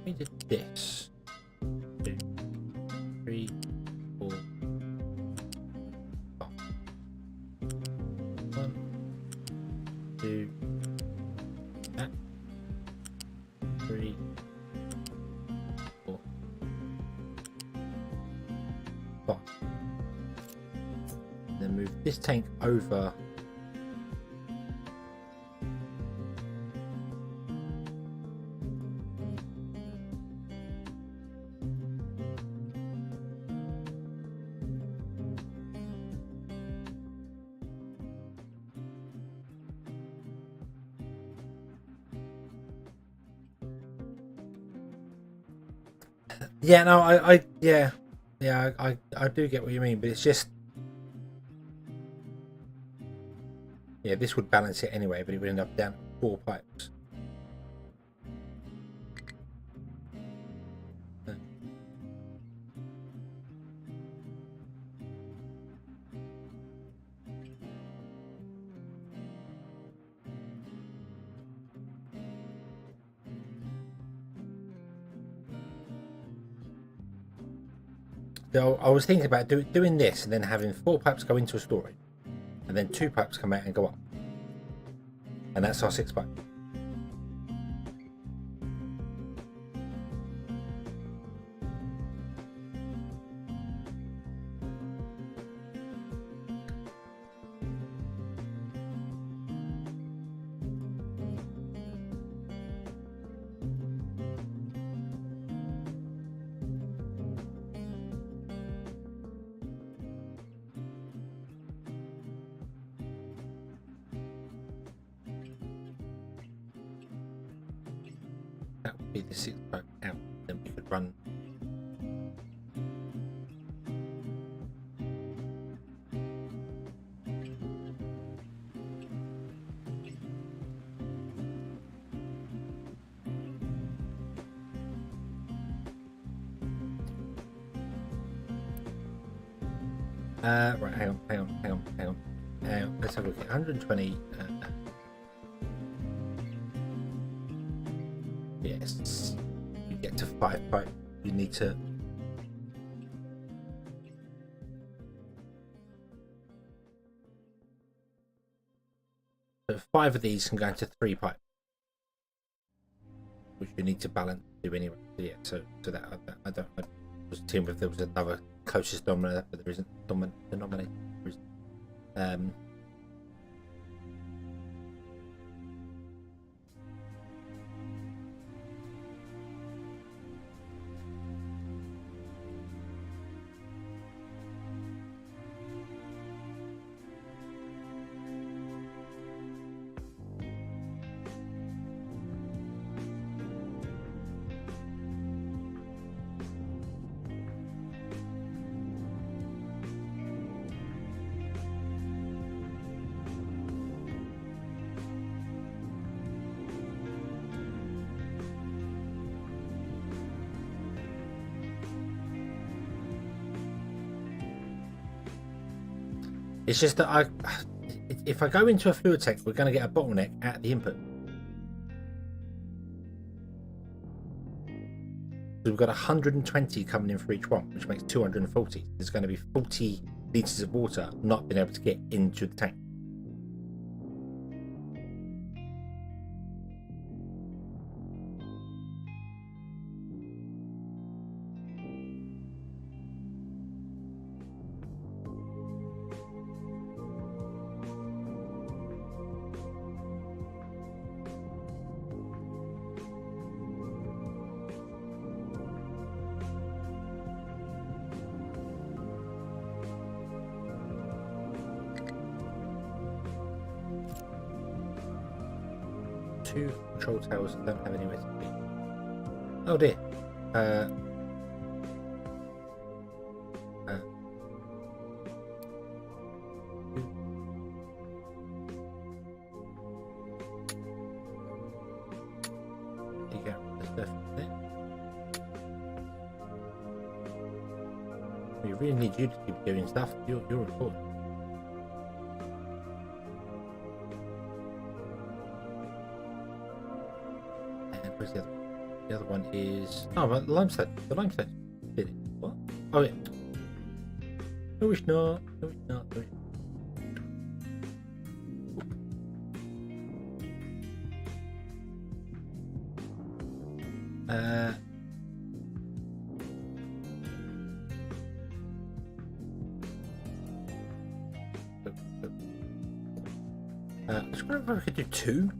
We did this. 2, 3, 4, 5. 1, 2, that. 3, 4, 5. Then move this tank over. Yeah, no, I do get what you mean, but it's just, yeah, this would balance it anyway, but it would end up down 4 pipes. So I was thinking about doing this and then having 4 pipes go into a storage, and then 2 pipes come out and go up, and that's our 6 pipe. That would be the 6 pipe out. Then we could run. Right, hang on. Let's have a look at 120. Yes, you get to 5 pipe. You need to. So 5 of these can go into 3 pipe, which you need to balance to anyway. So yeah, so that I was team if there was another closest denominator, but there isn't denominator. There isn't. 'It's just that if I go into a fluid tank, we're going to get a bottleneck at the input. So we've got 120 coming in for each one, which makes 240. There's going to be 40 litres of water not being able to get into the tank. Two control towers that don't have anywhere to be. Oh dear. You get the stuff there. We really need you to keep doing stuff. You're important. And where's the other one? The other one is... Oh, well, the limestone. The limestone. Did it? What? Oh, yeah. No, it's not. No, it's not. No, it's not. I was wondering if I could do 2.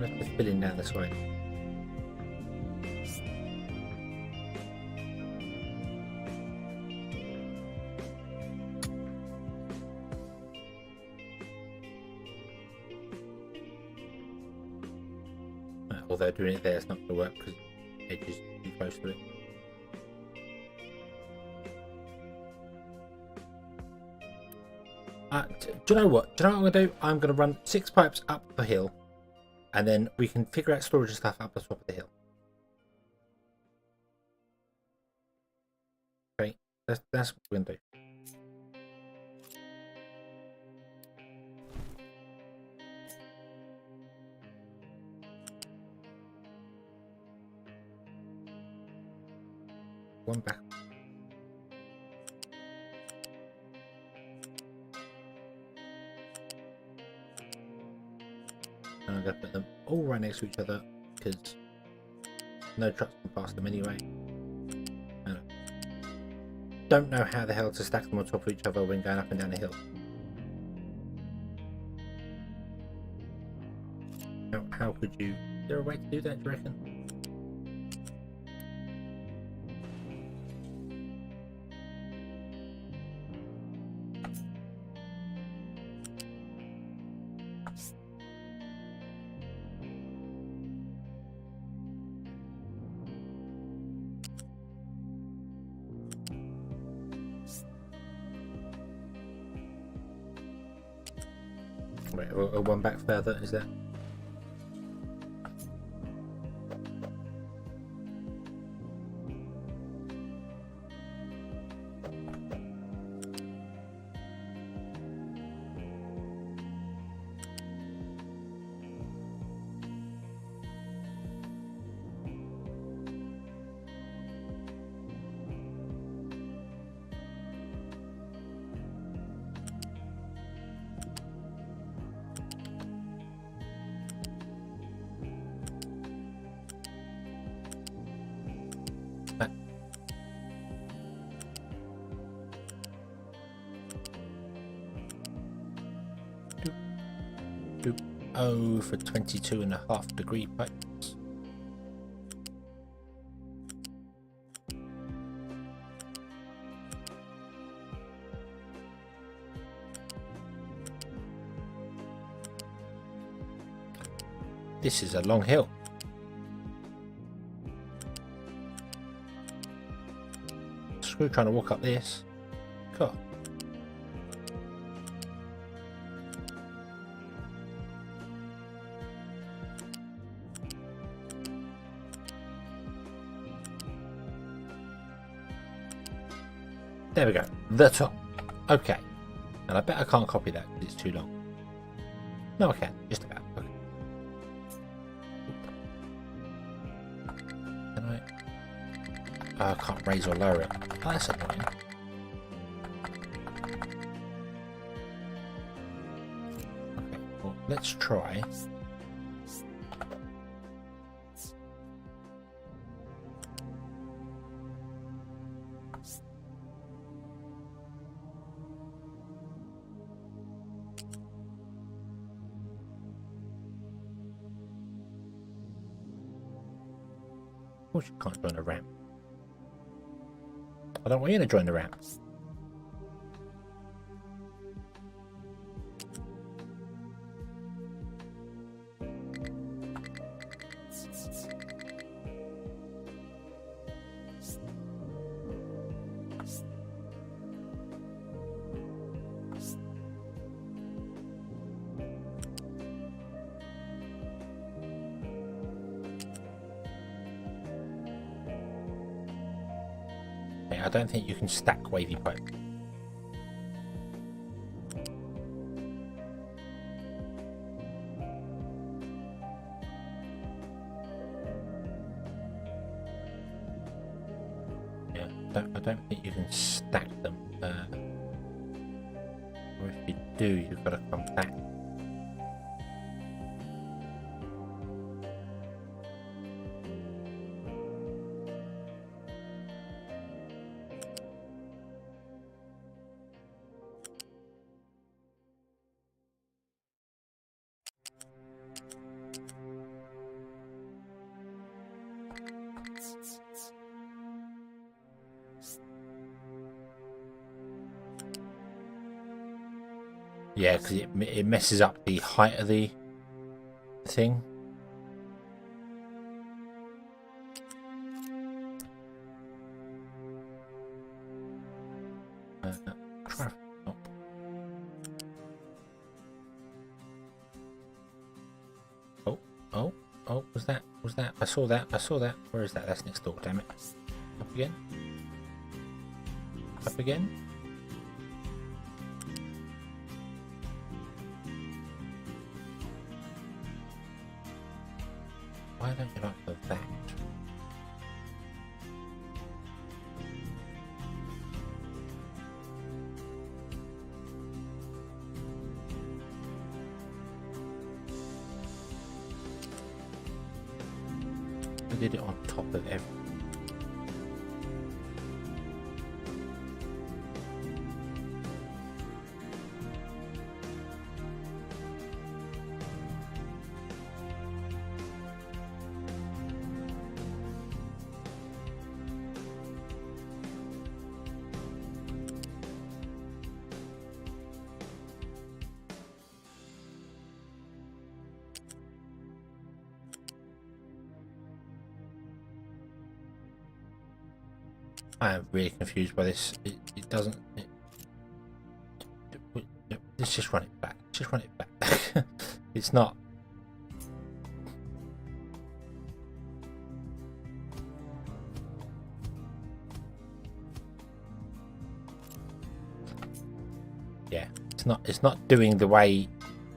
Let's just fill in down this way. Although doing it there is not going to work because the edge is too close to it. Do you know what? Do you know what I'm going to do? I'm going to run 6 pipes up the hill. And then we can figure out storage and stuff up the top of the hill. Okay, that's what we're going to do. One back. And I'm going to put them all right next to each other because no trucks can pass them anyway. And I don't know how the hell to stack them on top of each other when going up and down the hill. How could you? Is there a way to do that, do you reckon? Wait, one back further, is that? Oh, for 22.5-degree pipes. This is a long hill. Screw trying to walk up this. God. There we go. The top. Okay. And I bet I can't copy that because it's too long. No, I can. Just about. Okay. Can I? Oh, I can't raise or lower it. Oh, that's annoying. Okay. Well, let's try. course you can't join the ramp. I don't want you to join the ramp. I don't think you can stack wavy pipe. Yeah, I don't think you can stack them. Or if you do, you've got to come back. Yeah, because it messes up the height of the thing. Traffic. Oh, was that? I saw that. Where is that? That's next door, damn it. Up again. Up again. Why don't you like the that? I did it on top of everything. I am really confused by this. It doesn't. Let's just run it back. Just run it back. It's not. Yeah, it's not doing the way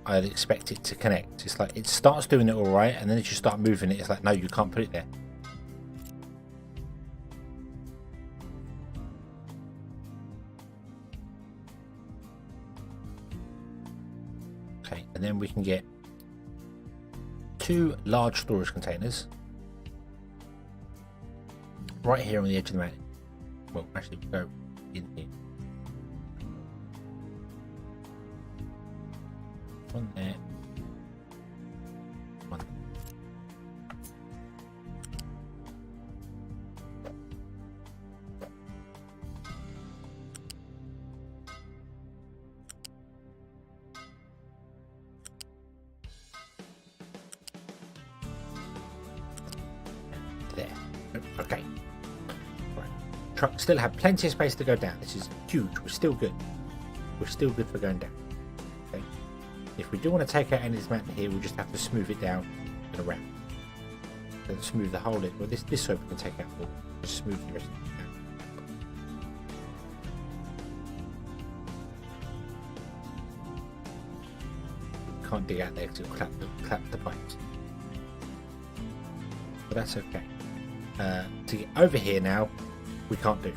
I'd expect it to connect. It's like it starts doing it all right, and then as you start moving it, it's like no, you can't put it there. And then we can get 2 large storage containers right here on the edge of the mountain. Well, actually, we'll go in here. One there. One there. There. Okay. Right. Truck still have plenty of space to go down. This is huge. We're still good. We're still good for going down. Okay. If we do want to take out any of this mountain here, we'll just have to smooth it down and around. So smooth the whole. Well, this way we can take out more. Just smooth the rest of it down. Can't dig out there because it'll clap the pipes. But that's okay. To get over here now, we can't do.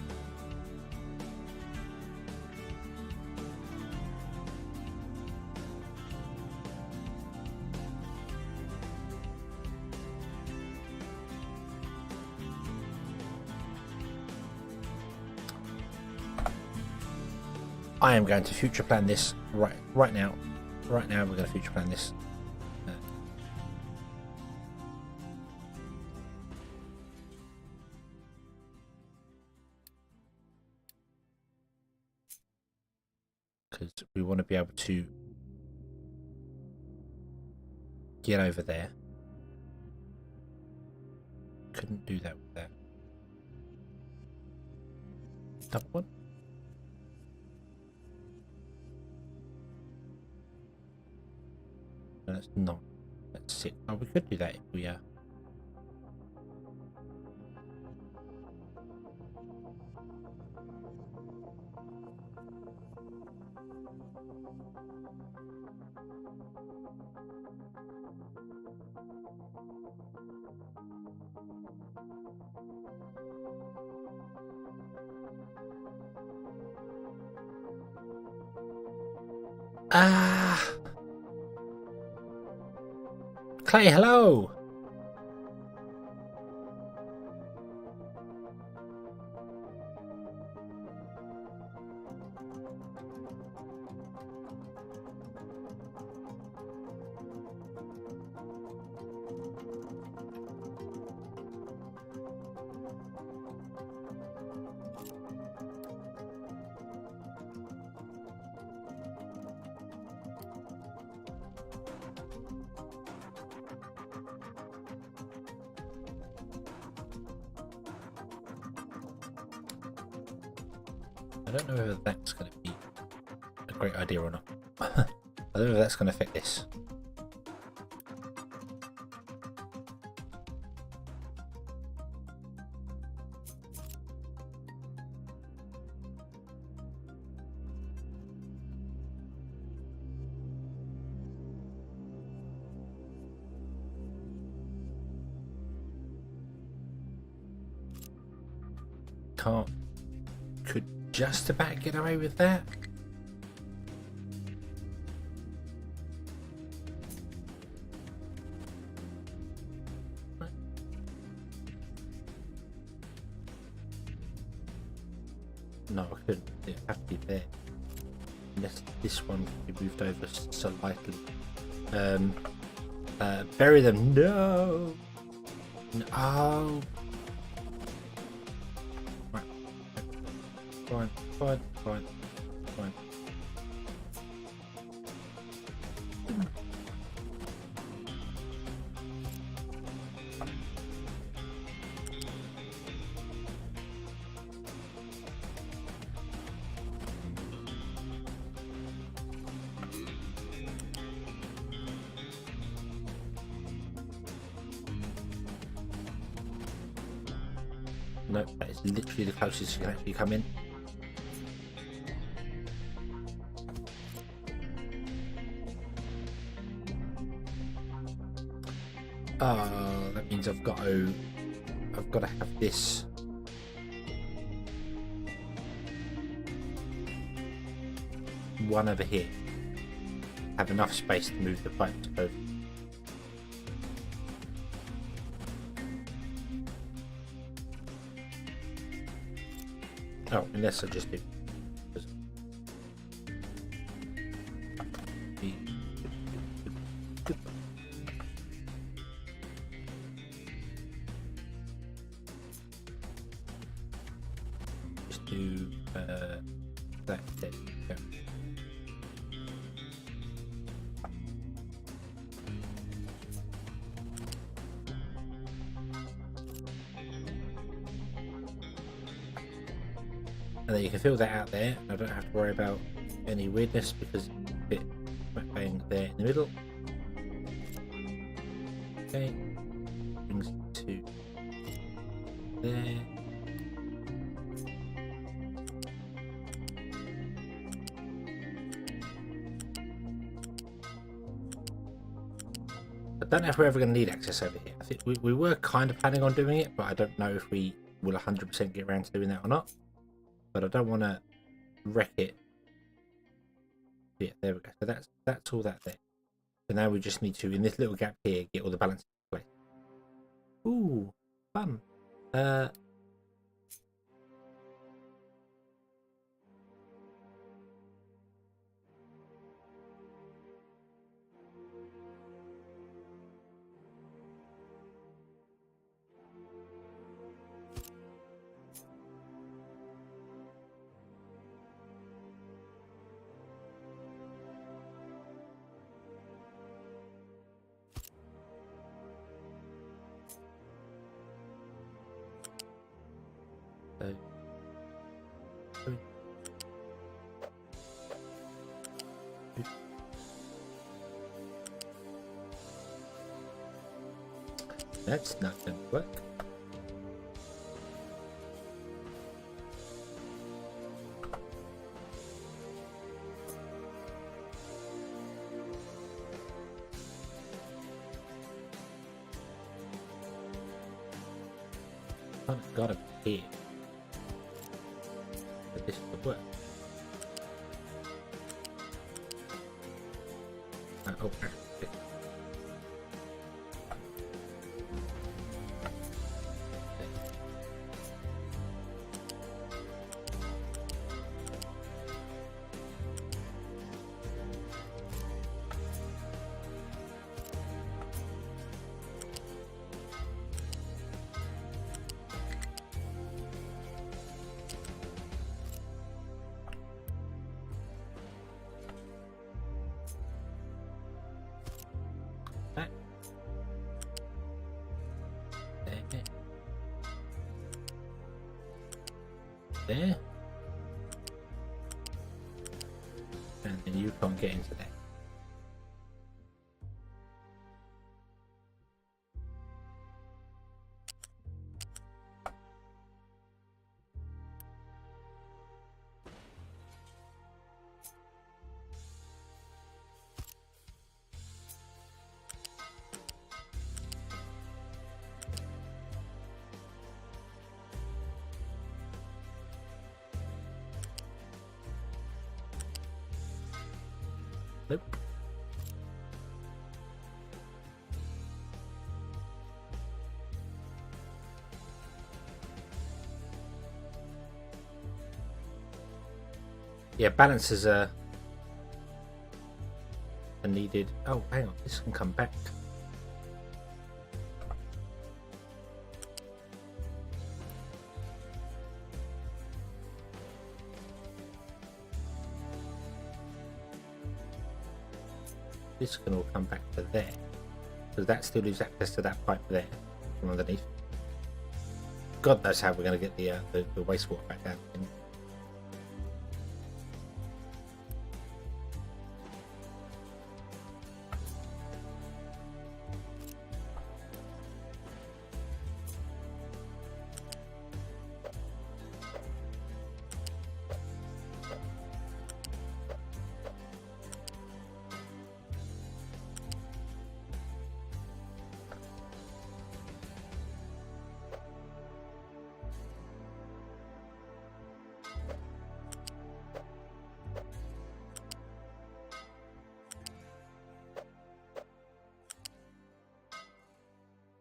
I am going to future plan this right now. Right now, we're going to future plan this. because we want to be able to get over there. Couldn't do that with that. Double one. No, that's not. That's it. Oh, we could do that if we Clay, hello. I don't know whether that's going to be a great idea or not. I don't know if that's going to affect this. Can't. Could just about get away with that. No, I couldn't. It'd have to be there. Unless this one can be moved over slightly. Bury them. No. No. Oh. Right. Fine. Fine. Fine. Fine. No, that is literally the closest you can actually come in. That means I've got to have this one over here. Have enough space to move the pipes over. Oh, unless I just do. Just do that. There you go. And then you can fill that out there. I don't have to worry about any weirdness because it's a bit bang there in the middle. Okay, brings it to there. I don't know if we're ever going to need access over here. I think we were kind of planning on doing it, but I don't know if we will 100% get around to doing that or not. But I don't want to wreck it. Yeah, there we go. So that's all that there. So now we just need to, in this little gap here, get all the balance in place. Ooh, fun. So, that's not going to work. It's gotta be here. But this would work. Oh, there, and then you can't get into there. Nope. Yeah, balances are needed. Oh, hang on, this can come back. This can all come back to there, because that still leaves access to that pipe there from underneath. God knows how we're going to get the wastewater back down.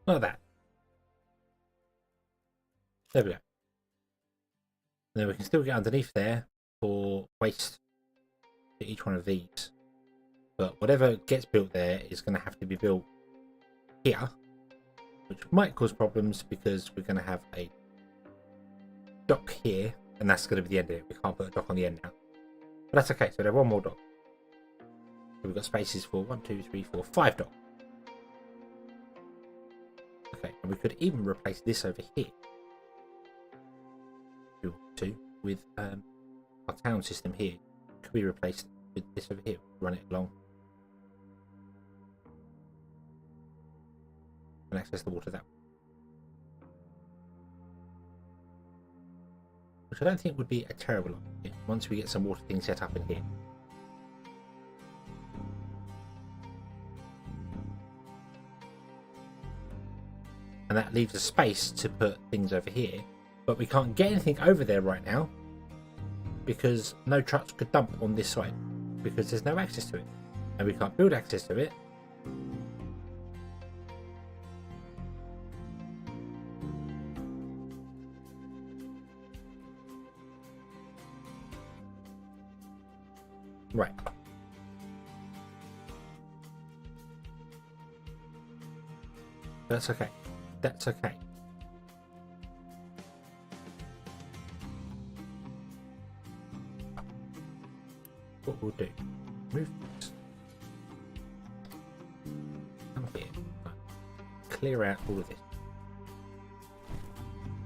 Like that. There we go. And then we can still get underneath there for waste to each one of these. But whatever gets built there is going to have to be built here, which might cause problems because we're going to have a dock here, and that's going to be the end of it. We can't put a dock on the end now. But that's okay. So we have one more dock. So we've got spaces for 1, 2, 3, 4, 5 docks. Okay, and we could even replace this over here with our town system here. Could be replaced with this over here. Run it along and access the water that way. Which I don't think would be a terrible idea once we get some water things set up in here. And that leaves a space to put things over here, but we can't get anything over there right now because no trucks could dump on this side because there's no access to it, and we can't build access to it. Right. That's okay. That's okay. What we'll do, move this. Come here. Right. Clear out all of this.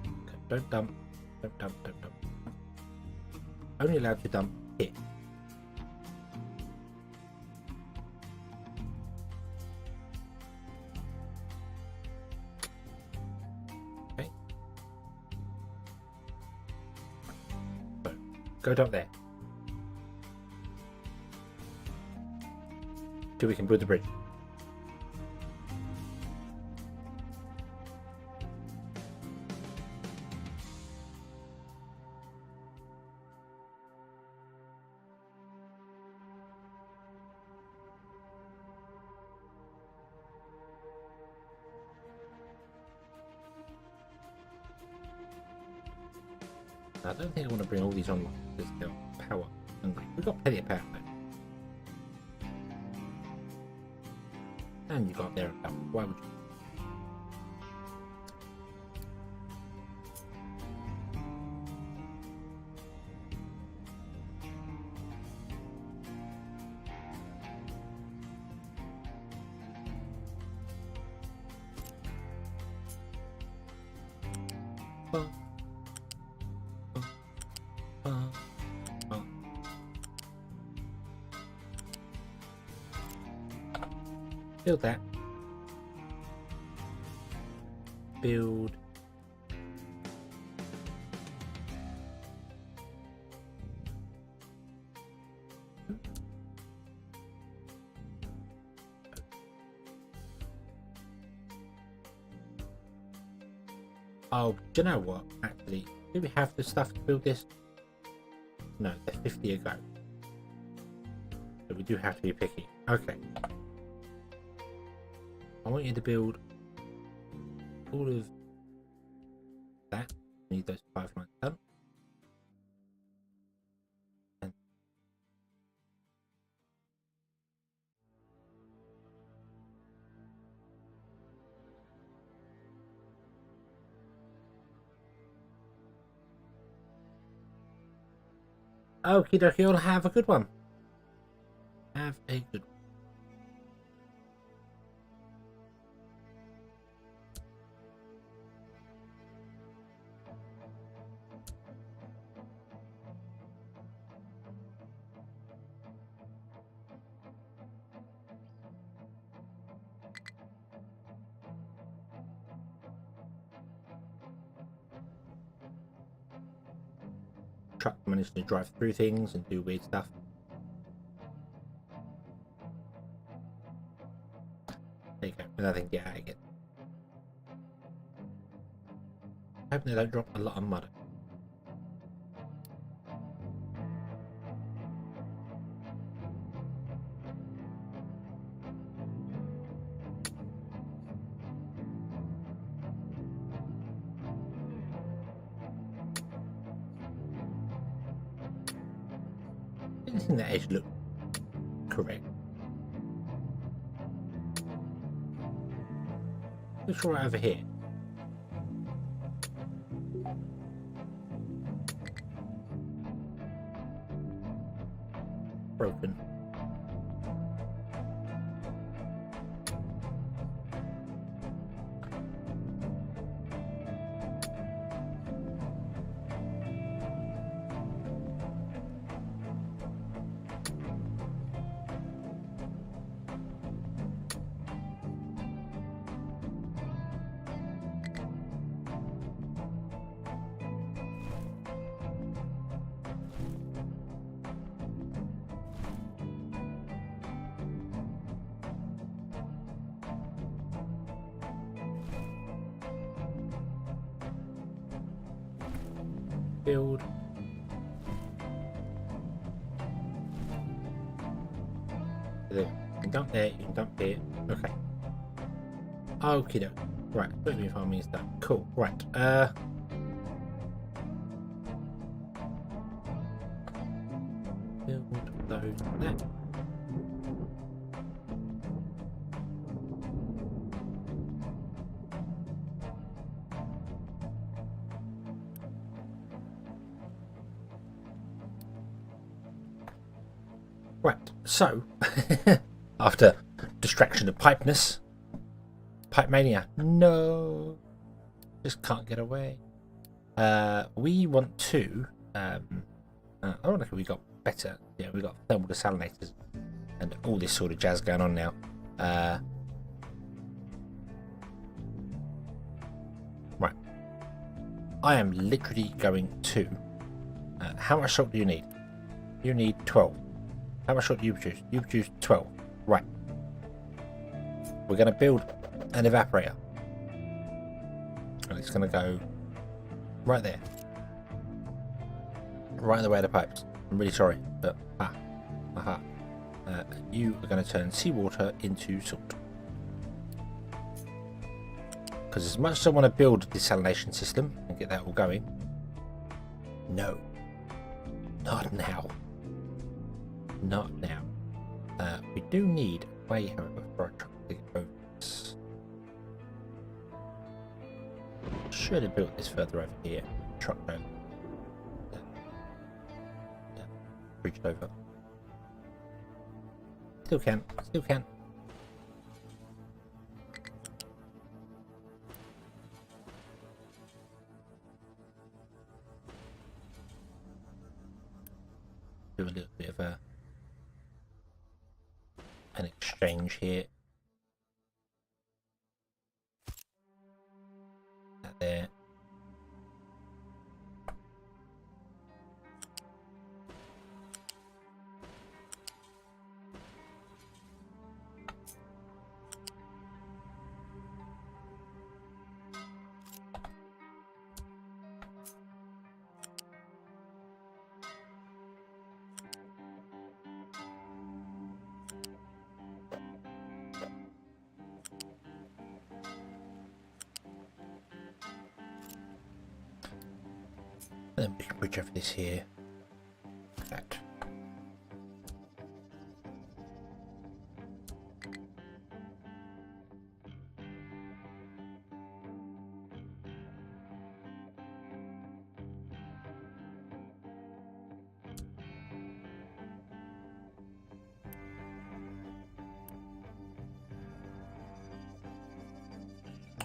Okay, don't dump Don't dump, don't dump. Only allowed to dump here. Okay. So, go dump there. Till we can build the bridge. I don't think I want to bring all these on because they're power hungry. We've got plenty of power though. And you got there and down. Why would you? Build that. Build. Oh, do you know what? Actually, do we have the stuff to build this? No, they're 50 ago. So we do have to be picky. Okay. I want you to build all of that. I need those 5 lines done. And okie dokie, you'll have a good one. Have a good one. Truck managed to drive through things and do weird stuff. There you go, another thing to get out again. I hope they don't drop a lot of mud. I think that edge looked correct. Looks right over here. Broken. Build. There. You can dump there, you can dump here. Okay. Okie doke. Right, soybean farming is done. Cool. Right. Build those there. Right, so after distraction of pipe mania, no, just can't get away. We want to. Oh, look, we got better. Yeah, we got thermal desalinators and all this sort of jazz going on now. Right. I am literally going to. How much salt do you need? You need 12. How much salt do you produce? You produce 12. Right. We're going to build an evaporator. And it's going to go right there. Right in the way of the pipes. I'm really sorry, but you are going to turn seawater into salt. Because as much as I want to build a desalination system and get that all going, no, not now. Not now. We do need a way, however, for our truck to get over this. Should have built this further over here. Truck over. Bridged over. Still can. Still can. Do a little bit of an exchange here. That there. And then we can bridge over this here. That.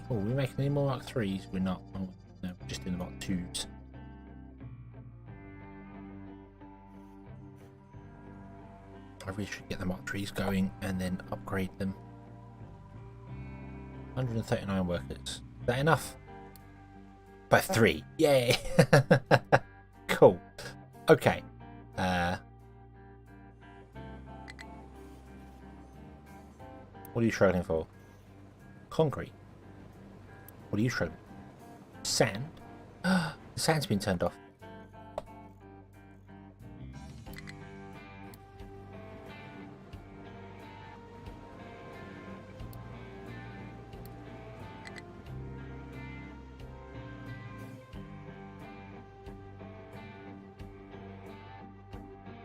Oh, are we making any more Mark 3s? We're not. Oh, no, we're just doing the Mark 2s. I really should get the Mark 3s going and then upgrade them. 139 workers. Is that enough? By 3. Yay! Cool. Okay. What are you struggling for? Concrete. What are you struggling for? Sand? The sand's been turned off.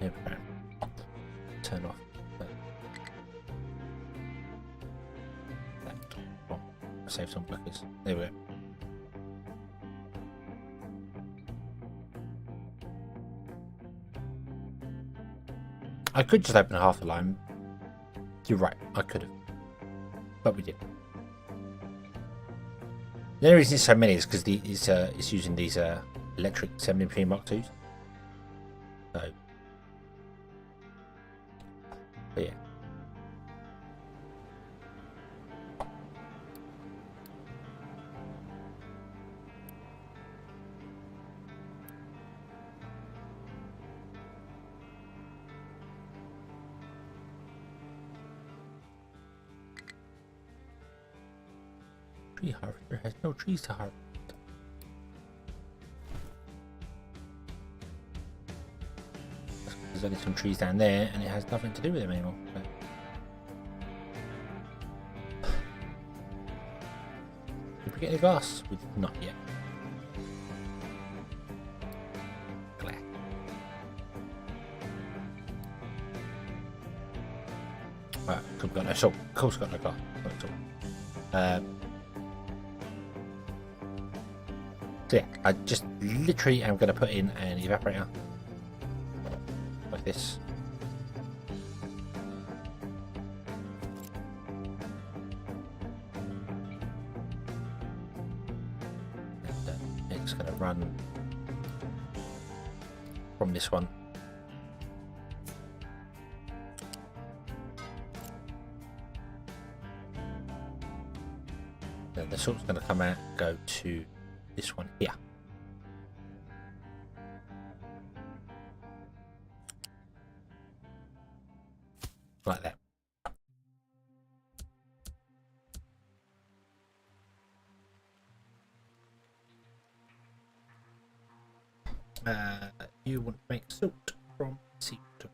There we go. Turn off that. Oh, save some workers. There we go. I could just open half the line. You're right, I could have. But we did. The only reason it's so many is because it's using these electric 73 Mark 2s. So, but yeah. Tree harvester has no trees to harvest. There's only some trees down there, and it has nothing to do with them anymore. So. Did we get any glass? We did not yet. Glad. Right, could have got no salt. Of course, got no glass. Got no salt. So yeah, I just literally am going to put in an evaporator like this. And it's going to run from this one. Then the salt's going to come out and go to this one here. Like that. You want to make salt from Vtuber.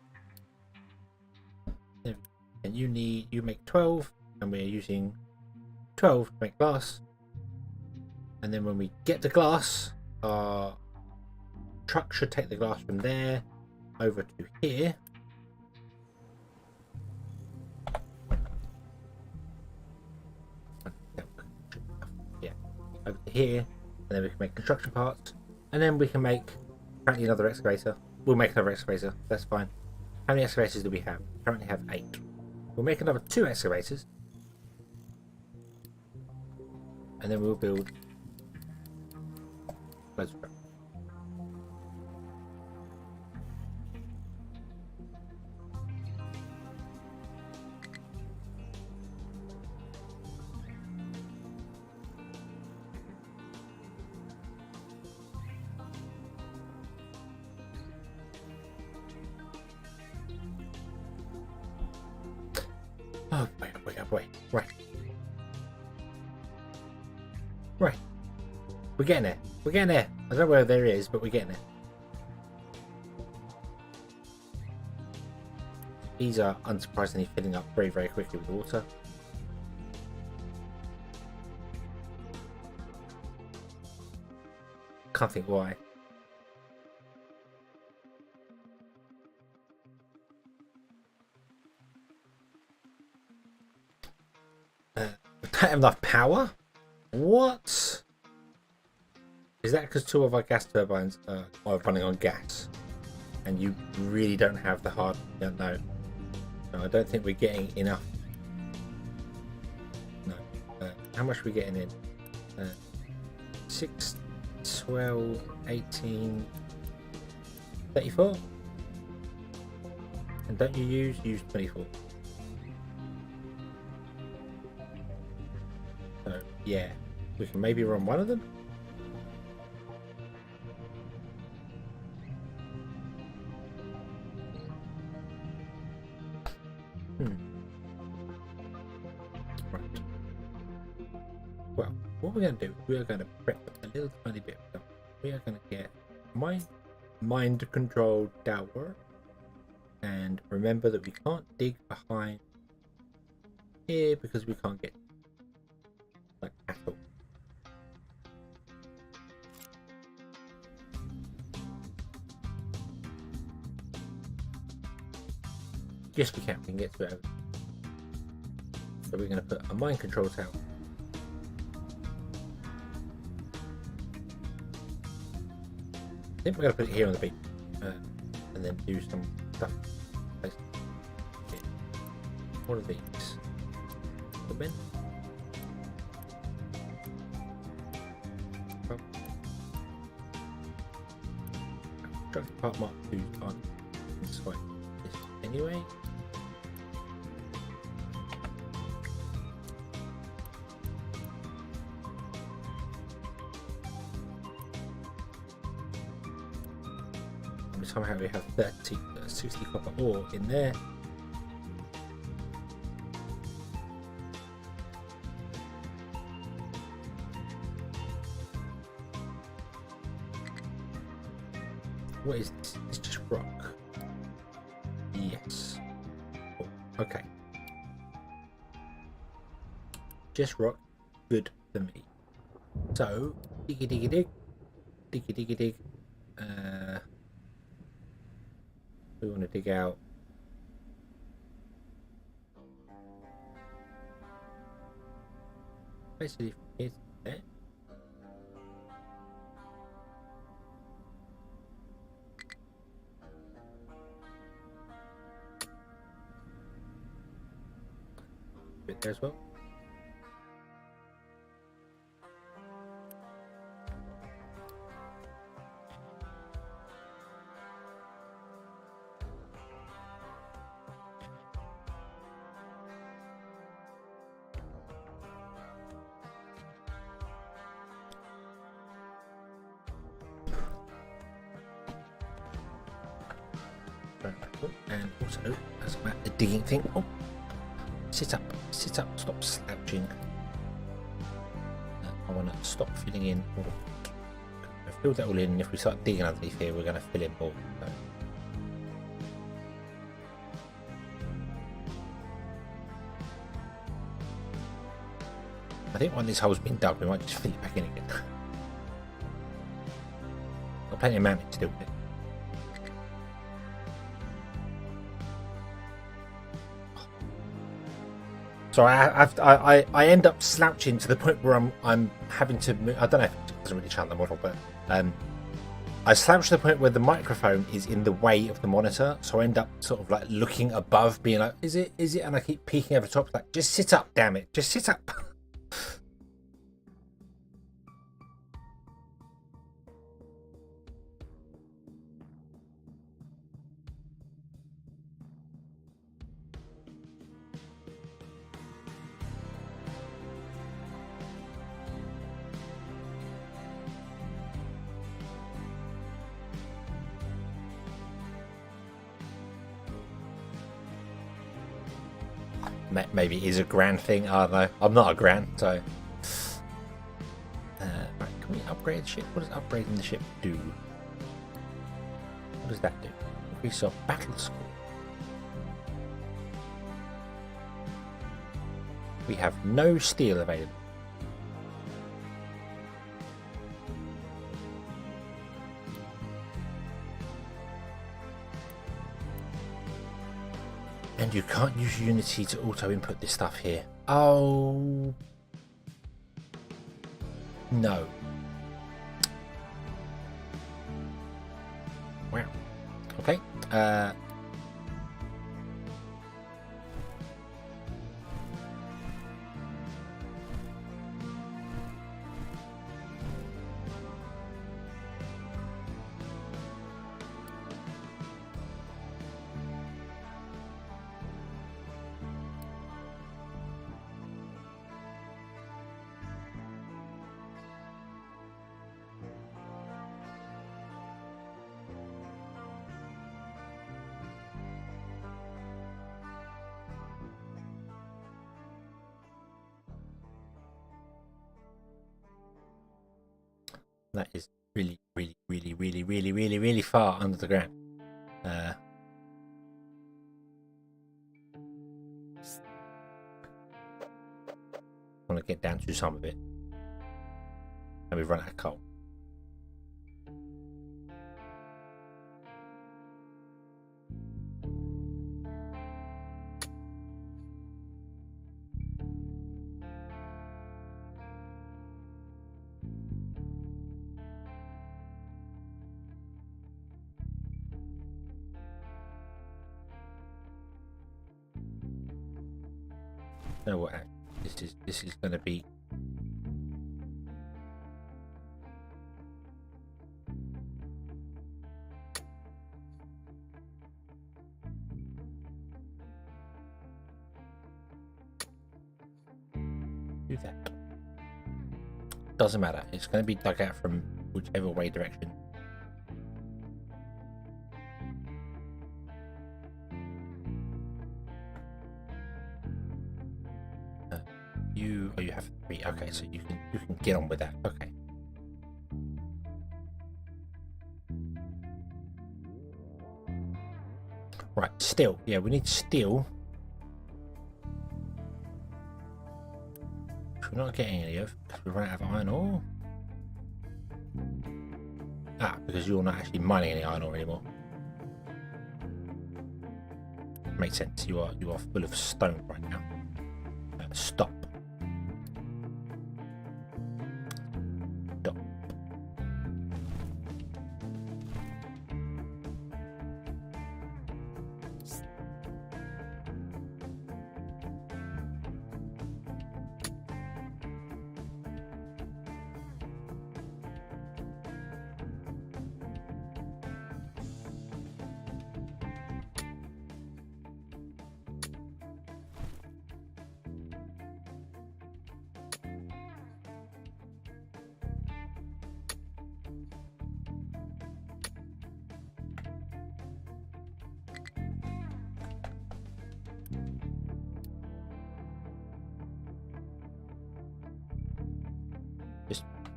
And you make 12, and we're using 12 to make glass. And then when we get the glass, our truck should take the glass from there over to here. Yeah, over to here, and then we can make construction parts, and then we can make apparently another excavator. We'll make another excavator, that's fine. How many excavators do we have? We currently have 8. We'll make another 2 excavators, and then we'll build loads of crap. Oh boy, oh boy, oh boy. Right. Right. We're getting there. We're getting there. I don't know where there is, but we're getting there. These are unsurprisingly filling up very, very quickly with water. Can't think why. We don't have enough power? What? Is that because 2 of our gas turbines are running on gas? And you really don't have the hard... No, no, I don't think we're getting enough. No. How much are we getting in? 6, 12, 18, 34? And don't you use 24? So, yeah. We can maybe run one of them? Right. Well, what we're going to do, we are going to prep a little tiny bit. We are going to get mind control tower, and remember that we can't dig behind here because we can't get like at all. Yes, we can get to it. So we're going to put a mind control tower. I think we're going to put it here on the beach, and then do some stuff. What are these? The bin. Construction part mark 2 on inside this anyway. Somehow we have 60 copper ore in there. What is this? It's just rock. Yes. Oh, okay. Just rock. Good for me. So, diggy diggy dig. Diggy diggy dig. We want to dig out basically from here to there. Bit there as well. And also, as I'm at the digging thing, oh, sit up, stop slouching. I want to stop filling in. I've filled that all in, and if we start digging underneath here, we're going to fill in more. So. I think when this hole's been dug, we might just fill it back in again. Got plenty of mounting to do with it. So I end up slouching to the point where I'm having to move. I don't know if it doesn't really chant the model, but I slouch to the point where the microphone is in the way of the monitor. So I end up sort of like looking above, being like, is it? And I keep peeking over the top, like, just sit up, damn it, just sit up. Maybe it is a grand thing. I don't know. I'm not a grand, so. Right, can we upgrade the ship? What does upgrading the ship do? What does that do? Increase our battle score. We have no steel available. And you can't use Unity to auto-input this stuff here. Oh. No. Wow. Okay. That is really far under the ground. I want to get down to some of it. And we've run out of coal. You know what? This is going to be. Do that. Doesn't matter. It's going to be dug out from whichever way direction. You have 3. Okay, so you can get on with that. Okay. Right, steel. Yeah, we need steel. We're not getting any of because we run out of iron ore. Because you're not actually mining any iron ore anymore. Makes sense. You are full of stone right now. Stop.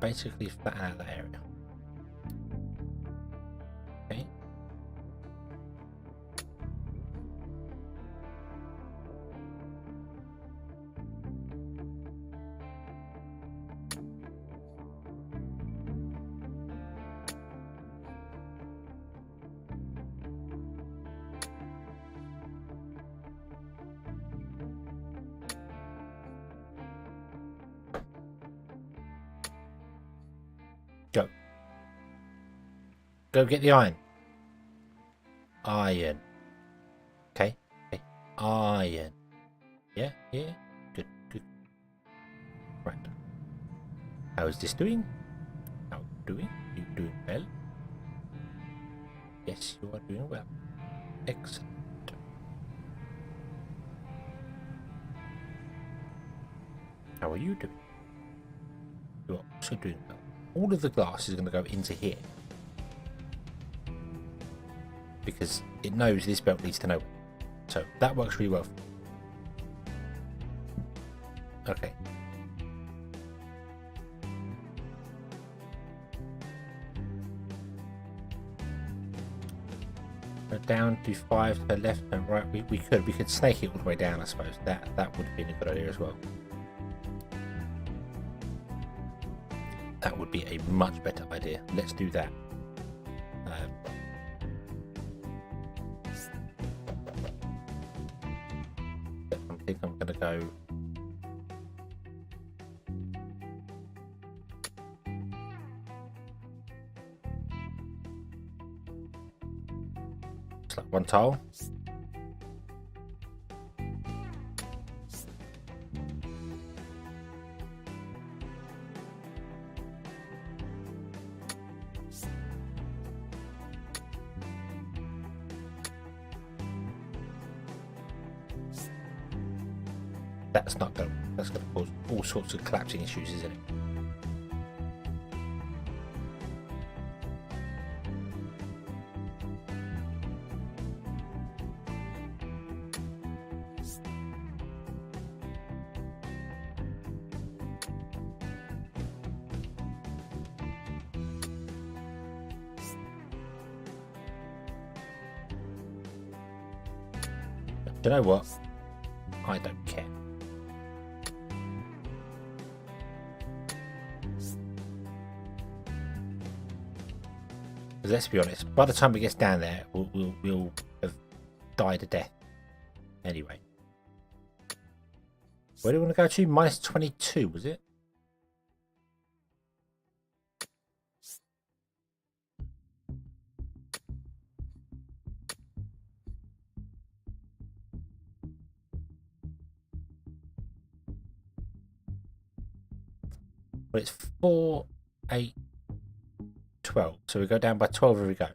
basically flatten out that area. Okay. Go. Go get the iron. Iron. Okay. Okay. Iron. Yeah. Yeah. Good. Good. Right. How is this doing? How are you doing? You doing well? Yes, you are doing well. Excellent. How are you doing? You are also doing well. All of the glass is going to go into here. Because it knows this belt leads to nowhere. So that works really well. Okay. Go down, do 5 to the left and right. We could snake it all the way down, I suppose. That would have been a good idea as well. That would be a much better idea. Let's do that. I think I'm going to go. It's like one tile. That's not going. That's going to cause all sorts of collapsing issues, isn't it? Do you know what? I don't care. Let's be honest, by the time it gets down there, we'll have died a death. Anyway. Where do we want to go to? Minus 22, was it? Well, it's 4, 8, 12. So we go down by 12 every go.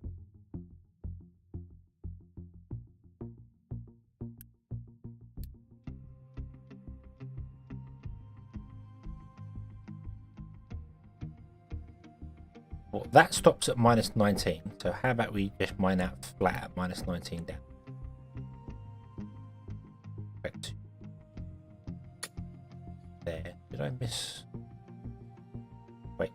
Well, that stops at minus 19. So how about we just mine out flat at minus 19 down? Correct. There. Did I miss? Wait.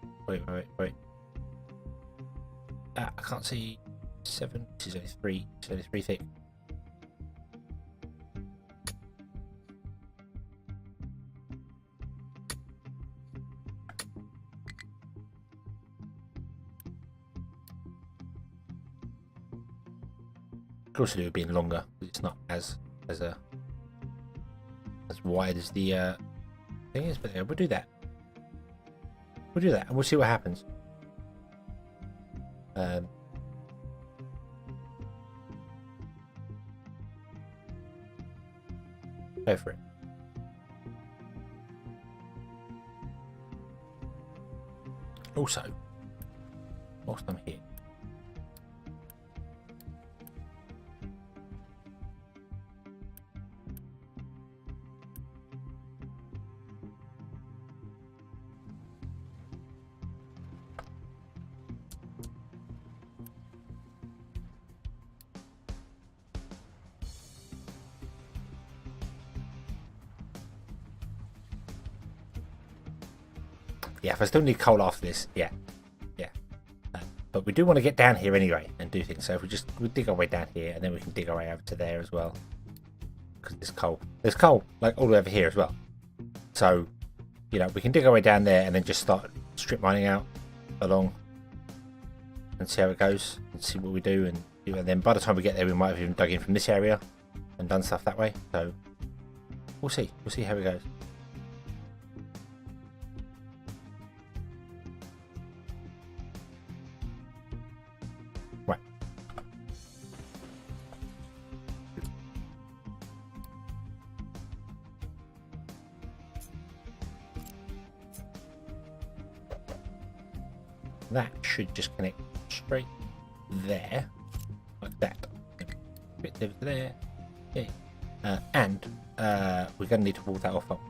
I can't see 7. This is only 3. It's only 3 thick. Of course, it would have been longer. It's not as wide as the thing is, but yeah, we'll do that. We'll do that, and we'll see what happens. Go for it. Also, whilst I'm here, Yeah, if I still need coal after this, yeah. But we do want to get down here anyway and do things. So if we dig our way down here, and then we can dig our way over to there as well. Because there's coal like all the way over here as well. So, you know, we can dig our way down there and then just start strip mining out along and see how it goes and see what we do. And then by the time we get there, we might have even dug in from this area and done stuff that way. So we'll see how it goes. Right. That should just connect straight there, like that. Bit over there. Yeah. And we're going to need to wall that off up.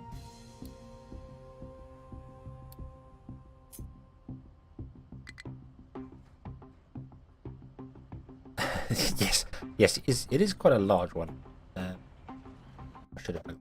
Yes, it is quite a large one. I should have done it.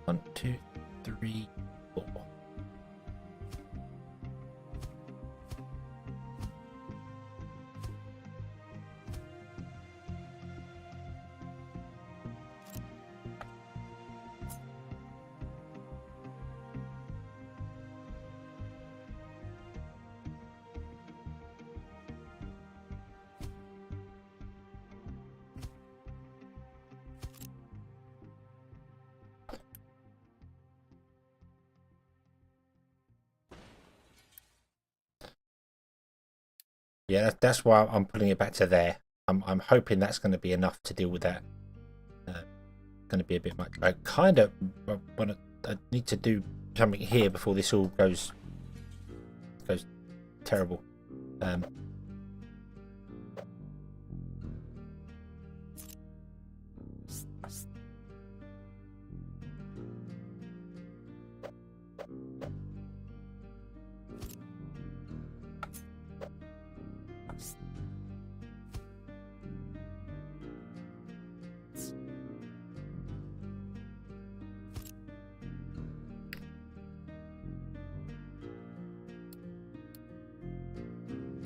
One, two, three, four. Yeah, that's why I'm putting it back to there. I'm hoping that's going to be enough to deal with that. Going to be a bit much. I kind of want to. I need to do something here before this all goes terrible.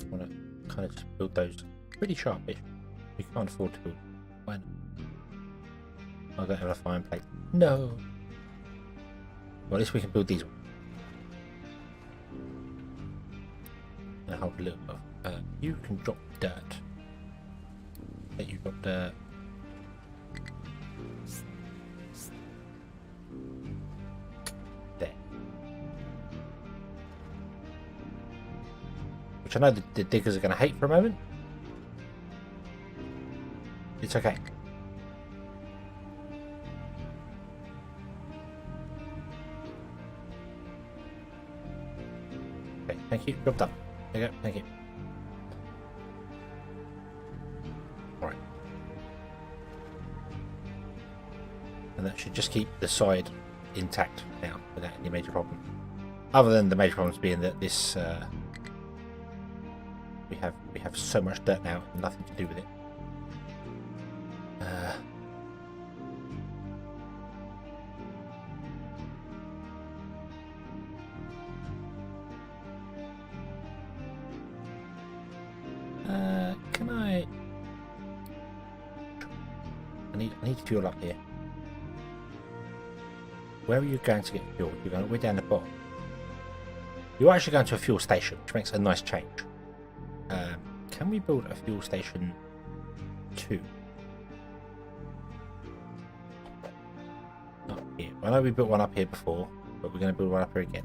Want to kind of just build those pretty sharpish. We can't afford to build. Why not? I don't have enough iron plate. No. Well, at least we can build these ones. Now hold a little bit. You can drop dirt. Let you drop dirt. There. Which I know the diggers are going to hate for a moment. It's okay. Okay, thank you. Job done. There you go. Thank you. Alright. And that should just keep the side intact now without any major problem. Other than the major problems being that this we have so much dirt now, nothing to do with it. Can I need fuel up here. Where are you going to get fuel? You're going way down the bottom. You're actually going to a fuel station, which makes a nice change. Can we build a fuel station 2? Up here. I know we built one up here before, but we're going to build one up here again.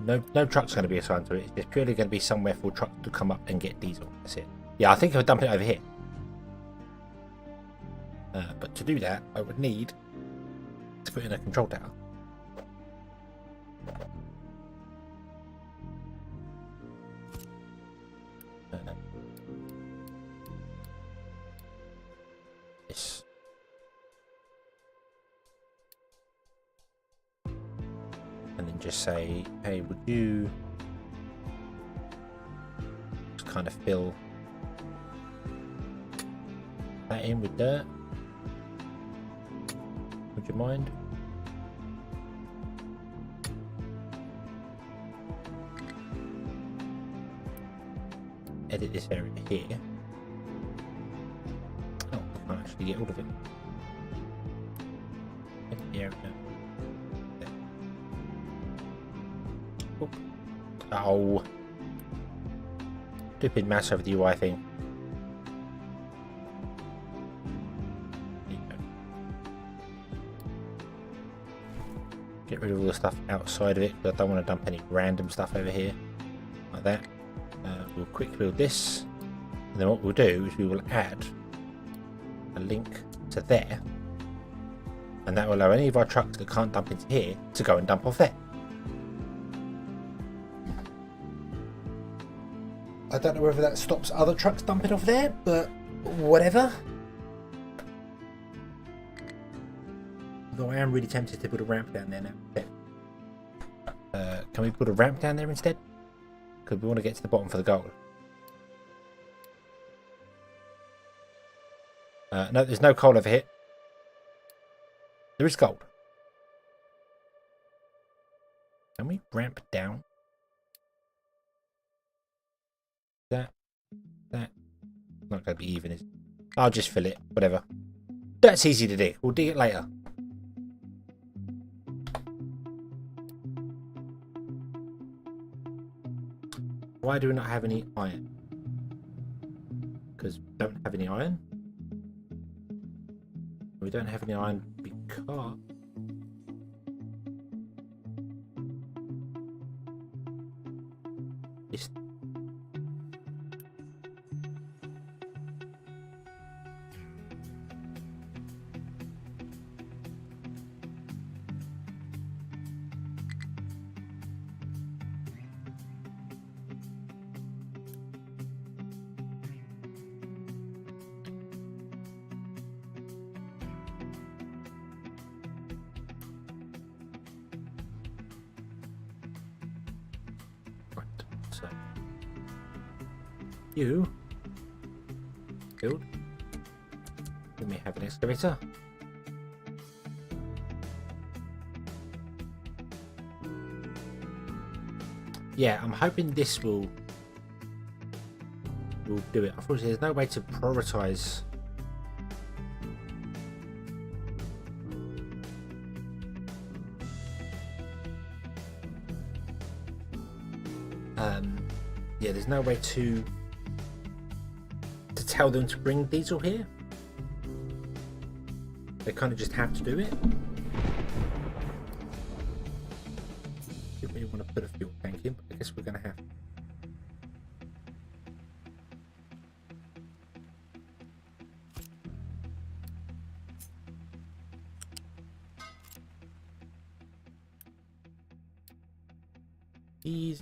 No truck's going to be assigned to it. It's just purely going to be somewhere for trucks to come up and get diesel. That's it. Yeah, I think I'll dump it over here. But to do that, I would need to put in a control tower. This. And then just say, hey, would you just kind of fill that in with dirt? Would you mind? Edit this area here. Oh, I can't actually get all of it. Edit the area. Oh, stupid mouse over the UI thing. Get rid of all the stuff outside of it, but I don't want to dump any random stuff over here like that. We'll quick build this, and then what we'll do is we will add a link to there, and that will allow any of our trucks that can't dump into here to go and dump off there. I don't know whether that stops other trucks dumping off there, but whatever. Though I am really tempted to put a ramp down there now. Can we put a ramp down there instead? Because we want to get to the bottom for the gold. No, there's no coal over here. There is gold. Can we ramp down? That. Not going to be even, is it? I'll just fill it. Whatever. That's easy to dig. We'll dig it later. Why do we not have any iron? Because we don't have any iron. We don't have any iron because it's so you build. We may have an excavator. Yeah, I'm hoping this will do it. Unfortunately, there's no way to prioritize. Yeah, there's no way to tell them to bring diesel here. They kind of just have to do it. Didn't really want to put a fuel tank in, but I guess we're going to have. He's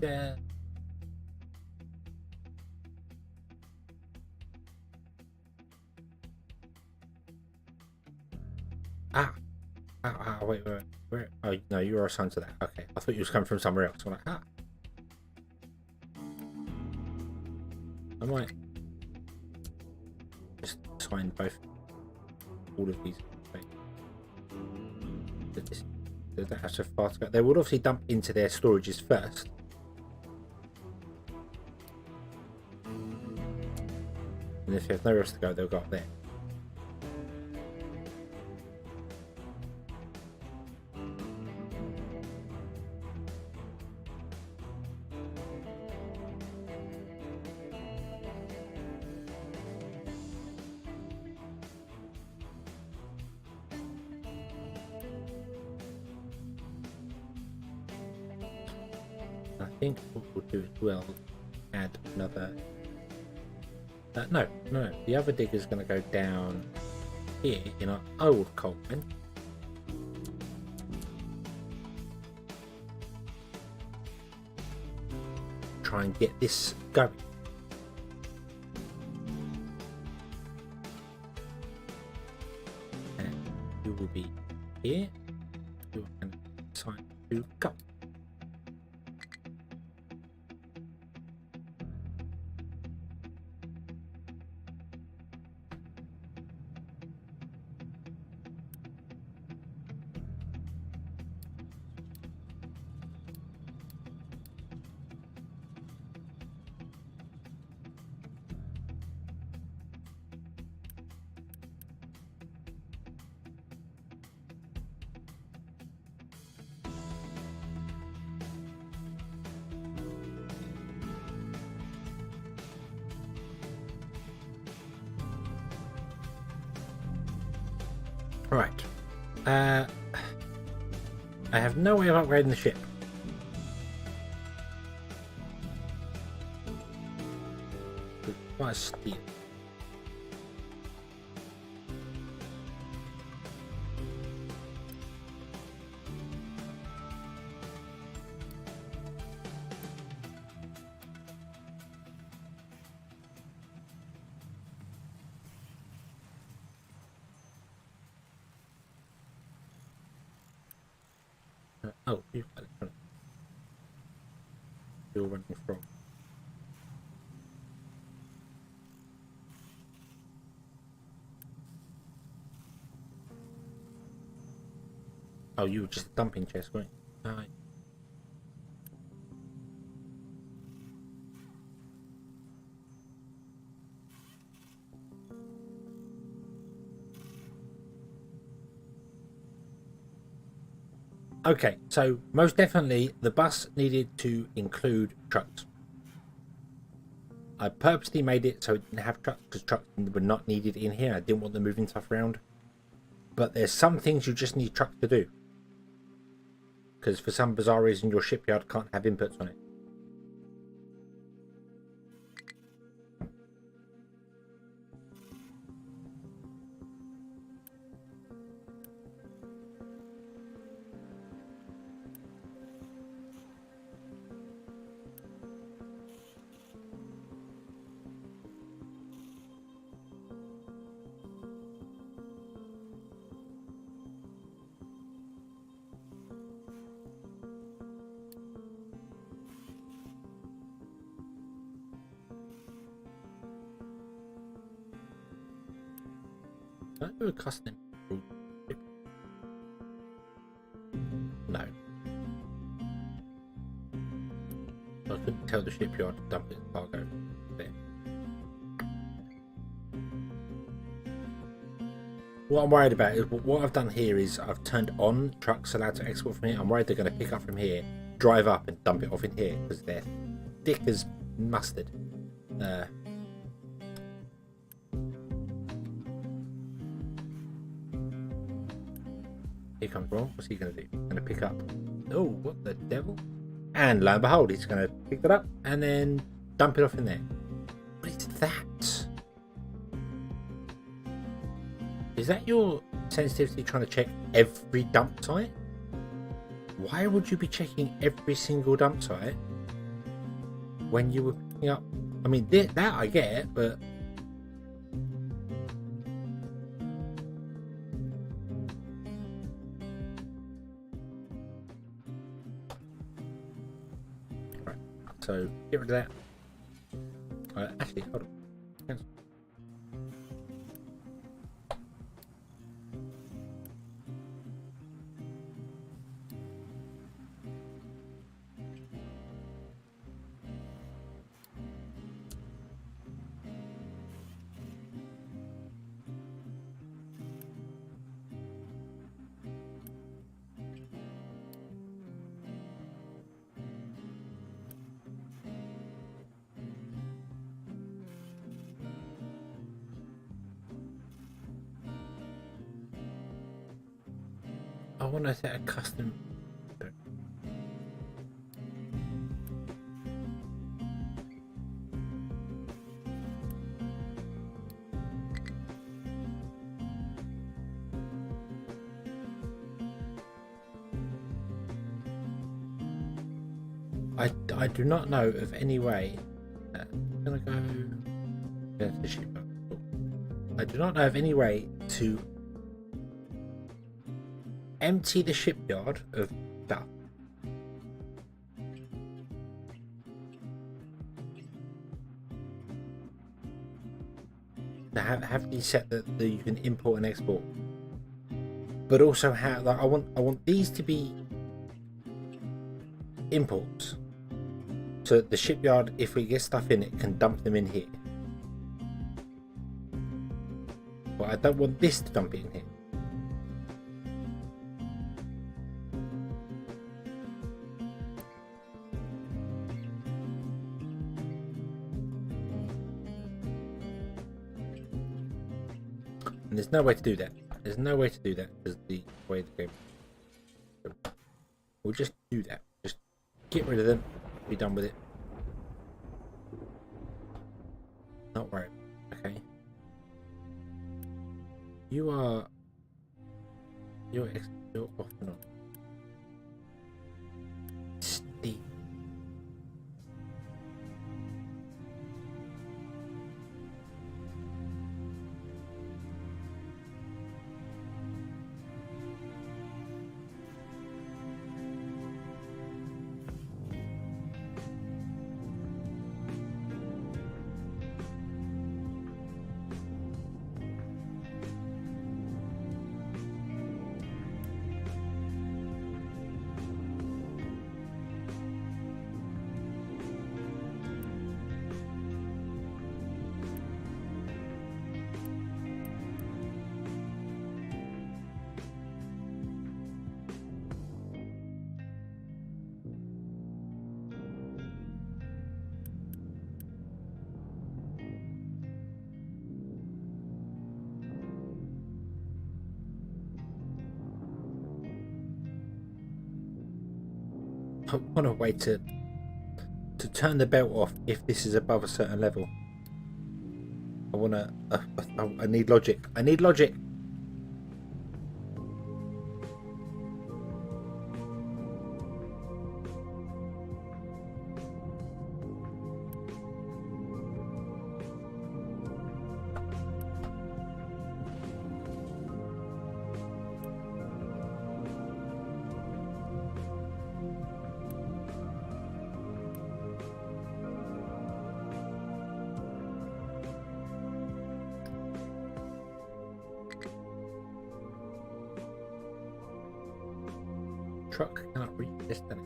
wait, where? Oh no, you are assigned to that. Okay, I thought you was coming from somewhere else. I'm like, I might just assign all of these. They don't have so far to go. They would obviously dump into their storages first. And if there's nowhere else to go, they'll go up there. I think what we'll do is we'll add another. No. The other digger is going to go down here in our old coal mine. Try and get this going. And you will be here. You can decide to go. Right. I have no way of upgrading the ship. Quite a steal. Oh, you've got it. Still running from. Oh, you were just a dumping chest, weren't you? Okay, so most definitely the bus needed to include trucks. I purposely made it so it didn't have trucks because trucks were not needed in here. I didn't want them moving stuff around. But there's some things you just need trucks to do. Because for some bizarre reason your shipyard can't have inputs on it. Can I do a custom? No. I couldn't tell the shipyard to dump its cargo there. What I'm worried about is what I've done here is I've turned on trucks allowed to export from here. I'm worried they're going to pick up from here, drive up and dump it off in here because they're thick as mustard. Here comes Ron. What's he going to do? He's going to pick up. Oh, what the devil? And lo and behold, he's going to pick that up and then dump it off in there. What is that? Is that your sensitivity trying to check every dump site? Why would you be checking every single dump site when you were picking up? I mean, that I get, but right. So get rid of that. Actually, hold on. Cancel. I want to set a custom. I do not know of any way. I'm gonna go to the shipyard. I do not know of any way to empty the shipyard of stuff. To have these set that you can import and export, but also how like I want these to be imports, so that the shipyard, if we get stuff in it, can dump them in here. But I don't want this to dump it in here. And there's no way to do that. There's no way to do that as the way the game. We'll just do that. Just get rid of them. Be done with it. Not worried. Okay. You're off and on. Steve. I want a way to turn the belt off if this is above a certain level. I want to. I need logic. I need logic. Truck cannot reach distance.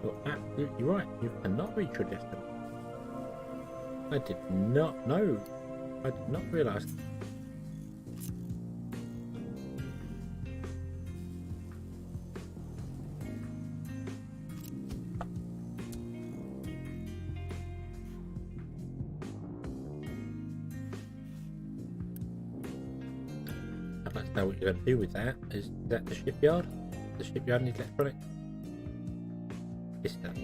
You're absolutely right. You cannot reach your distance. I did not know. I did not realise. I'd like to know what you're going to do with that. Is that the shipyard? The shipyard needs electronics? This does.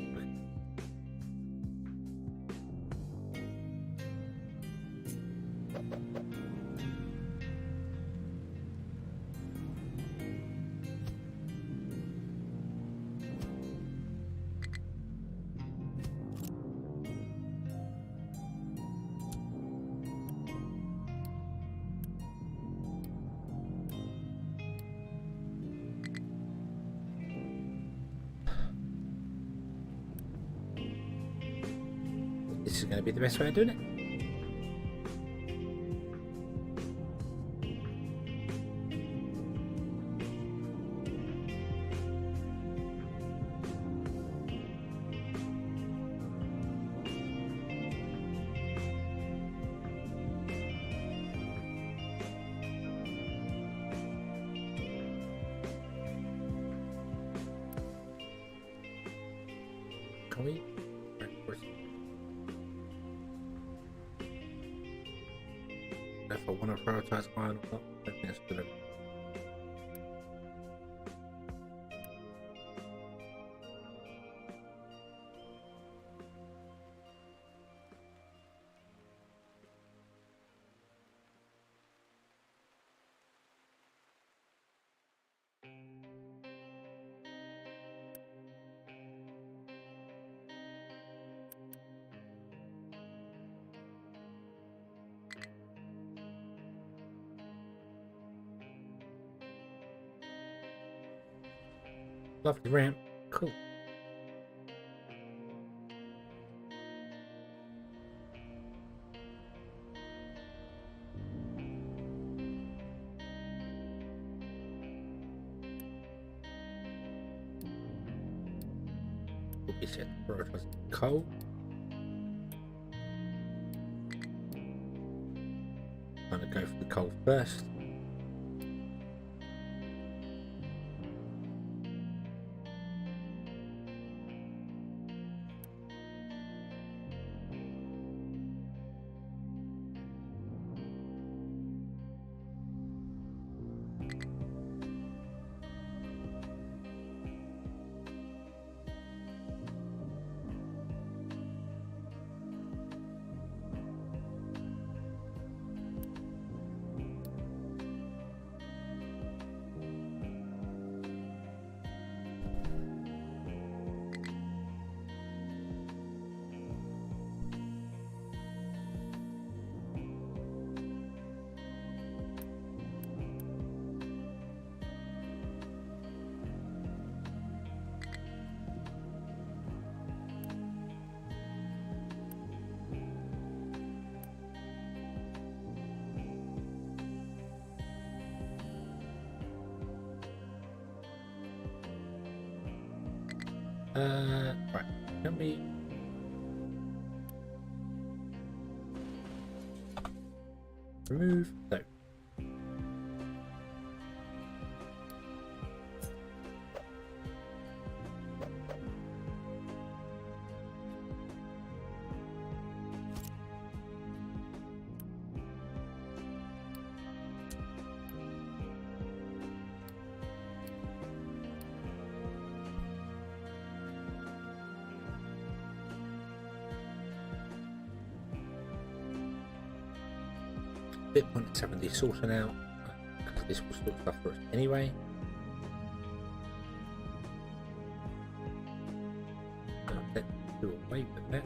This is going to be the best way of doing it. Can we? If I want to prioritize iron or not, I think that's good. lovely ramp. Cool. We said prioritize coal. I'm gonna go for the coal first. Right, can we remove no. Bit pointless having these sorted out because this will sort stuff for us anyway. Let's do away with that.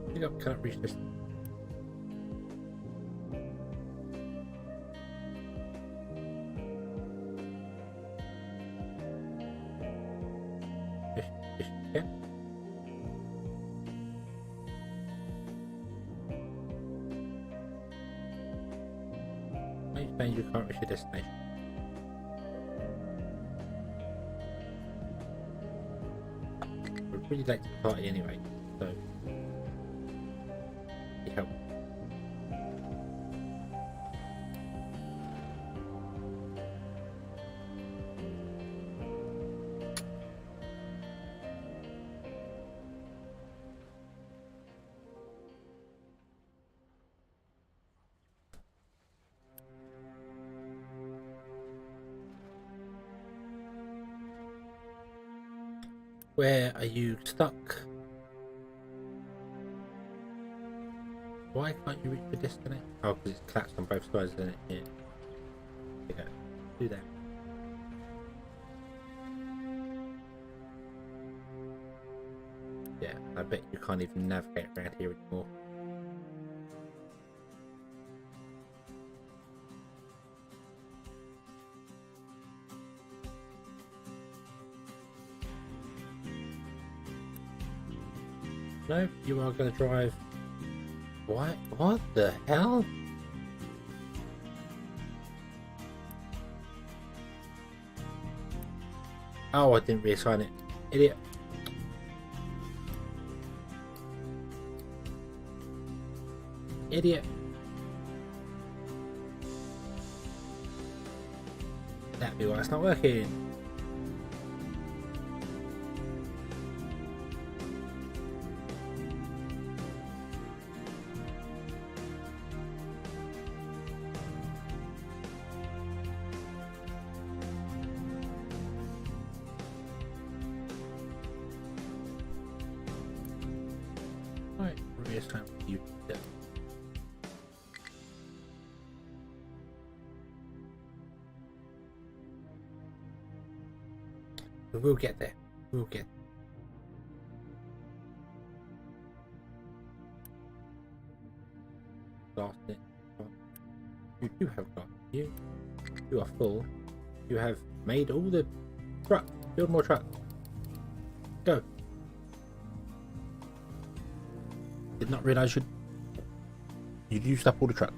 I think I can't reach this. Yeah. Maybe you can't reach your destination. We're really late to the party anyway, so it helps. Where are you stuck? Why can't you reach the destination? Oh, because it's collapsed on both sides, isn't it? Yeah. Yeah. Do that. Yeah, I bet you can't even navigate around here anymore. No, you are going to drive. What? What the hell? Oh, I didn't reassign it. Idiot. idiot. That'd be why it's not working. Right, reverse how you do it. But we'll get there. We'll get there. Glass it. You do have glass. You are full. You have made all the trucks. Build more trucks. Go. Did not realise you'd used up all the trucks.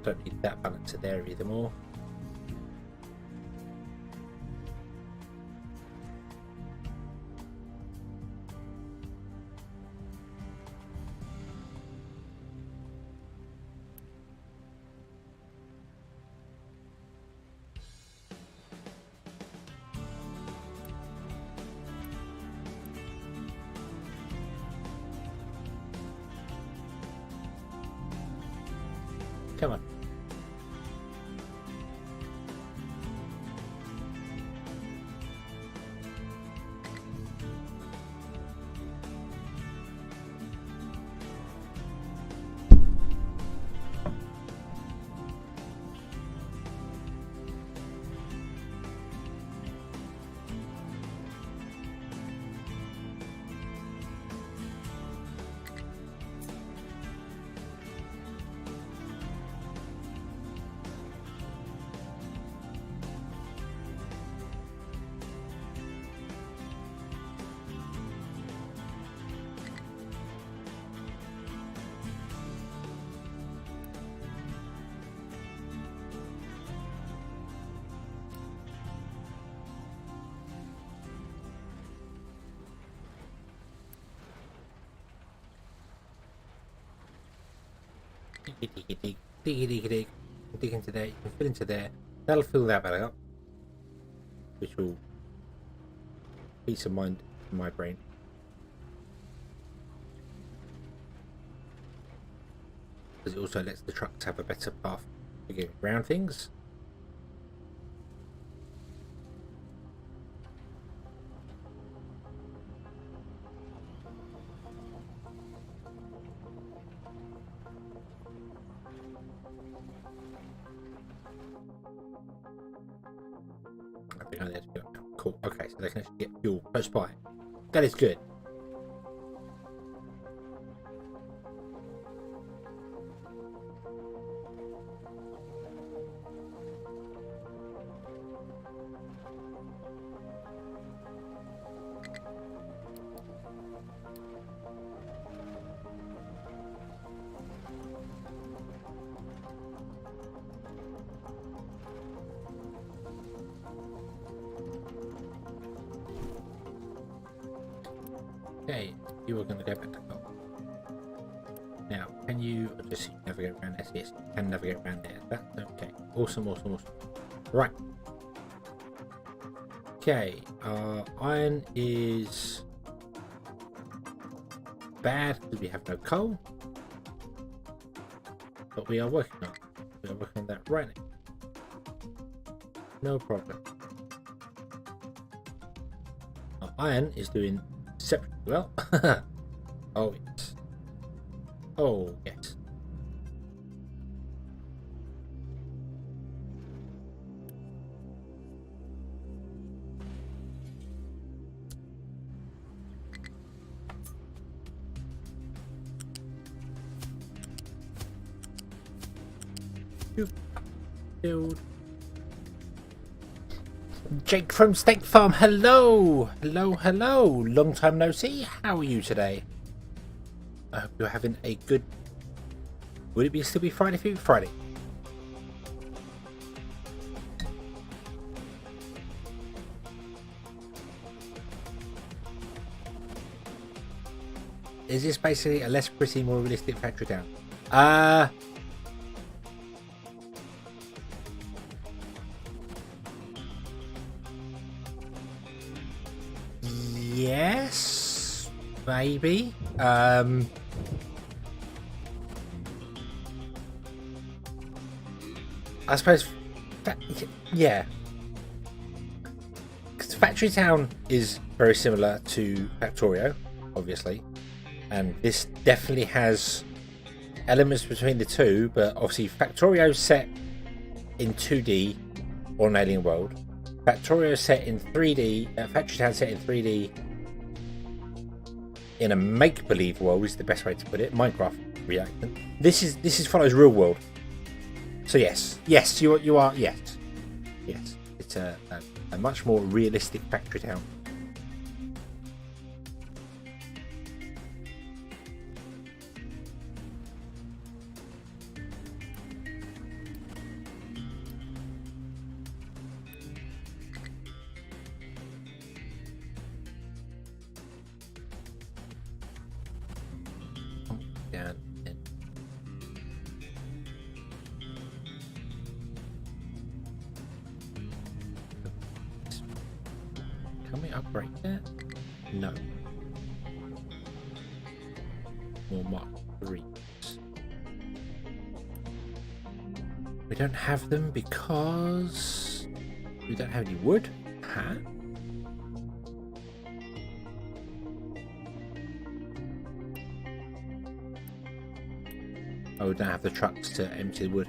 Don't need that balancer there either more. Come on. Dig into there. You can fill into there. That'll fill that back up, which will peace of mind in my brain. Because it also lets the trucks have a better path to get around things. Cool. Okay, so they can actually get fuel close by. That is good. Okay, you are going to go back to goal. Now, can you just navigate around there? Yes, you can navigate around there. That's okay. Awesome, awesome, awesome. Right. Okay, iron is bad because we have no coal. But we are working on it. We are working on that right now. No problem. Iron is doing exceptionally well. Oh yes. Oh yes. Build. Jake from Steak Farm, hello! Hello, hello! Long time no see, how are you today? I hope you're having a good... Would it still be Friday for you? Friday. Is this basically a less pretty, more realistic factory town? Yes, maybe. I suppose, yeah. Because Factory Town is very similar to Factorio, obviously. And this definitely has elements between the two, but obviously Factorio's set in 2D on Alien World. Factorio set in 3D, Factory Town set in 3D in a make-believe world is the best way to put it. Minecraft reaction. This is follows real world. So yes, you are yes. It's a much more realistic Factory Town. Can we upgrade that? No. More Mark 3s. We don't have them because we don't have any wood. Huh? Oh, we don't have the trucks to empty the wood.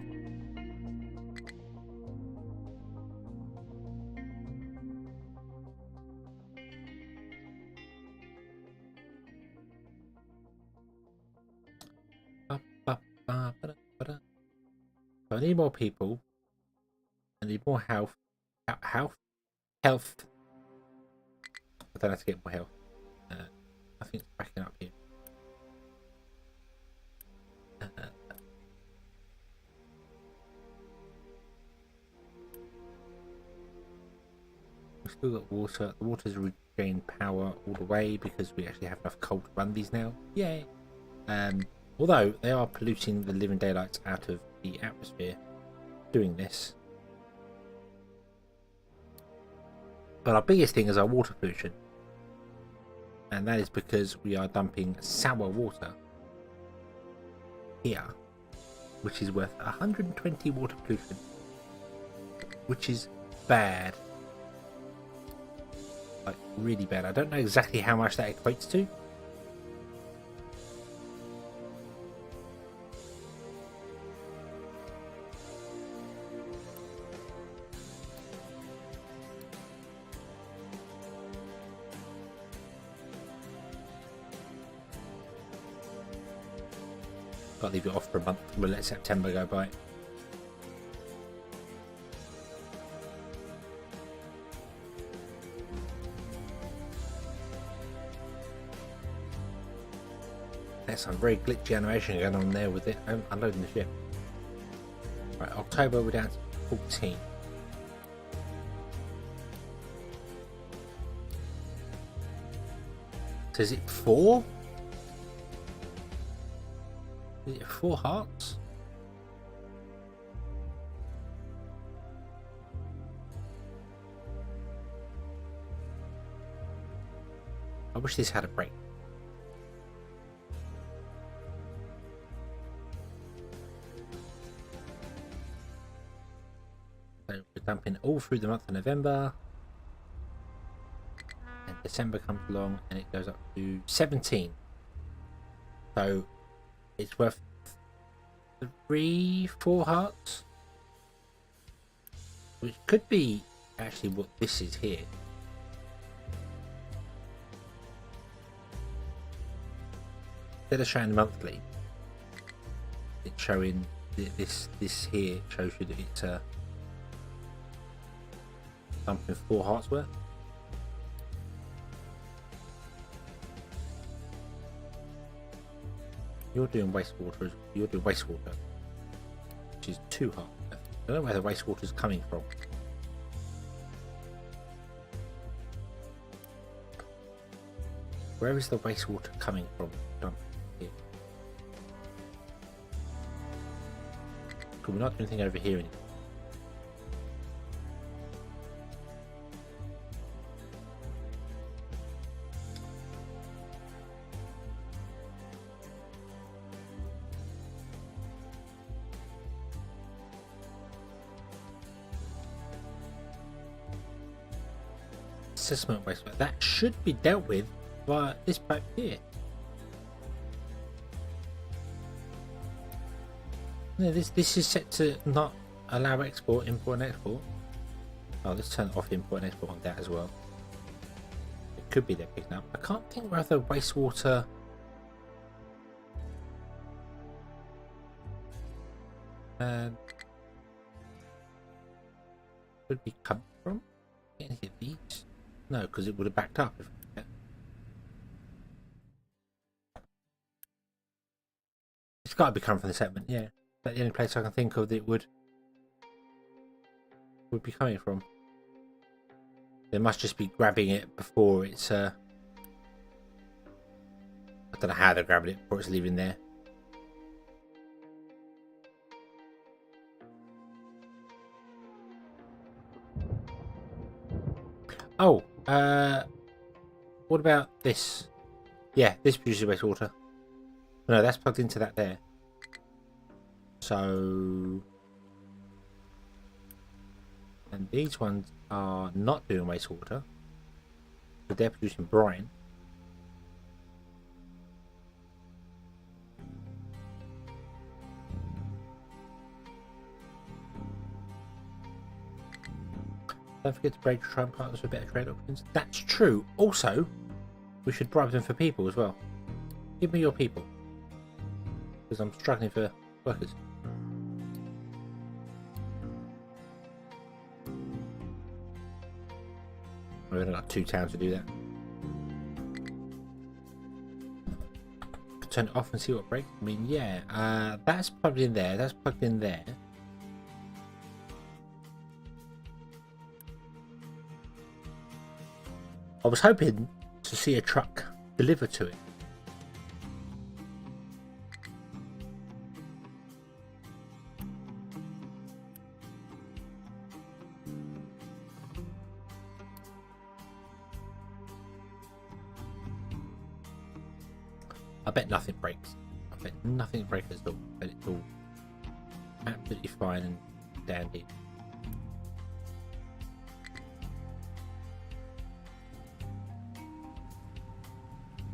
So I need more people. I need more health. Health. I don't have to get more health. I think it's backing up here. We've still got water. The water's regained power all the way because we actually have enough coal to run these now. Yay! Although they are polluting the living daylights out of the atmosphere doing this. But our biggest thing is our water pollution. And that is because we are dumping sour water here, which is worth 120 water pollution, which is bad. Like, really bad. I don't know exactly how much that equates to. Gotta leave it off for a month. We'll let September go by. There's some very glitchy animation going on there with it. Unloading the ship. Right, October we're down to 14. So is it 4? Is it 4 hearts? I wish this had a break. So we're dumping all through the month of November. And December comes along and it goes up to 17. So it's worth 3-4 hearts, which could be actually what this is here. Instead of showing monthly, it's showing this here shows you that it's something 4 hearts worth. You're doing wastewater, which is 2 hearts. I don't know where the wastewater is coming from. Where is the wastewater coming from? Here. Could we not do anything over here anymore? Assessment wastewater. That should be dealt with via this back here. No, this is set to not allow export, import and export. Oh, let's turn off import and export on that as well. It could be they're picking up. I can't think where the wastewater would be coming from. Any of these? No, because it would have backed up. It's got to be coming from the settlement, yeah. That's the only place I can think of that it would be coming from. They must just be grabbing it before it's I don't know how they're grabbing it before it's leaving there. Oh, what about this? Yeah, this produces wastewater. No, that's plugged into that there. So, and these ones are not doing wastewater, but they're producing brine. Don't forget to trade trade partners for better trade options. That's true. Also, we should bribe them for people as well. Give me your people, because I'm struggling for workers. We've only got 2 towns to do that. Turn it off and see what breaks. I mean, yeah, that's plugged in there. That's plugged in there. I was hoping to see a truck deliver to it. I bet nothing breaks. I bet nothing breaks at all. I bet it's all absolutely fine and dandy.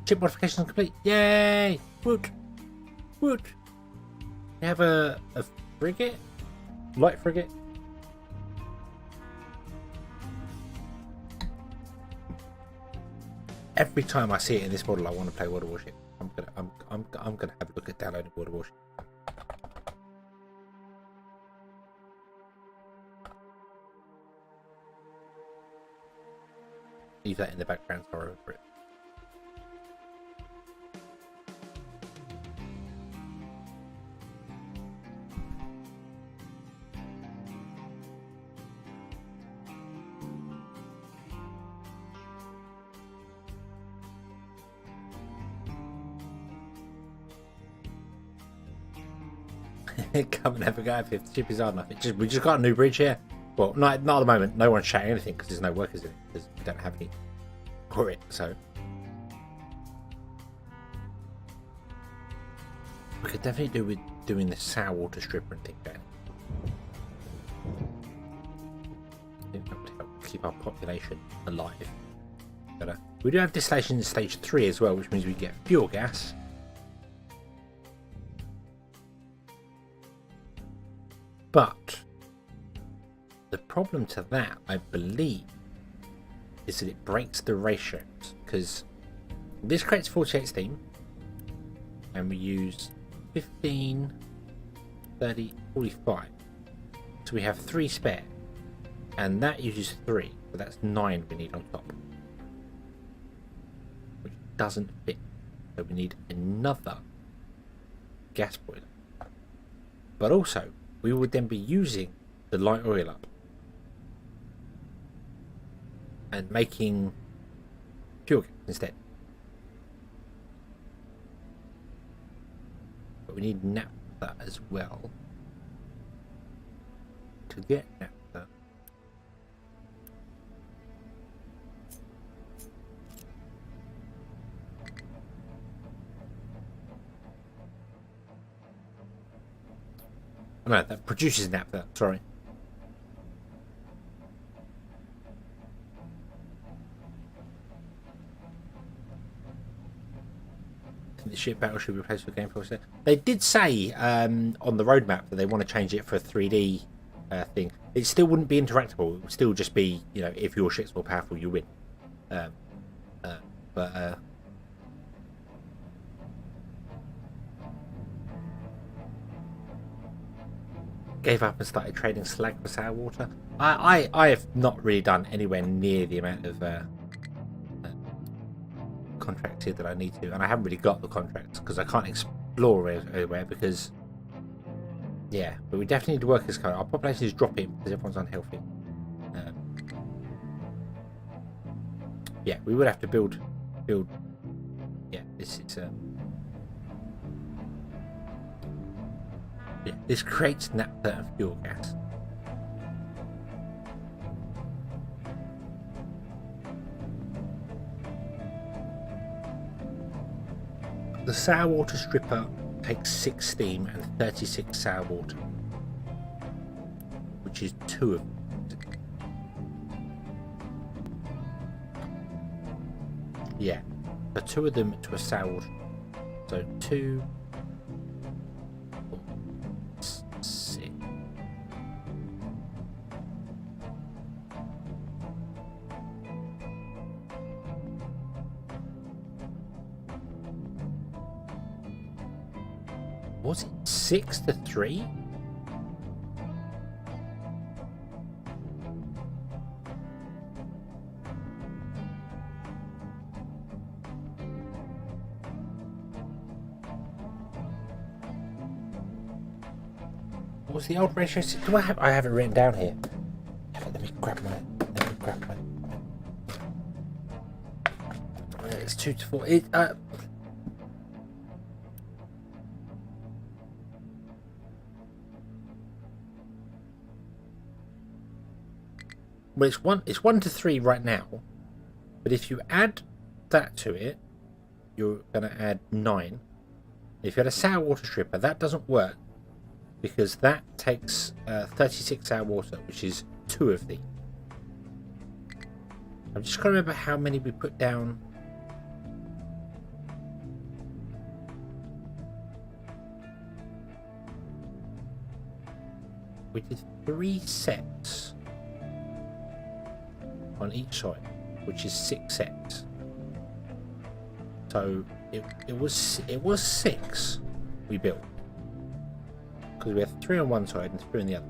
Ship modification complete. Yay! Wood! Wood! We have a frigate? Light frigate? Every time I see it in this model, I want to play World of Warship. I'm gonna have a look at downloading World of Warship. Leave that in the background, sorry for it. Come and have a go if the ship is hard enough. We just got a new bridge here. Well, not at the moment. No one's shouting anything because there's no workers in it. Because we don't have any for it. So we could definitely do with doing the sour water stripper and things down. I think that would help keep our population alive. But, we do have distillation in stage 3 as well, which means we get fuel gas. But the problem to that, I believe, is that it breaks the ratios, because this creates 48 steam and we use 15 30, 45. So we have 3 spare. And that uses 3. So that's 9 we need on top. Which doesn't fit. So we need another gas boiler. But also, we would then be using the light oil up. And making fuel gas instead. But we need naphtha as well. To get naphtha, no, that produces naphtha, sorry. The ship battle should be replaced with game process. They did say on the roadmap that they want to change it for a 3D thing. It still wouldn't be interactable. It would still just be, you know, if your ship's more powerful, you win. But gave up and started trading slag for sour water. I have not really done anywhere near the amount of contracts here that I need to, and I haven't really got the contracts because I can't explore everywhere because yeah, but we definitely need to work this code. Our population is dropping because everyone's unhealthy. Yeah, we would have to build yeah, this is yeah, this creates naphtha and fuel gas. The sour water stripper takes 6 steam and 36 sour water, which is 2 of them. Yeah, so 2 of them to a sour water. So 2, 4, 6. Was it 6 to 3? What was the old ratio? Do I have it written down here? Let me grab my. It's 2 to 4. Well, it's 1 to 3 right now, but if you add that to it, you're going to add 9. If you had a sour water stripper, that doesn't work because that takes 36 sour water, which is 2 of these. I'm just going to remember how many we put down. We did 3 sets on each side, which is 6 sets. So it was 6 we built because we had 3 on one side and 3 on the other.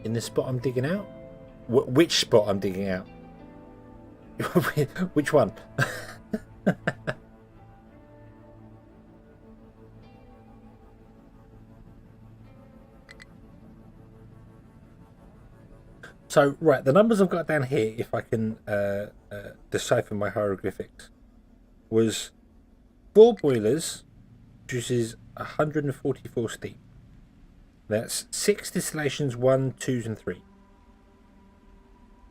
In the spot I'm digging out? Which spot I'm digging out? Which one? So, right, the numbers I've got down here, if I can decipher my hieroglyphics, was 4 boilers produces 144 steam. That's 6 distillations, 1, 2s and 3.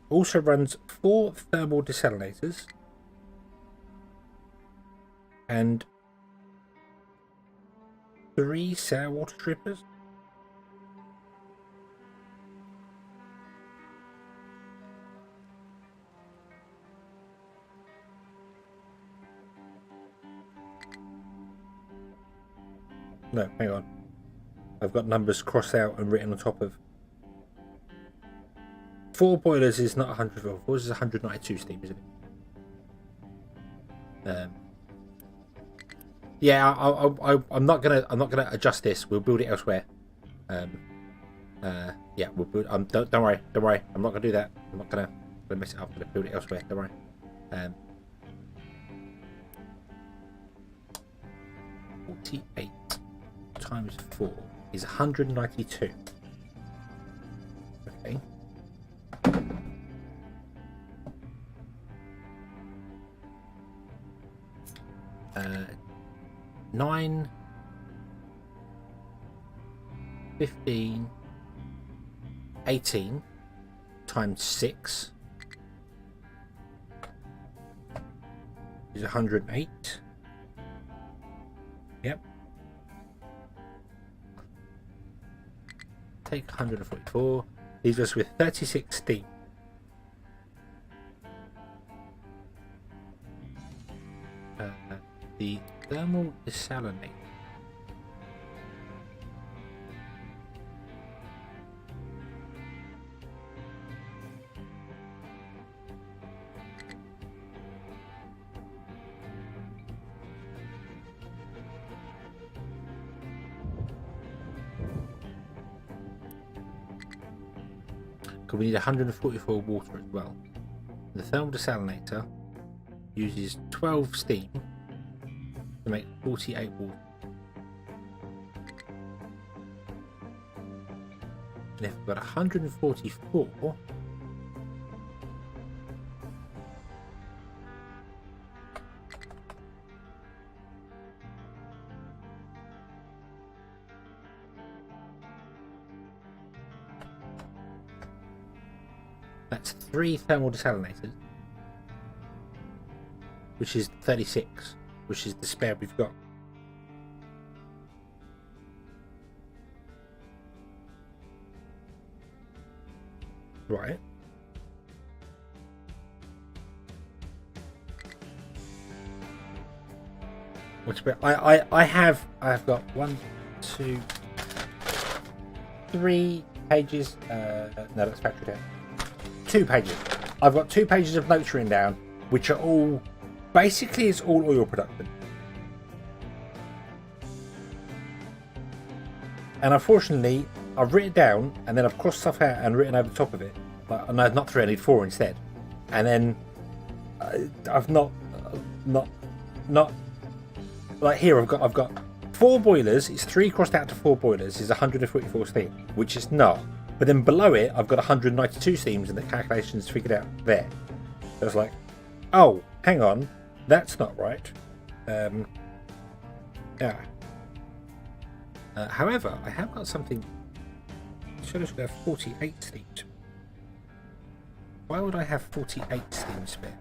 Also runs 4 thermal desalinators and 3 sour water strippers. No, hang on. I've got numbers crossed out and written on top of. 4 boilers is not 104. 4 is 192 steam, isn't it? Yeah, I'm not gonna adjust this. We'll build it elsewhere. Yeah, we'll build. Don't worry. I'm not gonna do that. I'm not gonna mess it up. I'm gonna build it elsewhere. Don't worry. 48 times 4 is 192. Okay. 9, 15, 18 times 6 is 108. Yep. Take 144. Leaves us with 36 steam. The thermal desalinate. Because we need 144 water as well. The thermal desalinator uses 12 steam to make 48 water. And if we've got 144, that's 3 thermal desalinators, which is 36, which is the spare we've got. Right. What's about? I've got 1, 2, 3 pages. No, that's factory down. 2 pages. I've got 2 pages of notes written down, which are all basically it's all oil production. And unfortunately, I've written it down and then I've crossed stuff out and written over the top of it. Like, no, not 3, I need 4 instead. And then I've not like here. I've got 4 boilers. It's 3 crossed out to 4 boilers. Is 144 steam, which is not. But then below it, I've got 192 steams, and the calculations figured out there. So I was like, oh, hang on, that's not right. Yeah. However, I have got something. Should have 48 steams. Why would I have 48 steams spare?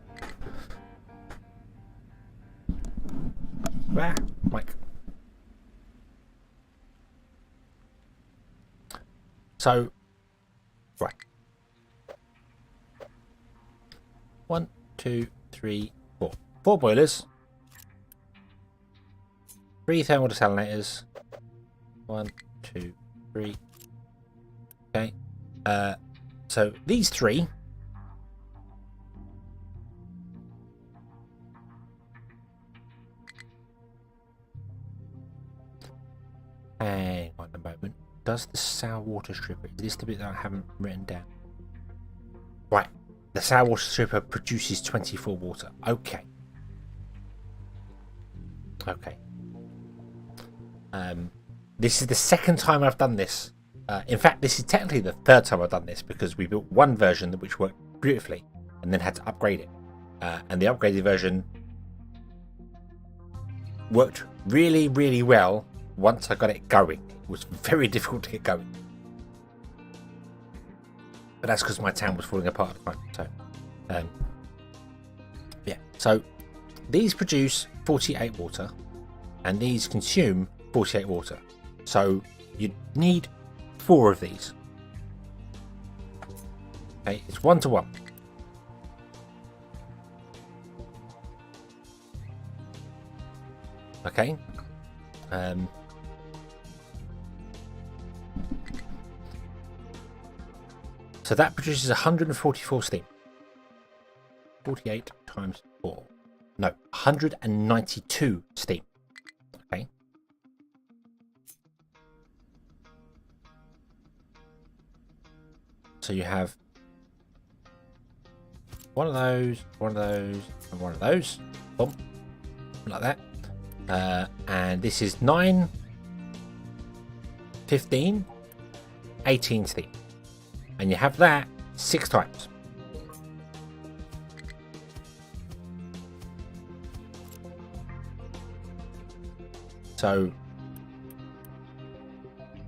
Ah, Mike. So, right. 1, 2, 3, 4. 4 boilers. 3 thermal desalinators. 1, 2, 3. Okay. So these 3. Hang on a moment. Does the sour water stripper? Is this the bit that I haven't written down? Right. The sour water stripper produces 24 water. Okay. Okay. This is the second time I've done this. In fact, this is technically the third time I've done this because we built one version which worked beautifully and then had to upgrade it. And the upgraded version worked really, really well once I got it going. It was very difficult to get going. But that's because my town was falling apart at the time. So, yeah. So, these produce 48 water and these consume 48 water. So, you need 4 of these. Okay, it's 1 to 1. Okay. So that produces 144 steam. 48 times 4. No, 192 steam. Okay. So you have one of those, and one of those. Boom. Like that. And this is 9, 15, 18 steam. And you have that 6 times. So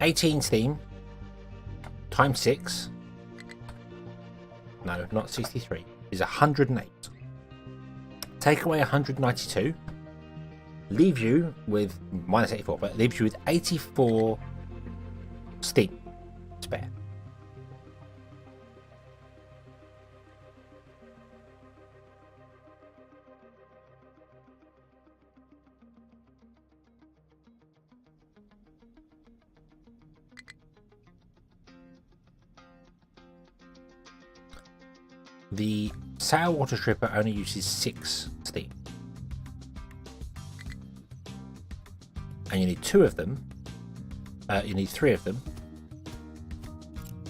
18 steam times 6. No, not 63. Is 108. Take away 192. Leave you with minus 84, but leaves you with 84 steam spare. The sour water stripper only uses 6 steam. And you need 2 of them. You need 3 of them.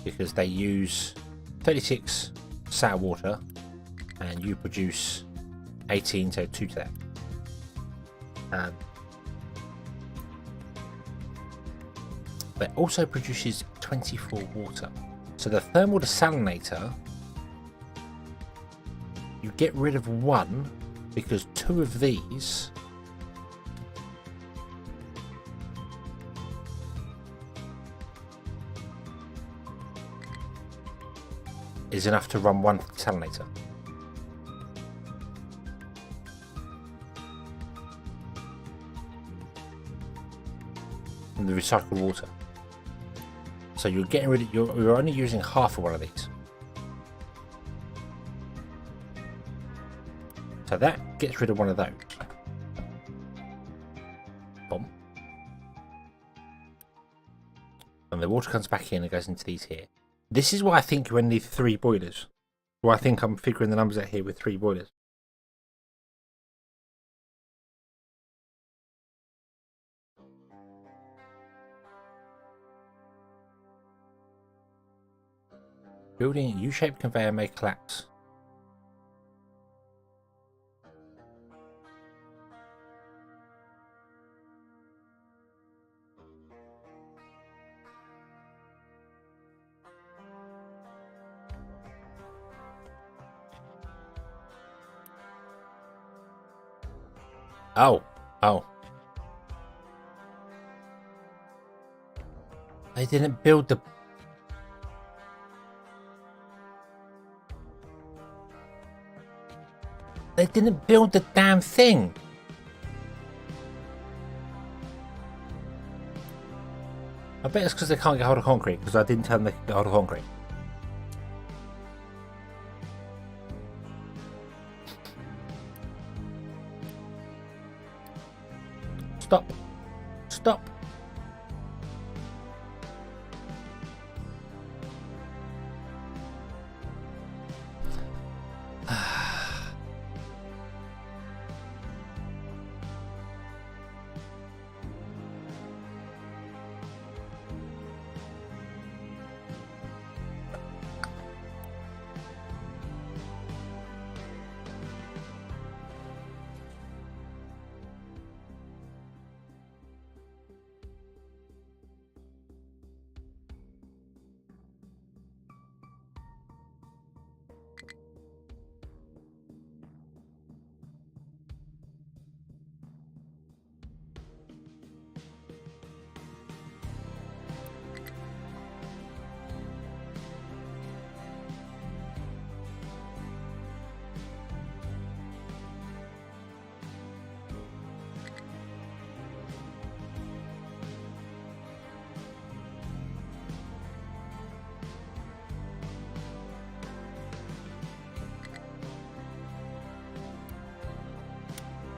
Because they use 36 sour water. And you produce 18, so 2 to that. But it also produces 24 water. So the thermal desalinator, you get rid of 1 because 2 of these is enough to run 1 desalinator. From the recycled water. So you're getting rid of, you're only using half of one of these. So that gets rid of one of those. Boom. And the water comes back in and goes into these here. This is why I think you only need 3 boilers. Well, I think I'm figuring the numbers out here with 3 boilers. Building a U-shaped conveyor may collapse. Oh. They didn't build the... They didn't build the damn thing. I bet it's because they can't get hold of concrete, because I didn't tell them they could get hold of concrete. Stop. Stop.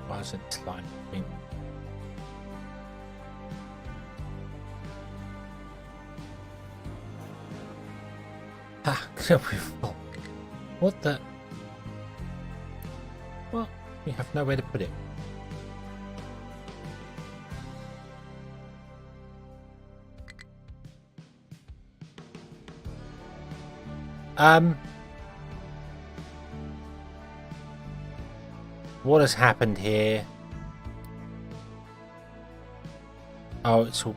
Why isn't this line being... Ha! What the? Well, we have nowhere to put it. What has happened here? Oh, it's all...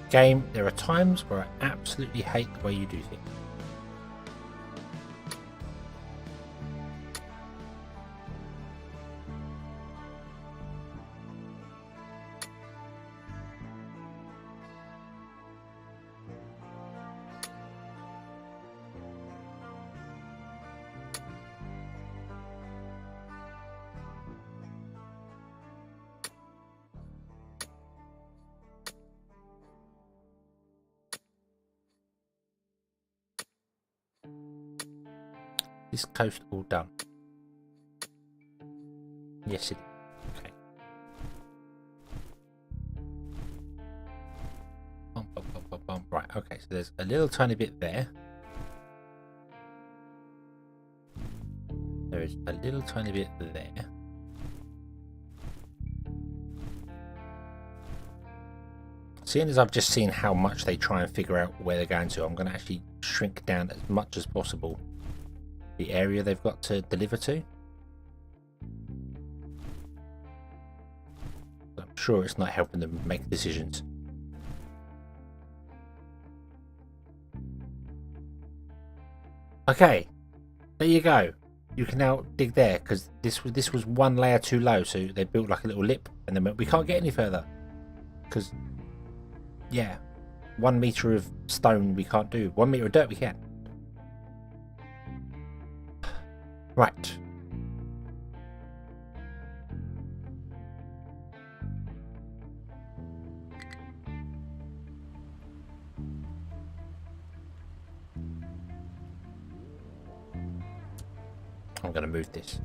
Game, there are times where I absolutely hate the way you do things. This coast all done. Yes, it is. Okay. Bum, bum, bum, bum, bum. Right, okay, so there's a little tiny bit there. There is a little tiny bit there. Seeing as I've just seen how much they try and figure out where they're going to, I'm going to actually shrink down as much as possible the area they've got to deliver to. I'm sure it's not helping them make decisions. Okay, there you go. You can now dig there because this was one layer too low, so they built like a little lip, and then we can't get any further because, yeah, 1 meter of stone we can't do. 1 meter of dirt we can. Right. I'm going to move this.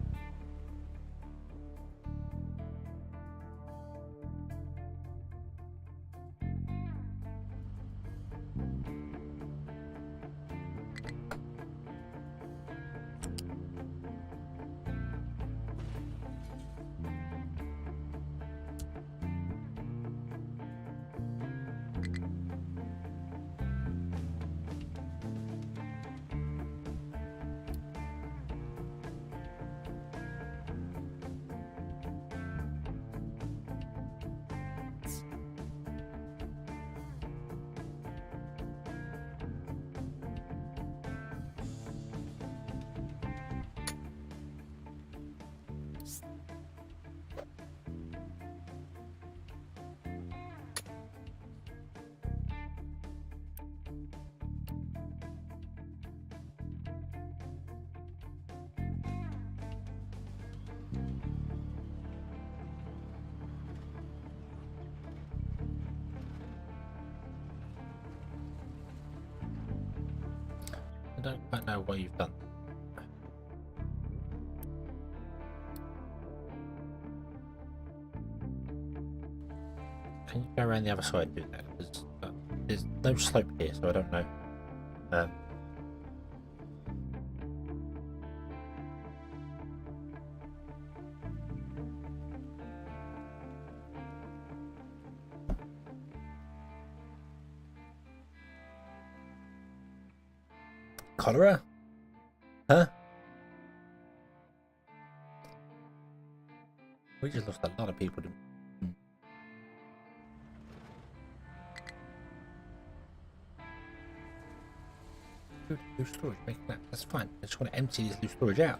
I don't quite know what you've done. Can you go around the other side and do that? Because there's no slope here, so I don't know. Cholera? Huh? We just lost a lot of people. Loose storage, make that. That's fine. I just want to empty this loose storage out.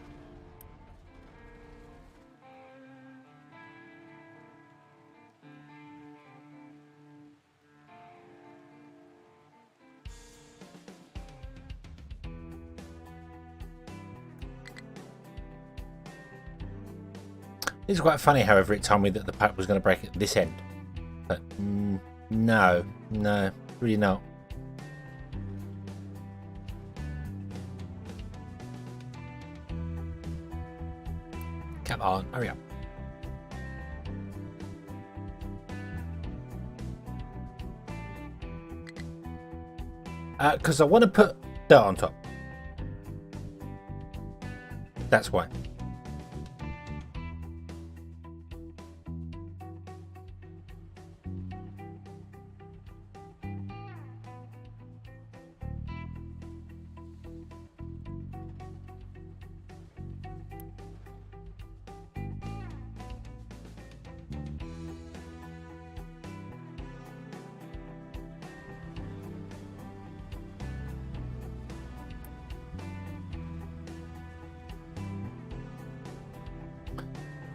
It's quite funny, however, it told me that the pipe was going to break at this end. But no, really not. Come on, hurry up. Because I want to put dirt on top. That's why.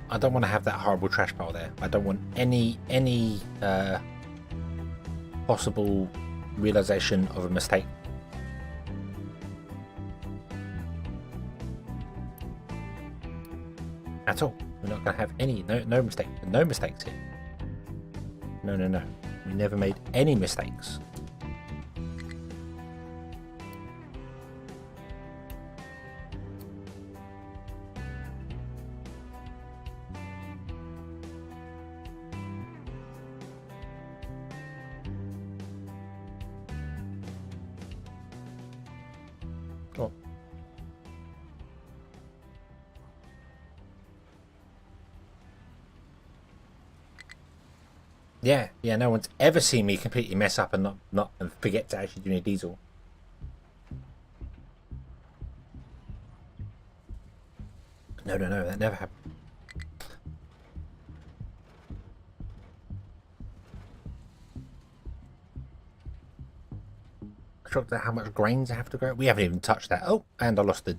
I don't want to have that horrible trash pile there. I don't want any possible realization of a mistake. At all. We're not going to have any, no mistakes here. No. We never made any mistakes. Oh. Yeah, no one's ever seen me completely mess up and not forget to actually do any diesel. No, that never happened. Shocked at how much grains I have to grow. We haven't even touched that. Oh, and I lost the...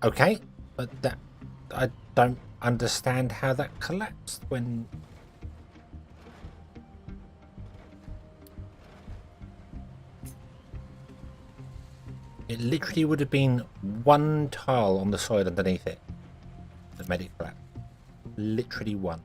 Okay, but that... I don't understand how that collapsed when... It literally would have been one tile on the side underneath it that made it collapse. Literally one.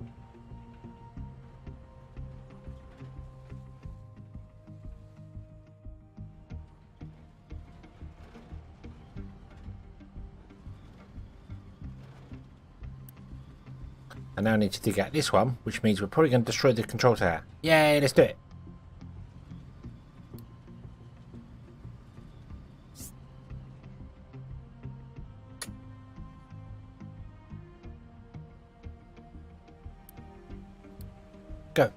I now need to dig out this one, which means we're probably going to destroy the control tower. Yay, let's do it. Go.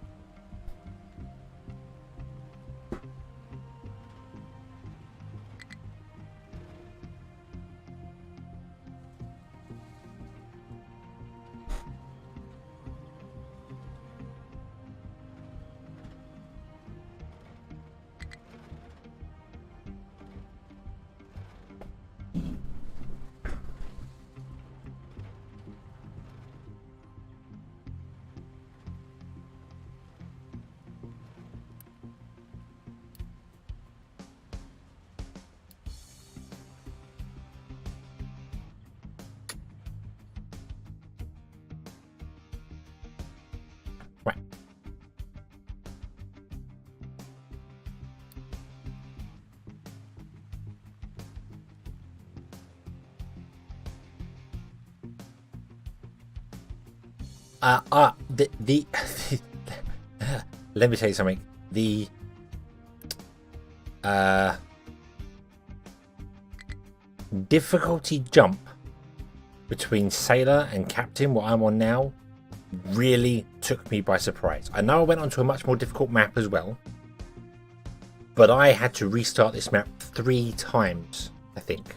Right. The let me tell you something. The difficulty jump between sailor and captain, what I'm on now, really took me by surprise. I know I went onto a much more difficult map as well, but I had to restart this map 3 times, I think,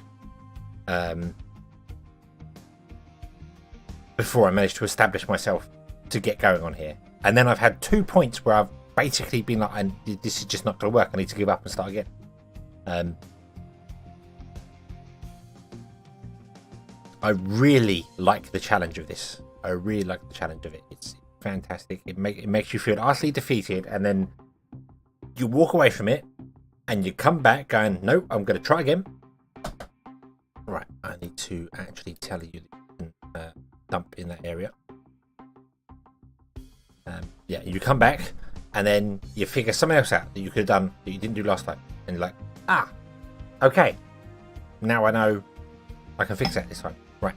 before I managed to establish myself to get going on here. And then I've had 2 points where I've basically been like, this is just not going to work. I need to give up and start again. I really like the challenge of this. I really like the challenge of it. It's fantastic. It makes you feel utterly defeated, and then you walk away from it and you come back going, nope, I'm going to try again. Right, I need to actually tell you that you can dump in that area. Yeah, you come back and then you figure something else out that you could have done that you didn't do last time, and you're like, okay, now I know I can fix that this time. Right.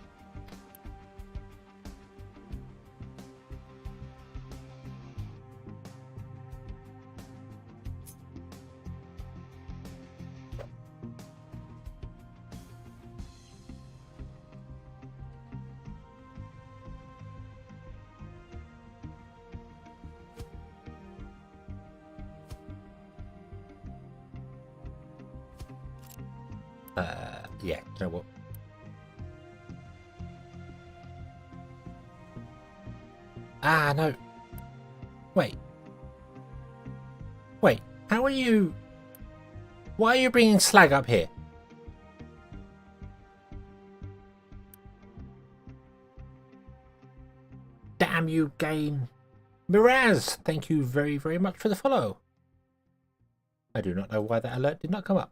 Yeah, you know what? Ah, no. Wait. Wait, how are you... Why are you bringing slag up here? Damn you, game. Miraz, thank you very, very much for the follow. I do not know why that alert did not come up.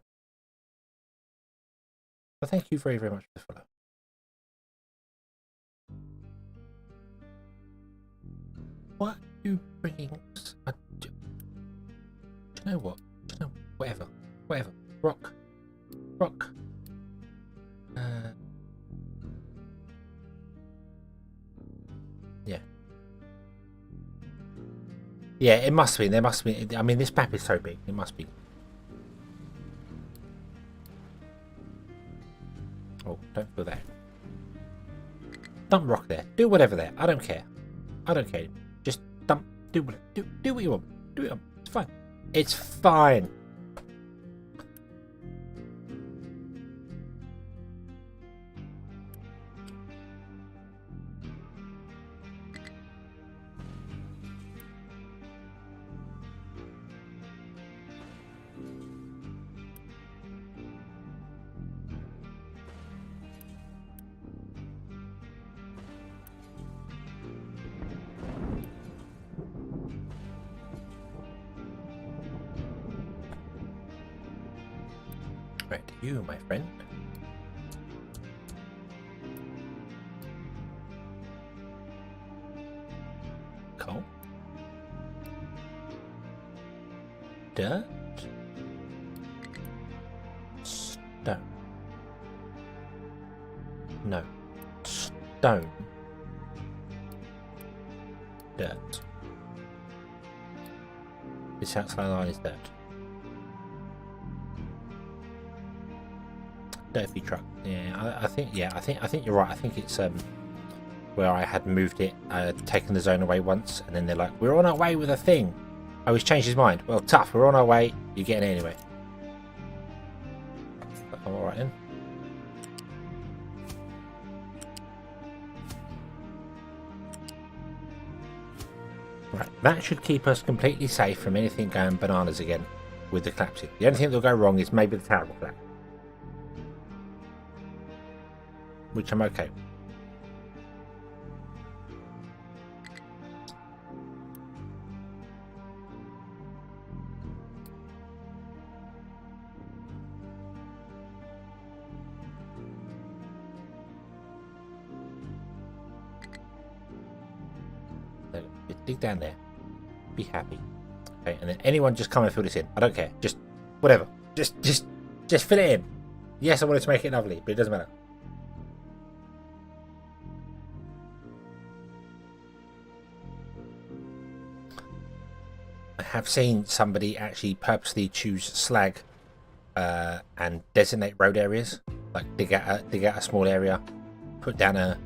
But thank you very, very much for the follow. What are you bringing... Do you know what? Do you know... Whatever. Whatever. Rock. Rock. Yeah. Yeah, it must be. There must be. I mean, this map is so big. It must be. Oh, don't feel that. Dump rock there. Do whatever there. I don't care. I don't care. Just dump. Do whatever. Do what you want. Do it. It's fine. It's fine. Right to you, my friend. Coal. Dirt. Stone. No. Stone. Dirt. This outside line is dirt. Dirty truck. Yeah, I think you're right. I think it's where I had moved it, taken the zone away once, and then they're like, "We're on our way with a thing." Oh, he's changed his mind. Well, tough. We're on our way. You're getting it anyway. I'm all right then. Right, that should keep us completely safe from anything going bananas again with the collapsing. The only thing that'll go wrong is maybe the tower will collapse. Which I'm okay. Dig down there. Be happy. Okay, and then anyone just come and fill this in. I don't care. Just whatever. Just fill it in. Yes, I wanted to make it lovely, but it doesn't matter. I have seen somebody actually purposely choose slag and designate road areas, like dig out a small area, put down a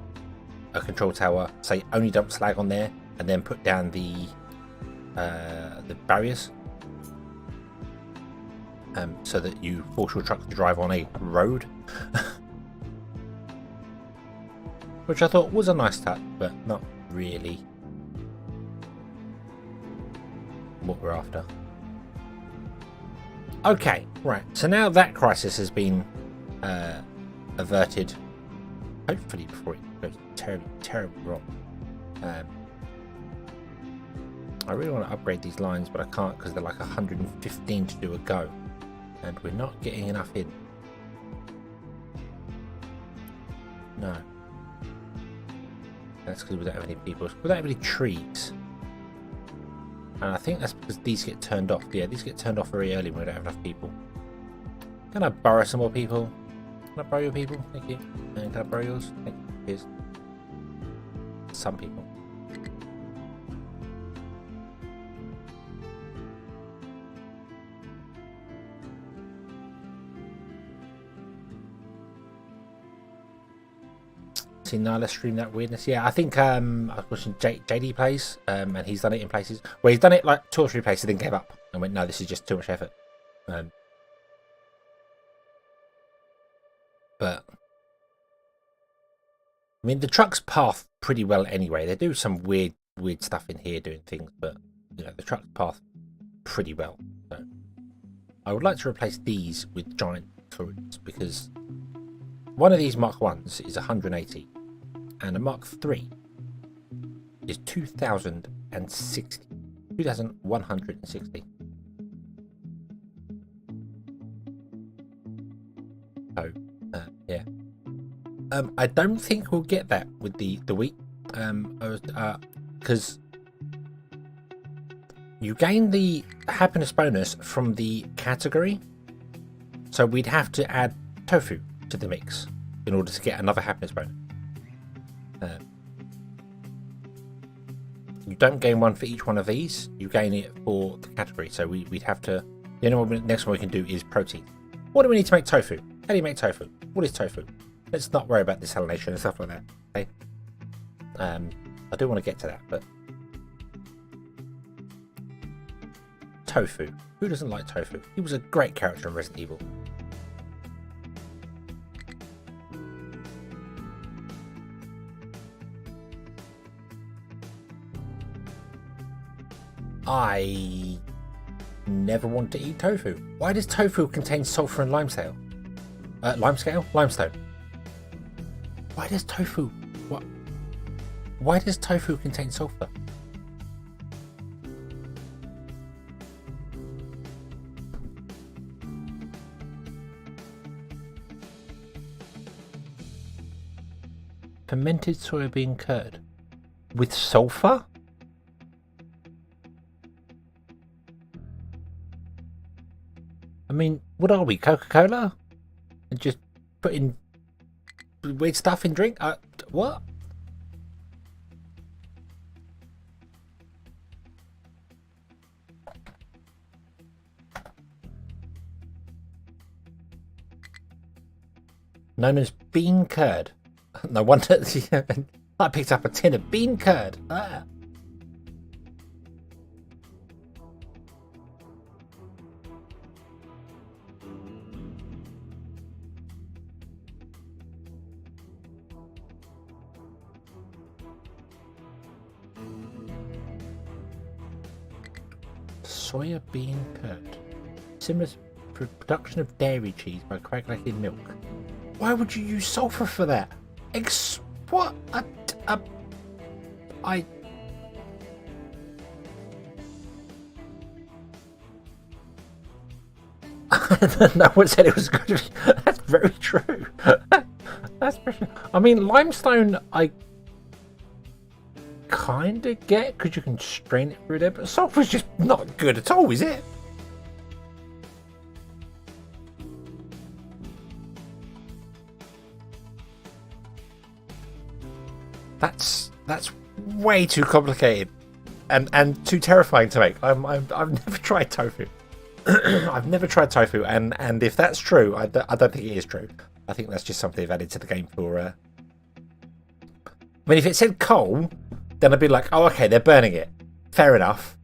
control tower, say only dump slag on there, and then put down the barriers, so that you force your truck to drive on a road, which I thought was a nice touch, but not really what we're after. Okay, right. So now that crisis has been averted, hopefully before it goes terribly wrong. I really want to upgrade these lines, but I can't because they're like 115 to do a go, and we're not getting enough in. No, that's because we don't have any people. We don't have any trees, and I think that's because these get turned off. Yeah, these get turned off very early when we don't have enough people. Can I borrow some more people? Can I borrow your people? Thank you. And can I borrow yours? Thank you. Here's some people. See Nyla stream that weirdness. Yeah, I think I was watching JD plays, and he's done it in places where he's done it like 2 or 3 places, then gave up and went, no, this is just too much effort. but I mean the trucks path pretty well anyway. They do some weird stuff in here doing things, but you know the trucks path pretty well. So I would like to replace these with giant crudes because one of these Mark 1s is 180 and a Mark 3 is 2160. So yeah, I don't think we'll get that with the wheat, because you gain the happiness bonus from the category, so we'd have to add tofu to the mix in order to get another happiness bonus. You don't gain one for each one of these, you gain it for the category, so we'd have to, the next one we can do is protein. What do we need to make tofu? How do you make tofu? What is tofu? Let's not worry about desalination and stuff like that. Okay? I do want to get to that, but tofu. Who doesn't like tofu? He was a great character in Resident Evil. I never want to eat tofu. Why does tofu contain sulfur and limestone? Limestone. Why does tofu? What? Why does tofu contain sulfur? Fermented soybean curd with sulfur? I mean, what are we, Coca-Cola? And just putting weird stuff in drink? What? Known as bean curd. No wonder I picked up a tin of bean curd. Ah. Soya bean curd. Similar to production of dairy cheese by coagulated milk. Why would you use sulfur for that? What? I no one said it was good. That's very true. That's pretty, I mean, limestone I kind of get because you can strain it through there, but sulfur's just not good at all, is it? That's way too complicated and too terrifying to make. I've never tried tofu. I've never tried tofu, and if that's true, I don't think it is true. I think that's just something they've added to the game for. I mean, if it said coal, then I'd be like, oh, okay, they're burning it. Fair enough.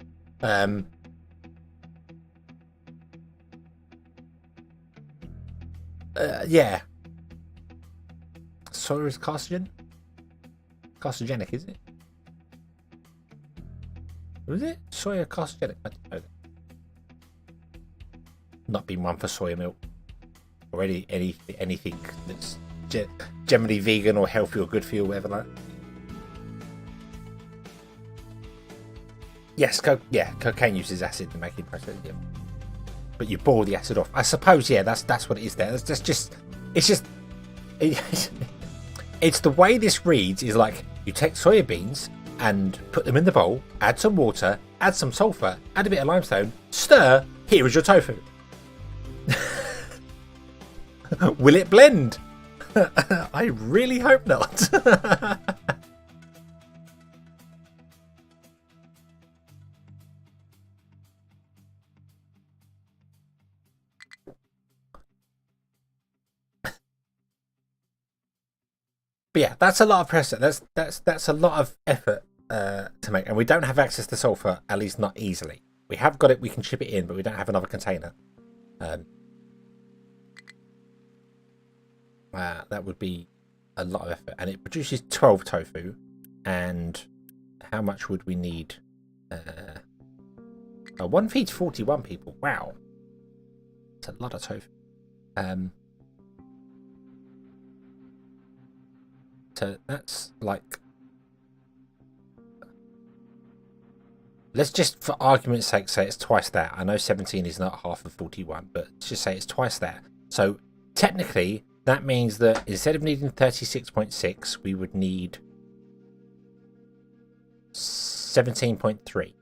Yeah. Soya is carcinogenic, is it? Was it soya carcinogenic? I didn't know that. Not been one for soya milk or anything that's generally vegan or healthy or good for you or whatever like that. Yes, cocaine uses acid to make it process. Yeah. But you boil the acid off. I suppose, yeah, that's what it is there. It's the way this reads is like you take soybeans and put them in the bowl, add some water, add some sulfur, add a bit of limestone, stir, here is your tofu. Will it blend? I really hope not. But yeah, that's a lot of pressure. That's a lot of effort to make, and we don't have access to sulfur, at least not easily. We have got it. We can ship it in, but we don't have another container. That would be a lot of effort, and it produces 12 tofu. And how much would we need? One feeds 41 people. Wow, it's a lot of tofu. So that's like, let's just, for argument's sake, say it's twice that. I know 17 is not half of 41, but let's just say it's twice that. So technically, that means that instead of needing 36.6, we would need 17.3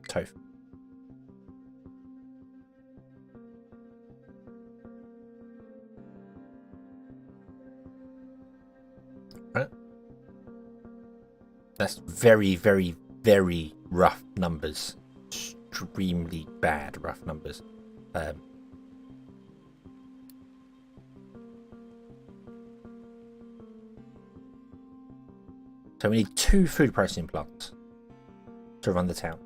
tofu. Right? That's very, very, very rough numbers. Extremely bad rough numbers. So we need 2 food processing plants to run the town.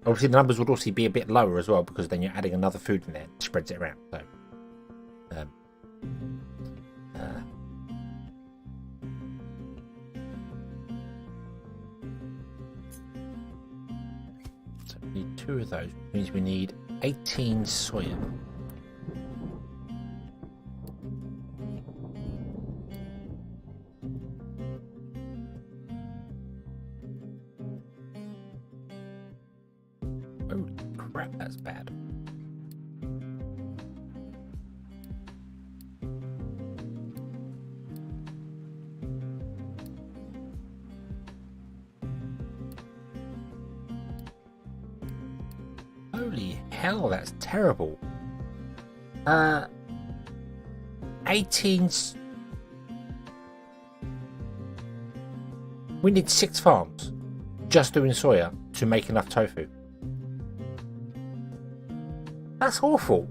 Obviously, the numbers would also be a bit lower as well, because then you're adding another food in there, it spreads it around. So, so we need 2 of those, which means we need 18 soya. Holy crap, that's bad. Holy hell, that's terrible. 18. We need 6 farms just doing soya to make enough tofu. That's awful.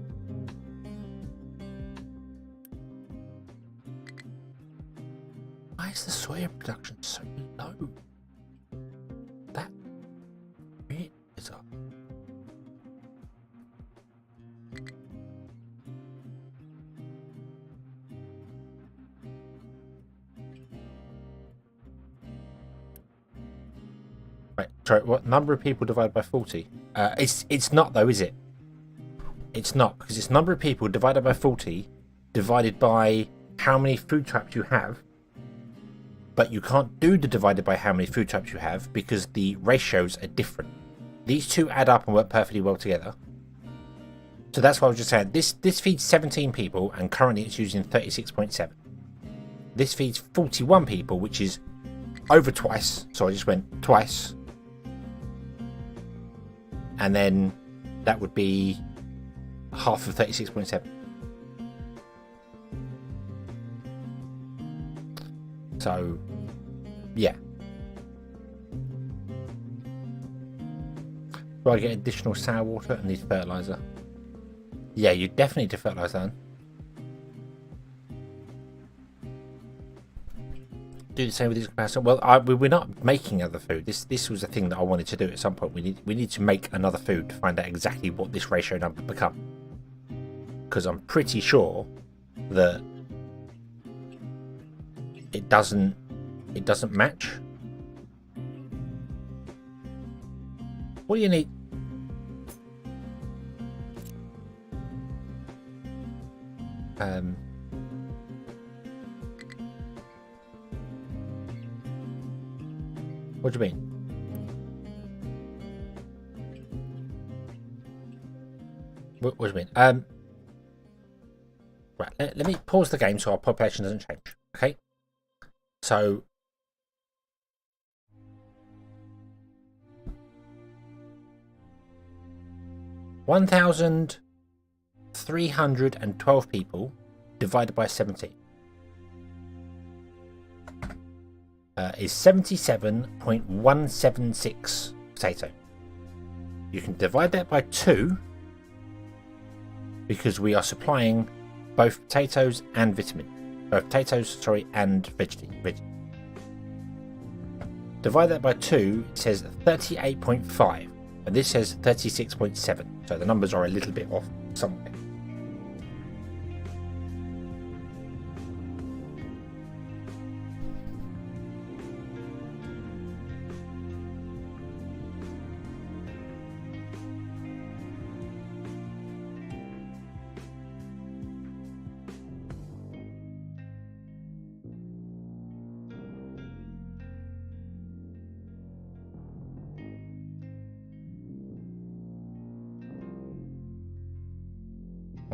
Why is the soya production so low? That really bizarre. Right, sorry, what number of people divided by 40? It's not though, is it? It's not, because it's number of people divided by 40 divided by how many food types you have, but you can't do the divided by how many food types you have because the ratios are different. These two add up and work perfectly well together. So that's why I was just saying, this feeds 17 people and currently it's using 36.7. This feeds 41 people, which is over twice, so I just went twice. And then that would be half of 36.7. So, yeah. Do I get additional sour water and need fertilizer? Yeah, you definitely need to fertilize that. Do the same with this comparison. Well, we're not making other food. This was a thing that I wanted to do at some point. We need to make another food to find out exactly what this ratio number become. Because I'm pretty sure that it doesn't match. What do you need? What do you mean? What do you mean? Right, let me pause the game so our population doesn't change. Okay, so $1,312 people divided by 17 is 77.176 potato. You can divide that by 2 because we are supplying both potatoes and and vegetable. Divide that by 2, it says 38.5, and this says 36.7. So the numbers are a little bit off somewhere.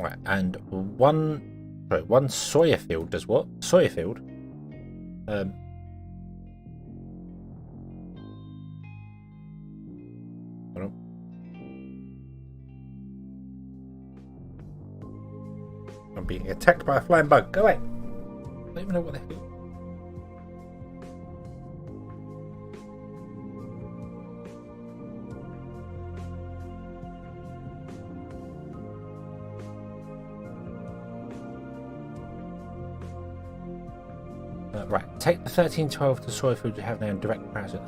Right, and one soya field does what? Soya field? Hold on. I'm being attacked by a flying bug. Go away. I don't even know what the hell. Right, take the 1312 to soy food you have now in direct comparison.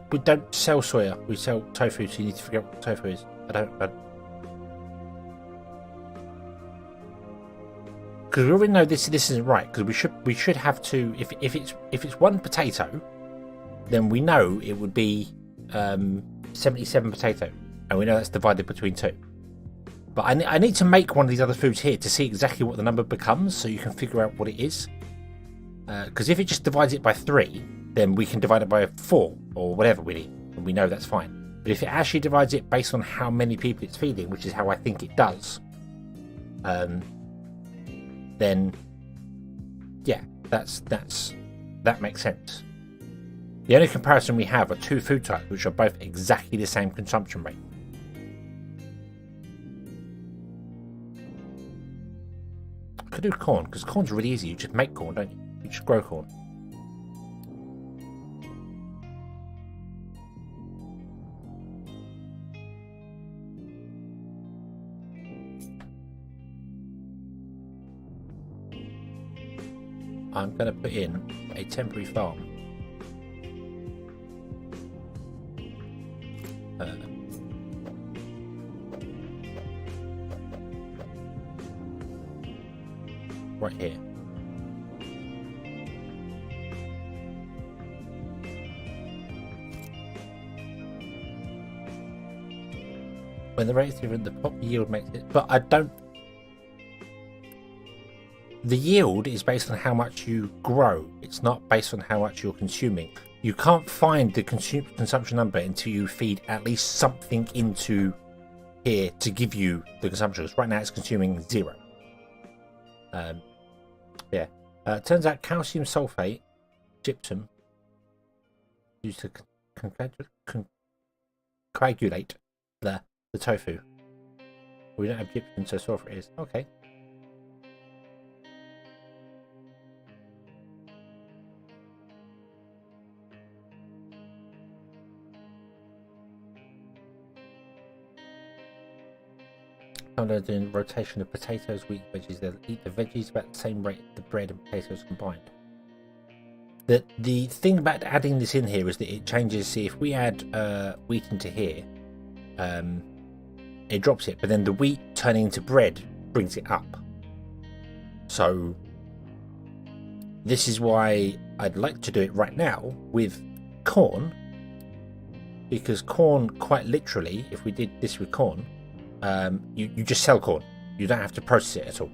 We don't sell soya, we sell tofu, so you need to figure out what tofu is. Because we already know this isn't right, because we should have to, if it's one potato, then we know it would be 77 potato, and we know that's divided between two. But I need to make one of these other foods here to see exactly what the number becomes, so you can figure out what it is. Because if it just divides it by 3, then we can divide it by 4 or whatever we need, and we know that's fine. But if it actually divides it based on how many people it's feeding, which is how I think it does, then yeah, that makes sense. The only comparison we have are two food types which are both exactly the same consumption rate. I could do corn, because corn's really easy. You just make corn, don't you? You just grow corn. I'm going to put in a temporary farm. Right here. When the rate's different, the pop yield makes it, but I don't. The yield is based on how much you grow. It's not based on how much you're consuming. You can't find the consumption number until you feed at least something into here to give you the consumption. Because right now it's consuming 0. Yeah. Turns out calcium sulfate, gypsum, used to coagulate the tofu. We don't have gypsum, so sulfur is okay. They're doing rotation of potatoes, wheat, veggies. They'll eat the veggies about the same rate as the bread and potatoes combined. The thing about adding this in here is that it changes. See, if we add wheat into here, it drops it, but then the wheat turning into bread brings it up. So this is why I'd like to do it right now with corn, because corn, quite literally, if we did this with corn, you just sell corn. You don't have to process it at all.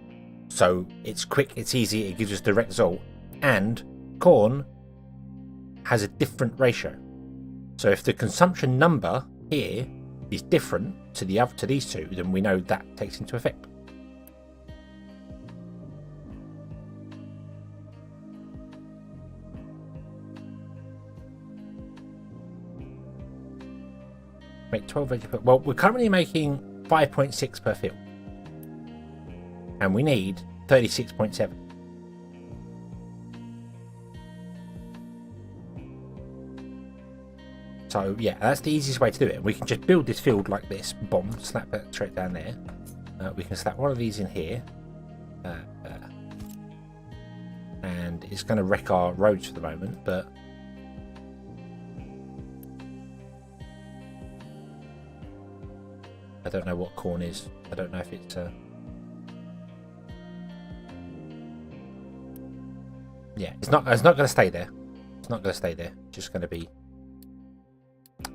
So it's quick, it's easy, it gives us direct result, and corn has a different ratio. So if the consumption number here is different to these two, then we know that takes into effect. Make 12 veggie per. Well, we're currently making 5.6 per field, and we need 36.7. So yeah, that's the easiest way to do it. We can just build this field like this, bomb, slap that straight down there. We can slap one of these in here, and it's going to wreck our roads for the moment, but I don't know what corn is. I don't know if it's yeah, it's not going to stay there. It's not going to stay there. It's just going to be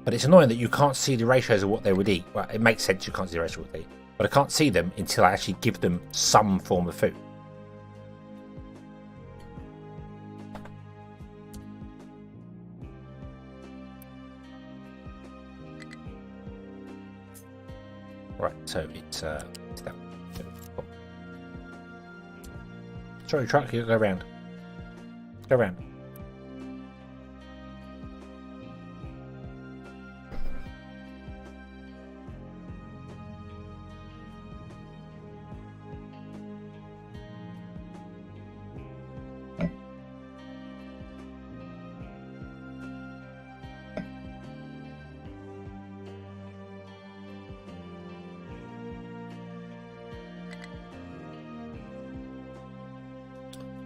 But it's annoying that you can't see the ratios of what they would eat. Well, it makes sense you can't see the ratio of what they eat, but I can't see them until I actually give them some form of food. Right, so it's that. Sorry, truck, you go around. Go around.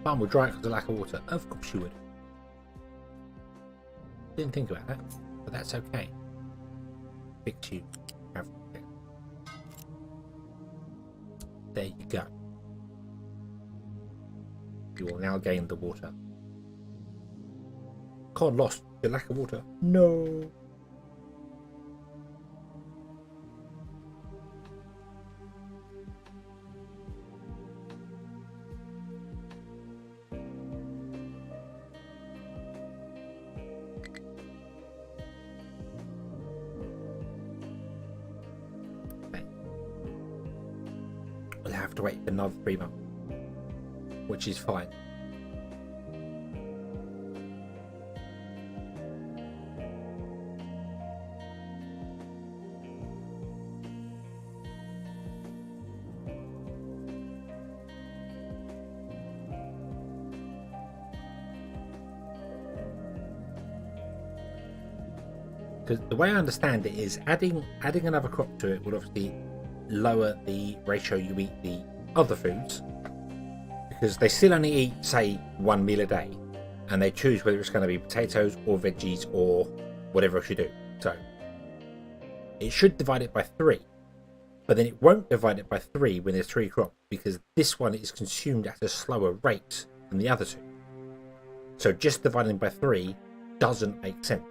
Farm would dry because of lack of water. Of course you would. Didn't think about that, but that's okay. Big tube. There you go. You will now gain the water. Cod lost the lack of water. No. We'll have to wait for another 3 months, which is fine. Because the way I understand it is adding another crop to it will obviously lower the ratio you eat the other foods, because they still only eat, say, 1 meal a day, and they choose whether it's going to be potatoes or veggies or whatever else you do. So it should divide it by 3, but then it won't divide it by 3 when there's 3 crops, because this one is consumed at a slower rate than the other 2. So just dividing by 3 doesn't make sense.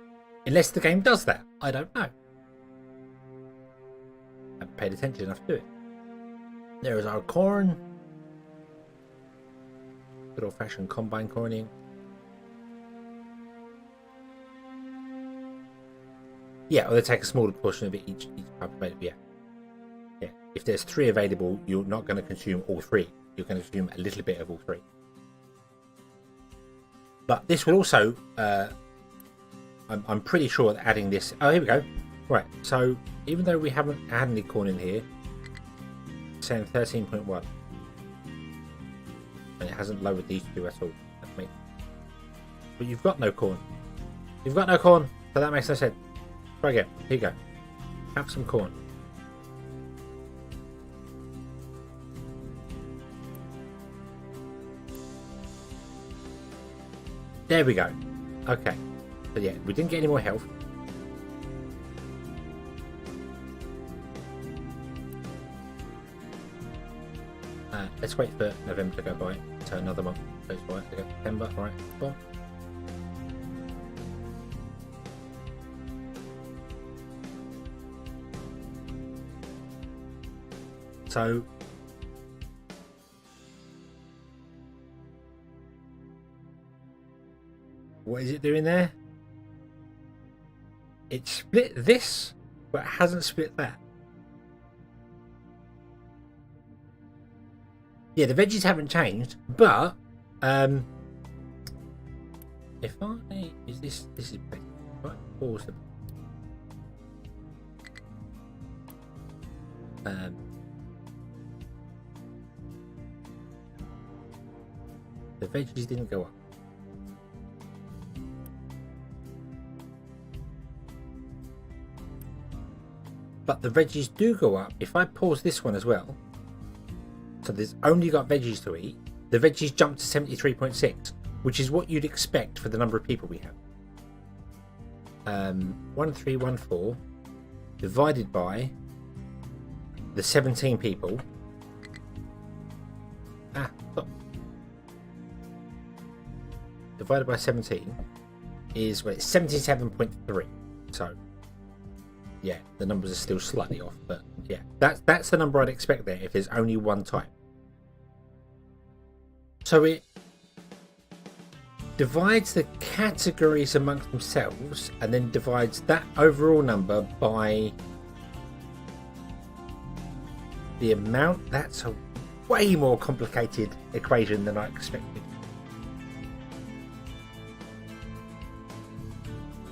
Unless the game does that. I don't know. I haven't paid attention enough to it. There is our corn. Good old fashioned combine corning. Yeah, or they take a smaller portion of it each type of available. Yeah. If there's 3 available, you're not going to consume all 3. You're going to consume a little bit of all 3. But this will also I'm pretty sure that adding this... Oh, here we go. Right, so even though we haven't had any corn in here, it's saying 13.1. And it hasn't lowered these 2 at all. But you've got no corn. You've got no corn, so that makes no sense. Try again. Here you go. Have some corn. There we go. Okay. So yeah, we didn't get any more health. Let's wait for November to go by. So another month goes by. Okay, September. All right, boom. So what is it doing there? It split this, but it hasn't split that. Yeah, the veggies haven't changed, but if I this is better. Right, pause the the veggies didn't go up. But the veggies do go up if I pause this one as well. So there's only got veggies to eat. The veggies jump to 73.6, which is what you'd expect for the number of people we have. 1314 divided by the 17 people. Stop. Divided by 17 is, well, it's 77.3. So yeah, the numbers are still slightly off, but yeah, that's the number I'd expect there if there's only one type. So it divides the categories amongst themselves and then divides that overall number by the amount. That's a way more complicated equation than I expected.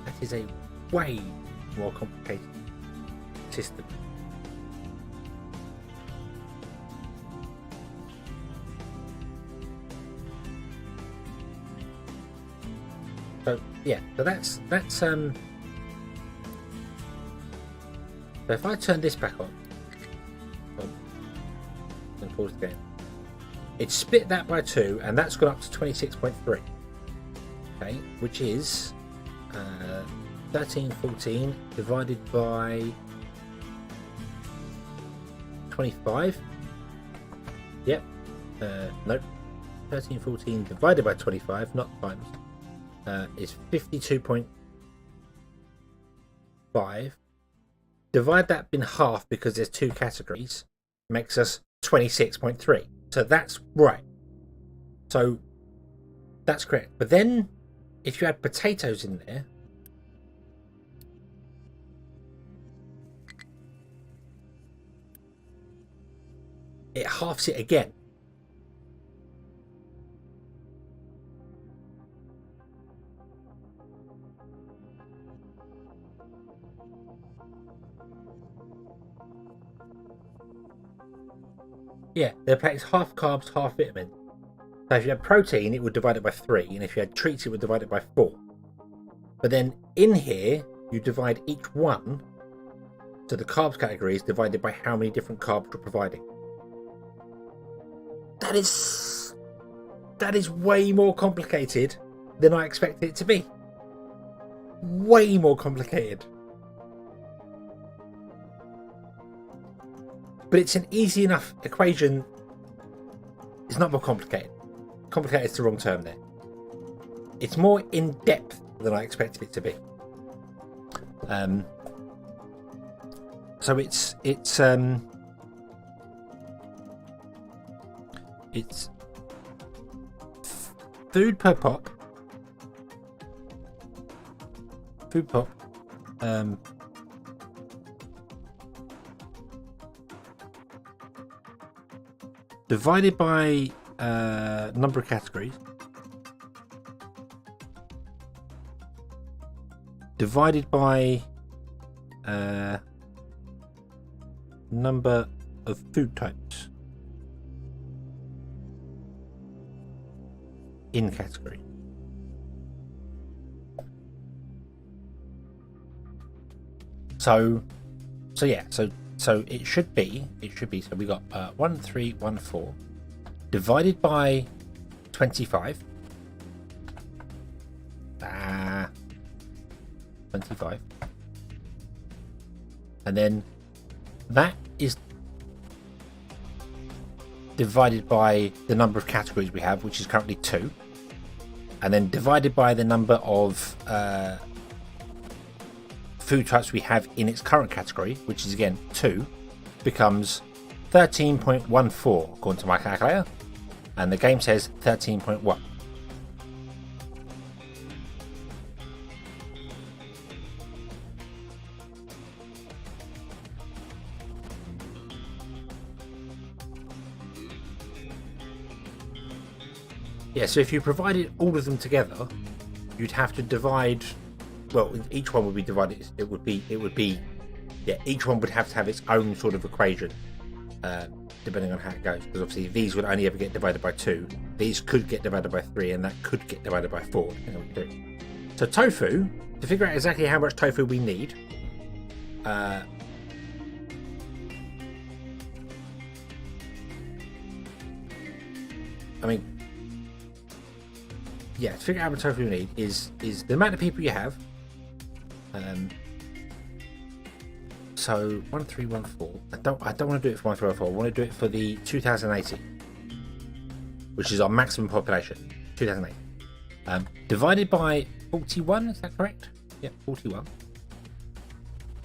That is a way more complicated system. So yeah, so that's so if I turn this back on and pause again, it split that by 2 and that's gone up to 26.3, okay, which is 1314 divided by 25. Yep. Nope. 1314 divided by 25, not times, is 52.5. Divide that in half because there's 2 categories, makes us 26.3. So that's right. So that's correct. But then if you add potatoes in there, it halves it again. Yeah, the pack's half carbs, half vitamin. So if you had protein, it would divide it by 3, and if you had treats, it would divide it by 4. But then in here, you divide each one, so the carbs category is divided by how many different carbs you're providing. That is way more complicated than I expected it to be. Way more complicated. But it's an easy enough equation. It's not more complicated. Complicated is the wrong term there. It's more in depth than I expected it to be. So it's food per pop. Food pop. Divided by number of categories. Divided by number of food types in category. So yeah, so it should be so we got 1314 divided by 25. 25. And then that is divided by the number of categories we have, which is currently 2, and then divided by the number of food types we have in its current category, which is again 2, becomes 13.14 according to my calculator, and the game says 13.1. Yeah, so if you provided all of them together, you'd have to divide. Well, each one would be divided. It would be. Yeah, each one would have to have its own sort of equation, depending on how it goes. Because obviously, these would only ever get divided by 2. These could get divided by 3, and that could get divided by 4. Depending on what you do. So tofu, to figure out exactly how much tofu we need, I mean. Yeah, to figure out how much tofu you need is the amount of people you have. So 1314. I don't want to do it for 1314. I want to do it for the 2080, which is our maximum population. 2008. Divided by 41. Is that correct? Yeah, 41.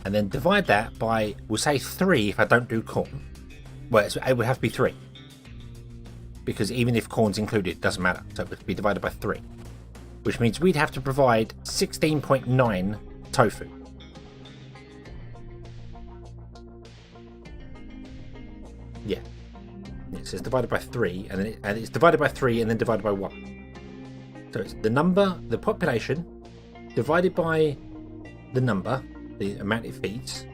and then divide that by, we'll say 3 if I don't do corn. Well, it would have to be 3. Because even if corn's included, it doesn't matter. So it would be divided by 3. Which means we'd have to provide 16.9 tofu. Yeah. It says divided by 3, and then it's divided by 3 and then divided by 1. So it's the number, the population, divided by the number, the amount it feeds,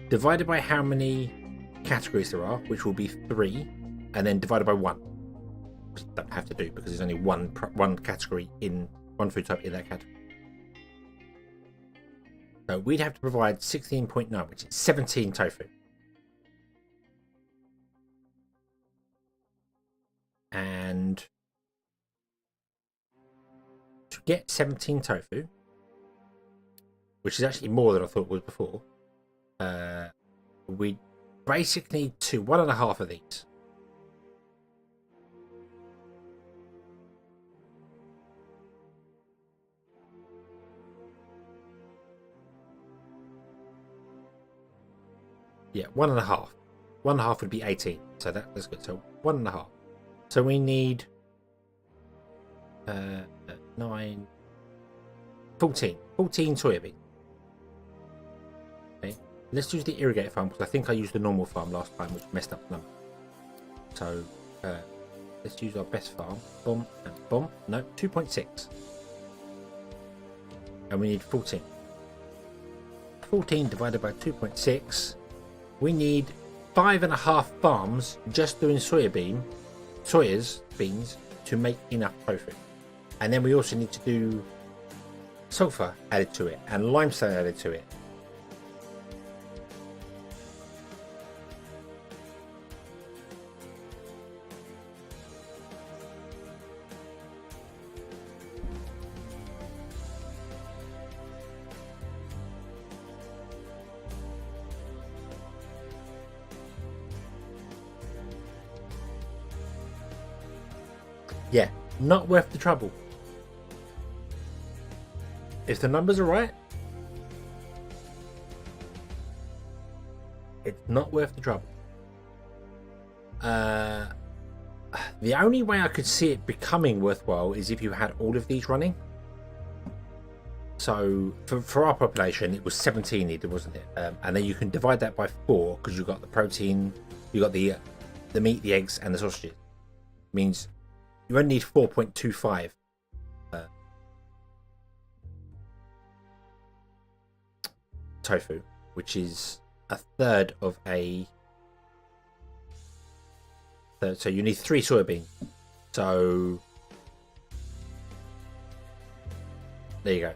divided by how many categories there are, which will be 3, and then divided by 1. Which you don't have to do because there's only one category in one food type in that category. So we'd have to provide 16.9, which is 17 tofu. And to get 17 tofu, which is actually more than I thought it was before, we basically need 1.5 of these. Yeah, 1.5. 1.5 would be 18, so that's good. So 1.5. So we need 9, 14 soybean. Okay, let's use the irrigated farm because I think I used the normal farm last time, which messed up the number. So let's use our best farm. Boom and boom. No, 2.6. And we need 14. 14 divided by 2.6. We need 5.5 farms just doing soya's beans to make enough tofu. And then we also need to do sulfur added to it and limestone added to it. Yeah, not worth the trouble. If the numbers are right, it's not worth the trouble. The only way I could see it becoming worthwhile is if you had all of these running. So for our population, it was 17 needed, wasn't it? And then you can divide that by 4 because you've got the protein, you got the meat, the eggs, and the sausages. Means you only need 4.25 tofu, which is a third of a third. So you need 3 soybean. So there you go.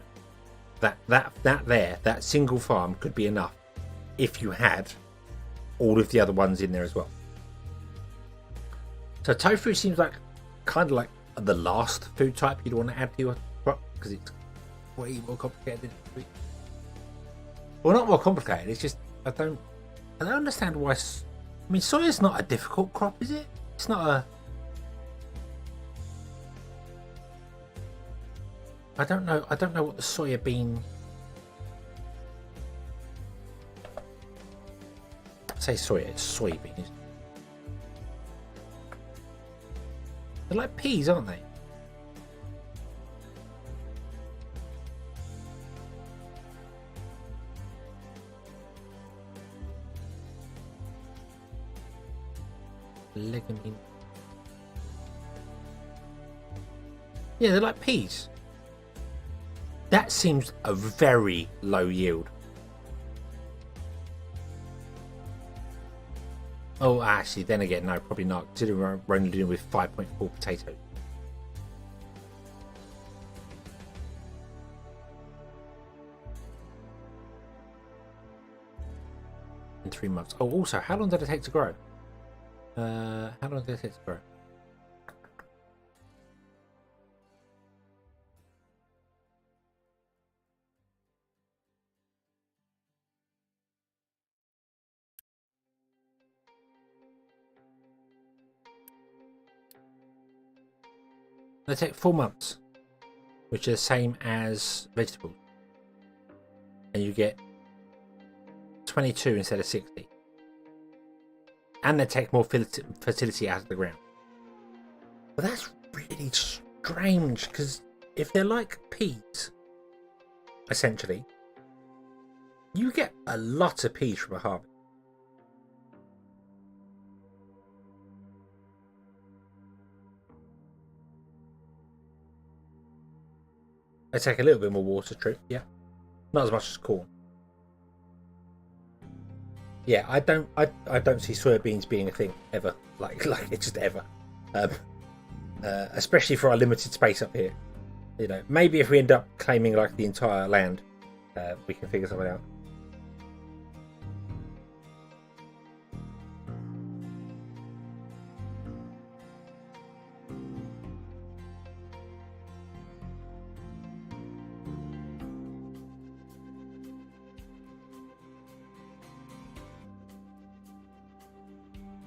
That single farm could be enough if you had all of the other ones in there as well. So tofu seems like kind of like the last food type you'd want to add to your crop because it's way more complicated than it should be. Well, not more complicated. It's just I don't understand why. I mean, soya's not a difficult crop, is it? It's not a. I don't know what the soya bean. I say soya, it's soybean, isn't it? They're like peas, aren't they? Legumine. Yeah, they're like peas. That seems a very low yield. Oh, actually, then again, no, probably not. Considering we're only dealing with 5.4 potatoes. In 3 months. Oh, also, how long did it take to grow? How long did it take to grow? They take 4 months, which is the same as vegetables, and you get 22 instead of 60. And they take more fertility out of the ground. But that's really strange, because if they're like peas, essentially, you get a lot of peas from a harvest. They take a little bit more water, true, yeah. Not as much as corn. Yeah, I don't see soybeans being a thing ever. Like it's just ever. Especially for our limited space up here. You know, maybe if we end up claiming like the entire land, we can figure something out.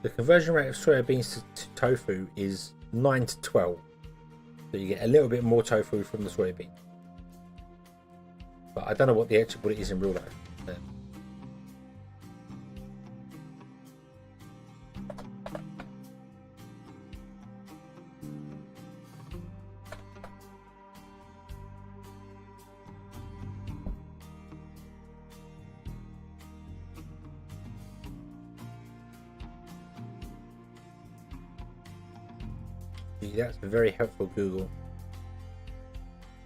The conversion rate of soybeans to tofu is 9 to 12. So you get a little bit more tofu from the soybean. But I don't know what it is in real life. That's very helpful, Google.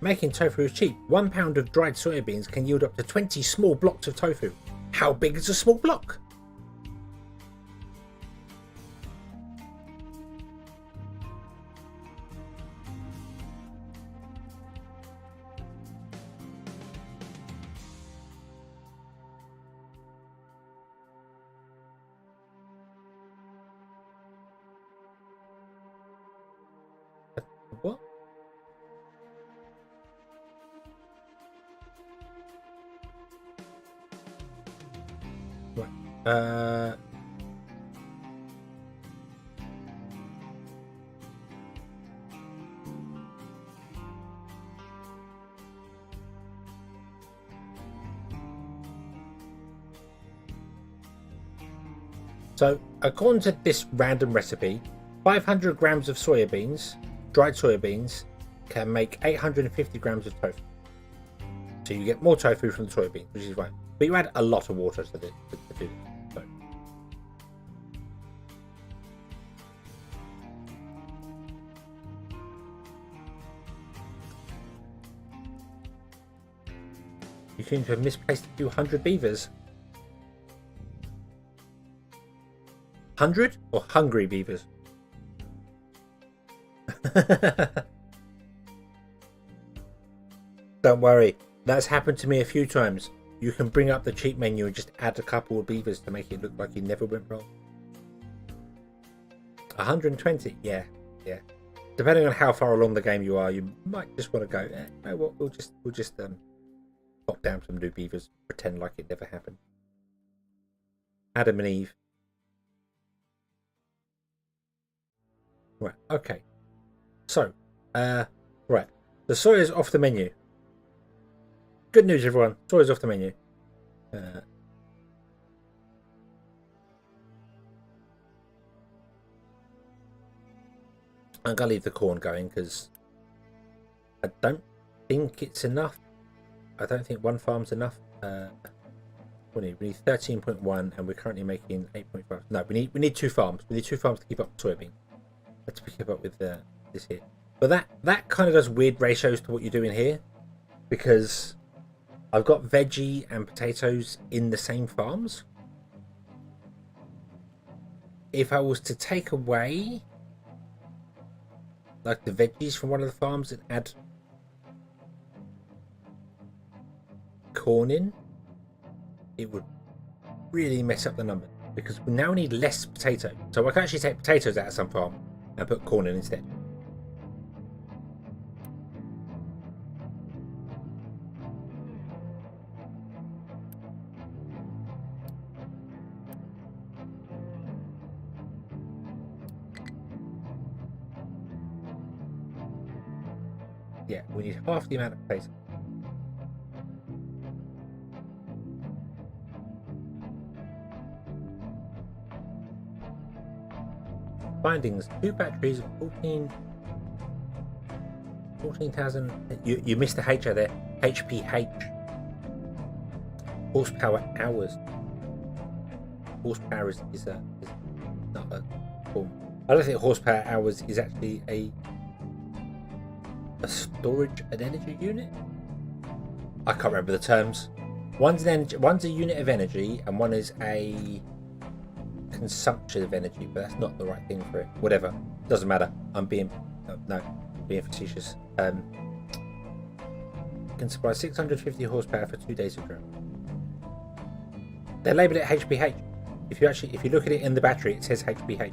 Making tofu is cheap. 1 pound of dried soybeans can yield up to 20 small blocks of tofu. How big is a small block? What? Right. So, according to this random recipe, 500 grams of soybeans, dried soybeans, can make 850 grams of tofu. So you get more tofu from the soybeans, which is fine. But you add a lot of water to do this. So. You seem to have misplaced a few hundred beavers. 100 or hungry beavers? Don't worry, that's happened to me a few times. You can bring up the cheat menu and just add a couple of beavers to make it look like you never went wrong. 120, yeah. Depending on how far along the game you are, you might just want to go, you know what, we'll just pop down some new beavers, pretend like it never happened. Adam and Eve. Right, okay. So, right, the soy is off the menu. Good news, everyone. Soy is off the menu. I'm gonna leave the corn going because I don't think it's enough. I don't think one farm's enough. We need 13.1, and we're currently making 8.5. No, we need 2 farms. We need 2 farms to keep up soybean. Let's pick up with this here. But that kind of does weird ratios to what you're doing here, because I've got veggie and potatoes in the same farms. If I was to take away like the veggies from one of the farms and add corn in, it would really mess up the number, because we now need less potato. So I can actually take potatoes out of some farm and put corn in instead. Yeah, we need half the amount of potato. Findings: 2 batteries, 14,000. You missed the H there. HPH. Horsepower hours. Horsepower is not a form. I don't think horsepower hours is actually a storage and energy unit. I can't remember the terms. One's a unit of energy, and one is a consumption of energy, but that's not the right thing for it. Whatever, doesn't matter. I'm being facetious. Can supply 650 horsepower for 2 days of drive. They label it HPH. If you look at it in the battery, it says HPH.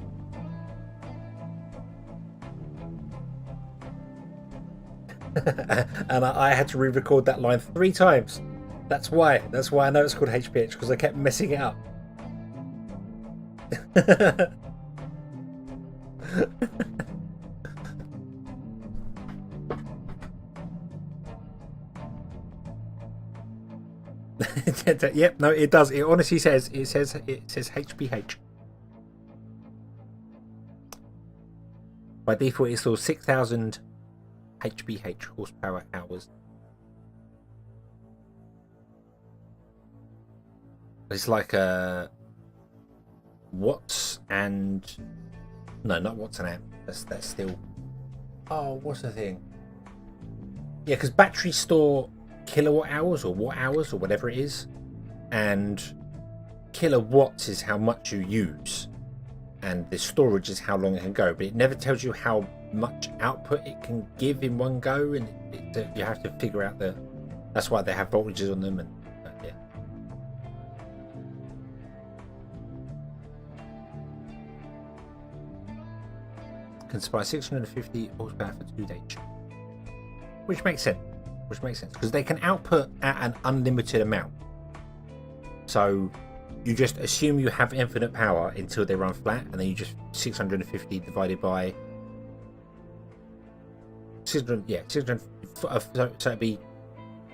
And I had to re-record that line 3 times. That's why I know it's called HPH, because I kept messing it up. Yep, no, it does. It honestly says HPH. By default, it's still 6,000 HPH, horsepower hours. It's like watts and not watts and amp. That's still. Oh, what's the thing? Yeah, because batteries store kilowatt hours or watt hours or whatever it is, and kilowatts is how much you use, and the storage is how long it can go, but it never tells you how much output it can give in one go, and you have to figure out that's why they have voltages on them, and yeah. Can supply 650 horsepower for 2 days, which makes sense because they can output at an unlimited amount. So you just assume you have infinite power until they run flat, and then you just 650 divided by 600. Yeah, 600. So it'd be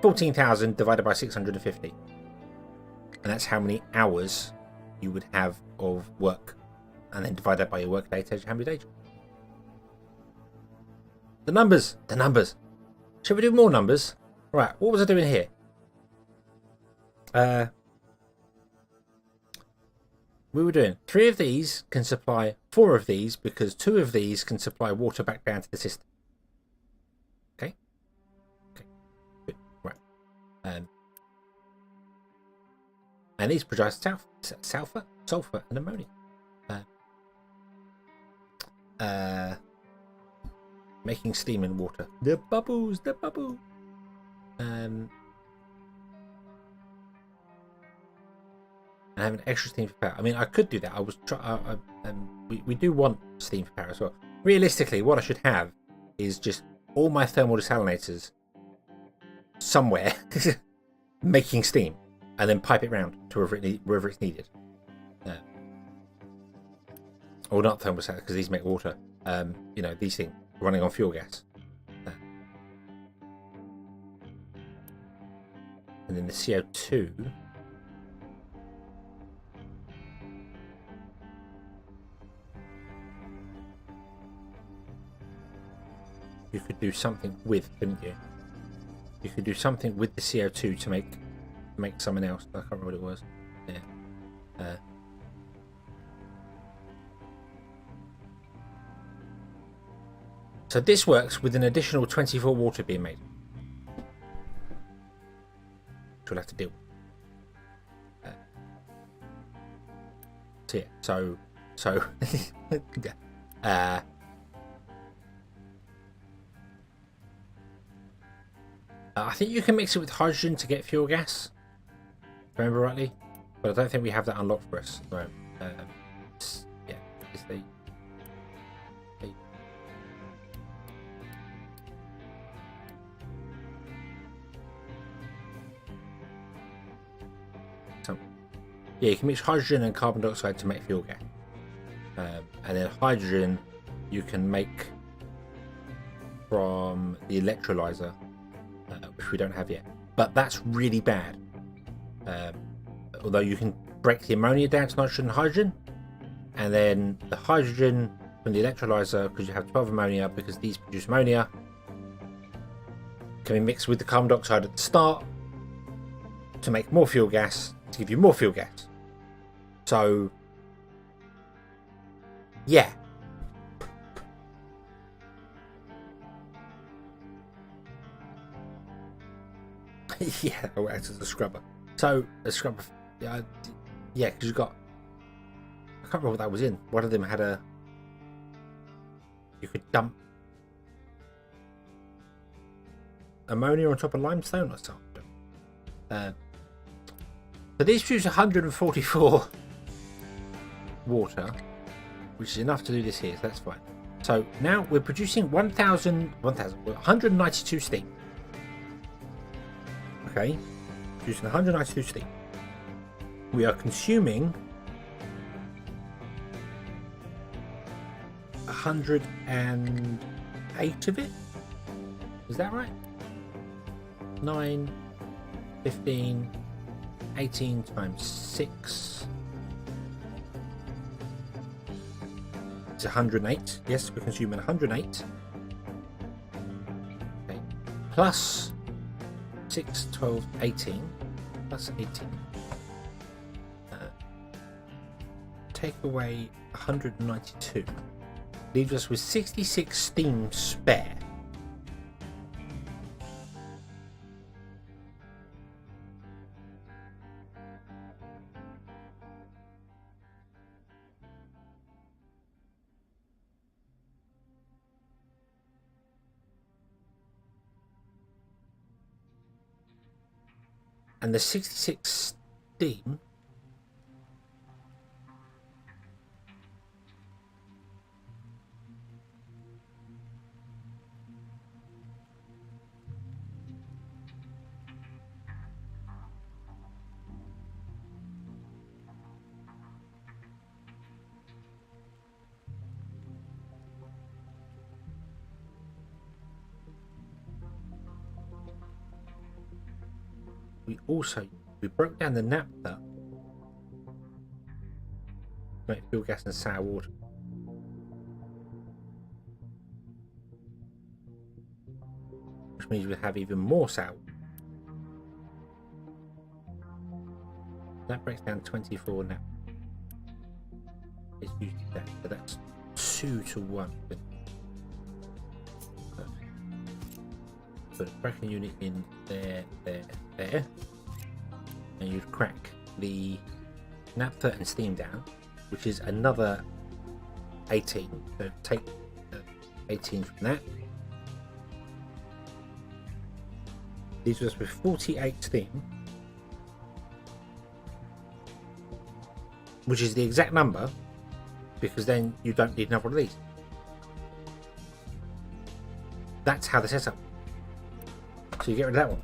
14,000 divided by 650, and that's how many hours you would have of work, and then divide that by your work day tells you how many days. The numbers. Shall we do more numbers? Right, what was I doing here? We were doing 3 of these can supply 4 of these, because 2 of these can supply water back down to the system. Okay, good. Right. And these produce sulfur, and ammonia. Making steam in water. The bubbles. And having extra steam for power. I mean, I could do that. We do want steam for power as well. Realistically, what I should have is just all my thermal desalinators somewhere making steam, and then pipe it round to wherever it's needed. Or not thermal desalinators, because these make water. These things running on fuel gas. And then the CO2 you could do something with, couldn't you? You could do something with the CO2 to make something else. I can't remember what it was. Yeah. So this works with an additional 24 water being made, which we'll have to deal with. So I think you can mix it with hydrogen to get fuel gas, if I remember rightly, but I don't think we have that unlocked for us. So, it's the yeah, you can mix hydrogen and carbon dioxide to make fuel gas, and then hydrogen you can make from the electrolyzer, which we don't have yet, but that's really bad. Although you can break the ammonia down to nitrogen and hydrogen, and then the hydrogen from the electrolyzer, because you have 12 ammonia, because these produce ammonia, can be mixed with the carbon dioxide at the start to make more fuel gas, to give you more fuel gas. So, yeah. Yeah, it acts as a scrubber. So, a scrubber, yeah, because you've got, I can't remember what that was in. One of them had a, you could dump ammonia on top of limestone or something. So these produce 144 water, which is enough to do this here, so that's fine. So now we're producing 192 steam. Okay, producing 192 steam. We are consuming 108 of it. Is that right? 9, 15, 18 times 6. It's 108. Yes, we're consuming 108. Okay. Plus 6, 12, 18. Plus 18. Take away 192. Leaves us with 66 steam spare. And the 66 steam we broke down the naphtha to make fuel gas and sour water. Which means we have even more sour. That breaks down 24 naphtha. It's usually that, so that's 2 to 1. Put a cracking unit in there, there. And you'd crack the naphtha and steam down, which is another 18. So take 18 from that. Leaves us with 48 steam, which is the exact number, because then you don't need another one of these. That's how the setup. So you get rid of that one.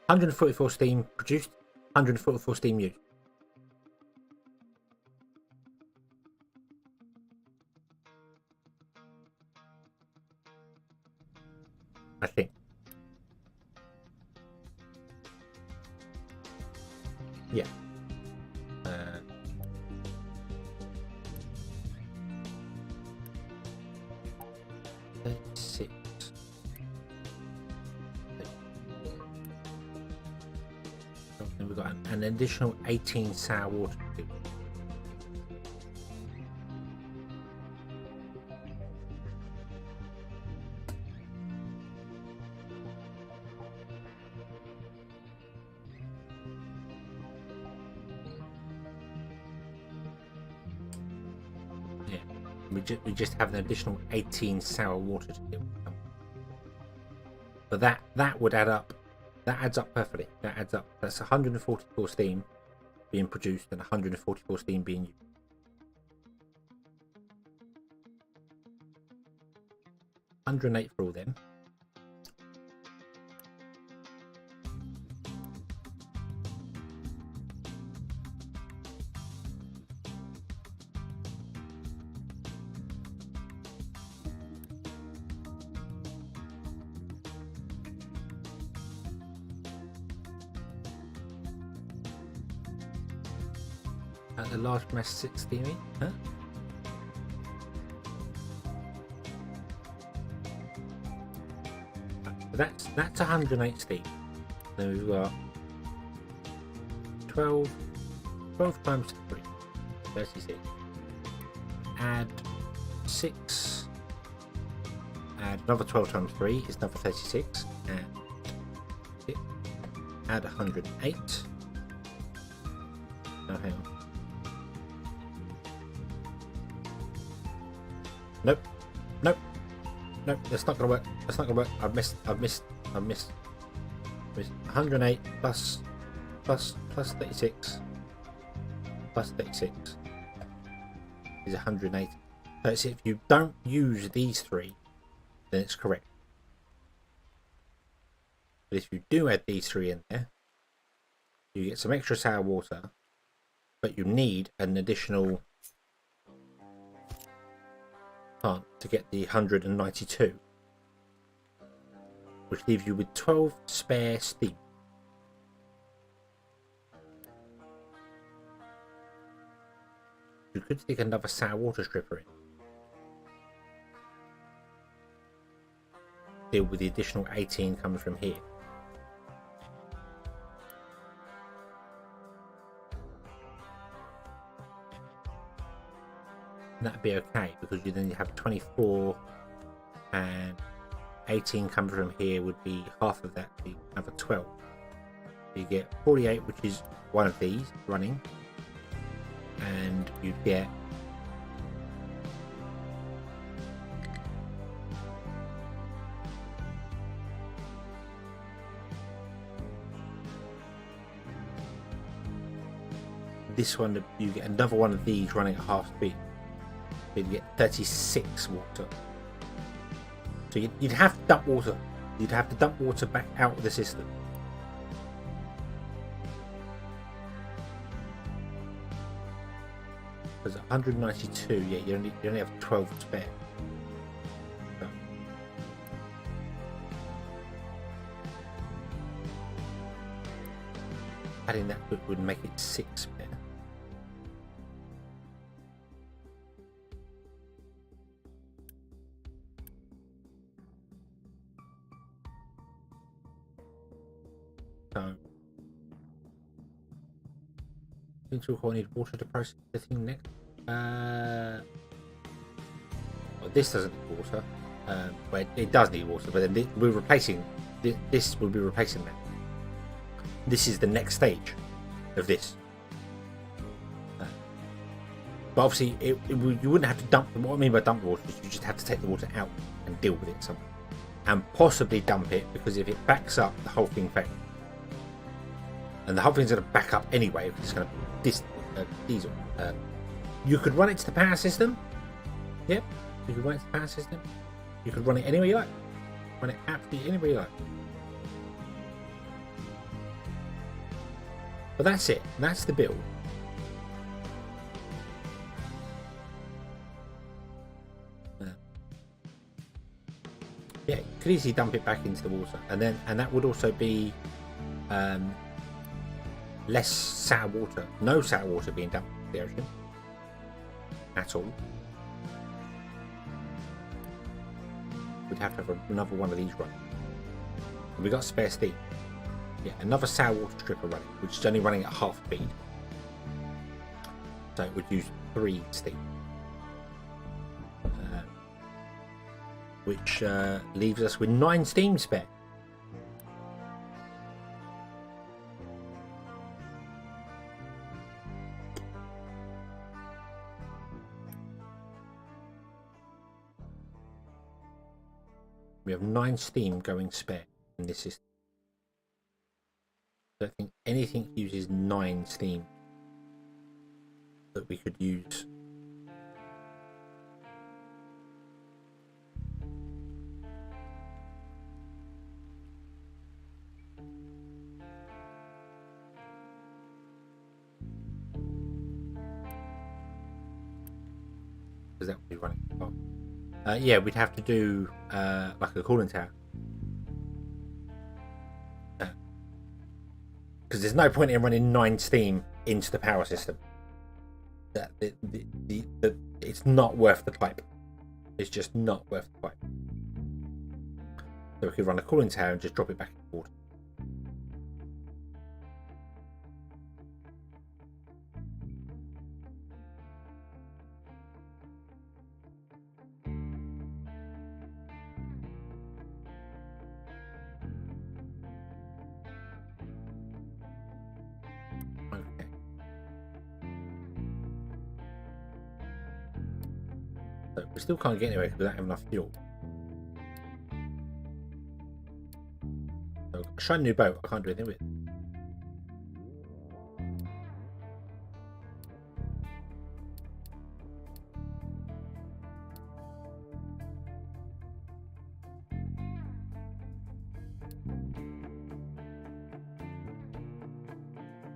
144 steam produced, 144 steam used. I think. Yeah. 36. We've got an additional 18 sour water. We just have an additional 18 sour water to deal with. But that would add up. That adds up perfectly. That adds up. That's 144 steam being produced and 144 steam being used. $108 for all them. At the large mass 6 steaming? Huh? That's 108 steam. Then we've got 12 times 3, 36. Add 6. Add another 12 times 3 is another 36. Add 108. No, hang on. Nope. Nope. Nope. That's not gonna work. That's not gonna work. I've missed. 108 plus 36 plus 36 is 180. So if you don't use these three, then it's correct. But if you do add these three in there, you get some extra sour water, but you need an additional plant to get the 192, which leaves you with 12 spare steam. You could stick another sour water stripper in. Deal with the additional 18 comes from here. And that'd be okay, because you then have 24 and 18 comes from here, would be half of that, be another 12. So you get 48, which is one of these running, and you get this one. You get another one of these running at half speed. So you get 36 water. So you'd have to dump water. You'd have to dump water back out of the system. Because 192, yeah, you only have 12 spare. So. Adding that would make it 6 spare. So, things will need water to process the thing next. Well, this doesn't need water. Well, it does need water, but then we're replacing this. Will be replacing that. This is the next stage of this. But obviously, you wouldn't have to dump. What I mean by dump the water is you just have to take the water out and deal with it somewhere, and possibly dump it, because if it backs up, the whole thing fails. And the whole thing's going to back up anyway, because it's going to diesel. You could run it to the power system. Yep, you could run it to the power system. You could run it anywhere you like. Run it absolutely anywhere you like. But that's it. That's the build. Yeah, you could easily dump it back into the water, and that would also be less sour water. No sour water being dumped into the ocean at all. We'd have to have another one of these running. And we got spare steam. Yeah, another sour water stripper running, which is only running at half speed. So it would use 3 steam. Which leaves us with 9 steam spare. We have 9 steam going spare in this system. I don't think anything uses 9 steam that we could use. Because that would be running off. Yeah, we'd have to do like a cooling tower. Because there's no point in running 9 steam into the power system. that it's not worth the pipe. It's just not worth the pipe. So we could run a cooling tower and just drop it back in the water. Okay. So we still can't get anywhere because we don't have enough fuel. So a shiny new boat, I can't do anything with it.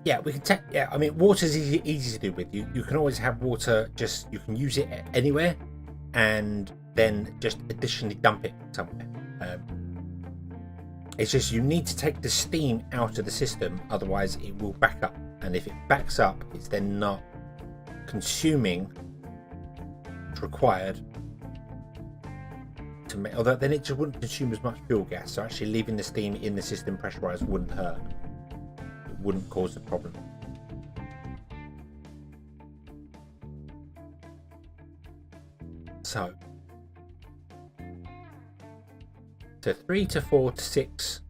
Yeah, we can take. Yeah, I mean, water's easy to do with. You can always have water. Just you can use it anywhere, and then just additionally dump it somewhere. It's just you need to take the steam out of the system, otherwise it will back up. And if it backs up, it's then not consuming what's required to make. Although then it just wouldn't consume as much fuel gas. So actually leaving the steam in the system pressurized wouldn't hurt. Wouldn't cause a problem. So 3 to 4 to 6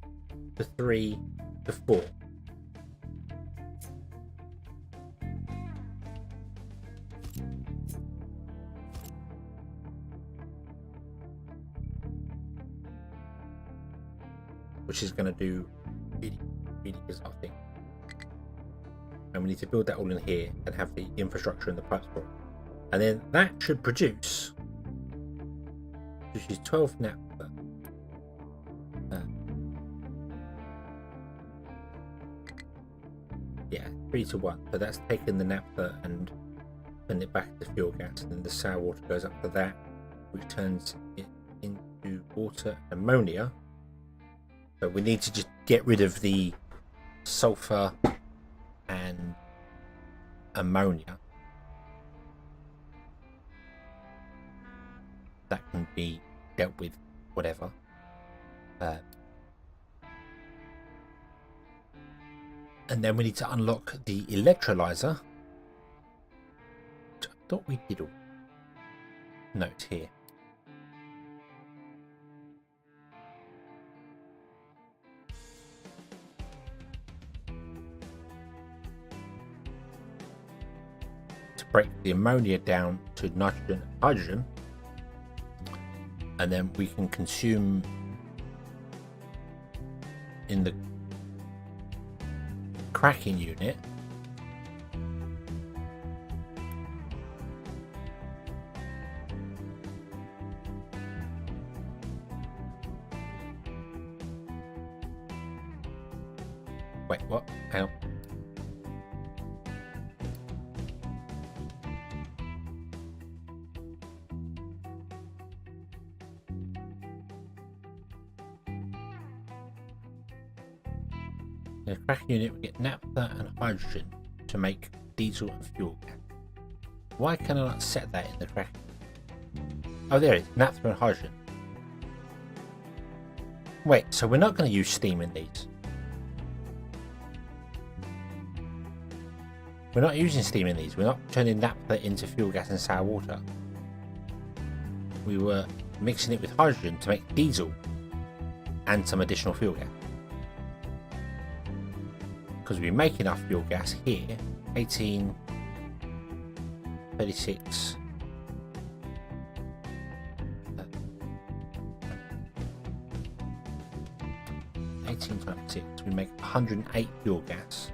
to 3 to 4. Which is going to do really bizarre thing. And we need to build that all in here and have the infrastructure and the pipes for it. And then that should produce, which is 12 naphtha. Yeah, 3 to 1. So that's taking the naphtha and putting it back to fuel gas. And then the sour water goes up to that, which turns it into water and ammonia. So we need to just get rid of the sulfur and ammonia. That can be dealt with whatever. And then we need to unlock the electrolyzer. I thought we did all. No, it's here. Break the ammonia down to nitrogen and hydrogen, and then we can consume in the cracking unit wait, what? Hang on. In the cracking unit, we get naphtha and hydrogen to make diesel and fuel gas. Why can I not set that in the cracking? Oh, there it is, naphtha and hydrogen. Wait, so we're not going to use steam in these? We're not using steam in these. We're not turning naphtha into fuel gas and sour water. We were mixing it with hydrogen to make diesel and some additional fuel gas. Because we make enough fuel gas here. 18, 36. 18 times 6, we make 108 fuel gas.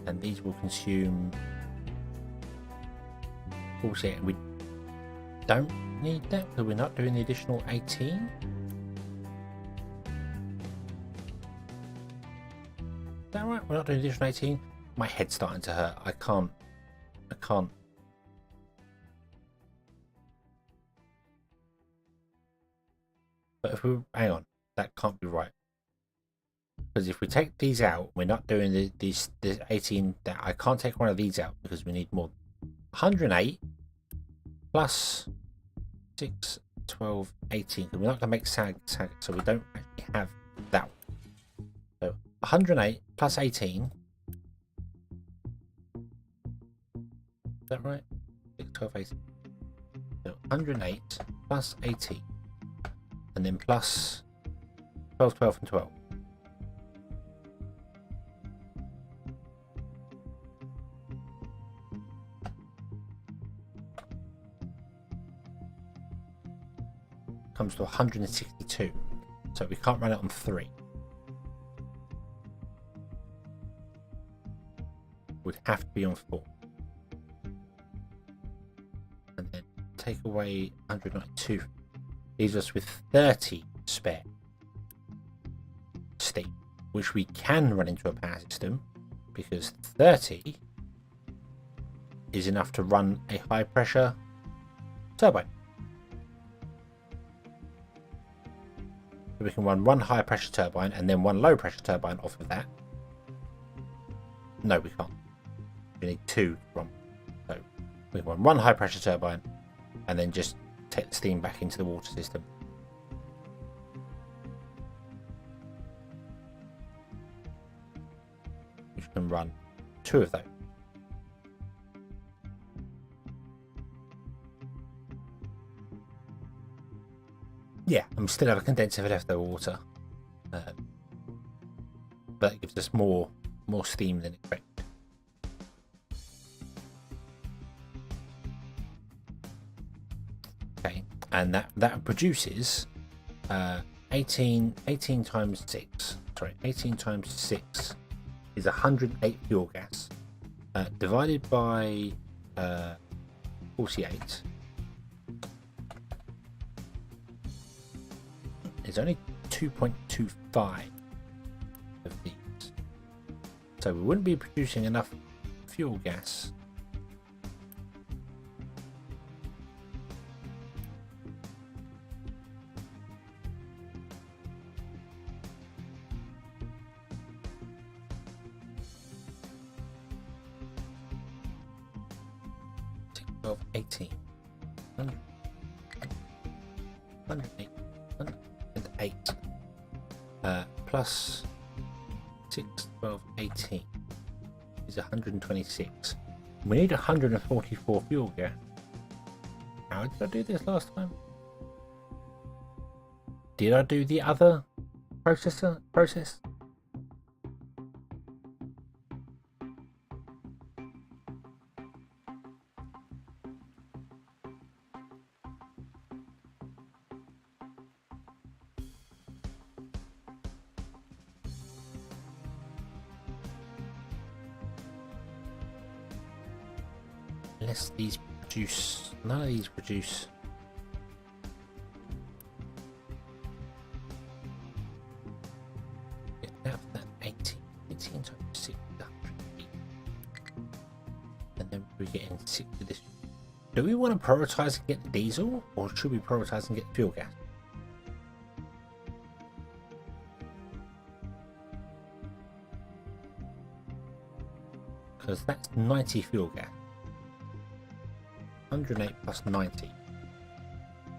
And these will consume 40. We don't need that because we're not doing the additional 18. Is that right? We're not doing the additional 18. My head's starting to hurt. I can't. But if we hang on, that can't be right. Because if we take these out, we're not doing these 18. That I can't take one of these out because we need more. 108 plus 6, 12, 18. We're not going to make sag, so we don't actually have that one. So 108 plus 18. Is that right? 6, 12, 18. So 108 plus 18. And then plus 12, 12, and 12. Comes to 162. So we can't run it on 3. Would have to be on 4. And then take away 192. Leaves us with 30 spare steam, which we can run into a power system because 30 is enough to run a high pressure turbine. So we can run one high pressure turbine and then one low pressure turbine off of that. No, we can't. We need 2 to run. So we can run one high pressure turbine and then just take the steam back into the water system. Which can run 2 of those. Yeah, and we still have a condenser for leftover water, but it gives us more steam than expected. Okay, and that produces 18 times 6. Sorry, 18 times 6 is 108 fuel gas, divided by 48. It's only 2.25 of these, so we wouldn't be producing enough fuel gas. Of 18, 108, 108, plus 6, 12, 18 is 126. We need 144 fuel gas. How did I do this last time? Did I do the other process? Unless these produce, none of these produce. Now that 18 times 6, and then we get in 6 of this. Do we want to prioritize and get the diesel, or should we prioritize and get fuel gas? Because that's 90 fuel gas. 108 plus 90,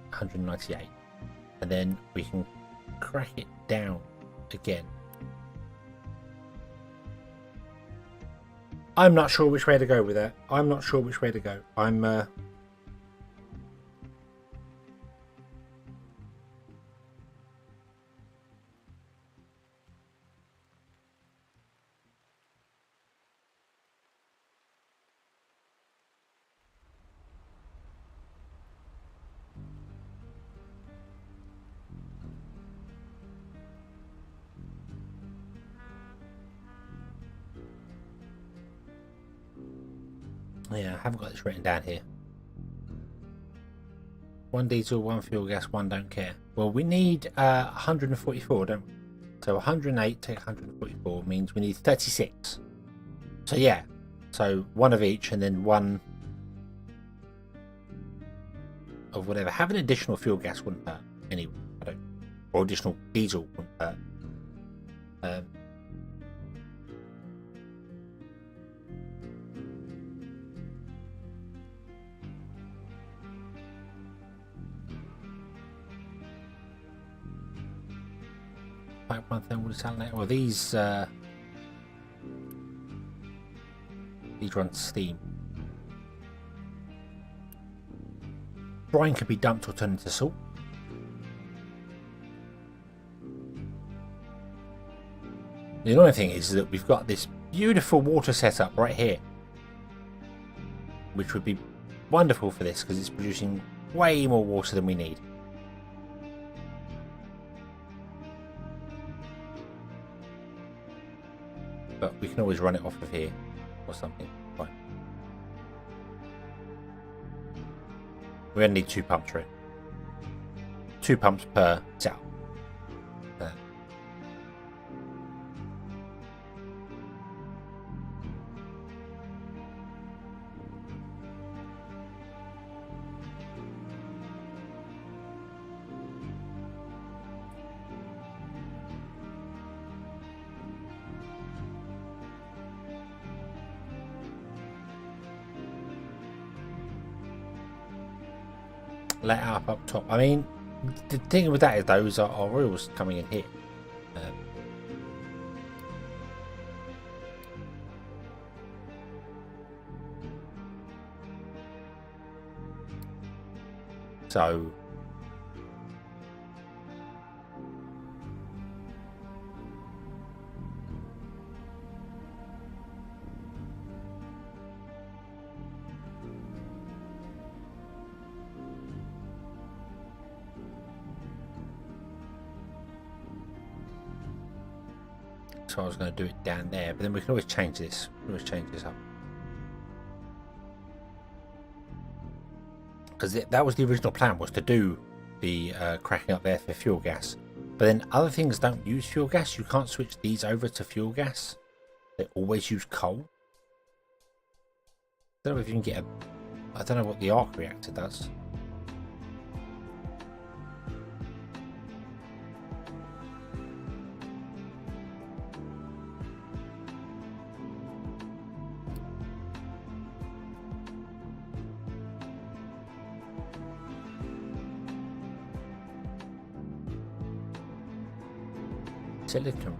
198, and then we can crack it down again. I'm not sure which way to go with that. I'm not sure which way to go. Yeah, I haven't got this written down here. 1 diesel, 1 fuel gas, 1 don't care. Well, we need 144, don't we? So 108 take 144 means we need 36. So yeah, so 1 of each and then 1 of whatever. Having additional fuel gas wouldn't hurt anyway. Or additional diesel wouldn't hurt. pipeline thermal desalinate. Well, these run steam. Brine can be dumped or turned into salt. The annoying thing is that we've got this beautiful water setup right here, which would be wonderful for this because it's producing way more water than we need. But we can always run it off of here or something. Fine. We only need 2 pumps, right? 2 pumps per cell. Let up top. I mean, the thing with that is those are oils coming in here. So I was going to do it down there, but then we can always change this. We can always change this up. Because that was the original plan, was to do the cracking up there for fuel gas. But then other things don't use fuel gas. You can't switch these over to fuel gas. They always use coal. I don't know if you can get a... I don't know what the arc reactor does. Silicon.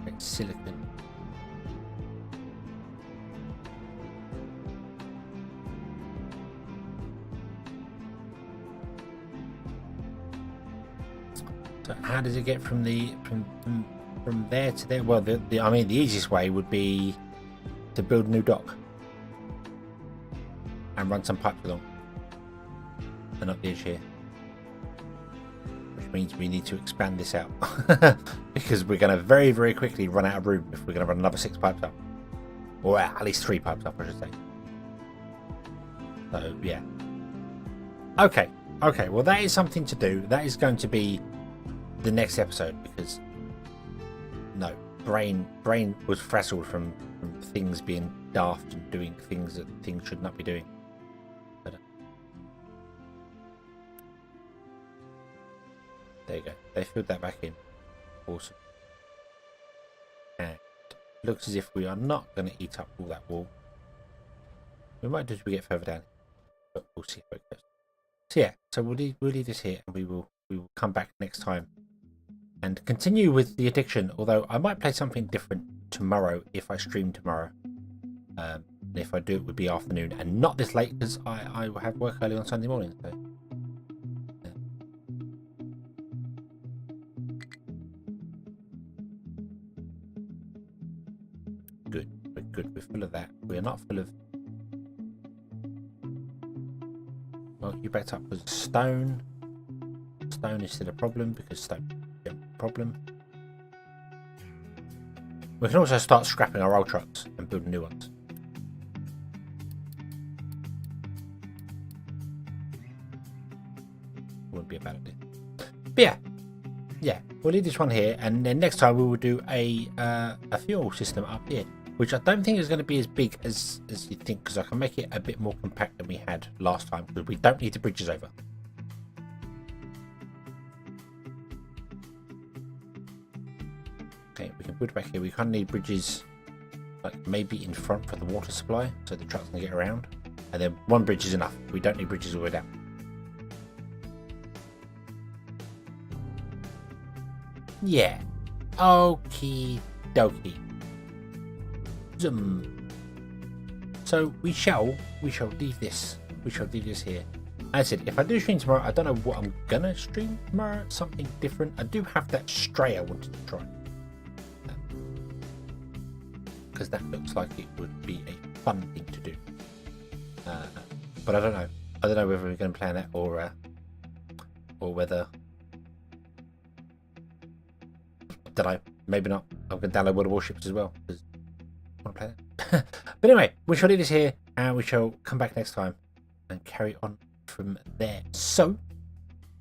It's silicon. So how does it get from the from there to there? Well, I mean the easiest way would be to build a new dock and run some pipes along and up the edge here. Means we need to expand this out because we're going to very, very quickly run out of room if we're going to run another 6 pipes up, or at least 3 pipes up, I should say. So yeah, okay, well that is something to do. That is going to be the next episode, because no, brain was frazzled from things being daft and doing things that things should not be doing. There you go. They filled that back in. Awesome. And it looks as if we are not going to eat up all that wall. We might do as we get further down, but we'll see how it goes. So yeah, so we'll leave this here, and we will come back next time and continue with the addiction. Although I might play something different tomorrow if I stream tomorrow. And if I do, it would be afternoon and not this late, because I will have work early on Sunday morning. So. Good, we're full of that. We're not full of... Well, you backed up with stone. Stone is still a problem because stone is a problem. We can also start scrapping our old trucks and building new ones. Wouldn't be a bad idea. But yeah, we'll leave this one here, and then next time we will do a fuel system up here, which I don't think is going to be as big as you think, because I can make it a bit more compact than we had last time, because we don't need the bridges over. Okay, we can put it back here. We kind of need bridges, like maybe in front for the water supply, so the trucks can get around. And then 1 bridge is enough. We don't need bridges all the way down. Yeah, Okie dokie. So we shall leave this. We shall leave this here. As I said, if I do stream tomorrow, I don't know what I'm gonna stream tomorrow. Something different. I do have that stray I wanted to try. Because that looks like it would be a fun thing to do. But I don't know. I don't know whether we're going to play on that or whether. Don't know. Maybe not. I'm going to download World of Warships as well because I want to play that. But anyway, we shall leave this here and we shall come back next time and carry on from there. So,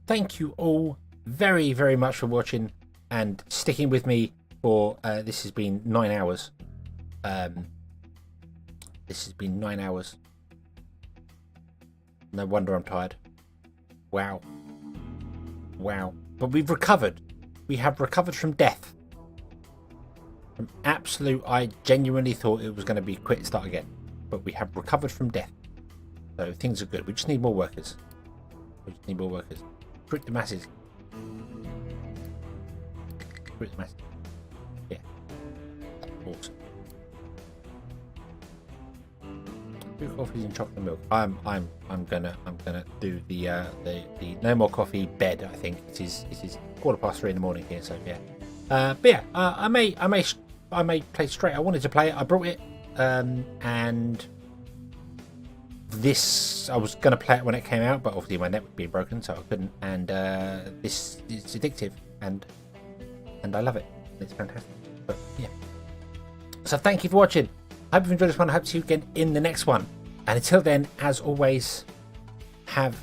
thank you all very, very much for watching and sticking with me for this has been 9 hours. This has been 9 hours. No wonder I'm tired. Wow. Wow. But we've recovered. We have recovered from death. From absolute, I genuinely thought it was going to be quit, start again. But we have recovered from death. So things are good. We just need more workers. We just need more workers. Recruit the masses. Recruit the masses. Yeah. Awesome. 2 coffees and chocolate milk. I'm gonna do the no more coffee bed. I think it is 3:15 in the morning here. So yeah. But yeah, I may play straight. I wanted to play it. I brought it, and this I was gonna play it when it came out, but obviously my network being broken, so I couldn't. And this is addictive, and I love it. It's fantastic. But yeah. So thank you for watching. I hope you've enjoyed this one. I hope to see you again in the next one. And until then, as always, have